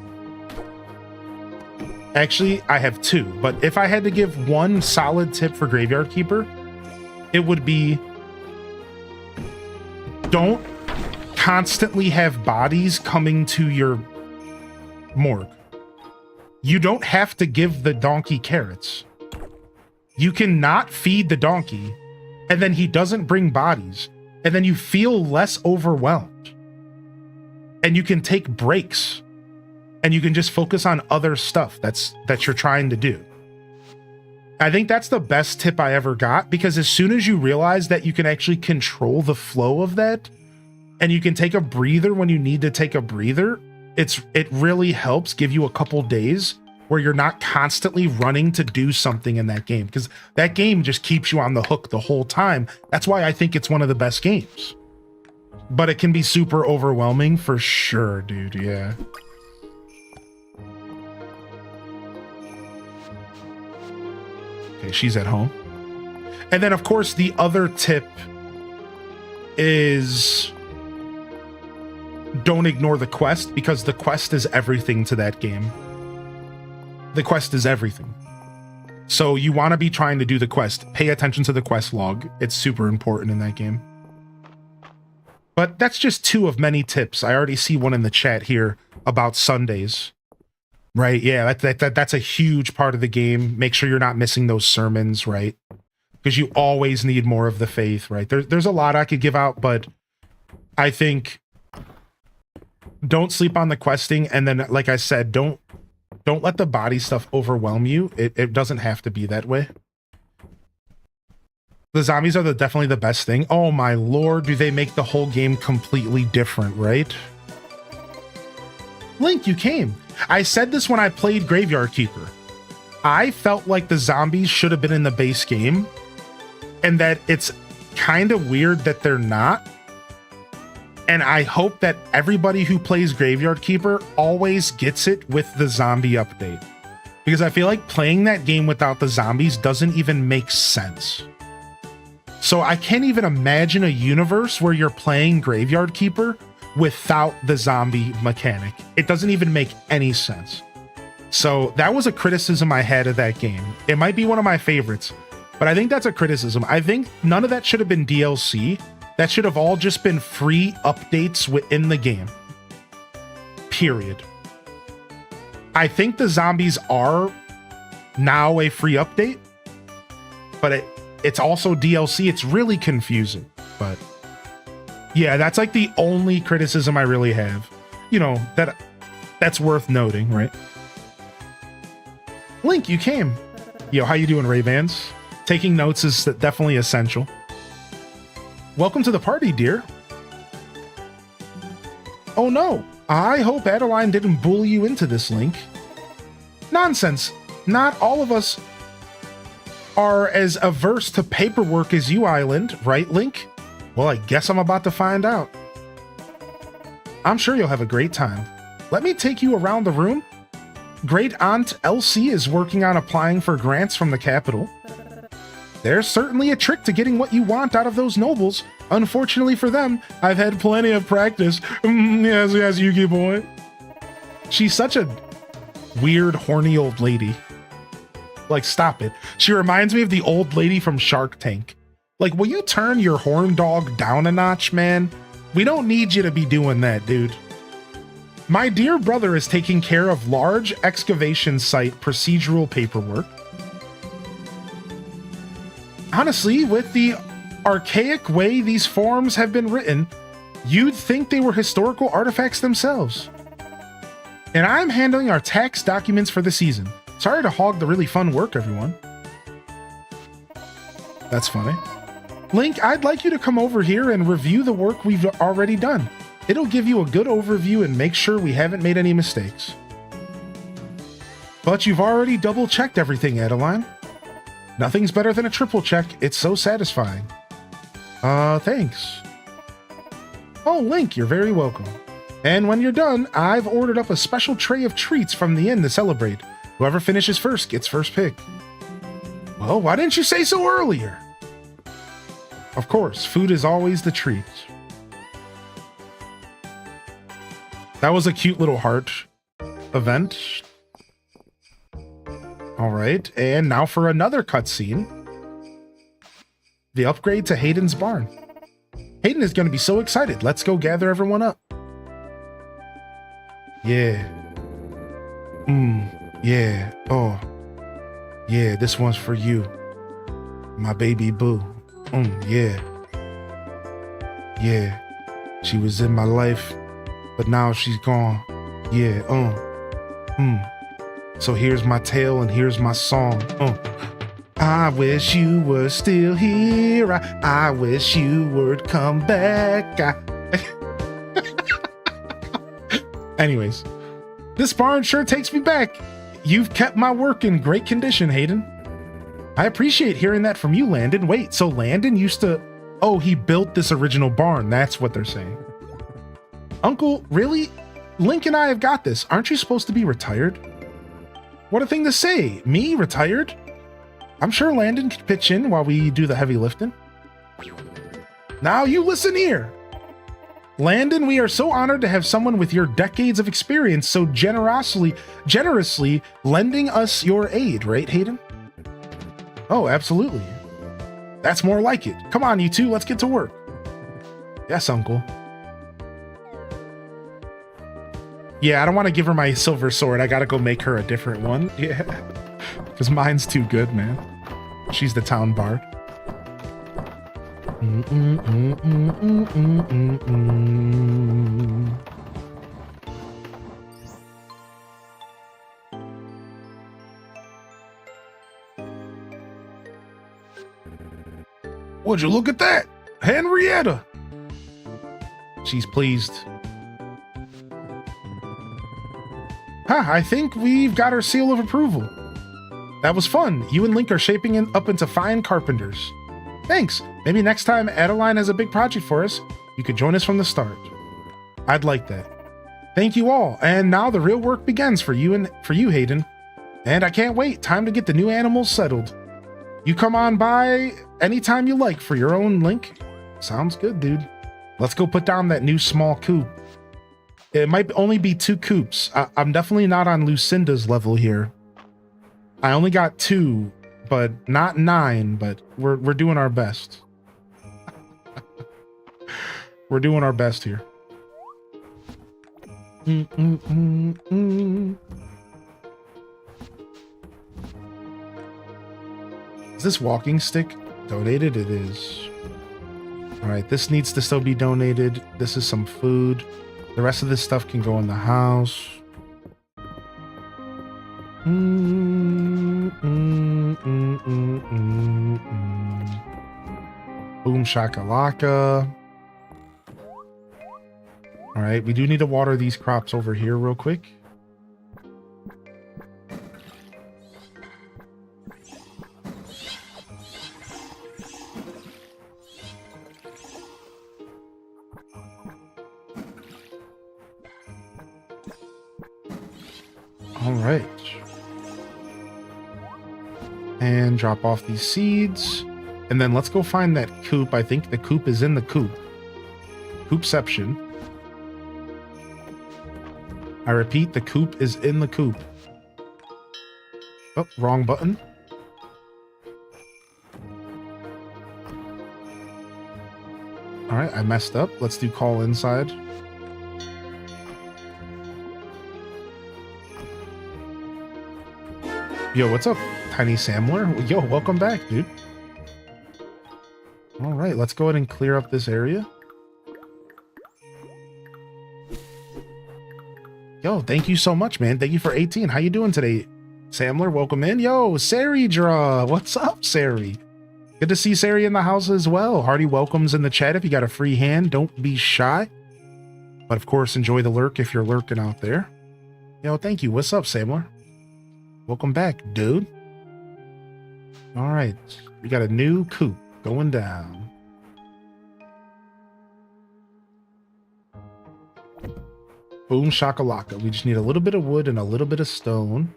actually I have 2, but if I had to give one solid tip for Graveyard Keeper, it would be, don't constantly have bodies coming to your morgue. You don't have to give the donkey carrots. You can not feed the donkey, and then he doesn't bring bodies, and then you feel less overwhelmed. And you can take breaks, and you can just focus on other stuff that you're trying to do. I think that's the best tip I ever got, because as soon as you realize that you can actually control the flow of that, and you can take a breather when you need to take a breather, it really helps give you a couple days where you're not constantly running to do something in that game, because that game just keeps you on the hook the whole time. That's why I think it's one of the best games. But it can be super overwhelming for sure, dude. Yeah. Okay, she's at home. And then, of course, the other tip is don't ignore the quest, because the quest is everything to that game. The quest is everything. So you want to be trying to do the quest. Pay attention to the quest log. It's super important in that game. But that's just 2 of many tips. I already see one in the chat here about Sundays. Right, yeah, that's a huge part of the game. Make sure you're not missing those sermons, right? Because you always need more of the faith, right? There's a lot I could give out, but I think don't sleep on the questing, and then, like I said, don't let the body stuff overwhelm you. It doesn't have to be that way. The zombies are definitely the best thing. Oh my lord, do they make the whole game completely different, right? Link, you came. I said this when I played Graveyard Keeper. I felt like the zombies should have been in the base game, and that it's kind of weird that they're not. And I hope that everybody who plays Graveyard Keeper always gets it with the zombie update. Because I feel like playing that game without the zombies doesn't even make sense. So I can't even imagine a universe where you're playing Graveyard Keeper without the zombie mechanic. It doesn't even make any sense. So that was a criticism I had of that game. It might be one of my favorites, but I think that's a criticism. I think none of that should have been DLC. That should have all just been free updates within the game. Period. I think the zombies are now a free update, but it's also DLC. It's really confusing. But yeah, that's like the only criticism I really have. You know, that's worth noting, right? Link, you came. Yo, how you doing, Ray-Bans? Taking notes is definitely essential. Welcome to the party, dear. Oh no, I hope Adeline didn't bully you into this, Link. Nonsense. Not all of us are as averse to paperwork as you, Island, right, Link? Well, I guess I'm about to find out. I'm sure you'll have a great time. Let me take you around the room. Great Aunt Elsie is working on applying for grants from the capital. There's certainly a trick to getting what you want out of those nobles. Unfortunately for them, I've had plenty of practice. Yes, Yuki boy. She's such a weird, horny old lady. Like, stop it. She reminds me of the old lady from Shark Tank. Like, will you turn your horn dog down a notch, man? We don't need you to be doing that, dude. My dear brother is taking care of large excavation site procedural paperwork. Honestly, with the archaic way these forms have been written, you'd think they were historical artifacts themselves. And I'm handling our tax documents for the season. Sorry to hog the really fun work, everyone. That's funny. Link, I'd like you to come over here and review the work we've already done. It'll give you a good overview and make sure we haven't made any mistakes. But you've already double-checked everything, Adeline. Nothing's better than a triple check. It's so satisfying. Thanks. Oh, Link, you're very welcome. And when you're done, I've ordered up a special tray of treats from the inn to celebrate. Whoever finishes first gets first pick. Well, why didn't you say so earlier? Of course, food is always the treat. That was a cute little heart event. All right, and now for another cutscene. The upgrade to Hayden's barn. Hayden is going to be so excited. Let's go gather everyone up. Yeah. Yeah. Oh. Yeah, this one's for you. My baby boo. Yeah. Yeah. She was in my life, but now she's gone. Yeah. So here's my tale and here's my song. I wish you were still here. I wish you would come back. Anyways, this barn sure takes me back. You've kept my work in great condition, Hayden. I appreciate hearing that from you, Landon. Wait, so Landon used to... Oh, he built this original barn. That's what they're saying. Uncle, really? Link and I have got this. Aren't you supposed to be retired? What a thing to say. Me, retired? I'm sure Landon could pitch in while we do the heavy lifting. Now you listen here. Landon, we are so honored to have someone with your decades of experience so generously lending us your aid, right, Hayden? Oh, absolutely. That's more like it. Come on, you two, let's get to work. Yes, Uncle. Yeah, I don't want to give her my silver sword. I gotta go make her a different one. Yeah, because mine's too good, man. She's the town bard. Would you look at that? Henrietta! She's pleased. I think we've got our seal of approval. That was fun. You and Link are shaping up into fine carpenters. Thanks. Maybe next time Adeline has a big project for us, you could join us from the start. I'd like that. Thank you all. And now the real work begins for you Hayden. And I can't wait. Time to get the new animals settled. You come on by anytime you like for your own link. Sounds good, dude. Let's go put down that new small coop. It might only be 2 coops. I'm definitely not on Lucinda's level here. I only got 2, but not 9, but we're doing our best. We're doing our best here. Is this walking stick donated? It is. All right, this needs to still be donated. This is some food. The rest of this stuff can go in the house. Boom shakalaka. All right, we do need to water these crops over here real quick. All right. And drop off these seeds. And then let's go find that coop. I think the coop is in the coop. Coopception. I repeat, the coop is in the coop. Oh, wrong button. All right, I messed up. Let's do call inside. Yo, what's up, Tiny Samler? Yo, welcome back, dude. All right, let's go ahead and clear up this area. Yo, thank you so much, man. Thank you for 18. How you doing today, Samler? Welcome in. Yo, Saridra. What's up, Sari? Good to see Sari in the house as well. Hearty welcomes in the chat. If you got a free hand, don't be shy. But of course, enjoy the lurk if you're lurking out there. Yo, thank you. What's up, Samler? Welcome back, dude. All right, we got a new coop going down. Boom shakalaka. We just need a little bit of wood and a little bit of stone.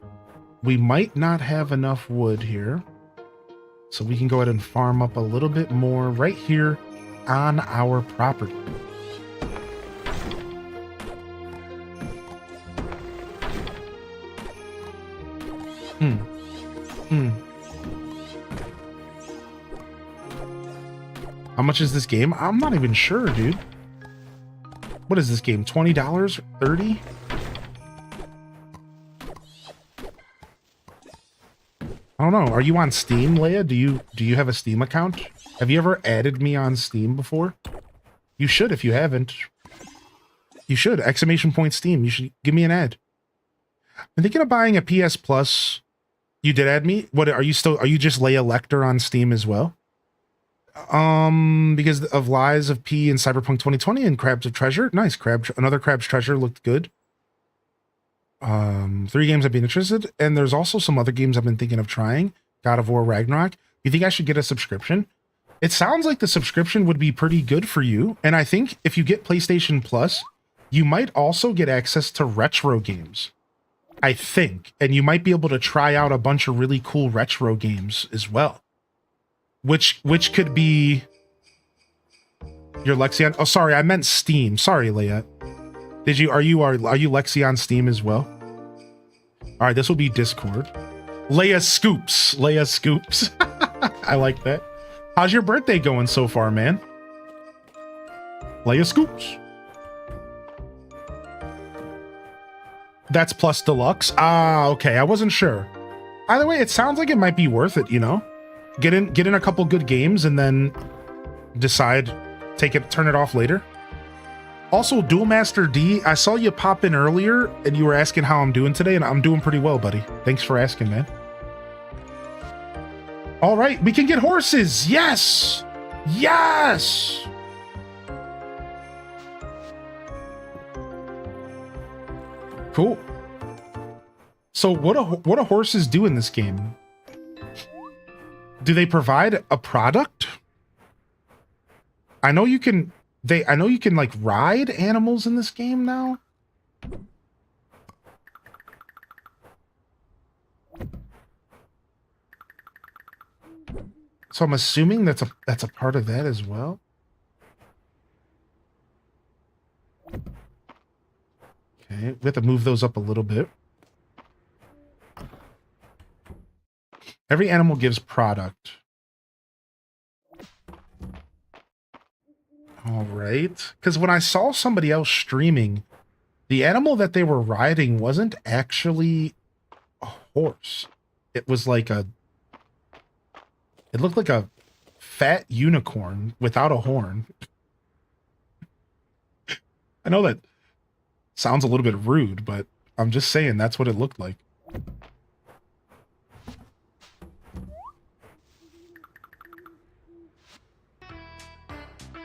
We might not have enough wood here, so we can go ahead and farm up a little bit more right here on our property. How much is this game? I'm not even sure, dude. What is this game? $20? $30? I don't know. Are you on Steam, Leia? Do you have a Steam account? Have you ever added me on Steam before? You should if you haven't. You should. Exclamation point Steam. You should give me an ad. I'm thinking of buying a PS Plus. You did add me? What are you just Leia Lecter on Steam as well? Because of Lies of P and Cyberpunk 2020 and Crabs of Treasure. Nice. Another Crab's Treasure looked good. 3 games I've been interested, and there's also some other games I've been thinking of trying. God of War Ragnarok. You think I should get a subscription? It sounds like the subscription would be pretty good for you, and I think if you get PlayStation Plus, you might also get access to retro games. I think, and you might be able to try out a bunch of really cool retro games as well. Which could be your Lexi. Oh, sorry, I meant Steam. Sorry, Leia. Are you Lexi on Steam as well? All right, this will be Discord. Leia Scoops. Leia Scoops. I like that. How's your birthday going so far, man? Leia Scoops. That's plus deluxe. Ah, okay. I wasn't sure. Either way, it sounds like it might be worth it, you know? Get in a couple good games and then decide, turn it off later. Also, Duel Master D, I saw you pop in earlier and you were asking how I'm doing today, and I'm doing pretty well, buddy. Thanks for asking, man. All right, we can get horses. Yes. Yes. Cool. So what do horses do in this game? Do they provide a product? I know you can I know you can like ride animals in this game now. So I'm assuming that's a part of that as well. Okay, we have to move those up a little bit. Every animal gives product. All right. Because when I saw somebody else streaming, the animal that they were riding wasn't actually a horse. It was like it looked like a fat unicorn without a horn. I know that sounds a little bit rude, but I'm just saying that's what it looked like.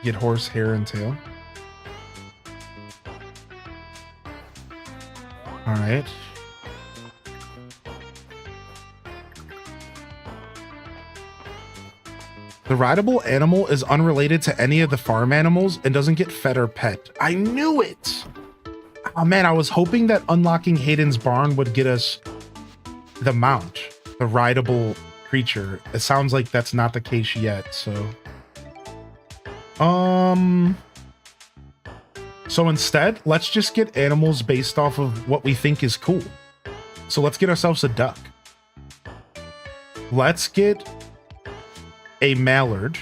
Get horse, hair, and tail. All right. The rideable animal is unrelated to any of the farm animals and doesn't get fed or pet. I knew it! Oh man, I was hoping that unlocking Hayden's barn would get us the mount, the rideable creature. It sounds like that's not the case yet, so... So instead, let's just get animals based off of what we think is cool. So let's get ourselves a duck. Let's get a mallard.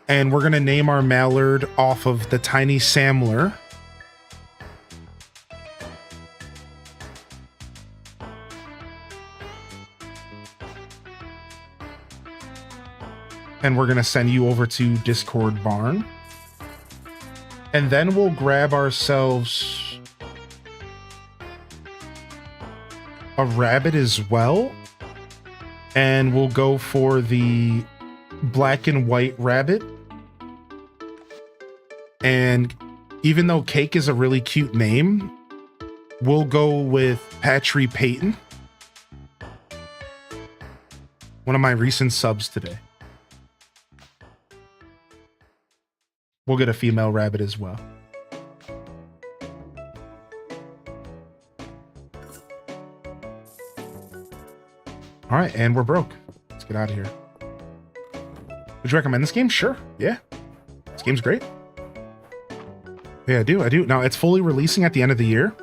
And we're going to name our mallard off of the tiny Samler. And we're going to send you over to Discord Barn. And then we'll grab ourselves a rabbit as well. And we'll go for the black and white rabbit. And even though Cake is a really cute name, we'll go with Patry Payton. One of my recent subs today. We'll get a female rabbit as well. All right, and we're broke. Let's get out of here. Would you recommend this game? Sure. Yeah. This game's great. Yeah, I do. Now, it's fully releasing at the end of the year.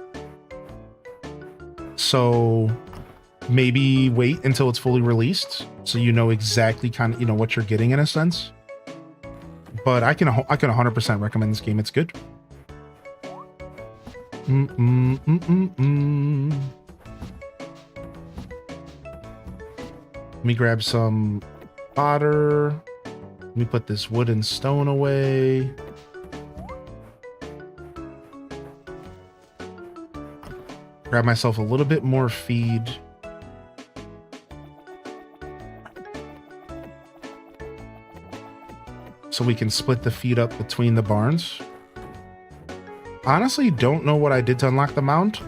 So maybe wait until it's fully released so you know exactly kind of, what you're getting in a sense. But I can 100% recommend this game. It's good. Let me grab some fodder. Let me put this wood and stone away. Grab myself a little bit more feed. So we can split the feed up between the barns. Honestly, don't know what I did to unlock the mount.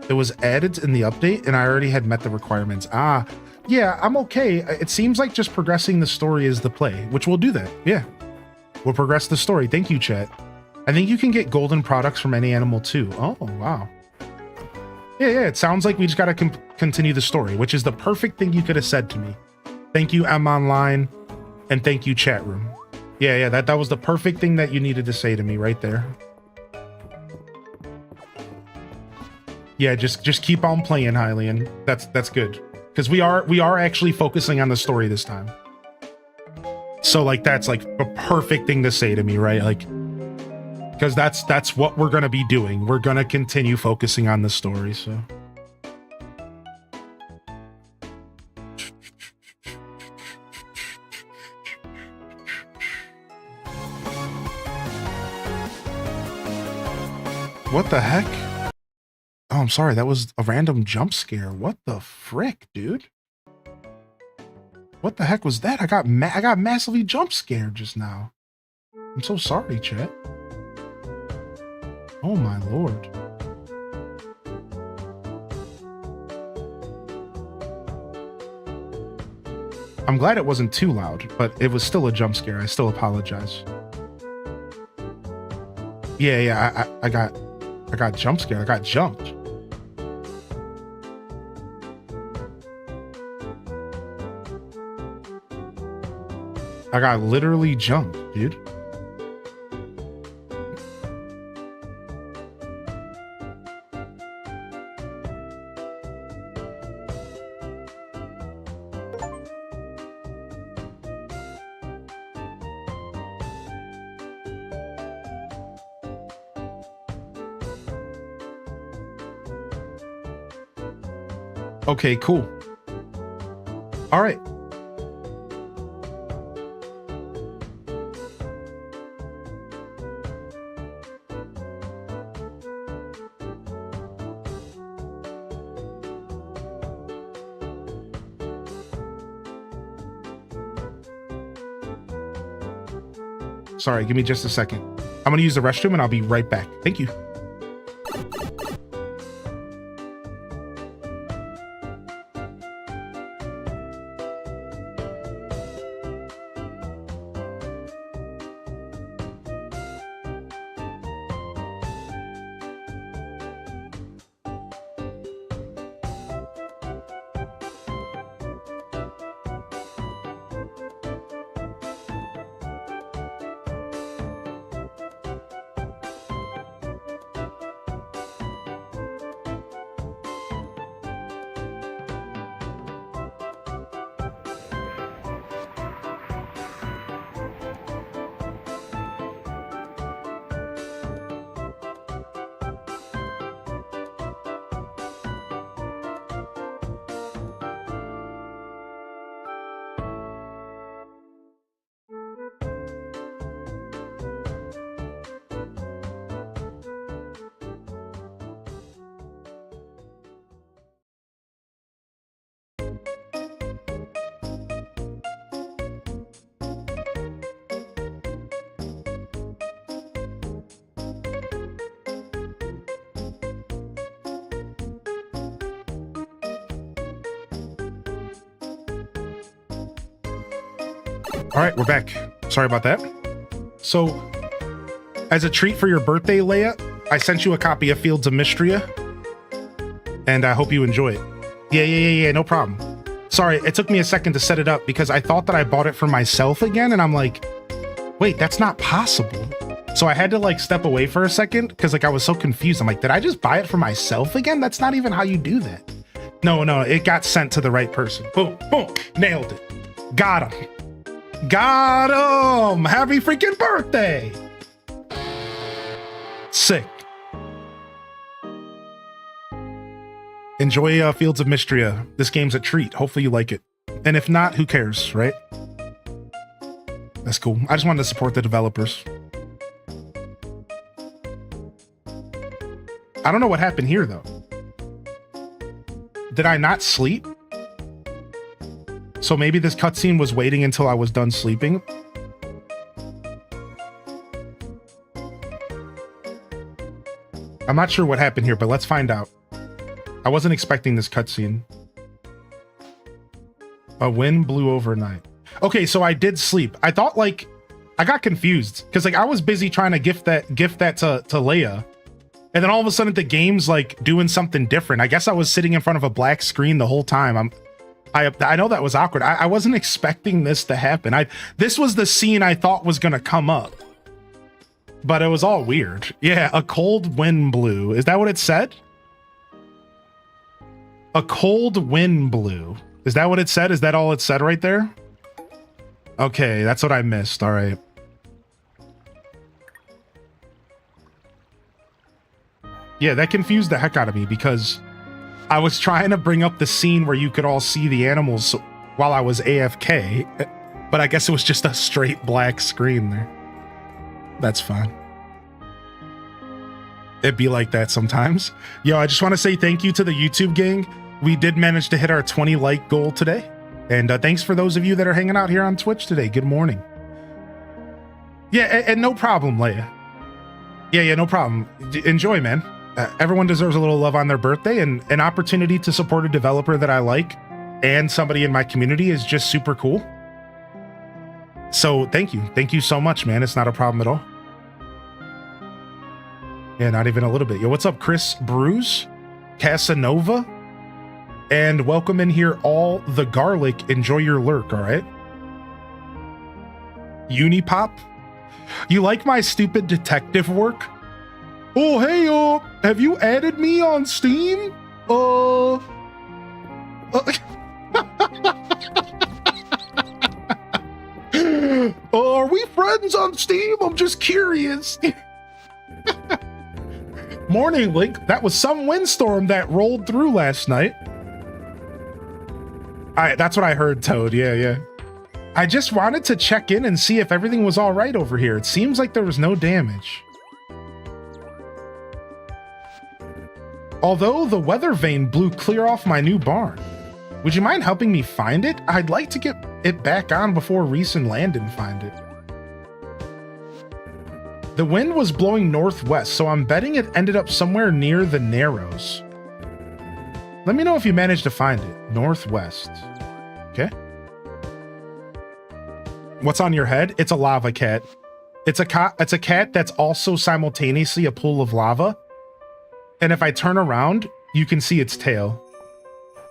It was added in the update and I already had met the requirements. Yeah, I'm okay. It seems like just progressing the story is the play, which we'll do that. Yeah, we'll progress the story. Thank you, chat. I think you can get golden products from any animal too. Oh, wow. Yeah, it sounds like we just got to continue the story, which is the perfect thing you could have said to me. Thank you, M Online, and thank you, chat room. Yeah, that was the perfect thing that you needed to say to me right there. Yeah, just keep on playing, Hylian. That's good. Because we are actually focusing on the story this time. So like that's like a perfect thing to say to me, right? Like because that's what we're gonna be doing. We're gonna continue focusing on the story, so. What the heck? Oh, I'm sorry. That was a random jump scare. What the frick, dude? What the heck was that? I got massively jump scared just now. I'm so sorry, chat. Oh my lord. I'm glad it wasn't too loud, but it was still a jump scare. I still apologize. Yeah, I got jump scared. I got jumped. I got literally jumped, dude. Okay, cool. All right. Sorry, give me just a second. I'm gonna use the restroom and I'll be right back. Thank you. All right, we're back. Sorry about that. So, as a treat for your birthday, Leia, I sent you a copy of Fields of Mystria, and I hope you enjoy it. Yeah, no problem. Sorry, it took me a second to set it up because I thought that I bought it for myself again, and I'm like, wait, that's not possible. So I had to like step away for a second because like I was so confused. I'm like, did I just buy it for myself again? That's not even how you do that. No, it got sent to the right person. Boom, boom, nailed it. Got him. Got him! Happy freaking birthday! Sick. Enjoy Fields of Mystria. This game's a treat. Hopefully you like it. And if not, who cares, right? That's cool. I just wanted to support the developers. I don't know what happened here, though. Did I not sleep? So maybe this cutscene was waiting until I was done sleeping. I'm not sure what happened here, but let's find out. I wasn't expecting this cutscene. A wind blew overnight. Okay, so I did sleep. I thought like I got confused because like I was busy trying to gift that to Leia, and then all of a sudden the game's like doing something different. I guess I was sitting in front of a black screen the whole time. I know that was awkward. I wasn't expecting this to happen. This was the scene I thought was gonna come up, but it was all weird. Yeah, a cold wind blew. Is that what it said? A cold wind blew. Is that what it said? Is that all it said right there? Okay, that's what I missed. All right. Yeah, that confused the heck out of me because I was trying to bring up the scene where you could all see the animals while I was AFK, but I guess it was just a straight black screen there. That's fine. It'd be like that sometimes. Yo, I just want to say thank you to the YouTube gang. We did manage to hit our 20 like goal today. And thanks for those of you that are hanging out here on Twitch today. Good morning. Yeah, and no problem, Leia. Yeah, no problem. Enjoy, man. Everyone deserves a little love on their birthday, and an opportunity to support a developer that I like and somebody in my community is just super cool. So thank you. Thank you so much, man. It's not a problem at all. Yeah, not even a little bit. Yo, what's up, Chris Bruce, Casanova? And welcome in here, all the garlic. Enjoy your lurk, all right? Unipop? You like my stupid detective work? Oh, hey, have you added me on Steam? Are we friends on Steam? I'm just curious. Morning, Link. That was some windstorm that rolled through last night. That's what I heard, Toad. Yeah. I just wanted to check in and see if everything was all right over here. It seems like there was no damage. Although the weather vane blew clear off my new barn. Would you mind helping me find it? I'd like to get it back on before Reese and Landon find it. The wind was blowing northwest, so I'm betting it ended up somewhere near the Narrows. Let me know if you managed to find it. Northwest. Okay. What's on your head? It's a lava cat. It's a cat that's also simultaneously a pool of lava. And if I turn around, you can see its tail.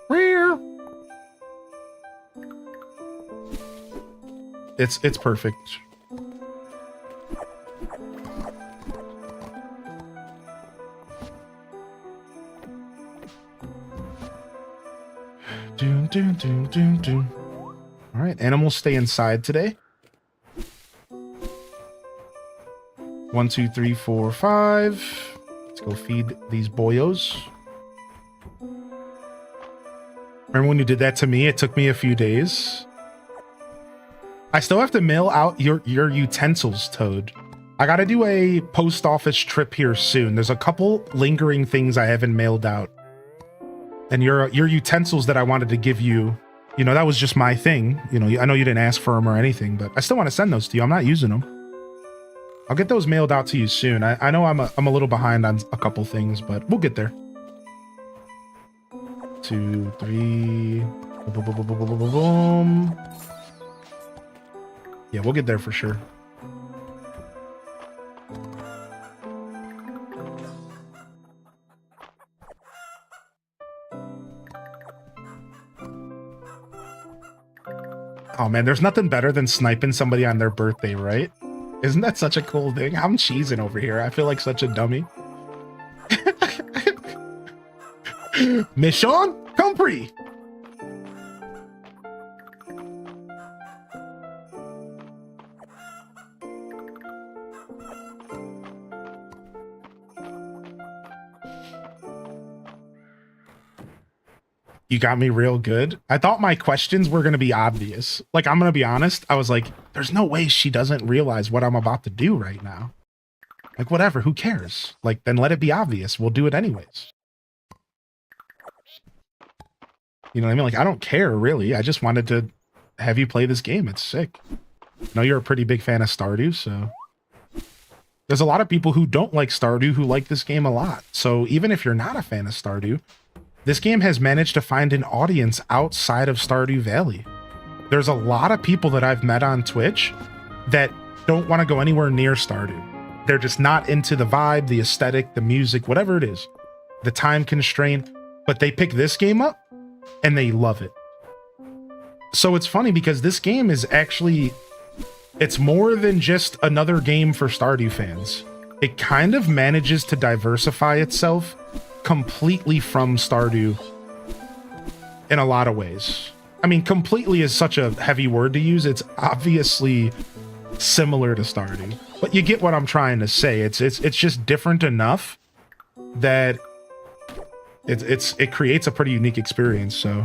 Rear. It's perfect. Doom. All right, animals stay inside today. 1, 2, 3, 4, 5. Let's go feed these boyos. Remember when you did that to me? It took me a few days. I still have to mail out your utensils, Toad. I gotta do a post office trip here soon. There's a couple lingering things I haven't mailed out. And your utensils that I wanted to give you, you know, that was just my thing. You know, I know you didn't ask for them or anything, but I still want to send those to you. I'm not using them. I'll get those mailed out to you soon. I know I'm a little behind on a couple things, but we'll get there. 2, 3. Boom. Yeah, we'll get there for sure. Oh man, there's nothing better than sniping somebody on their birthday, right? Isn't that such a cool thing? I'm cheesing over here. I feel like such a dummy. Mission compris. You got me real good. I thought my questions were going to be obvious. Like, I'm going to be honest. I was like, there's no way she doesn't realize what I'm about to do right now. Like, whatever, who cares? Like, then let it be obvious. We'll do it anyways. You know what I mean? Like, I don't care, really. I just wanted to have you play this game. It's sick. I know you're a pretty big fan of Stardew, so... There's a lot of people who don't like Stardew who like this game a lot. So even if you're not a fan of Stardew, this game has managed to find an audience outside of Stardew Valley. There's a lot of people that I've met on Twitch that don't want to go anywhere near Stardew. They're just not into the vibe, the aesthetic, the music, whatever it is, the time constraint, but they pick this game up and they love it. So it's funny because this game is actually, it's more than just another game for Stardew fans. It kind of manages to diversify itself completely from Stardew in a lot of ways. I mean, completely is such a heavy word to use. It's obviously similar to Stardew, but you get what I'm trying to say. It's just different enough that it creates a pretty unique experience. So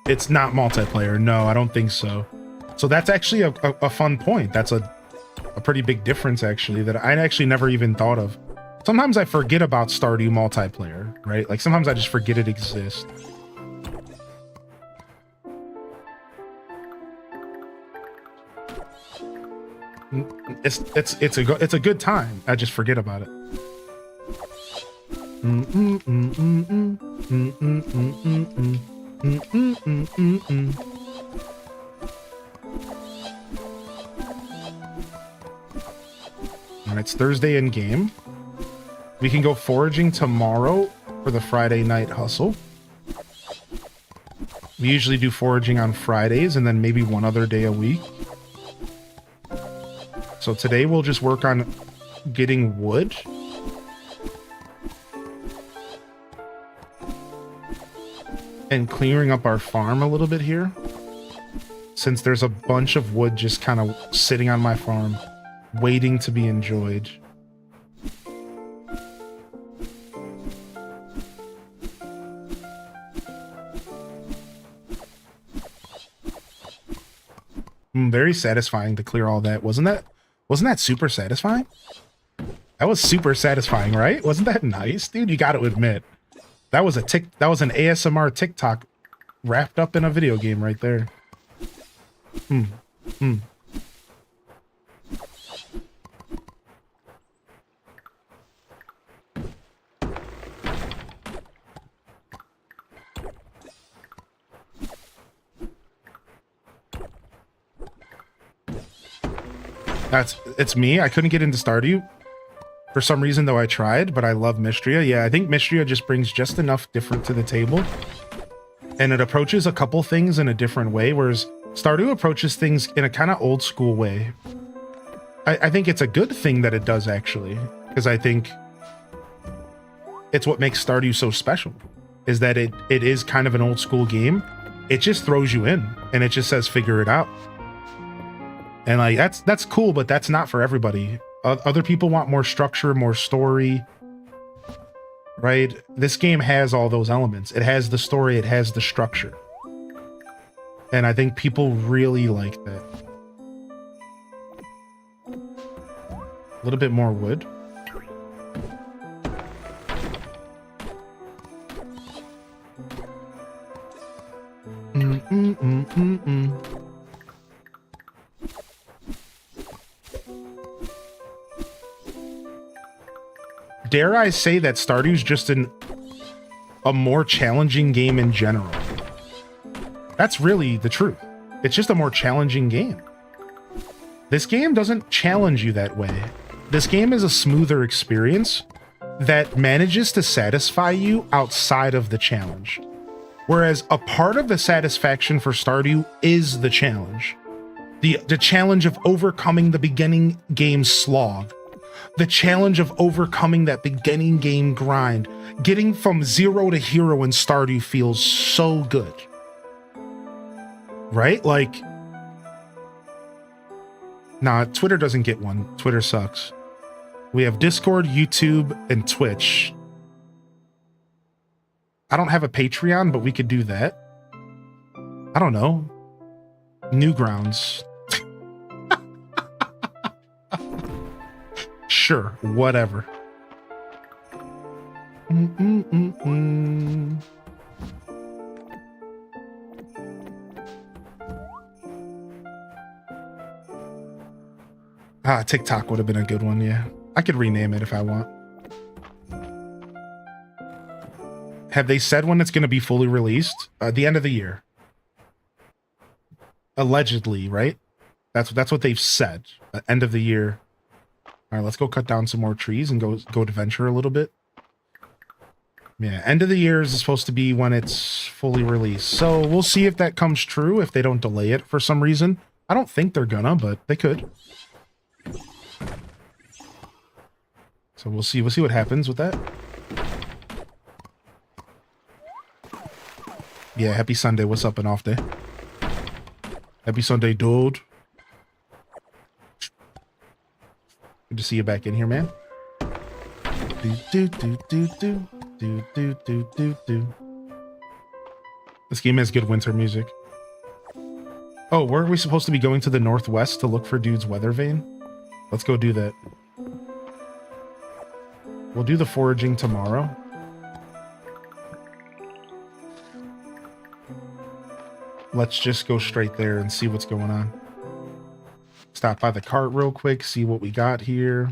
it's not multiplayer. No, I don't think so. So that's actually a fun point. That's a pretty big difference actually that I actually never even thought of. Sometimes I forget about Stardew multiplayer, right? Like sometimes I just forget it exists. It's a good time. I just forget about it. And it's Thursday in game. We can go foraging tomorrow for the Friday night hustle. We usually do foraging on Fridays and then maybe one other day a week. So today we'll just work on getting wood. And clearing up our farm a little bit here. Since there's a bunch of wood just kind of sitting on my farm, waiting to be enjoyed. Very satisfying to clear all that. Wasn't that super satisfying? That was super satisfying, right? Wasn't that nice? Dude, you got to admit. That was an ASMR TikTok wrapped up in a video game right there. It's me. I couldn't get into Stardew for some reason, though I tried, but I love Mystria. Yeah, I think Mystria just brings just enough different to the table. And it approaches a couple things in a different way, whereas Stardew approaches things in a kind of old school way. I think it's a good thing that it does, actually, because I think it's what makes Stardew so special, is that it is kind of an old school game. It just throws you in, and it just says, figure it out. And like that's cool, but that's not for everybody. Other people want more structure, more story, right? This game has all those elements. It has the story, it has the structure. And I think people really like that. A little bit more wood. Dare I say that Stardew's just a more challenging game in general. That's really the truth. It's just a more challenging game. This game doesn't challenge you that way. This game is a smoother experience that manages to satisfy you outside of the challenge. Whereas a part of the satisfaction for Stardew is the challenge. The challenge of overcoming the beginning game slog. The challenge of overcoming that beginning game grind. Getting from 0 to hero in Stardew feels so good. Right? Like, nah, Twitter doesn't get one. Twitter sucks. We have Discord, YouTube, and Twitch. I don't have a Patreon, but we could do that. I don't know. Newgrounds. Sure, whatever. TikTok would have been a good one, yeah. I could rename it if I want. Have they said when it's going to be fully released? The end of the year. Allegedly, right? That's what they've said. End of the year. All right, let's go cut down some more trees and go adventure a little bit. Yeah, end of the year is supposed to be when it's fully released. So we'll see if that comes true, if they don't delay it for some reason. I don't think they're gonna, but they could. So we'll see what happens with that. Yeah, happy Sunday. What's up, an off day? Happy Sunday, dude. Good to see you back in here, man. This game has good winter music. Oh, were we supposed to be going to the northwest to look for Dude's weather vane? Let's go do that. We'll do the foraging tomorrow. Let's just go straight there and see what's going on. Stop by the cart real quick, see what we got here.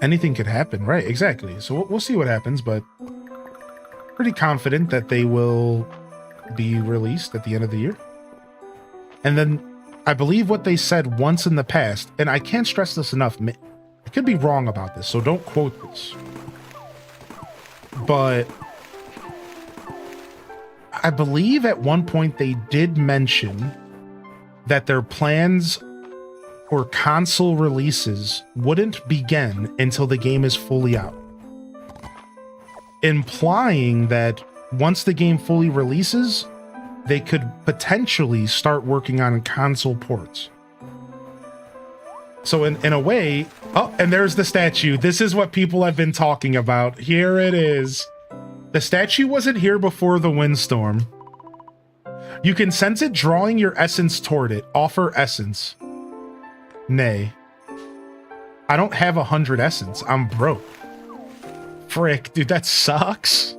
Anything could happen, right? Exactly. So we'll see what happens, but pretty confident that they will be released at the end of the year. And then I believe what they said once in the past, and I can't stress this enough. I could be wrong about this, so don't quote this. But I believe at one point they did mention that their plans or console releases wouldn't begin until the game is fully out, implying that once the game fully releases, they could potentially start working on console ports. So in a way, oh, and there's the statue. This is what people have been talking about. Here it is. The statue wasn't here before the windstorm. You can sense it drawing your essence toward it. Offer essence. Nay. I don't have 100 essence. I'm broke. Frick, dude, that sucks.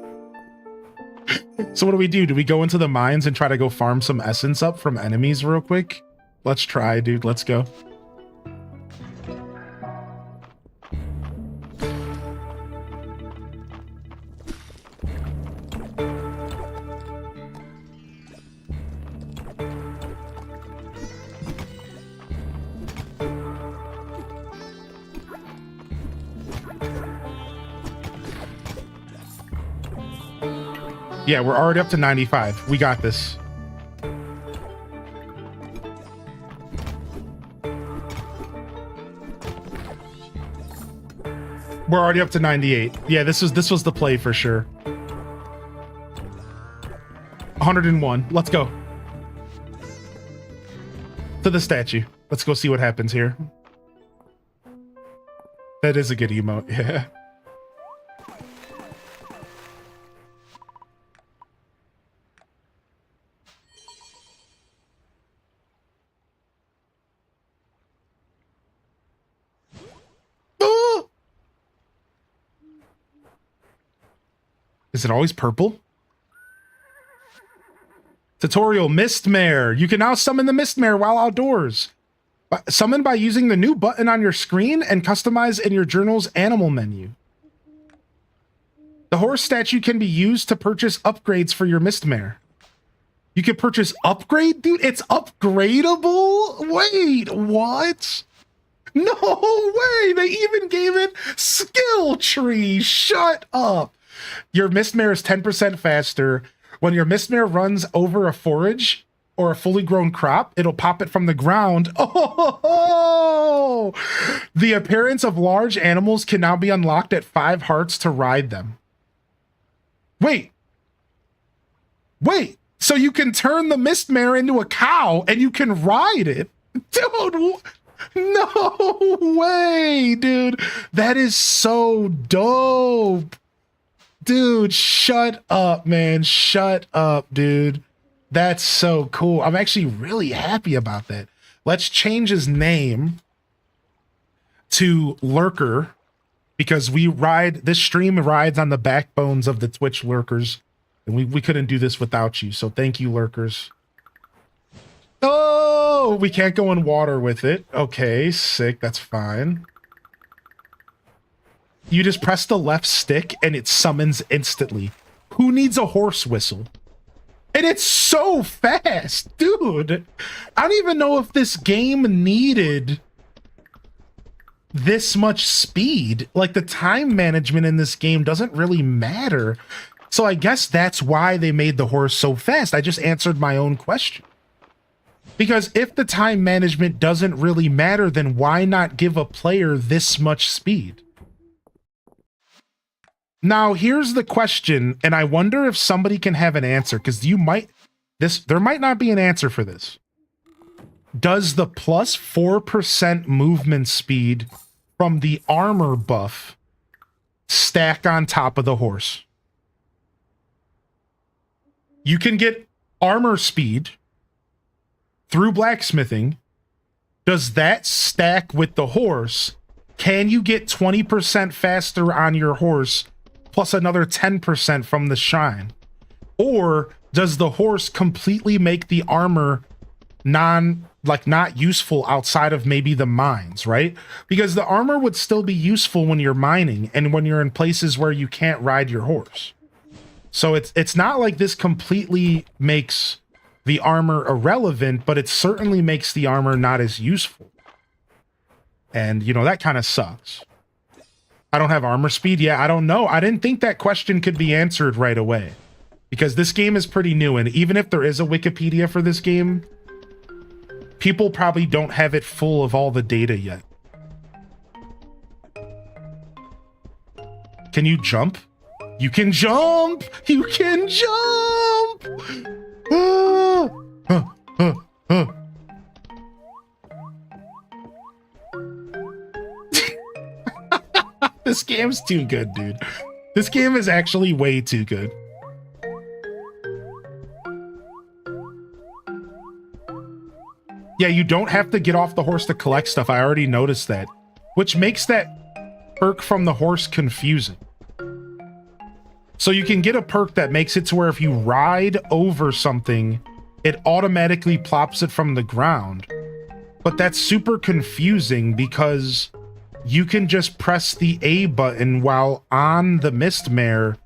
So what do we do? Do we go into the mines and try to go farm some essence up from enemies real quick? Let's try, dude. Let's go. Yeah, we're already up to 95. We got this. We're already up to 98. Yeah, this was the play for sure. 101. Let's go. To the statue. Let's go see what happens here. That is a good emote, yeah. Is it always purple? Tutorial, Mistmare. You can now summon the Mistmare while outdoors. Summon by using the new button on your screen and customize in your journal's animal menu. The horse statue can be used to purchase upgrades for your Mistmare. You can purchase upgrade? Dude, it's upgradable? Wait, what? No way! They even gave it skill tree. Shut up. Your Mistmare is 10% faster. When your Mistmare runs over a forage or a fully grown crop, it'll pop it from the ground. Oh! The appearance of large animals can now be unlocked at 5 hearts to ride them. Wait. So you can turn the Mistmare into a cow and you can ride it? Dude, no way, dude. That is so dope. Dude, shut up, man. Shut up, dude. That's so cool. I'm actually really happy about that. Let's change his name to Lurker because this stream rides on the backbones of the Twitch lurkers. And we couldn't do this without you. So thank you, lurkers. Oh, we can't go in water with it. Okay, sick. That's fine. You just press the left stick and it summons instantly. Who needs a horse whistle? And it's so fast, dude. I don't even know if this game needed this much speed. Like, the time management in this game doesn't really matter. So I guess that's why they made the horse so fast. I just answered my own question. Because if the time management doesn't really matter, then why not give a player this much speed? Now, here's the question, and I wonder if somebody can have an answer, because there might not be an answer for this. Does the plus 4% movement speed from the armor buff stack on top of the horse? You can get armor speed through blacksmithing. Does that stack with the horse? Can you get 20% faster on your horse plus another 10% from the shine? Or does the horse completely make the armor not useful outside of maybe the mines, right? Because the armor would still be useful when you're mining and when you're in places where you can't ride your horse. So it's not like this completely makes the armor irrelevant, but it certainly makes the armor not as useful. And, you know, that kind of sucks. I don't have armor speed? Yeah, I don't know. I didn't think that question could be answered right away. Because this game is pretty new, and even if there is a Wikipedia for this game, people probably don't have it full of all the data yet. Can you jump? You can jump! You can jump! Ah! This game's too good, dude. This game is actually way too good. Yeah, you don't have to get off the horse to collect stuff. I already noticed that. Which makes that perk from the horse confusing. So you can get a perk that makes it to where if you ride over something, it automatically plops it from the ground. But that's super confusing because you can just press the A button while on the mist mare,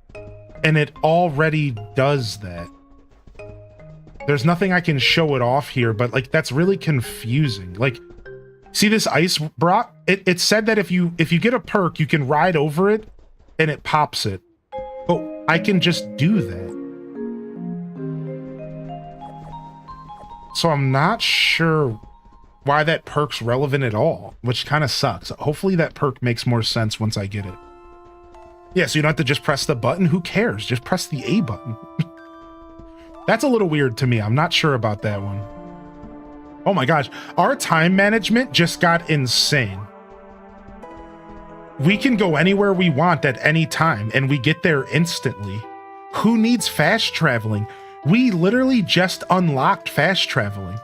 and it already does that. There's nothing I can show it off here, but like that's really confusing. Like, see this ice brought? It said that if you get a perk, you can ride over it and it pops it. But I can just do that. So I'm not sure why that perk's relevant at all, which kind of sucks. Hopefully that perk makes more sense once I get it. Yeah, so you don't have to just press the button. Who cares? Just press the A button. That's a little weird to me. I'm not sure about that one. Oh my gosh. Our time management just got insane. We can go anywhere we want at any time, and we get there instantly. Who needs fast traveling? We literally just unlocked fast traveling.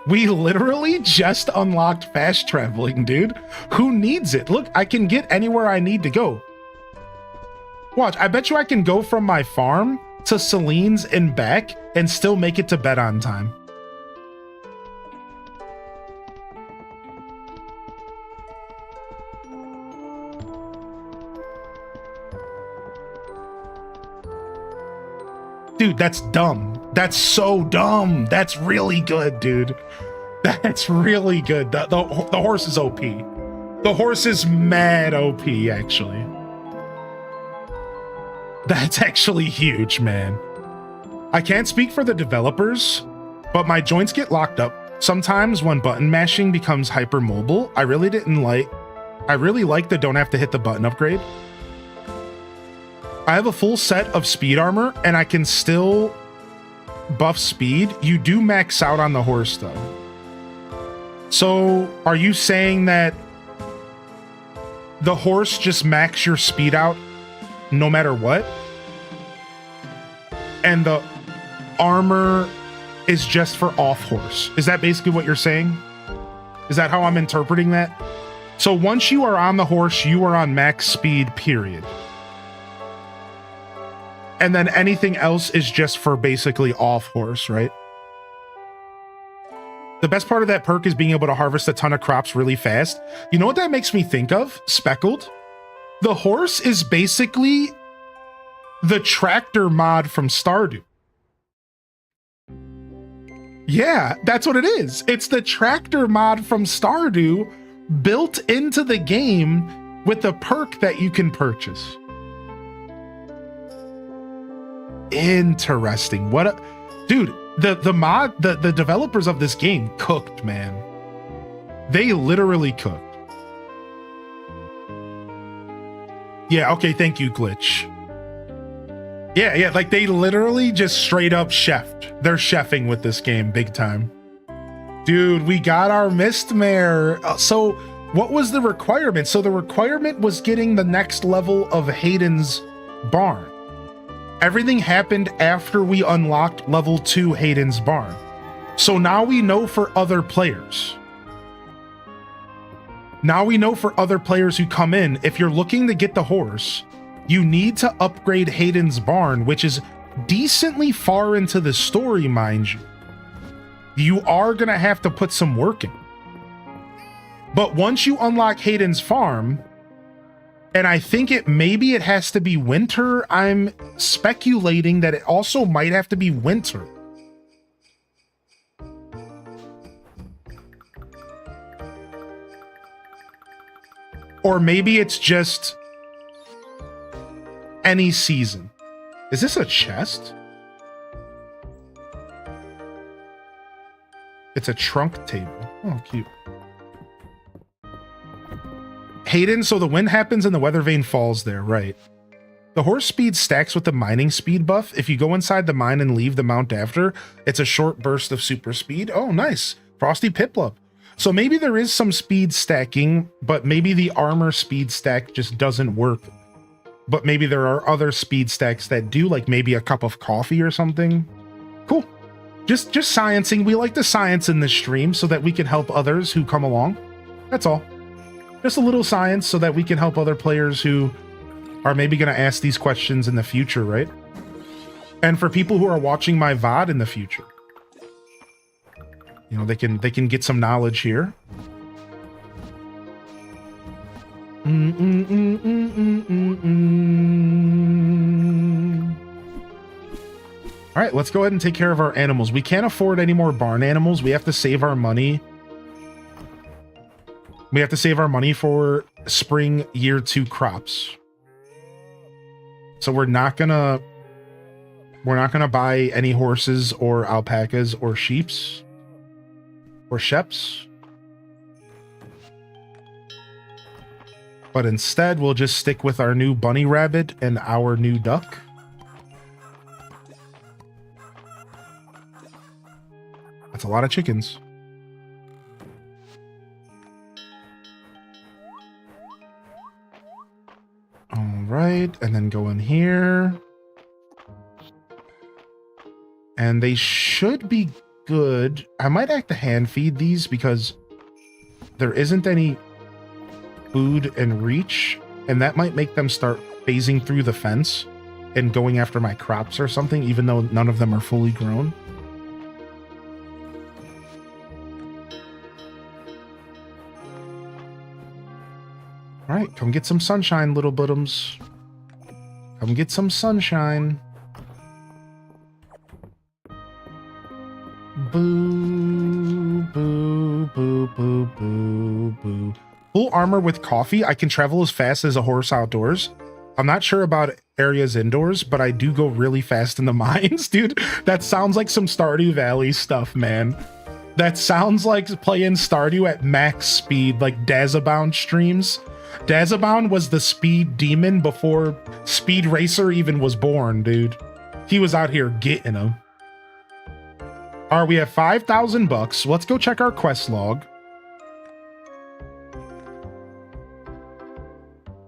We literally just unlocked fast traveling, dude. Who needs it? Look, I can get anywhere I need to go. Watch, I bet you I can go from my farm to Celine's and back and still make it to bed on time. Dude, that's dumb. That's so dumb. That's really good, dude. That's really good. The horse is OP. The horse is mad OP, actually. That's actually huge, man. I can't speak for the developers, but my joints get locked up sometimes when button mashing becomes hypermobile. I really like the don't have to hit the button upgrade. I have a full set of speed armor and I can still buff speed. You do max out on the horse though. So are you saying that the horse just max your speed out no matter what? And the armor is just for off horse. Is that basically what you're saying? Is that how I'm interpreting that? So once you are on the horse, you are on max speed, period. And then anything else is just for basically off horse, right? The best part of that perk is being able to harvest a ton of crops really fast. You know what that makes me think of? Speckled. The horse is basically the tractor mod from Stardew. Yeah, that's what it is. It's the tractor mod from Stardew built into the game with the perk that you can purchase. Interesting. What a dude, the developers of this game cooked, man. They literally cooked. Yeah, okay, thank you, Glitch. Yeah, like they literally just straight up chefed. They're chefing with this game big time. Dude, we got our Mistmare. So what was the requirement? So the requirement was getting the next level of Hayden's barn. Everything happened after we unlocked level 2 Hayden's barn. So now we know for other players. Now we know for other players who come in, if you're looking to get the horse, you need to upgrade Hayden's barn, which is decently far into the story, mind you. You are gonna have to put some work in. But once you unlock Hayden's farm, And I think maybe it has to be winter. I'm speculating that it also might have to be winter. Or maybe it's just any season. Is this a chest? It's a trunk table. Oh, cute. Hayden, so the wind happens and the weather vane falls there, right? The horse speed stacks with the mining speed buff. If you go inside the mine and leave the mount after, it's a short burst of super speed. Oh, nice. Frosty Piplup. So maybe there is some speed stacking, but maybe the armor speed stack just doesn't work. But maybe there are other speed stacks that do, like maybe a cup of coffee or something. Cool. Just sciencing. We like to science in this stream so that we can help others who come along. That's all. Just a little science so that we can help other players who are maybe going to ask these questions in the future, right? And for people who are watching my VOD in the future, you know, they can get some knowledge here. All right, let's go ahead and take care of our animals. We can't afford any more barn animals. We have to save our money. We have to save our money for spring year 2 crops. So we're not gonna buy any horses or alpacas or sheeps or sheps. But instead, we'll just stick with our new bunny rabbit and our new duck. That's a lot of chickens. All right, and then go in here. And they should be good. I might have to hand feed these because there isn't any food and reach, and that might make them start phasing through the fence and going after my crops or something, even though none of them are fully grown. All right, come get some sunshine, little buttums. Come get some sunshine. Boo, boo, boo, boo, boo, boo. Full armor with coffee. I can travel as fast as a horse outdoors. I'm not sure about areas indoors, but I do go really fast in the mines, dude. That sounds like some Stardew Valley stuff, man. That sounds like playing Stardew at max speed, like Dazabound streams. Dazabound was the speed demon before Speed Racer even was born, dude. He was out here getting them. All right, we have 5,000 bucks. Let's go check our quest log.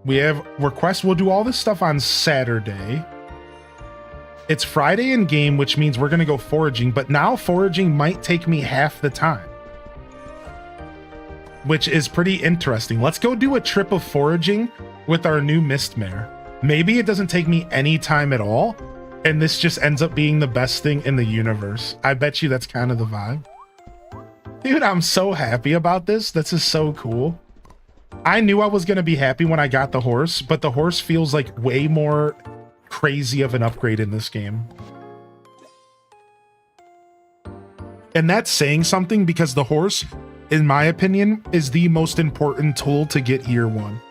We have requests. We'll do all this stuff on Saturday. It's Friday in game, which means we're going to go foraging, but now foraging might take me half the time, which is pretty interesting. Let's go do a trip of foraging with our new Mistmare. Maybe it doesn't take me any time at all, and this just ends up being the best thing in the universe. I bet you that's kind of the vibe. Dude, I'm so happy about this. This is so cool. I knew I was going to be happy when I got the horse, but the horse feels like way more crazy of an upgrade in this game. And that's saying something because the horse, in my opinion, is the most important tool to get year 1.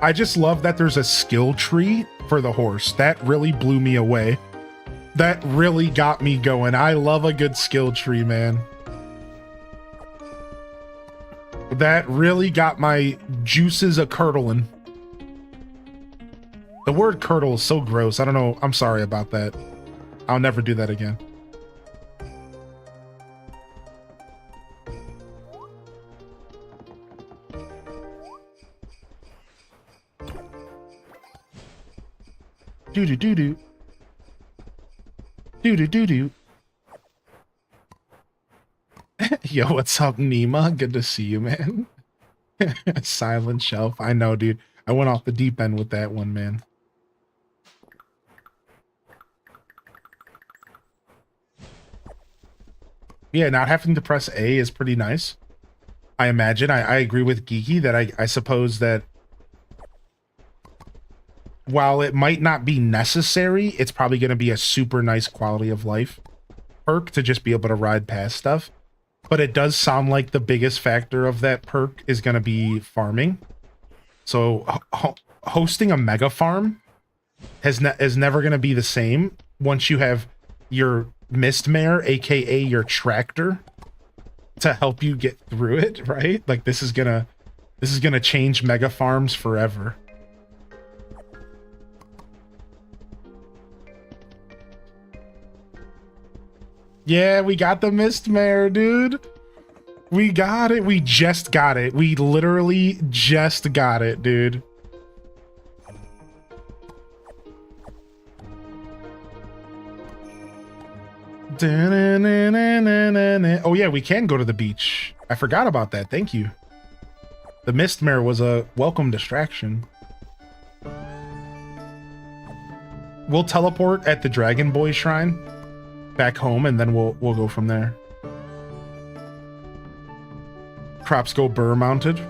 I just love that there's a skill tree for the horse. That really blew me away. That really got me going. I love a good skill tree, man. That really got my juices a-curdling. The word curdle is so gross. I don't know. I'm sorry about that. I'll never do that again. Do-do-do-do. Do-do-do-do. Yo, what's up, Nima? Good to see you, man. Silent shelf. I know, dude. I went off the deep end with that one, man. Yeah, not having to press A is pretty nice. I imagine. I agree with Geeky that I suppose that while it might not be necessary, it's probably going to be a super nice quality of life perk to just be able to ride past stuff. But it does sound like the biggest factor of that perk is going to be farming. So hosting a mega farm is never going to be the same once you have your mist mare, aka your tractor, to help you get through it, right? Like this is gonna change mega farms forever. Yeah, we got the mist mare, dude. We got it. We just got it. We literally just got it, dude. Oh yeah, we can go to the beach. I forgot about that. Thank you. The mist mare was a welcome distraction. We'll teleport at the Dragon Boy Shrine back home, and then we'll go from there. Crops go burr mounted.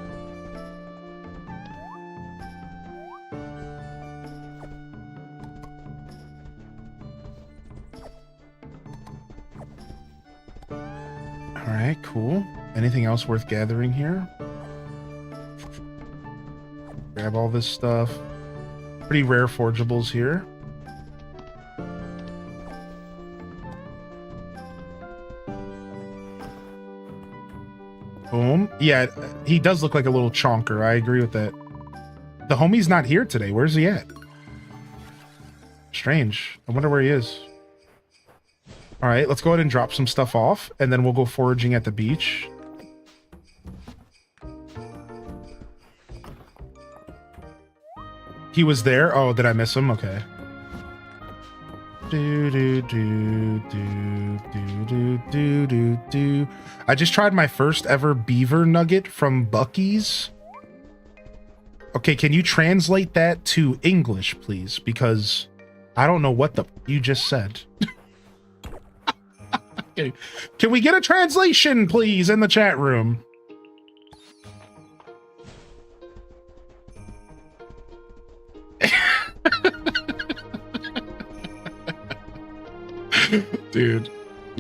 All right, cool. Anything else worth gathering here? Grab all this stuff. Pretty rare forgeables here. Boom. Yeah, he does look like a little chonker. I agree with that. The homie's not here today. Where's he at? Strange. I wonder where he is. All right, let's go ahead and drop some stuff off, and then we'll go foraging at the beach. He was there? Oh, did I miss him? Okay. I just tried my first ever beaver nugget from Buc-ee's. Okay, can you translate that to English, please? Because I don't know what the you just said. Okay. Can we get a translation, please, in the chat room? Dude,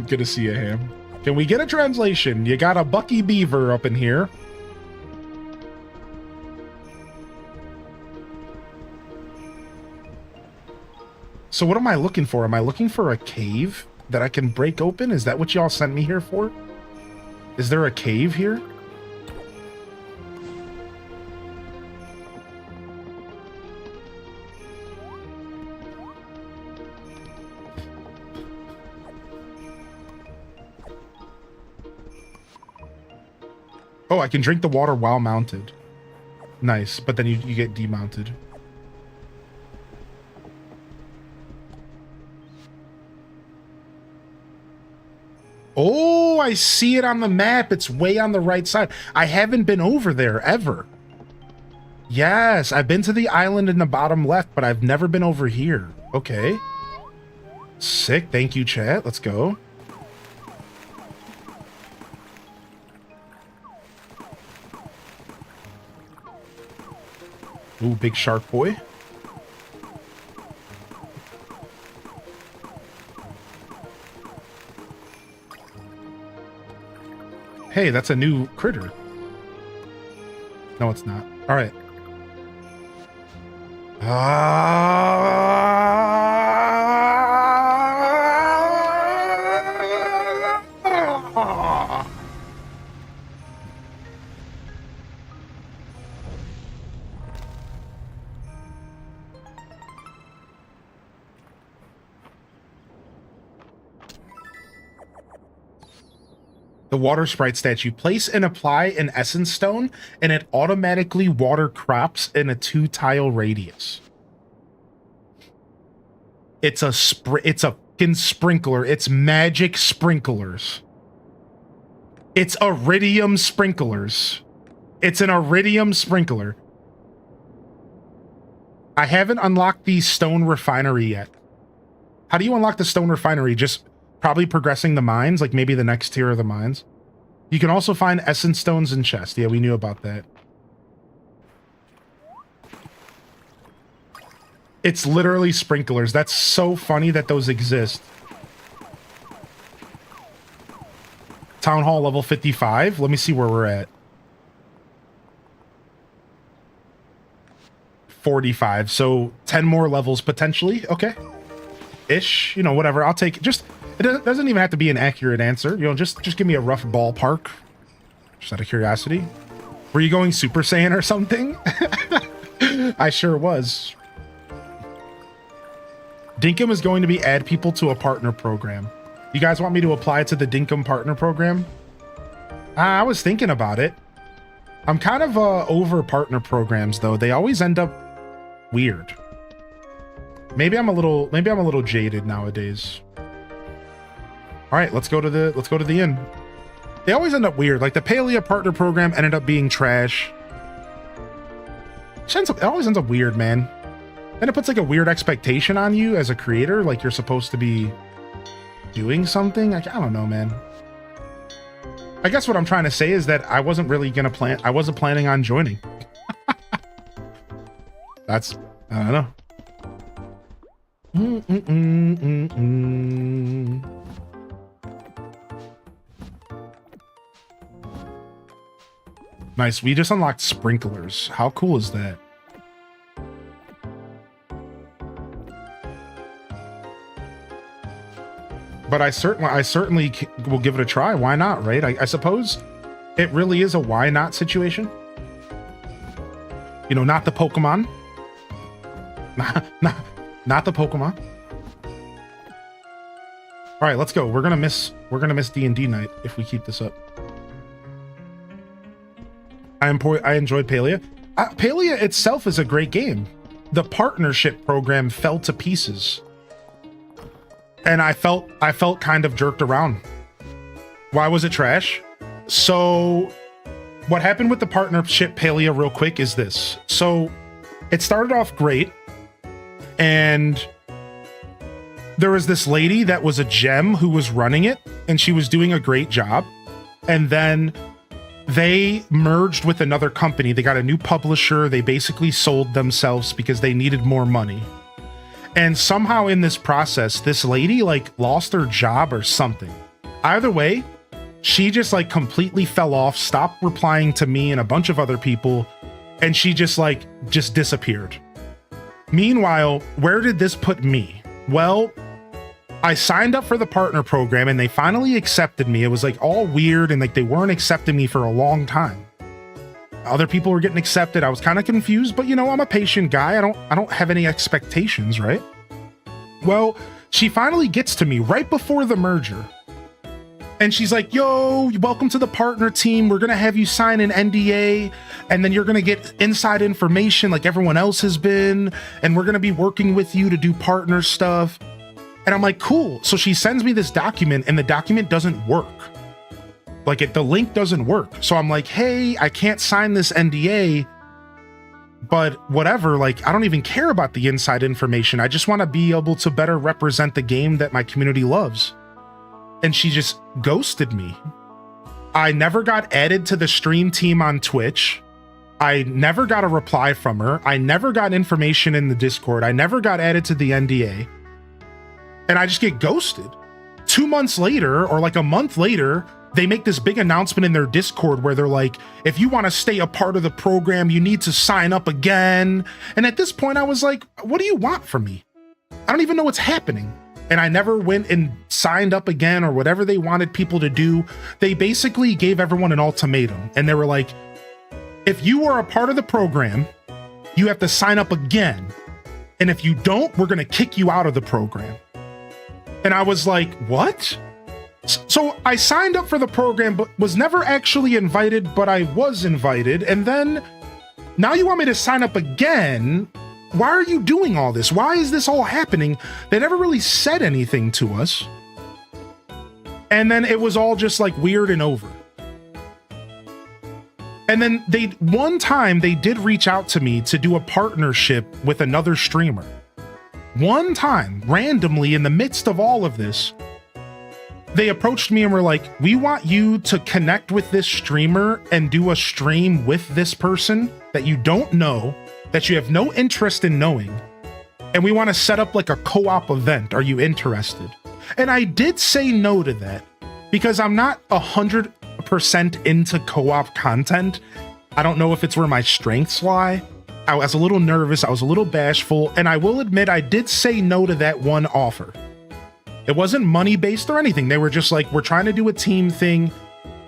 good to see you, Ham. Can we get a translation? You got a Bucky Beaver up in here. So what am I looking for? Am I looking for a cave that I can break open? Is that what y'all sent me here for? Is there a cave here? Oh, I can drink the water while mounted. Nice, but then you get demounted. Oh, I see it on the map. It's way on the right side. I haven't been over there ever. Yes, I've been to the island in the bottom left, but I've never been over here. Okay. Sick. Thank you, chat. Let's go. Ooh, big shark boy. Hey, that's a new critter. No, it's not. All right. The water sprite statue. Place and apply an essence stone, and it automatically water crops in a 2-tile radius. It's a fucking sprinkler. It's magic sprinklers. It's iridium sprinklers. It's an iridium sprinkler. I haven't unlocked the stone refinery yet. How do you unlock the stone refinery? Just Probably progressing the mines, like maybe the next tier of the mines. You can also find essence stones in chests. Yeah, we knew about that. It's literally sprinklers. That's so funny that those exist. Town Hall level 55. Let me see where we're at. 45. So 10 more levels potentially. Okay. Ish. You know, whatever. I'll take it. Just, it doesn't even have to be an accurate answer. You know, just give me a rough ballpark. Just out of curiosity. Were you going Super Saiyan or something? I sure was. Dinkum is going to be add people to a partner program. You guys want me to apply to the Dinkum partner program? I was thinking about it. I'm kind of over partner programs though. They always end up weird. Maybe I'm a little jaded nowadays. All right, let's go to the inn. They always end up weird. Like the Palea partner program ended up being trash. It always ends up weird, man. And it puts like a weird expectation on you as a creator, like you're supposed to be doing something. I don't know, man. I guess what I'm trying to say is that I wasn't really gonna I wasn't planning on joining. I don't know. Nice, we just unlocked sprinklers. How cool is that? But I certainly will give it a try. Why not, right? I suppose it really is a why not situation. You know, not the Pokemon. Not the Pokemon. All right, let's go. We're gonna miss D&D night if we keep this up. I enjoyed Palea. Palea itself is a great game. The partnership program fell to pieces. And I felt kind of jerked around. Why was it trash? So what happened with the partnership Palea real quick is this. So it started off great. And there was this lady that was a gem who was running it. And she was doing a great job. And then they merged with another company. They got a new publisher. They basically sold themselves because they needed more money. And somehow in this process, this lady like lost her job or something. Either way, she just like completely fell off, stopped replying to me and a bunch of other people, and she just disappeared. Meanwhile, where did this put me? Well, I signed up for the partner program and they finally accepted me. It was like all weird and like they weren't accepting me for a long time. Other people were getting accepted. I was kind of confused, but you know, I'm a patient guy. I don't have any expectations, right? Well, she finally gets to me right before the merger. And she's like, yo, welcome to the partner team. We're going to have you sign an NDA and then you're going to get inside information like everyone else has been. And we're going to be working with you to do partner stuff. And I'm like, cool. So she sends me this document and the document doesn't work. Like the link doesn't work. So I'm like, hey, I can't sign this NDA, but whatever. Like, I don't even care about the inside information. I just want to be able to better represent the game that my community loves. And she just ghosted me. I never got added to the stream team on Twitch. I never got a reply from her. I never got information in the Discord. I never got added to the NDA. And I just get ghosted. 2 months later, or like a month later, they make this big announcement in their Discord where they're like, if you want to stay a part of the program, you need to sign up again. And at this point, I was like, what do you want from me? I don't even know what's happening. And I never went and signed up again or whatever they wanted people to do. They basically gave everyone an ultimatum. And they were like, if you are a part of the program, you have to sign up again. And if you don't, we're going to kick you out of the program. And I was like, what? So I signed up for the program, but was never actually invited, but I was invited. And then now you want me to sign up again? Why are you doing all this? Why is this all happening? They never really said anything to us. And then it was all just like weird and over. And then one time they did reach out to me to do a partnership with another streamer. One time, randomly in the midst of all of this. they approached me and were like, we want you to connect with this streamer and do a stream with this person that you don't know, that you have no interest in knowing. And we want to set up like a co-op event. Are you interested? And I did say no to that because I'm not 100% into co-op content. I don't know if it's where my strengths lie. I was a little nervous. I was a little bashful. And I will admit, I did say no to that one offer. It wasn't money-based or anything. They were just like, we're trying to do a team thing.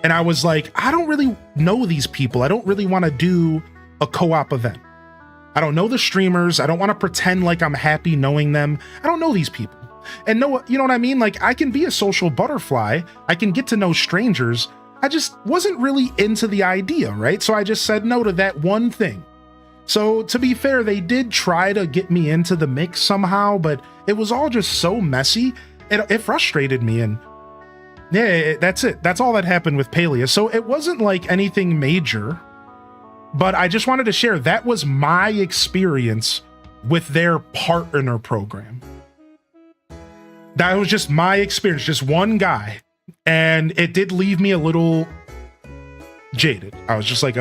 And I was like, I don't really know these people. I don't really want to do a co-op event. I don't know the streamers. I don't want to pretend like I'm happy knowing them. I don't know these people. And no, you know what I mean? Like, I can be a social butterfly. I can get to know strangers. I just wasn't really into the idea, right? So I just said no to that one thing. So to be fair, they did try to get me into the mix somehow, but it was all just so messy. It frustrated me. And yeah, that's it. That's all that happened with Palea. So it wasn't like anything major, but I just wanted to share that was my experience with their partner program. That was just my experience, just one guy. And it did leave me a little jaded. I was just like,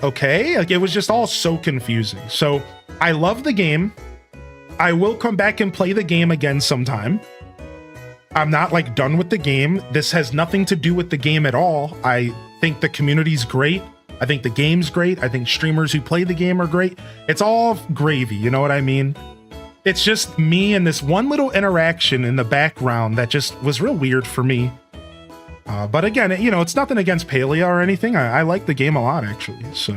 okay. Like, it was just all so confusing. So I love the game. I will come back and play the game again sometime. I'm not like done with the game. This has nothing to do with the game at all. I think the community's great. I think the game's great. I think streamers who play the game are great. It's all gravy, you know what I mean? It's just me and this one little interaction in the background that just was real weird for me. But again, you know, it's nothing against Palea or anything. I like the game a lot, actually, so.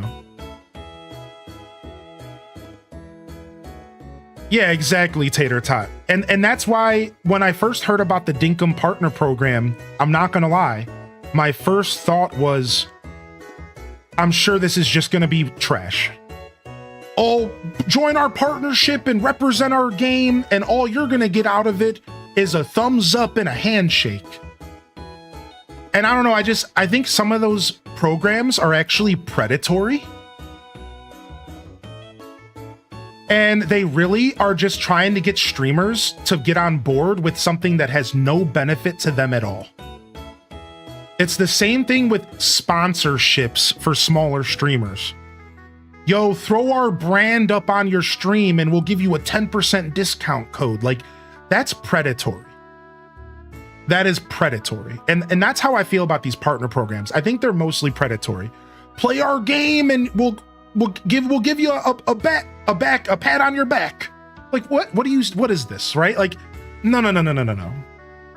Yeah, exactly, Tater Tot. And that's why when I first heard about the Dinkum Partner Program, I'm not gonna lie, my first thought was, I'm sure this is just gonna be trash. Oh, join our partnership and represent our game, and all you're gonna get out of it is a thumbs up and a handshake. And I don't know, I think some of those programs are actually predatory. And they really are just trying to get streamers to get on board with something that has no benefit to them at all. It's the same thing with sponsorships for smaller streamers. Yo, throw our brand up on your stream and we'll give you a 10% discount code. Like, that's predatory. That is predatory. And that's how I feel about these partner programs. I think they're mostly predatory. Play our game and we'll give you a pat on your back. Like, what is this, right? Like, no.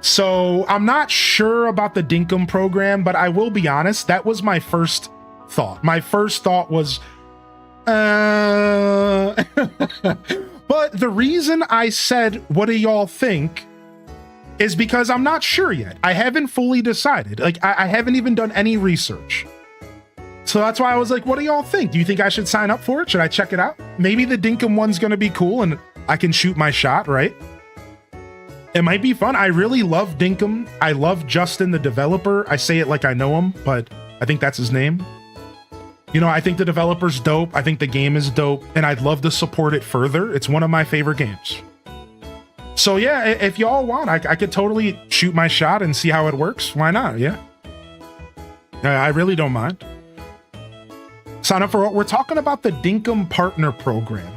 So I'm not sure about the Dinkum program, but I will be honest, that was my first thought. My first thought was, but the reason I said, what do y'all think, is because I'm not sure yet. I haven't fully decided. Like, I haven't even done any research. So that's why I was like, what do y'all think? Do you think I should sign up for it? Should I check it out? Maybe the Dinkum one's gonna be cool and I can shoot my shot, right? It might be fun. I really love Dinkum. I love Justin, the developer. I say it like I know him, but I think that's his name. You know, I think the developer's dope. I think the game is dope, and I'd love to support it further. It's one of my favorite games. So yeah, if y'all want, I could totally shoot my shot and see how it works. Why not? Yeah. I really don't mind. Sign up for what we're talking about, the Dinkum Partner Program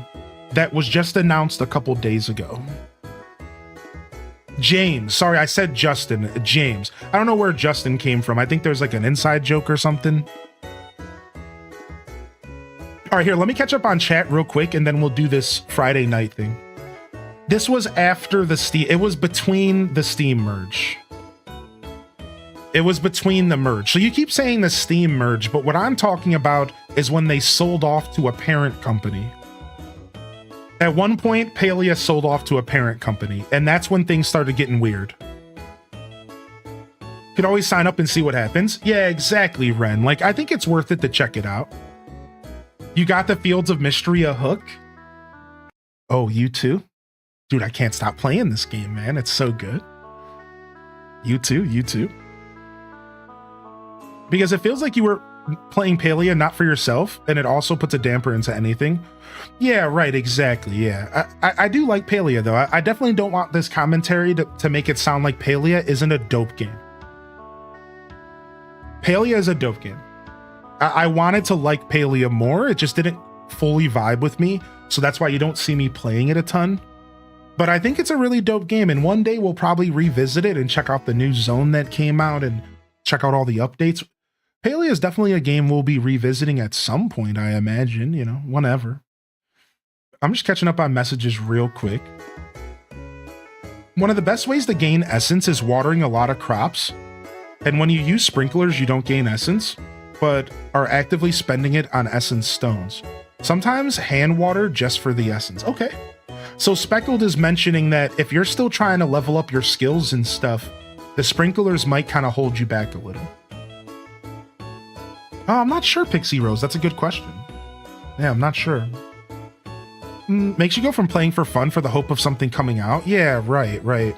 that was just announced a couple days ago. James, sorry, I said Justin, James. I don't know where Justin came from. I think there's like an inside joke or something. All right, here, let me catch up on chat real quick and then we'll do this Friday night thing. This was after the Steam, it was between the Steam merge. It was between the merge. So you keep saying the Steam merge, but what I'm talking about is when they sold off to a parent company. At one point, Palea sold off to a parent company, and that's when things started getting weird. You could always sign up and see what happens. Yeah, exactly, Ren. Like, I think it's worth it to check it out. You got the Fields of Mystery a hook? Oh, you too? Dude, I can't stop playing this game, man. It's so good. You too, you too. Because it feels like you were playing Palia not for yourself, and it also puts a damper into anything. Yeah, right, exactly, yeah. I do like Palia, though. I definitely don't want this commentary to make it sound like Palia isn't a dope game. Palia is a dope game. I wanted to like Palia more, it just didn't fully vibe with me, so that's why you don't see me playing it a ton. But I think it's a really dope game, and one day we'll probably revisit it and check out the new zone that came out and check out all the updates. Palia is definitely a game we'll be revisiting at some point, I imagine, you know, whenever. I'm just catching up on messages real quick. One of the best ways to gain essence is watering a lot of crops. And when you use sprinklers, you don't gain essence, but are actively spending it on essence stones. Sometimes hand water just for the essence. Okay. So Speckled is mentioning that if you're still trying to level up your skills and stuff, the sprinklers might kind of hold you back a little. Oh, I'm not sure, Pixie Rose. That's a good question. Yeah, I'm not sure. Makes you go from playing for fun for the hope of something coming out? Yeah, right.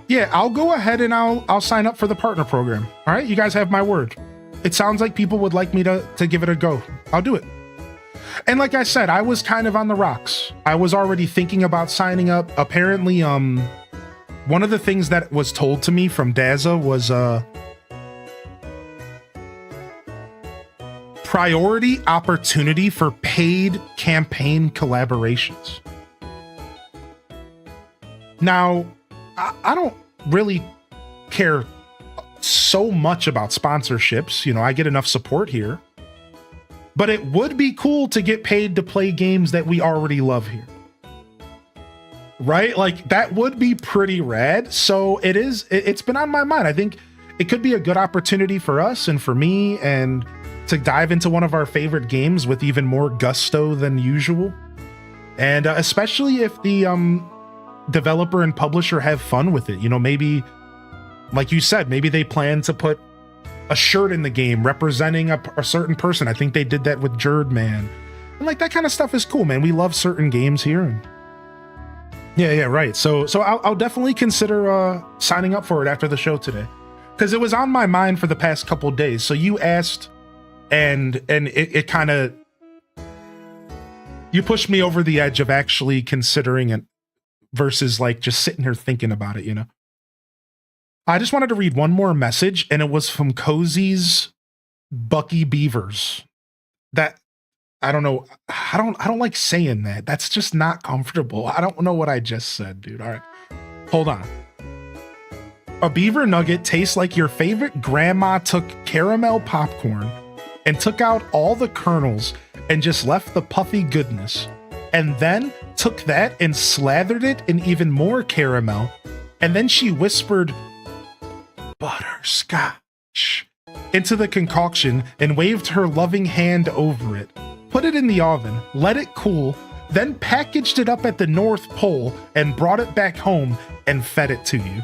Yeah, I'll go ahead and I'll sign up for the partner program. All right, you guys have my word. It sounds like people would like me to give it a go. I'll do it. And like I said, I was kind of on the rocks. I was already thinking about signing up. Apparently, one of the things that was told to me from Daza was priority opportunity for paid campaign collaborations. Now, I don't really care so much about sponsorships. You know, I get enough support here. But it would be cool to get paid to play games that we already love here. Right? Like, that would be pretty rad. So it's been on my mind. I think it could be a good opportunity for us and for me and to dive into one of our favorite games with even more gusto than usual. And especially if the developer and publisher have fun with it. You know, maybe, like you said, maybe they plan to put a shirt in the game representing a certain person. I think they did that with Jerdman. And like, that kind of stuff is cool, man. We love certain games here. And yeah, right. So I'll definitely consider signing up for it after the show today, because it was on my mind for the past couple days. So you asked, and it kind of, you pushed me over the edge of actually considering it versus like just sitting here thinking about it, you know. I just wanted to read one more message, and it was from Cozy's Bucky Beavers. That, I don't know. I don't like saying that. That's just not comfortable. I don't know what I just said, dude. All right, hold on. A beaver nugget tastes like your favorite grandma took caramel popcorn and took out all the kernels and just left the puffy goodness, and then took that and slathered it in even more caramel, and then she whispered butterscotch into the concoction and waved her loving hand over it, put it in the oven, let it cool, then packaged it up at the North Pole and brought it back home and fed it to you.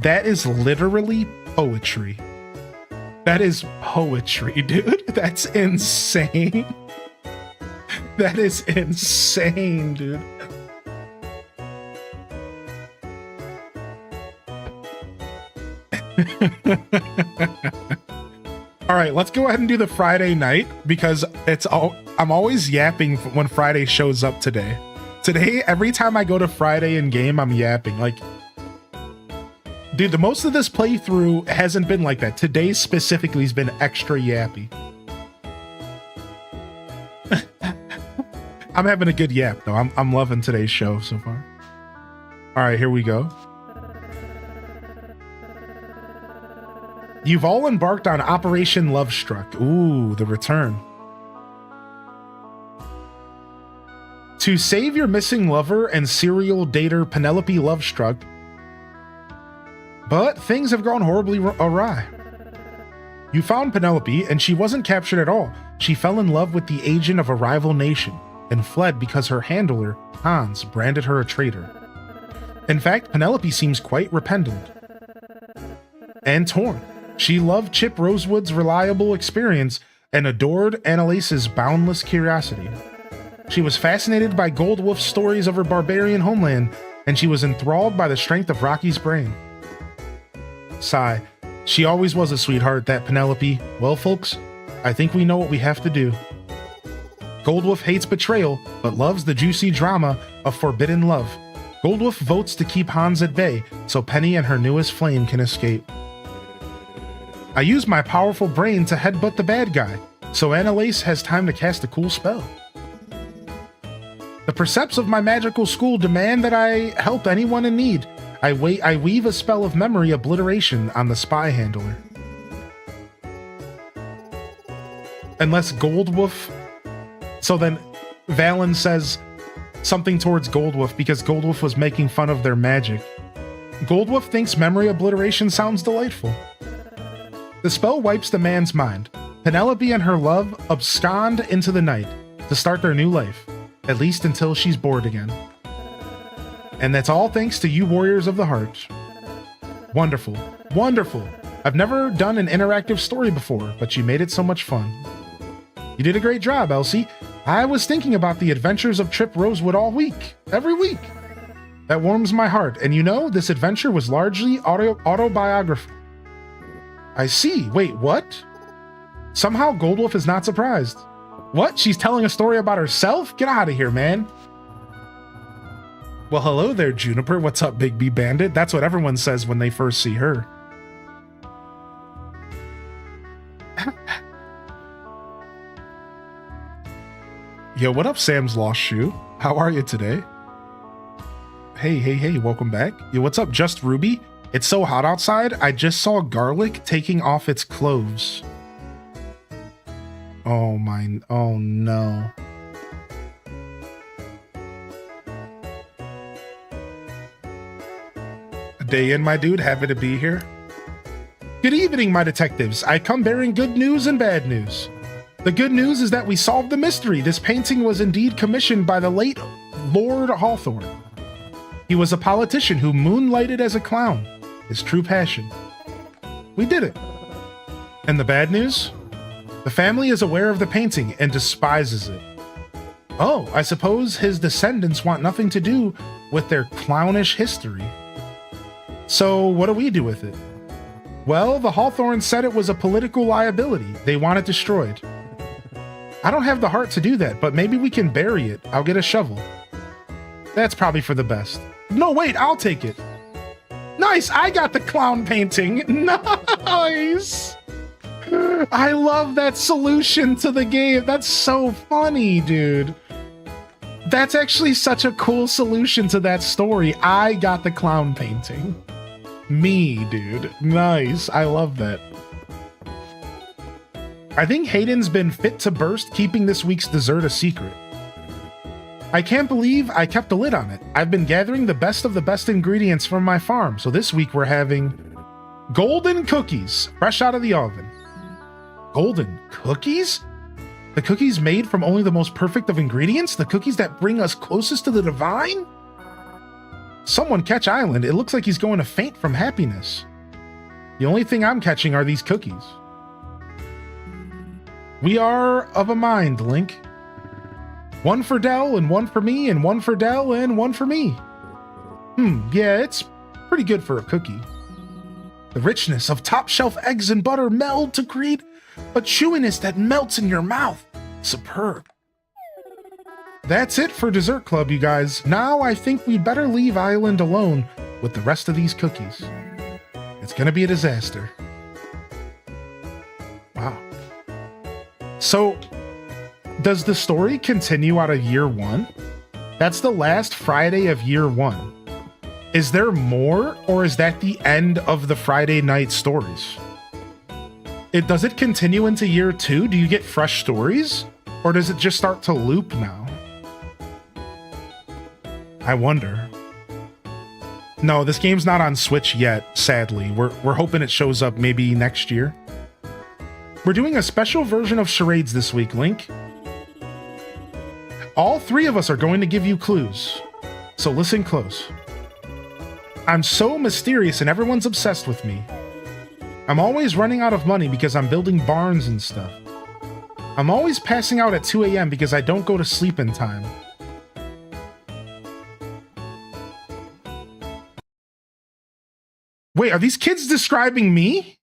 That is literally poetry. That is poetry, dude. That's insane. That is insane, dude. All right, let's go ahead and do the Friday night, because I'm always yapping when Friday shows up today. Today, every time I go to Friday in game, I'm yapping. Like, dude, the most of this playthrough hasn't been like that. Today specifically has been extra yappy. I'm having a good yap, though. I'm loving today's show so far. All right, here we go. You've all embarked on Operation Lovestruck. Ooh, the return. To save your missing lover and serial dater Penelope Lovestruck, but things have gone horribly awry. You found Penelope, and she wasn't captured at all. She fell in love with the agent of a rival nation and fled because her handler, Hans, branded her a traitor. In fact, Penelope seems quite repentant and torn. She loved Chip Rosewood's reliable experience and adored Annalise's boundless curiosity. She was fascinated by Goldwolf's stories of her barbarian homeland, and she was enthralled by the strength of Rocky's brain. Sigh. She always was a sweetheart, that Penelope. Well, folks, I think we know what we have to do. Goldwolf hates betrayal, but loves the juicy drama of forbidden love. Goldwolf votes to keep Hans at bay, so Penny and her newest flame can escape. I use my powerful brain to headbutt the bad guy, so Annalise has time to cast a cool spell. The precepts of my magical school demand that I help anyone in need. I weave a spell of memory obliteration on the spy handler. Unless Goldwolf... So then Valen says something towards Goldwolf because Goldwolf was making fun of their magic. Goldwolf thinks memory obliteration sounds delightful. The spell wipes the man's mind. Penelope and her love abscond into the night to start their new life, at least until she's bored again. And that's all thanks to you warriors of the heart. Wonderful. Wonderful. I've never done an interactive story before, but you made it so much fun. You did a great job, Elsie. I was thinking about the adventures of Trip Rosewood all week. Every week. That warms my heart. And you know, this adventure was largely autobiographical. I see. Wait, what? Somehow Goldwolf is not surprised. What? She's telling a story about herself? Get out of here, man. Well, hello there, Juniper. What's up, Big B Bandit? That's what everyone says when they first see her. Yo, what up, Sam's Lost Shoe? How are you today? Hey, welcome back. Yo, what's up, Just Ruby? It's so hot outside, I just saw garlic taking off its cloves. Oh no. A day in, my dude, happy to be here. Good evening, my detectives. I come bearing good news and bad news. The good news is that we solved the mystery. This painting was indeed commissioned by the late Lord Hawthorne. He was a politician who moonlighted as a clown, his true passion. We did it. And the bad news? The family is aware of the painting and despises it. Oh, I suppose his descendants want nothing to do with their clownish history. So what do we do with it? Well, the Hawthorns said it was a political liability. They want it destroyed. I don't have the heart to do that, but maybe we can bury it. I'll get a shovel. That's probably for the best. No, wait, I'll take it. Nice, I got the clown painting. Nice. I love that solution to the game. That's so funny, dude. That's actually such a cool solution to that story. I got the clown painting. Me, dude. Nice. I love that. I think Hayden's been fit to burst keeping this week's dessert a secret. I can't believe I kept a lid on it. I've been gathering the best of the best ingredients from my farm, so this week we're having golden cookies, fresh out of the oven. Golden cookies? The cookies made from only the most perfect of ingredients? The cookies that bring us closest to the divine? Someone catch Island. It looks like he's going to faint from happiness. The only thing I'm catching are these cookies. We are of a mind, Link. One for Dell, and one for me, and one for Dell, and one for me. Yeah, it's pretty good for a cookie. The richness of top-shelf eggs and butter meld to create a chewiness that melts in your mouth. Superb. That's it for Dessert Club, you guys. Now I think we'd better leave Island alone with the rest of these cookies. It's gonna be a disaster. Wow. So, does the story continue out of year one? That's the last Friday of year one. Is there more, or is that the end of the Friday night stories? Does it continue into year two? Do you get fresh stories? Or does it just start to loop now? I wonder. No, this game's not on Switch yet, sadly. We're hoping it shows up maybe next year. We're doing a special version of charades this week, Link. All three of us are going to give you clues, so listen close. I'm so mysterious and everyone's obsessed with me. I'm always running out of money because I'm building barns and stuff. I'm always passing out at 2 a.m. because I don't go to sleep in time. Wait, are these kids describing me?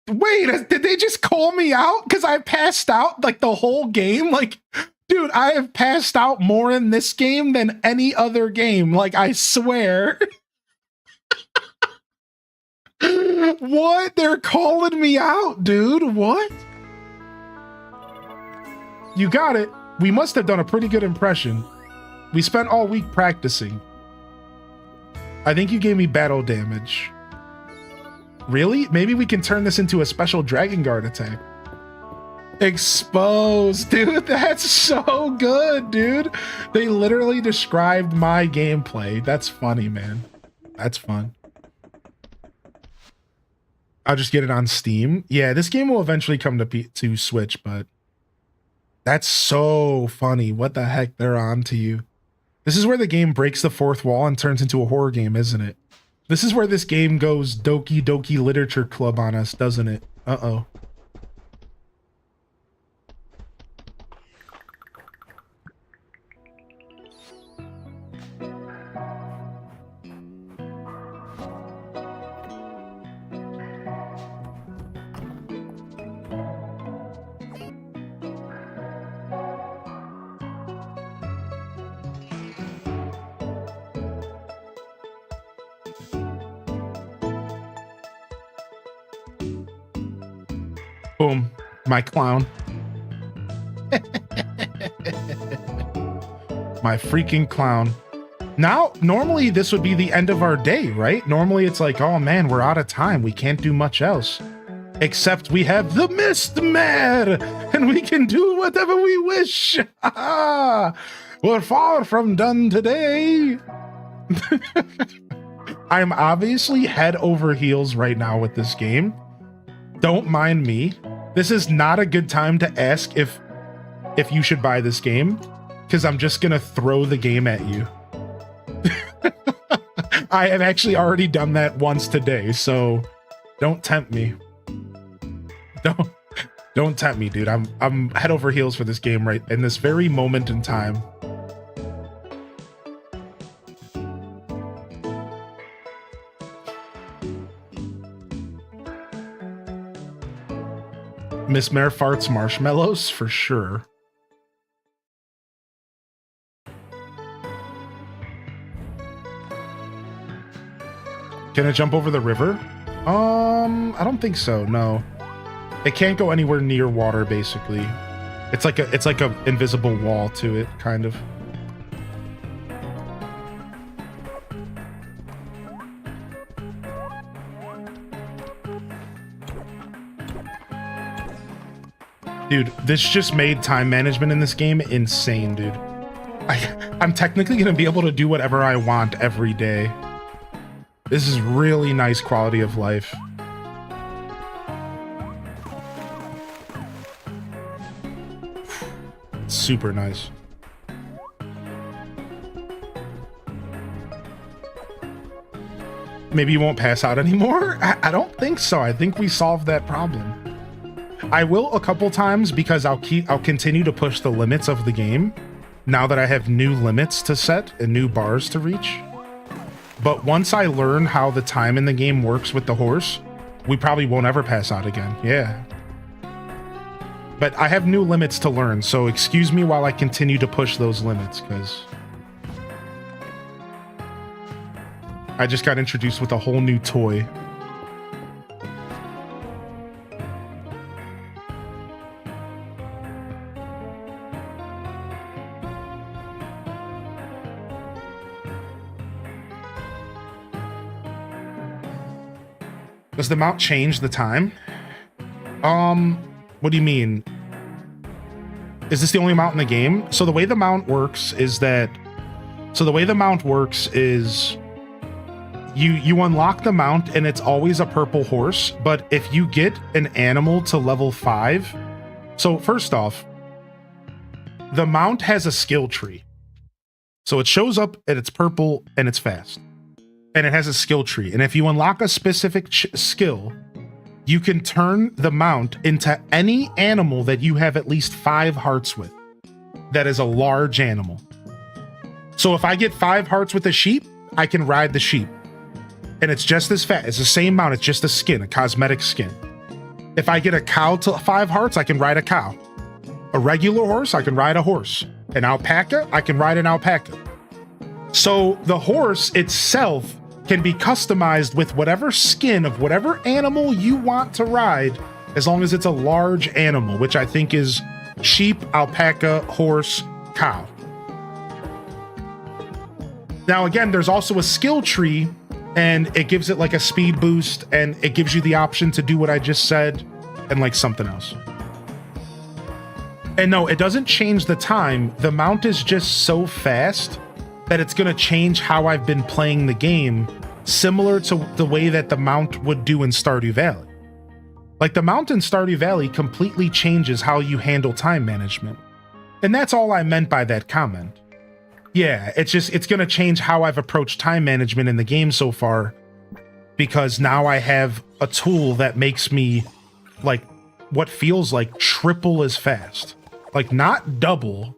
Wait, did they just call me out because I passed out like the whole game? Like, dude, I have passed out more in this game than any other game. Like, I swear. What? They're calling me out, dude. What? You got it. We must have done a pretty good impression. We spent all week practicing. I think you gave me battle damage. Really? Maybe we can turn this into a special Dragon Guard attack. Exposed, dude. That's so good, dude. They literally described my gameplay. That's funny, man. That's fun. I'll just get it on Steam. Yeah, this game will eventually come to Switch, but that's so funny. What the heck? They're on to you. This is where the game breaks the fourth wall and turns into a horror game, isn't it? This is where this game goes Doki Doki Literature Club on us, doesn't it? Uh-oh. Boom, my clown. My freaking clown. Now, normally this would be the end of our day, right? Normally it's like, oh man, we're out of time. We can't do much else. Except we have the Mist Mare, and we can do whatever we wish. We're far from done today. I'm obviously head over heels right now with this game. Don't mind me. This is not a good time to ask if you should buy this game, because I'm just gonna throw the game at you. I have actually already done that once today, so don't tempt me. Don't tempt me, dude. I'm head over heels for this game right in this very moment in time. Miss Mare farts marshmallows for sure. Can it jump over the river? I don't think so. No, it can't go anywhere near water. Basically, it's like a invisible wall to it, kind of. Dude, this just made time management in this game insane, dude. I'm technically gonna be able to do whatever I want every day. This is really nice quality of life. Super nice. Maybe you won't pass out anymore? I don't think so. I think we solved that problem. I will a couple times because I'll continue to push the limits of the game now that I have new limits to set and new bars to reach. But once I learn how the time in the game works with the horse, we probably won't ever pass out again. Yeah. But I have new limits to learn, so excuse me while I continue to push those limits, because I just got introduced with a whole new toy. Does the mount change the time? What do you mean? Is this the only mount in the game? So the way the mount works is you unlock the mount and it's always a purple horse, but if you get an animal to level 5, so first off, the mount has a skill tree. So it shows up and it's purple and it's fast. And it has a skill tree. And if you unlock a specific skill, you can turn the mount into any animal that you have at least 5 hearts with. That is a large animal. So if I get 5 hearts with a sheep, I can ride the sheep. And it's just as fat. It's the same mount. It's just a skin, a cosmetic skin. If I get a cow to 5 hearts, I can ride a cow. A regular horse, I can ride a horse. An alpaca, I can ride an alpaca. So the horse itself can be customized with whatever skin of whatever animal you want to ride, as long as it's a large animal, which I think is sheep, alpaca, horse, cow. Now, again, there's also a skill tree, and it gives it like a speed boost, and it gives you the option to do what I just said and like something else. And no, it doesn't change the time. The mount is just so fast that it's going to change how I've been playing the game, similar to the way that the mount would do in Stardew Valley. Like, the mount in Stardew Valley completely changes how you handle time management. And that's all I meant by that comment. Yeah, it's going to change how I've approached time management in the game so far, because now I have a tool that makes me, like, what feels like triple as fast. Like, not double.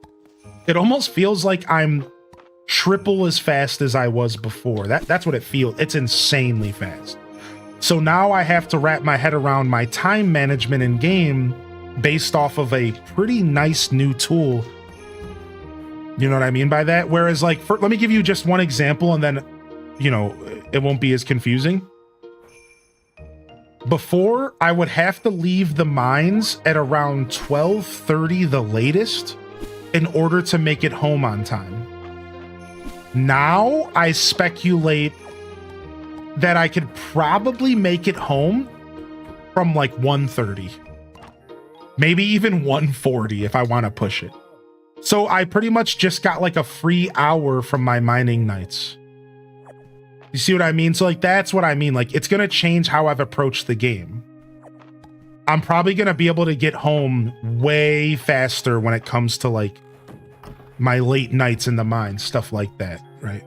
It almost feels like I'm triple as fast as I was before. That's what it feels. It's insanely fast. So now I have to wrap my head around my time management in game based off of a pretty nice new tool. You know what I mean by that? Whereas, like, let me give you just one example, and then, you know, it won't be as confusing. Before, I would have to leave the mines at around 12:30 the latest in order to make it home on time. Now, I speculate that I could probably make it home from like 1:30. Maybe even 1:40 if I want to push it. So I pretty much just got like a free hour from my mining nights. You see what I mean? So like, that's what I mean. Like, it's going to change how I've approached the game. I'm probably going to be able to get home way faster when it comes to like my late nights in the mine, stuff like that, right?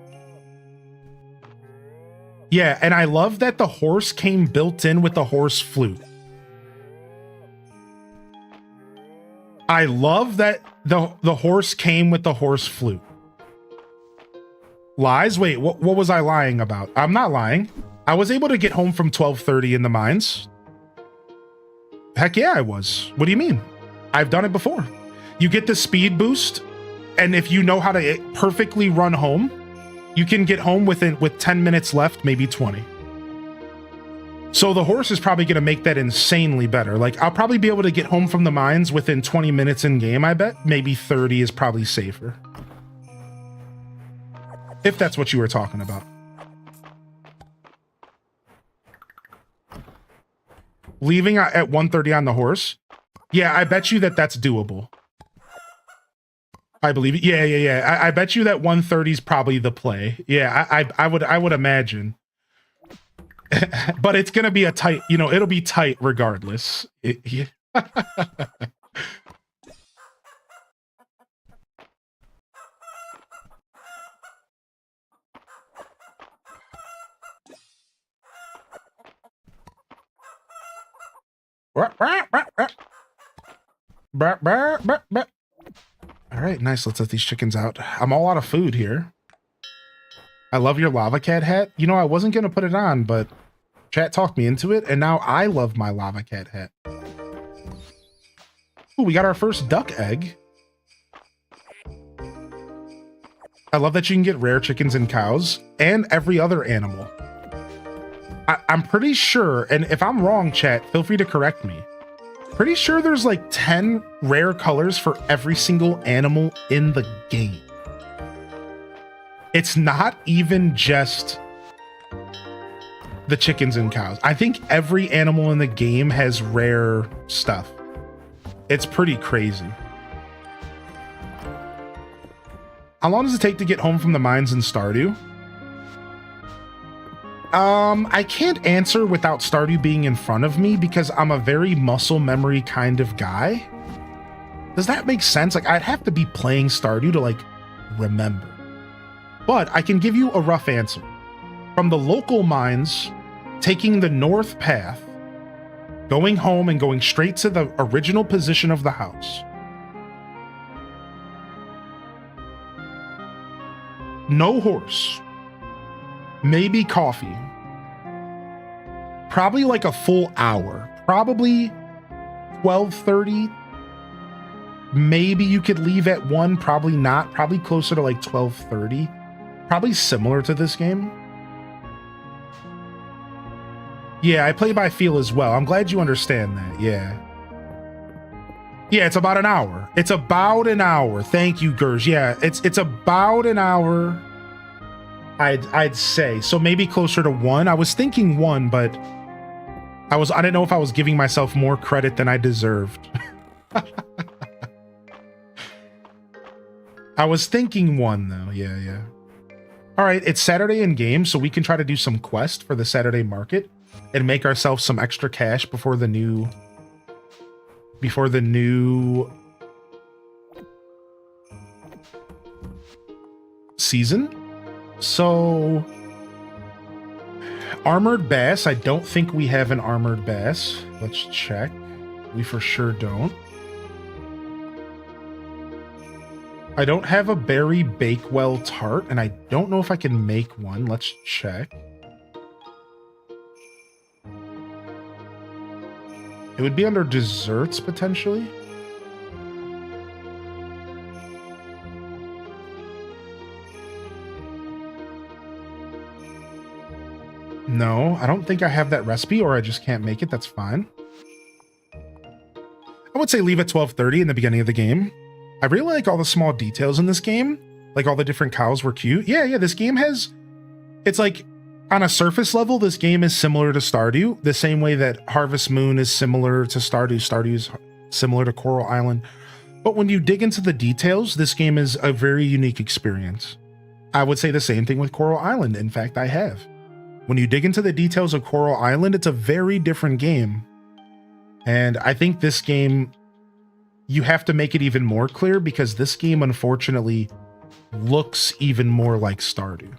Yeah, and I love that the horse came built in with the horse flute. I love that the horse came with the horse flute. Lies? Wait, what was I lying about? I'm not lying. I was able to get home from 12:30 in the mines. Heck yeah, I was. What do you mean? I've done it before. You get the speed boost, and if you know how to perfectly run home, you can get home with 10 minutes left, maybe 20. So the horse is probably going to make that insanely better. Like, I'll probably be able to get home from the mines within 20 minutes in game, I bet. Maybe 30 is probably safer. If that's what you were talking about. Leaving at 1:30 on the horse? Yeah, I bet you that's doable. I believe it. Yeah. I bet you that 1:30 is probably the play. Yeah, I would imagine. But it's gonna be a tight, you know, it'll be tight regardless. Yeah. All right, nice. Let's let these chickens out. I'm all out of food here. I love your lava cat hat. You know, I wasn't going to put it on, but chat talked me into it, and now I love my lava cat hat. Ooh, we got our first duck egg. I love that you can get rare chickens and cows and every other animal. I'm pretty sure, and if I'm wrong, chat, feel free to correct me. Pretty sure there's like 10 rare colors for every single animal in the game. It's not even just the chickens and cows. I think every animal in the game has rare stuff. It's pretty crazy. How long does it take to get home from the mines in Stardew? I can't answer without Stardew being in front of me because I'm a very muscle memory kind of guy. Does that make sense? Like, I'd have to be playing Stardew to like remember. But I can give you a rough answer. From the local mines, taking the north path, Going home and going straight to the original position of the house. No horse. Maybe coffee. Probably like a full hour. Probably 12:30. Maybe you could leave at 1. Probably not. Probably closer to like 12:30. Probably similar to this game. Yeah, I play by feel as well. I'm glad you understand that. Yeah. Yeah, it's about an hour. It's about an hour. Thank you, Gers. Yeah, it's about an hour. I'd say. So maybe closer to 1. I was thinking 1, but I didn't know if I was giving myself more credit than I deserved. I was thinking 1 though. Yeah. All right, it's Saturday in game, so we can try to do some quest for the Saturday market and make ourselves some extra cash before the new season. So armored bass, I don't think we have an armored bass. Let's check. We for sure don't. I don't have a berry bakewell tart, and I don't know if I can make one. Let's check. It would be under desserts, potentially. No, I don't think I have that recipe, or I just can't make it. That's fine. I would say leave at 12:30 in the beginning of the game. I really like all the small details in this game. Like all the different cows were cute. Yeah, this game has... It's like, on a surface level, this game is similar to Stardew. The same way that Harvest Moon is similar to Stardew. Stardew is similar to Coral Island. But when you dig into the details, this game is a very unique experience. I would say the same thing with Coral Island. In fact, I have. When you dig into the details of Coral Island, it's a very different game. And I think this game... You have to make it even more clear because this game, unfortunately, looks even more like Stardew.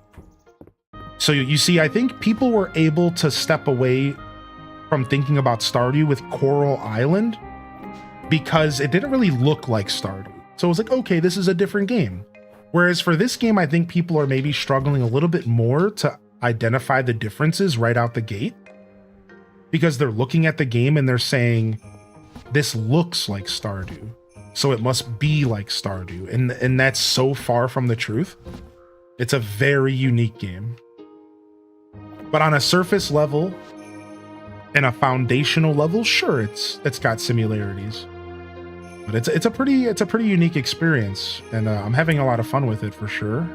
So you see, I think people were able to step away from thinking about Stardew with Coral Island because it didn't really look like Stardew. So it was like, okay, this is a different game. Whereas for this game, I think people are maybe struggling a little bit more to identify the differences right out the gate because they're looking at the game and they're saying, this looks like Stardew, so it must be like Stardew. And that's so far from the truth. It's a very unique game. But on a surface level and a foundational level, sure, it's got similarities. But it's a pretty unique experience, and I'm having a lot of fun with it for sure.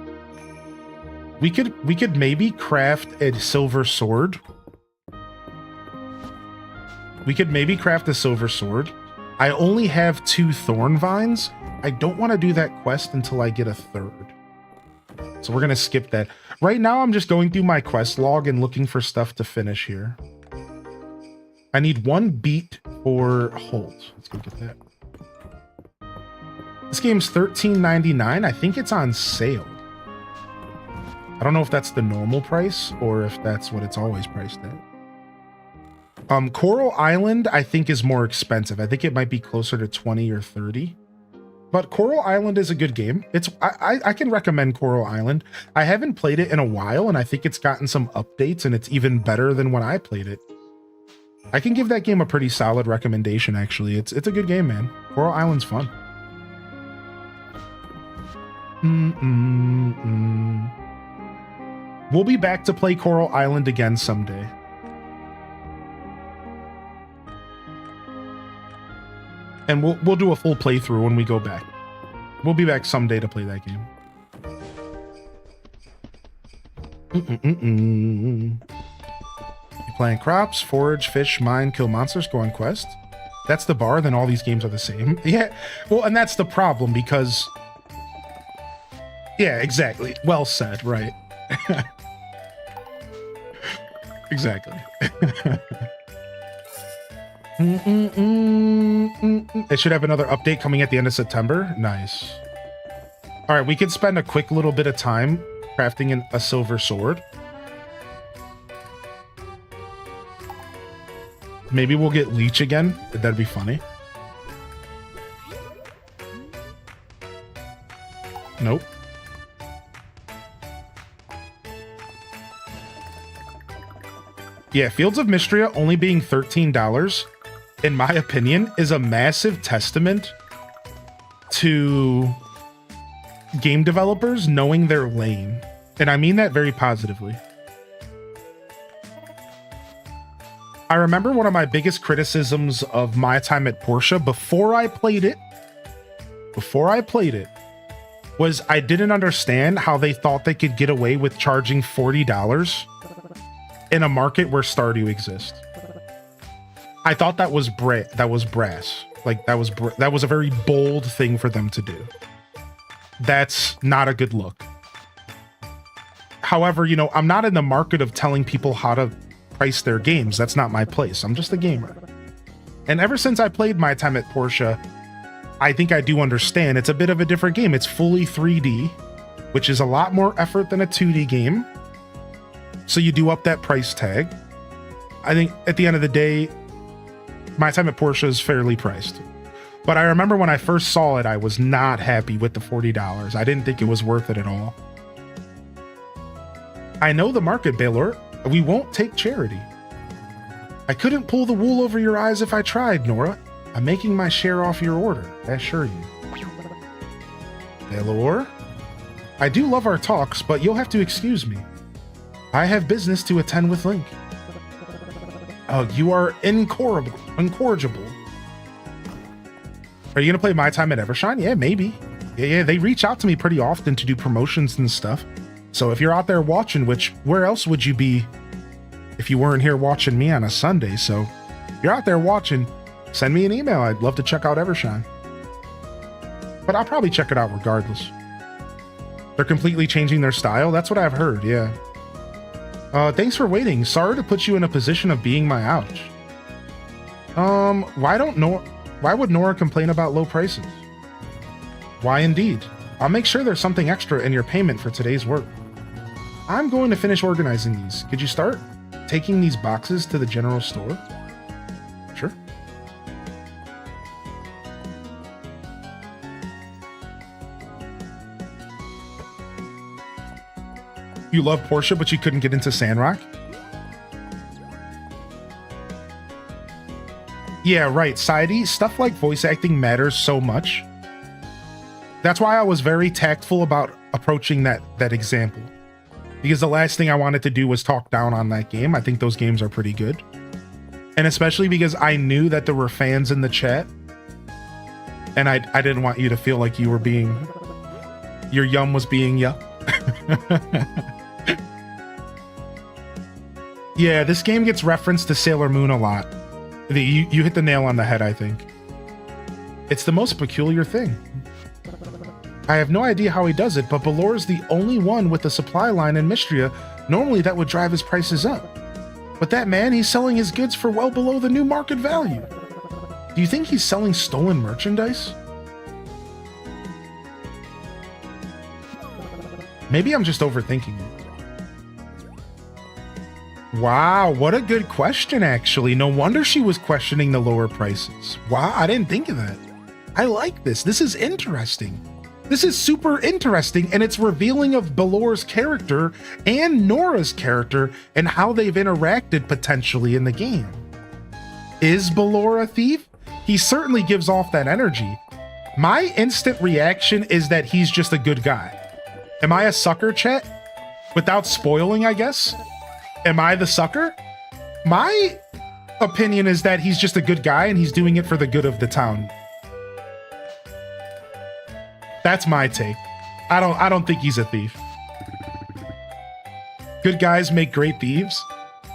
We could maybe craft a silver sword. We could maybe craft a silver sword. I only have 2 thorn vines. I don't want to do that quest until I get a 3rd. So we're going to skip that. Right now, I'm just going through my quest log and looking for stuff to finish here. I need 1 beet for Holt. Let's go get that. This game's $13.99. I think it's on sale. I don't know if that's the normal price or if that's what it's always priced at. Coral Island, I think, is more expensive. I think it might be closer to 20 or 30. But Coral Island is a good game. I can recommend Coral Island. I haven't played it in a while, and I think it's gotten some updates, and it's even better than when I played it. I can give that game a pretty solid recommendation, actually. It's a good game, man. Coral Island's fun. We'll be back to play Coral Island again someday. And we'll do a full playthrough when we go back. We'll be back someday to play that game. You plant crops, forage, fish, mine, kill monsters, go on quest. That's the bar, then all these games are the same. Yeah, well, and that's the problem because... Yeah, exactly. Well said, right. Exactly. It should have another update coming at the end of September. Nice. All right, we could spend a quick little bit of time crafting a silver sword. Maybe we'll get Leech again. That'd be funny. Nope. Yeah, Fields of Mystria only being $13, in my opinion, is a massive testament to game developers knowing their lane. And I mean that very positively. I remember one of my biggest criticisms of my time at Porsche before I played it, was I didn't understand how they thought they could get away with charging $40 in a market where Stardew exists. I thought that was brass. Like that was a very bold thing for them to do. That's not a good look. However, you know, I'm not in the market of telling people how to price their games. That's not my place. I'm just a gamer. And ever since I played my time at Porsche, I think I do understand it's a bit of a different game. It's fully 3D, which is a lot more effort than a 2D game. So you do up that price tag. I think at the end of the day, my time at Porsche is fairly priced. But I remember when I first saw it, I was not happy with the $40. I didn't think it was worth it at all. I know the market, Baylor. We won't take charity. I couldn't pull the wool over your eyes if I tried, Nora. I'm making my share off your order, I assure you. Baylor? I do love our talks, but you'll have to excuse me. I have business to attend with Link. Oh, you are incorrigible. Are you gonna play My Time at Evershine? Yeah, maybe. Yeah, they reach out to me pretty often to do promotions and stuff. So if you're out there watching, which where else would you be if you weren't here watching me on a Sunday? So if you're out there watching, send me an email. I'd love to check out Evershine. But I'll probably check it out regardless. They're completely changing their style. That's what I've heard, yeah. Thanks for waiting. Sorry to put you in a position of being my ouch. Why would Nora complain about low prices? Why indeed. I'll make sure there's something extra in your payment for today's work. I'm going to finish organizing these. Could you start taking these boxes to the general store? Sure. You love Porsche, but you couldn't get into Sandrock? Yeah, right, Sidey. Stuff like voice acting matters so much. That's why I was very tactful about approaching that example. Because the last thing I wanted to do was talk down on that game. I think those games are pretty good. And especially because I knew that there were fans in the chat. And I didn't want you to feel like you were your yum was being yuck. Yeah, this game gets referenced to Sailor Moon a lot. You hit the nail on the head, I think. It's the most peculiar thing. I have no idea how he does it, but Balor's the only one with the supply line in Mystria. Normally that would drive his prices up. But that man, he's selling his goods for well below the new market value. Do you think he's selling stolen merchandise? Maybe I'm just overthinking it. Wow, what a good question, actually. No wonder she was questioning the lower prices. Wow, I didn't think of that. I like this. This is interesting. This is super interesting, and it's revealing of Balor's character and Nora's character and how they've interacted potentially in the game. Is Balor a thief? He certainly gives off that energy. My instant reaction is that he's just a good guy. Am I a sucker, chat? Without spoiling, I guess? Am I the sucker? My opinion is that he's just a good guy and he's doing it for the good of the town. That's my take. I don't think he's a thief. Good guys make great thieves.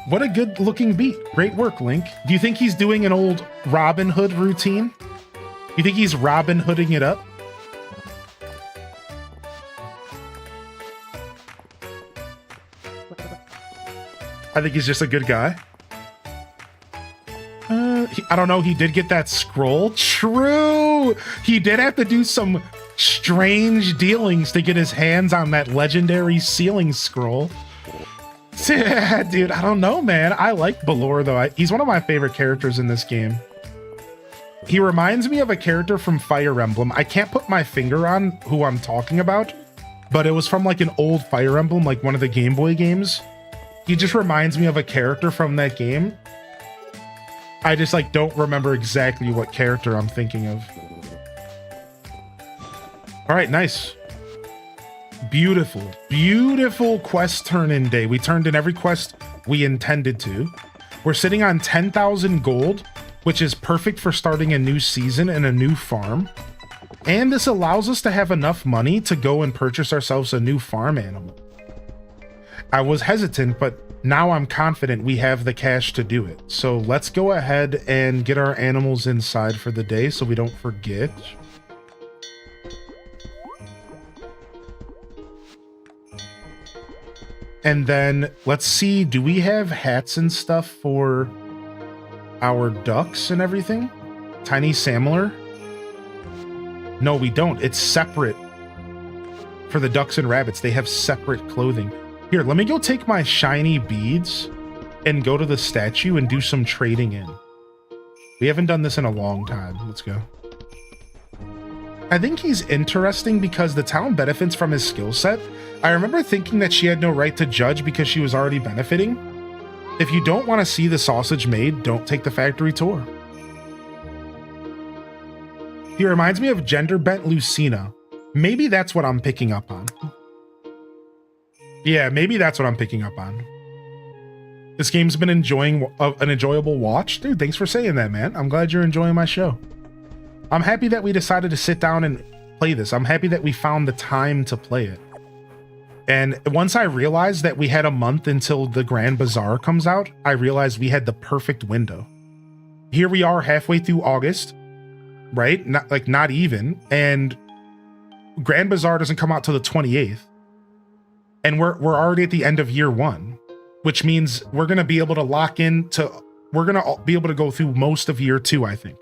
What a good looking beat. Great work, Link. Do you think he's doing an old Robin Hood routine? You think he's Robin Hooding it up? I think he's just a good guy. I don't know. He did get that scroll. True. He did have to do some strange dealings to get his hands on that legendary ceiling scroll. Yeah, dude, I don't know, man. I like Balor, though. He's one of my favorite characters in this game. He reminds me of a character from Fire Emblem. I can't put my finger on who I'm talking about, but it was from like an old Fire Emblem, like one of the Game Boy games. He just reminds me of a character from that game. I just like don't remember exactly what character I'm thinking of. All right, nice. Beautiful, beautiful quest turn-in day. We turned in every quest we intended to. We're sitting on 10,000 gold, which is perfect for starting a new season and a new farm. And this allows us to have enough money to go and purchase ourselves a new farm animal. I was hesitant, but now I'm confident we have the cash to do it. So let's go ahead and get our animals inside for the day so we don't forget. And then let's see, do we have hats and stuff for our ducks and everything? Tiny Samler? No, we don't. It's separate for the ducks and rabbits. They have separate clothing. Here, let me go take my shiny beads and go to the statue and do some trading in. We haven't done this in a long time. Let's go. I think he's interesting because the town benefits from his skill set. I remember thinking that she had no right to judge because she was already benefiting. If you don't want to see the sausage made, don't take the factory tour. He reminds me of gender-bent Lucina. Maybe that's what I'm picking up on. Yeah, maybe that's what I'm picking up on. This game's been an enjoyable watch. Dude, thanks for saying that, man. I'm glad you're enjoying my show. I'm happy that we decided to sit down and play this. I'm happy that we found the time to play it. And once I realized that we had a month until the Grand Bazaar comes out, I realized we had the perfect window. Here we are halfway through August, right? Not even. And Grand Bazaar doesn't come out till the 28th. And we're already at the end of year one, which means we're going to be able to we're going to be able to go through most of year two, I think.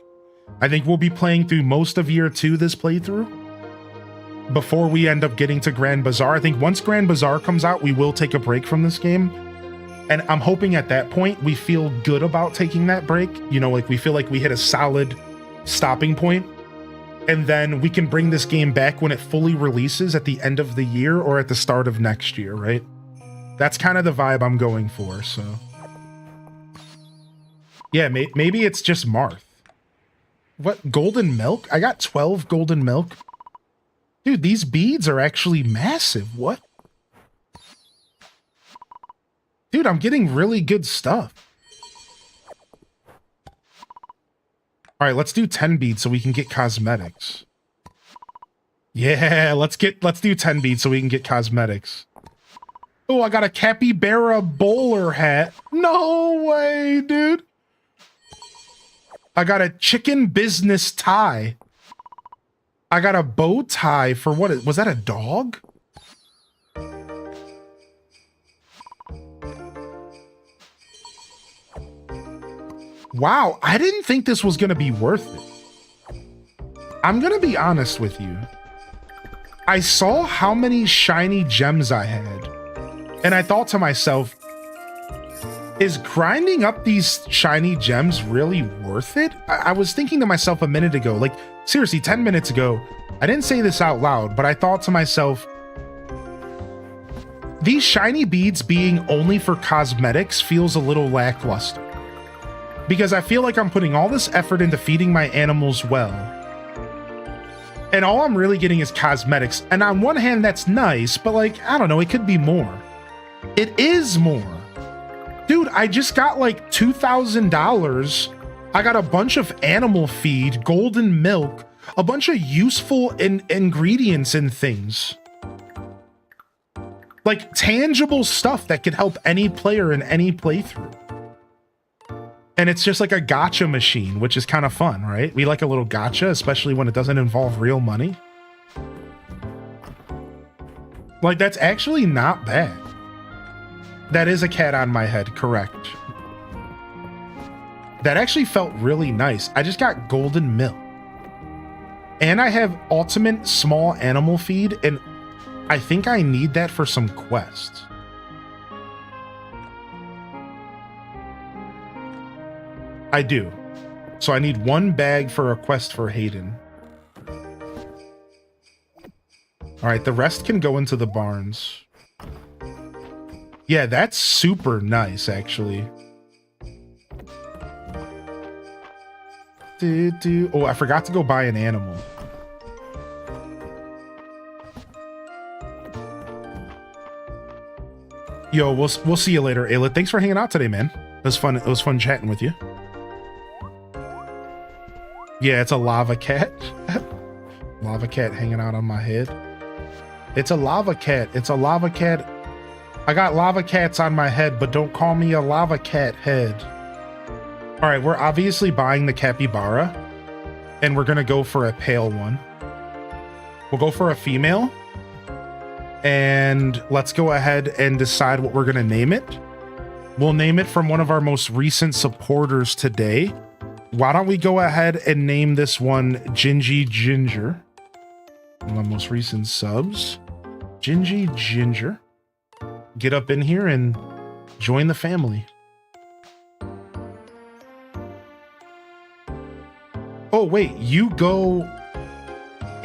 I think we'll be playing through most of year two this playthrough before we end up getting to Grand Bazaar. I think once Grand Bazaar comes out, we will take a break from this game. And I'm hoping at that point we feel good about taking that break. You know, like we feel like we hit a solid stopping point. And then we can bring this game back when it fully releases at the end of the year or at the start of next year, right? That's kind of the vibe I'm going for, so. Yeah, maybe it's just Marth. What, golden milk? I got 12 golden milk. Dude, these beads are actually massive. What? Dude, I'm getting really good stuff. All right, let's do 10 beads so we can get cosmetics. Yeah, let's do 10 beads so we can get cosmetics. Oh, I got a capybara bowler hat. No way, dude. I got a chicken business tie. I got a bow tie for what? Was that a dog? Wow, I didn't think this was going to be worth it. I'm going to be honest with you. I saw how many shiny gems I had, and I thought to myself, is grinding up these shiny gems really worth it? I was thinking to myself a minute ago, like seriously, 10 minutes ago, I didn't say this out loud, but I thought to myself, these shiny beads being only for cosmetics feels a little lackluster. Because I feel like I'm putting all this effort into feeding my animals well. And all I'm really getting is cosmetics. And on one hand, that's nice, but like, I don't know, it could be more. It is more. Dude, I just got like $2,000. I got a bunch of animal feed, golden milk, a bunch of useful ingredients and things. Like tangible stuff that could help any player in any playthrough. And it's just like a gacha machine, which is kind of fun, right? We like a little gacha, especially when it doesn't involve real money. Like, that's actually not bad. That is a cat on my head, correct. That actually felt really nice. I just got golden milk. And I have ultimate small animal feed, and I think I need that for some quests. I do. So I need 1 bag for a quest for Hayden. All right, the rest can go into the barns. Yeah, that's super nice, actually. Oh, I forgot to go buy an animal. Yo, we'll see you later, Ayla. Thanks for hanging out today, man. It was fun. It was fun chatting with you. Yeah, it's a lava cat. Lava cat hanging out on my head. It's a lava cat. It's a lava cat. I got lava cats on my head, but don't call me a lava cat head. All right, we're obviously buying the capybara, and we're gonna go for a pale one. We'll go for a female, and let's go ahead and decide what we're gonna name it. We'll name it from one of our most recent supporters today. Why don't we go ahead and name this one Gingy Ginger? One of my most recent subs. Gingy Ginger. Get up in here and join the family. Oh, wait, you go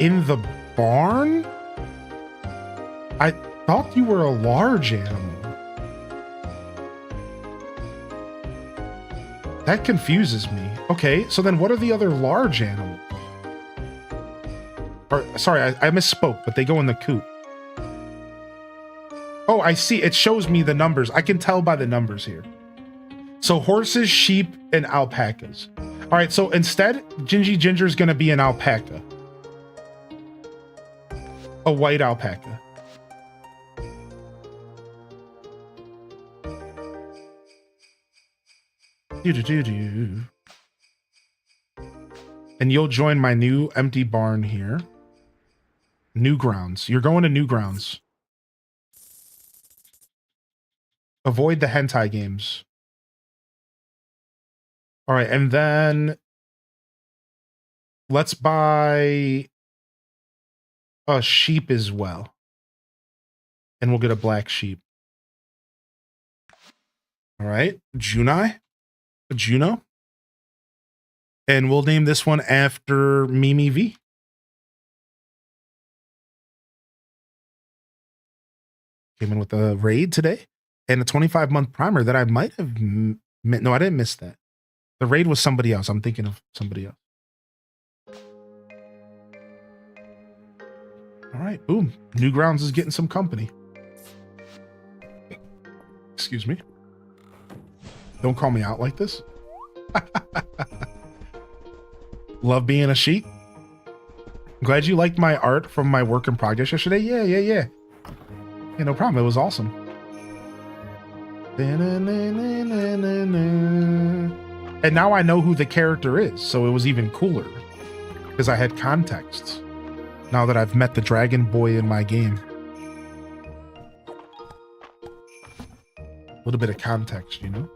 in the barn? I thought you were a large animal. That confuses me. Okay, so then what are the other large animals? Or, sorry, I misspoke, but they go in the coop. Oh, I see. It shows me the numbers. I can tell by the numbers here. So horses, sheep, and alpacas. All right, so instead, Gingy Ginger is going to be an alpaca. A white alpaca. Do-do-do-do. And you'll join my new empty barn here. New grounds. You're going to new grounds. Avoid the hentai games. All right, and then let's buy a sheep as well. And we'll get a black sheep. All right, Juno. And we'll name this one after Mimi V. Came in with a raid today and a 25-month primer that I might have... No, I didn't miss that. The raid was somebody else. I'm thinking of somebody else. All right, boom. Newgrounds is getting some company. Excuse me. Don't call me out like this. Love being a sheep. Glad you liked my art from my work in progress yesterday. Yeah. Yeah, no problem. It was awesome. And now I know who the character is, so it was even cooler because I had context now that I've met the dragon boy in my game. A little bit of context, you know?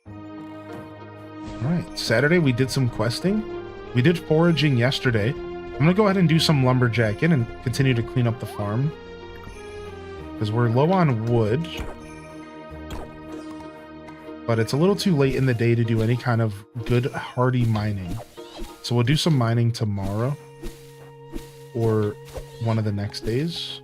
All right, Saturday we did some questing. We did foraging yesterday. I'm gonna go ahead and do some lumberjacking and continue to clean up the farm because we're low on wood. But it's a little too late in the day to do any kind of good hardy mining. So we'll do some mining tomorrow or one of the next days.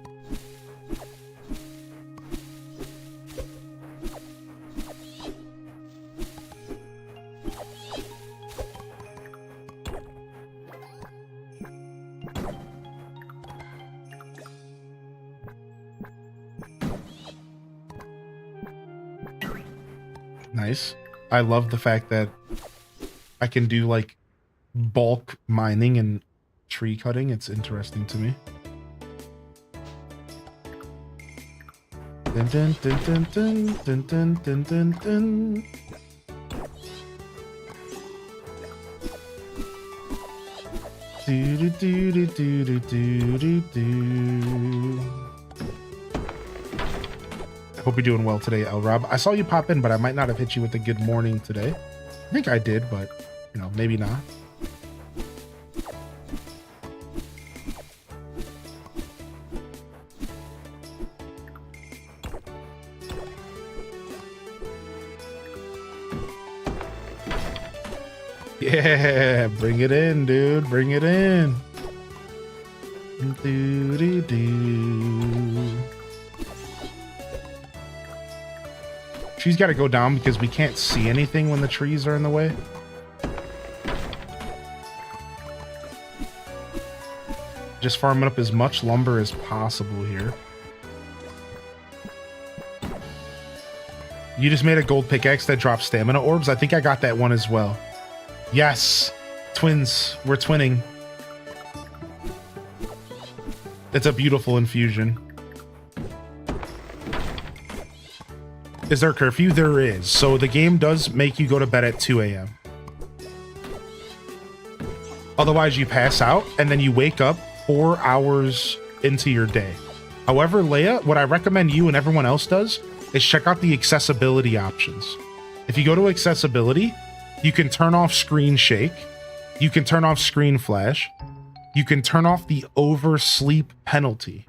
Nice. I love the fact that I can do like bulk mining and tree cutting. It's interesting to me. Dun, dun, dun, dun, dun, dun, dun, dun, dun, dun. Do, do, do, do, do, do, do, do. Hope you're doing well today, El Rob. I saw you pop in, but I might not have hit you with a good morning today. I think I did, but you know, maybe not. Yeah, bring it in, dude. Bring it in. She's got to go down because we can't see anything when the trees are in the way. Just farming up as much lumber as possible here. You just made a gold pickaxe that drops stamina orbs. I think I got that one as well. Yes. Twins. We're twinning. It's a beautiful infusion. Is there a curfew? There is. So the game does make you go to bed at 2 a.m. Otherwise, you pass out and then you wake up 4 hours into your day. However, Leia, what I recommend you and everyone else does is check out the accessibility options. If you go to accessibility, you can turn off screen shake. You can turn off screen flash. You can turn off the oversleep penalty.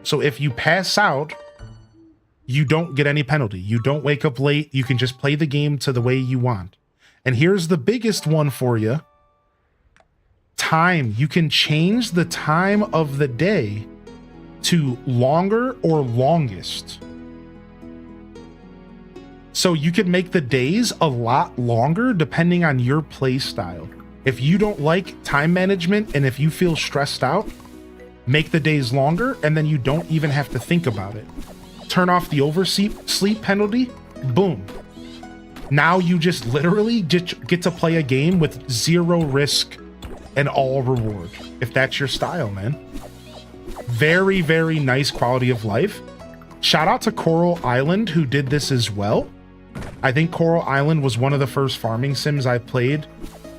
So if you pass out, you don't get any penalty. You don't wake up late. You can just play the game to the way you want. And here's the biggest one for you. Time. You can change the time of the day to longer or longest. So you can make the days a lot longer depending on your play style. If you don't like time management and if you feel stressed out, make the days longer and then you don't even have to think about it. Turn off the oversleep penalty, boom. Now you just literally get to play a game with zero risk and all reward, if that's your style, man. Very, very nice quality of life. Shout out to Coral Island who did this as well. I think Coral Island was one of the first farming sims I played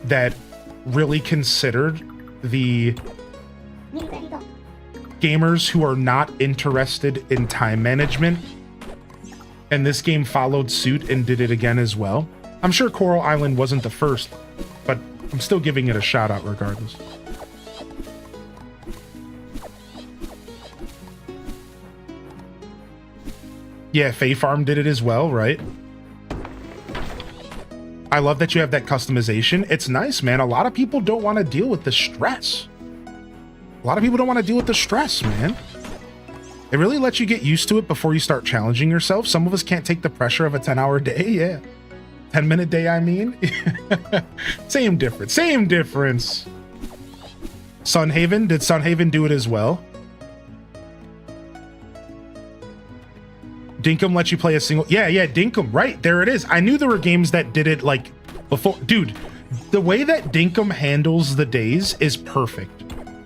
that really considered the gamers who are not interested in time management. And this game followed suit and did it again as well. I'm sure Coral Island wasn't the first, but I'm still giving it a shout out regardless. Yeah, Fae Farm did it as well, right? I love that you have that customization. It's nice, man. A lot of people don't want to deal with the stress. A lot of people don't want to deal with the stress, man. It really lets you get used to it before you start challenging yourself. Some of us can't take the pressure of a 10-hour day. Yeah. 10-minute day, I mean. Same difference. Same difference. Sunhaven. Did Sunhaven do it as well? Dinkum lets you play a single... Yeah, Dinkum. Right. There it is. I knew there were games that did it like before. Dude, the way that Dinkum handles the days is perfect.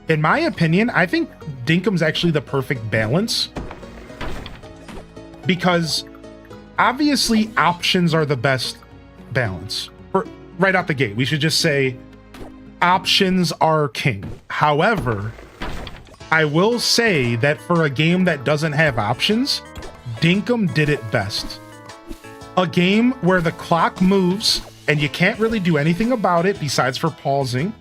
In my opinion, I think Dinkum's actually the perfect balance. Because obviously options are the best balance. Right out the gate, we should just say options are king. However, I will say that for a game that doesn't have options, Dinkum did it best. A game where the clock moves and you can't really do anything about it besides for pausing.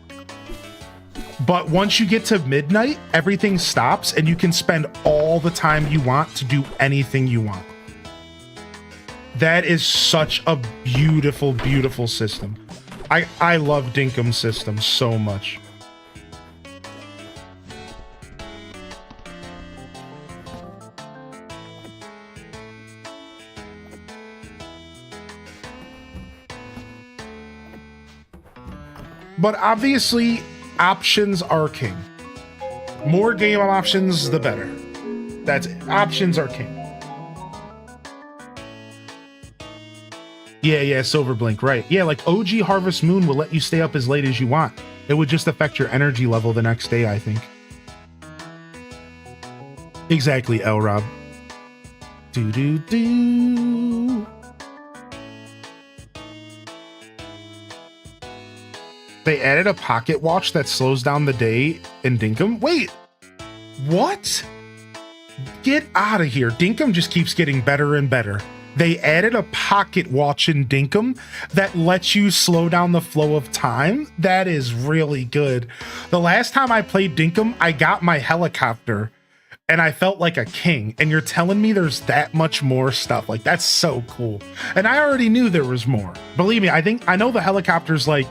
But once you get to midnight, everything stops and you can spend all the time you want to do anything you want. That is such a beautiful, beautiful system. I love Dinkum's system so much. But obviously, options are king. More game options, the better. That's it. Options are king. Yeah, Silverblink, right. Yeah, like OG Harvest Moon will let you stay up as late as you want. It would just affect your energy level the next day, I think. Exactly, L-Rob. Do. They added a pocket watch that slows down the day in Dinkum. Wait, what? Get out of here. Dinkum just keeps getting better and better. They added a pocket watch in Dinkum that lets you slow down the flow of time. That is really good. The last time I played Dinkum, I got my helicopter and I felt like a king. And you're telling me there's that much more stuff. Like, that's so cool. And I already knew there was more. Believe me, I know the helicopter's like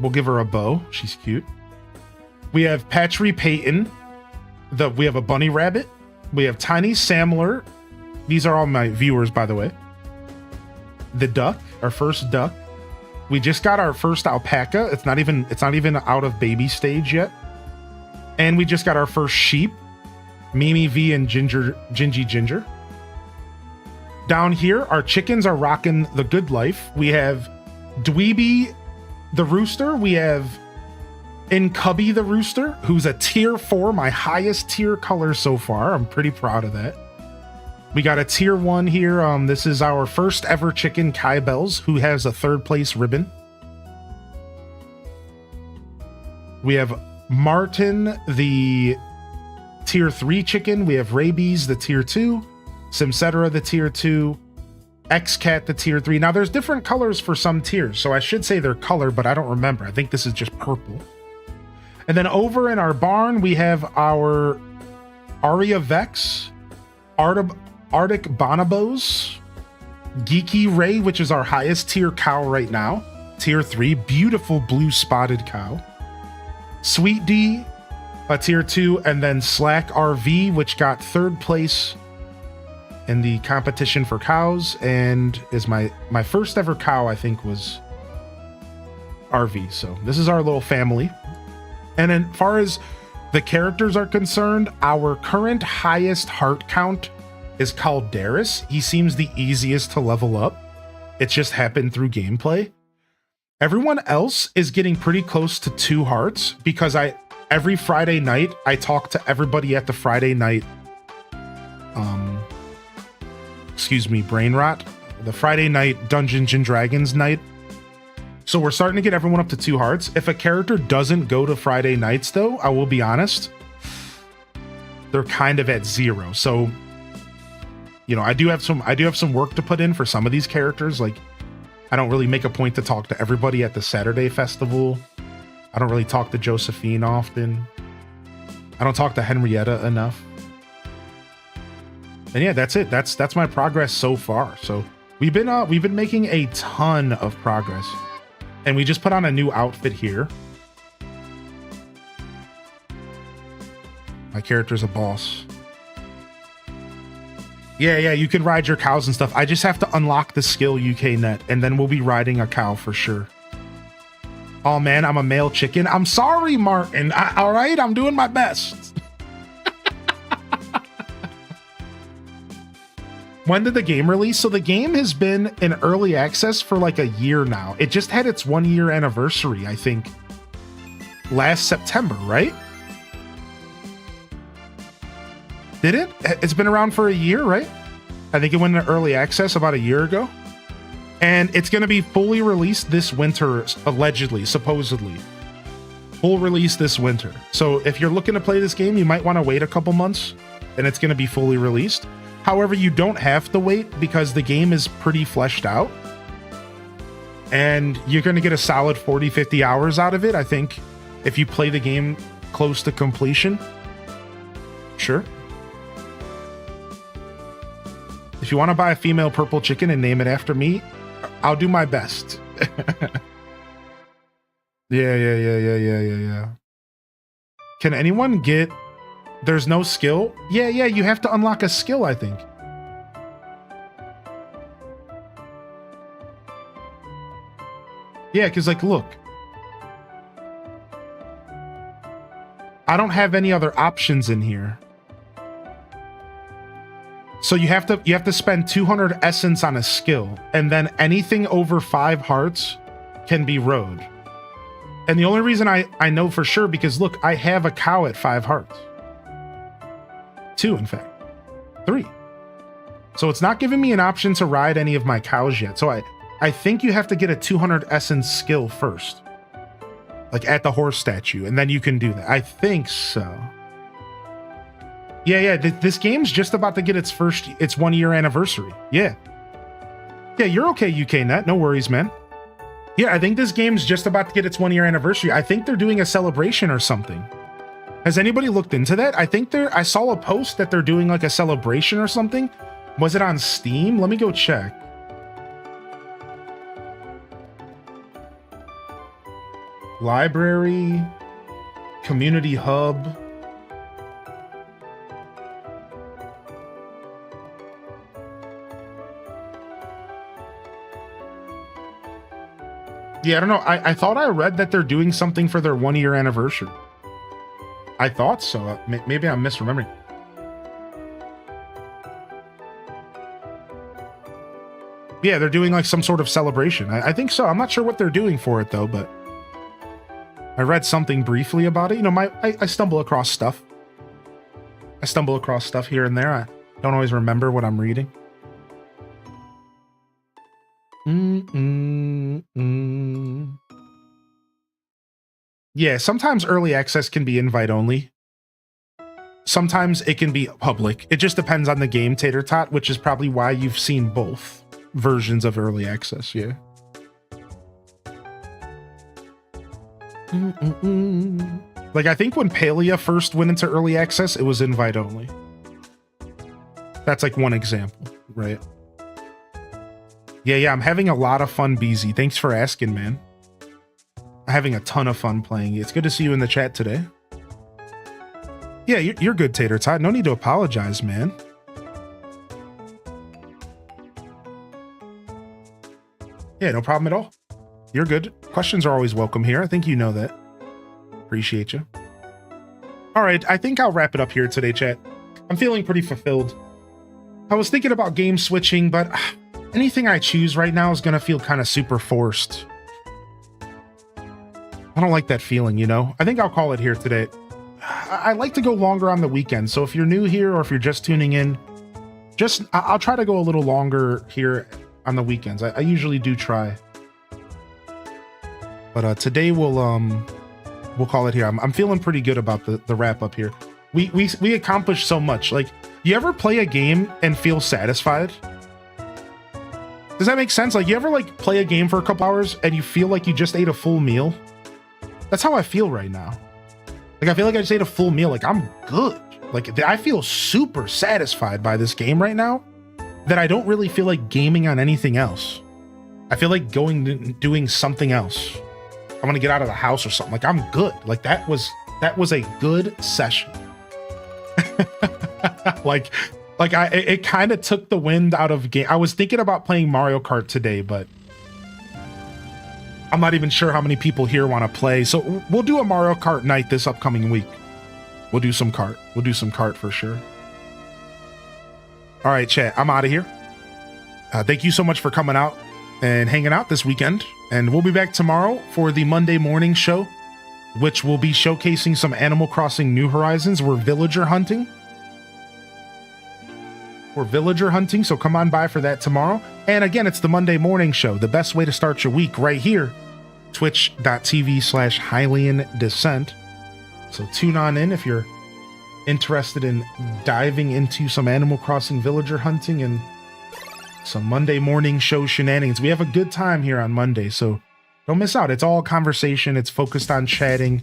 We'll give her a bow. She's cute. We have Patchery Peyton. We have a bunny rabbit. We have Tiny Samler. These are all my viewers, by the way. The duck, our first duck. We just got our first alpaca. It's not even out of baby stage yet. And we just got our first sheep. Mimi V and Gingy Ginger. Down here, our chickens are rocking the good life. We have Dweeby the rooster. We have Incubby the rooster, who's a tier 4, my highest tier color so far. I'm pretty proud of that. We got a tier 1 here. This is our first ever chicken, Kai Bells, who has a 3rd place ribbon. We have Martin, the tier 3 chicken. We have Rabies, the tier 2. Simcetera, the tier 2. X-Cat, the tier 3. Now, there's different colors for some tiers, so I should say their color, but I don't remember. I think this is just purple. And then over in our barn, we have our Aria Vex, Arctic Bonobos, Geeky Ray, which is our highest tier cow right now. Tier 3, beautiful blue spotted cow. Sweet D, a tier 2, and then Slack RV, which got 3rd place in the competition for cows, and is my first ever cow, I think, was RV. So this is our little family. And then as far as the characters are concerned, our current highest heart count is Calderis. He seems the easiest to level up. It just happened through gameplay. Everyone else is getting pretty close to 2 hearts because every Friday night I talk to everybody at the Friday night brain rot, the Friday night Dungeons and Dragons night. So we're starting to get everyone up to 2 hearts. If a character doesn't go to Friday nights, though, I will be honest, they're kind of at 0. So, you know, I do have some work to put in for some of these characters. Like, I don't really make a point to talk to everybody at the Saturday festival. I don't really talk to Josephine often. I don't talk to Henrietta enough. And yeah, that's it. That's my progress so far. So we've been making a ton of progress. And we just put on a new outfit here. My character's a boss. Yeah, you can ride your cows and stuff. I just have to unlock the skill UKNet, and then we'll be riding a cow for sure. Oh man, I'm a male chicken. I'm sorry, Martin. All right, I'm doing my best. When did the game release? So the game has been in early access for like a year now. It just had its 1-year anniversary, I think, last September, right? Did it? It's been around for a year, right? I think it went into early access about a year ago. And it's going to be fully released this winter, allegedly, supposedly. Full release this winter. So if you're looking to play this game, you might want to wait a couple months, and it's going to be fully released. However, you don't have to wait because the game is pretty fleshed out. And you're going to get a solid 40, 50 hours out of it, I think, if you play the game close to completion. Sure. If you want to buy a female purple chicken and name it after me, I'll do my best. Yeah. Can anyone get... There's no skill? Yeah, you have to unlock a skill, I think. Yeah, because, like, look. I don't have any other options in here. So you have to spend 200 essence on a skill, and then anything over 5 hearts can be rode. And the only reason I know for sure, because look, I have a cow at 5 hearts. 2, in fact. 3. So it's not giving me an option to ride any of my cows yet. So I think you have to get a 200 essence skill first. Like at the horse statue, and then you can do that. I think so. Yeah, this game's just about to get its 1-year anniversary. Yeah, you're okay, UKNet. No worries, man. Yeah, I think this game's just about to get its 1-year anniversary. I think they're doing a celebration or something. Has anybody looked into that? I saw a post that they're doing like a celebration or something. Was it on Steam? Let me go check. Library, community hub. Yeah, I don't know. I thought I read that they're doing something for their 1-year anniversary. I thought so. Maybe I'm misremembering. Yeah, they're doing like some sort of celebration. I think so. I'm not sure what they're doing for it though, but I read something briefly about it. You know, I stumble across stuff. I stumble across stuff here and there. I don't always remember what I'm reading. Yeah, sometimes early access can be invite only. Sometimes it can be public. It just depends on the game, Tater Tot, which is probably why you've seen both versions of early access, yeah. Like, I think when Palia first went into early access, it was invite only. That's like one example, right? Yeah, I'm having a lot of fun, BZ. Thanks for asking, man. I'm having a ton of fun playing. It's good to see you in the chat today. Yeah, you're good, Tater Tot. No need to apologize, man. Yeah, no problem at all. You're good. Questions are always welcome here. I think you know that. Appreciate you. All right, I think I'll wrap it up here today, chat. I'm feeling pretty fulfilled. I was thinking about game switching, but anything I choose right now is going to feel kind of super forced. I don't like that feeling, you know? I think I'll call it here today. I like to go longer on the weekend, so if you're new here or if you're just tuning in, I'll try to go a little longer here on the weekends. I usually do try. But today we'll call it here. I'm feeling pretty good about the wrap up here. We accomplished so much. Like, you ever play a game and feel satisfied? Does that make sense? Like, you ever like play a game for a couple hours and you feel like you just ate a full meal? That's how I feel right now. Like, I feel like I just ate a full meal. Like, I'm good. Like, I feel super satisfied by this game right now that I don't really feel like gaming on anything else. I feel like doing something else. I want to get out of the house or something. Like, I'm good. Like, that was a good session. It kind of took the wind out of game. I was thinking about playing Mario Kart today, but I'm not even sure how many people here want to play. So we'll do a Mario Kart night this upcoming week. We'll do some kart. We'll do some kart for sure. All right, chat. I'm out of here. Thank you so much for coming out and hanging out this weekend. And we'll be back tomorrow for the Monday morning show, which will be showcasing some Animal Crossing New Horizons. We're villager hunting. So come on by for that tomorrow. And again, it's the Monday morning show, the best way to start your week right here, twitch.tv/Hylian Descent. So tune on in if you're interested in diving into some Animal Crossing villager hunting and some Monday morning show shenanigans. We have a good time here on Monday, so don't miss out. It's all conversation. It's focused on chatting.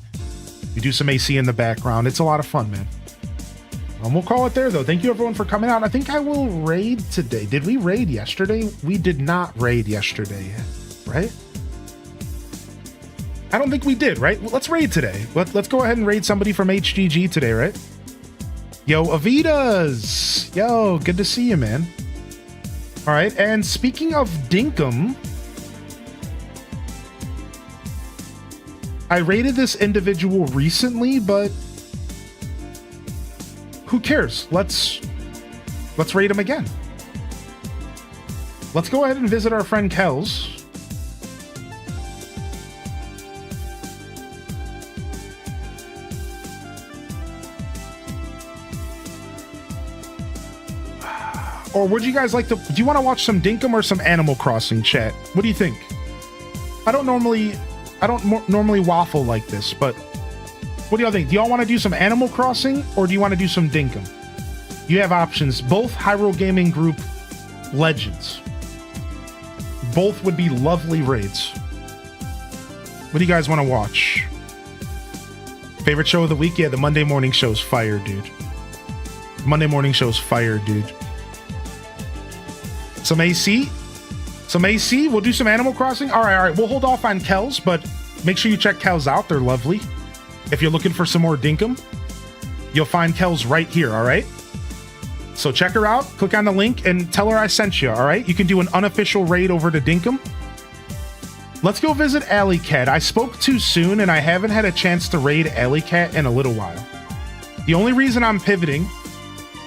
We do some AC in the background. It's a lot of fun, man. We'll call it there, though. Thank you, everyone, for coming out. I think I will raid today. Did we raid yesterday? We did not raid yesterday, right? I don't think we did, right? Well, let's raid today. Let's go ahead and raid somebody from HGG today, right? Yo, Avitas! Yo, good to see you, man. All right, and speaking of Dinkum, I raided this individual recently, but who cares? Let's raid him again. Let's go ahead and visit our friend Kells. Or would you guys like to, do you want to watch some Dinkum or some Animal Crossing, chat? What do you think? I don't normally waffle like this, but what do y'all think? Do y'all want to do some Animal Crossing or do you want to do some Dinkum? You have options. Both Hyrule Gaming Group legends. Both would be lovely raids. What do you guys want to watch? Favorite show of the week? Yeah, the Monday morning show's fire, dude. Monday morning show's fire, dude. Some AC? Some AC? We'll do some Animal Crossing? All right. We'll hold off on Kells, but make sure you check Kel's out. They're lovely. If you're looking for some more dinkum, you'll find Kel's right here, all right? So check her out, click on the link, and tell her I sent you, all right? You can do an unofficial raid over to Dinkum. Let's go visit Alley Cat. I spoke too soon, and I haven't had a chance to raid Alley Cat in a little while. The only reason I'm pivoting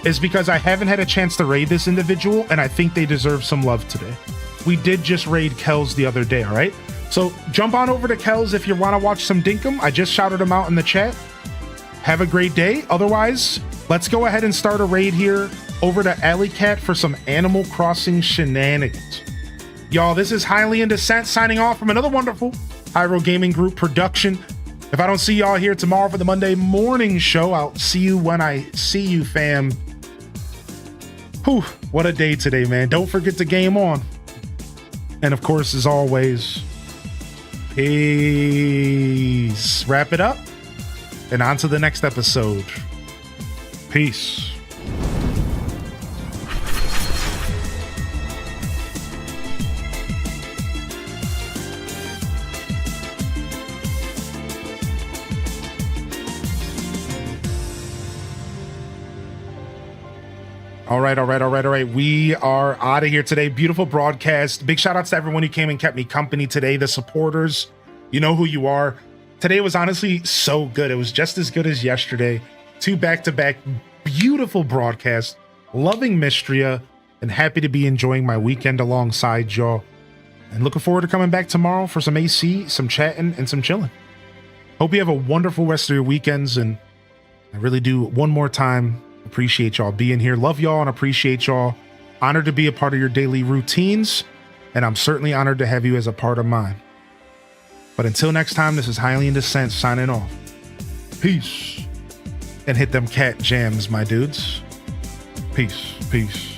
is because I haven't had a chance to raid this individual, and I think they deserve some love today. We did just raid Kel's the other day, all right? So jump on over to Kel's if you want to watch some Dinkum. I just shouted him out in the chat. Have a great day. Otherwise, let's go ahead and start a raid here over to Alley Cat for some Animal Crossing shenanigans. Y'all, this is Highly in Descent signing off from another wonderful Hyro Gaming Group production. If I don't see y'all here tomorrow for the Monday morning show, I'll see you when I see you, fam. Whew, what a day today, man. Don't forget to game on. And of course, as always, peace. Wrap it up and on to the next episode. Peace. All right. We are out of here today. Beautiful broadcast. Big shout outs to everyone who came and kept me company today. The supporters, you know who you are. Today was honestly so good. It was just as good as yesterday. 2 back-to-back beautiful broadcasts. Loving Mystria and happy to be enjoying my weekend alongside y'all. And looking forward to coming back tomorrow for some AC, some chatting, and some chilling. Hope you have a wonderful rest of your weekends. And I really do, one more time, appreciate y'all being here. Love y'all and appreciate y'all. Honored to be a part of your daily routines. And I'm certainly honored to have you as a part of mine. But until next time, this is Highly in Descent signing off. Peace. And hit them cat jams, my dudes. Peace.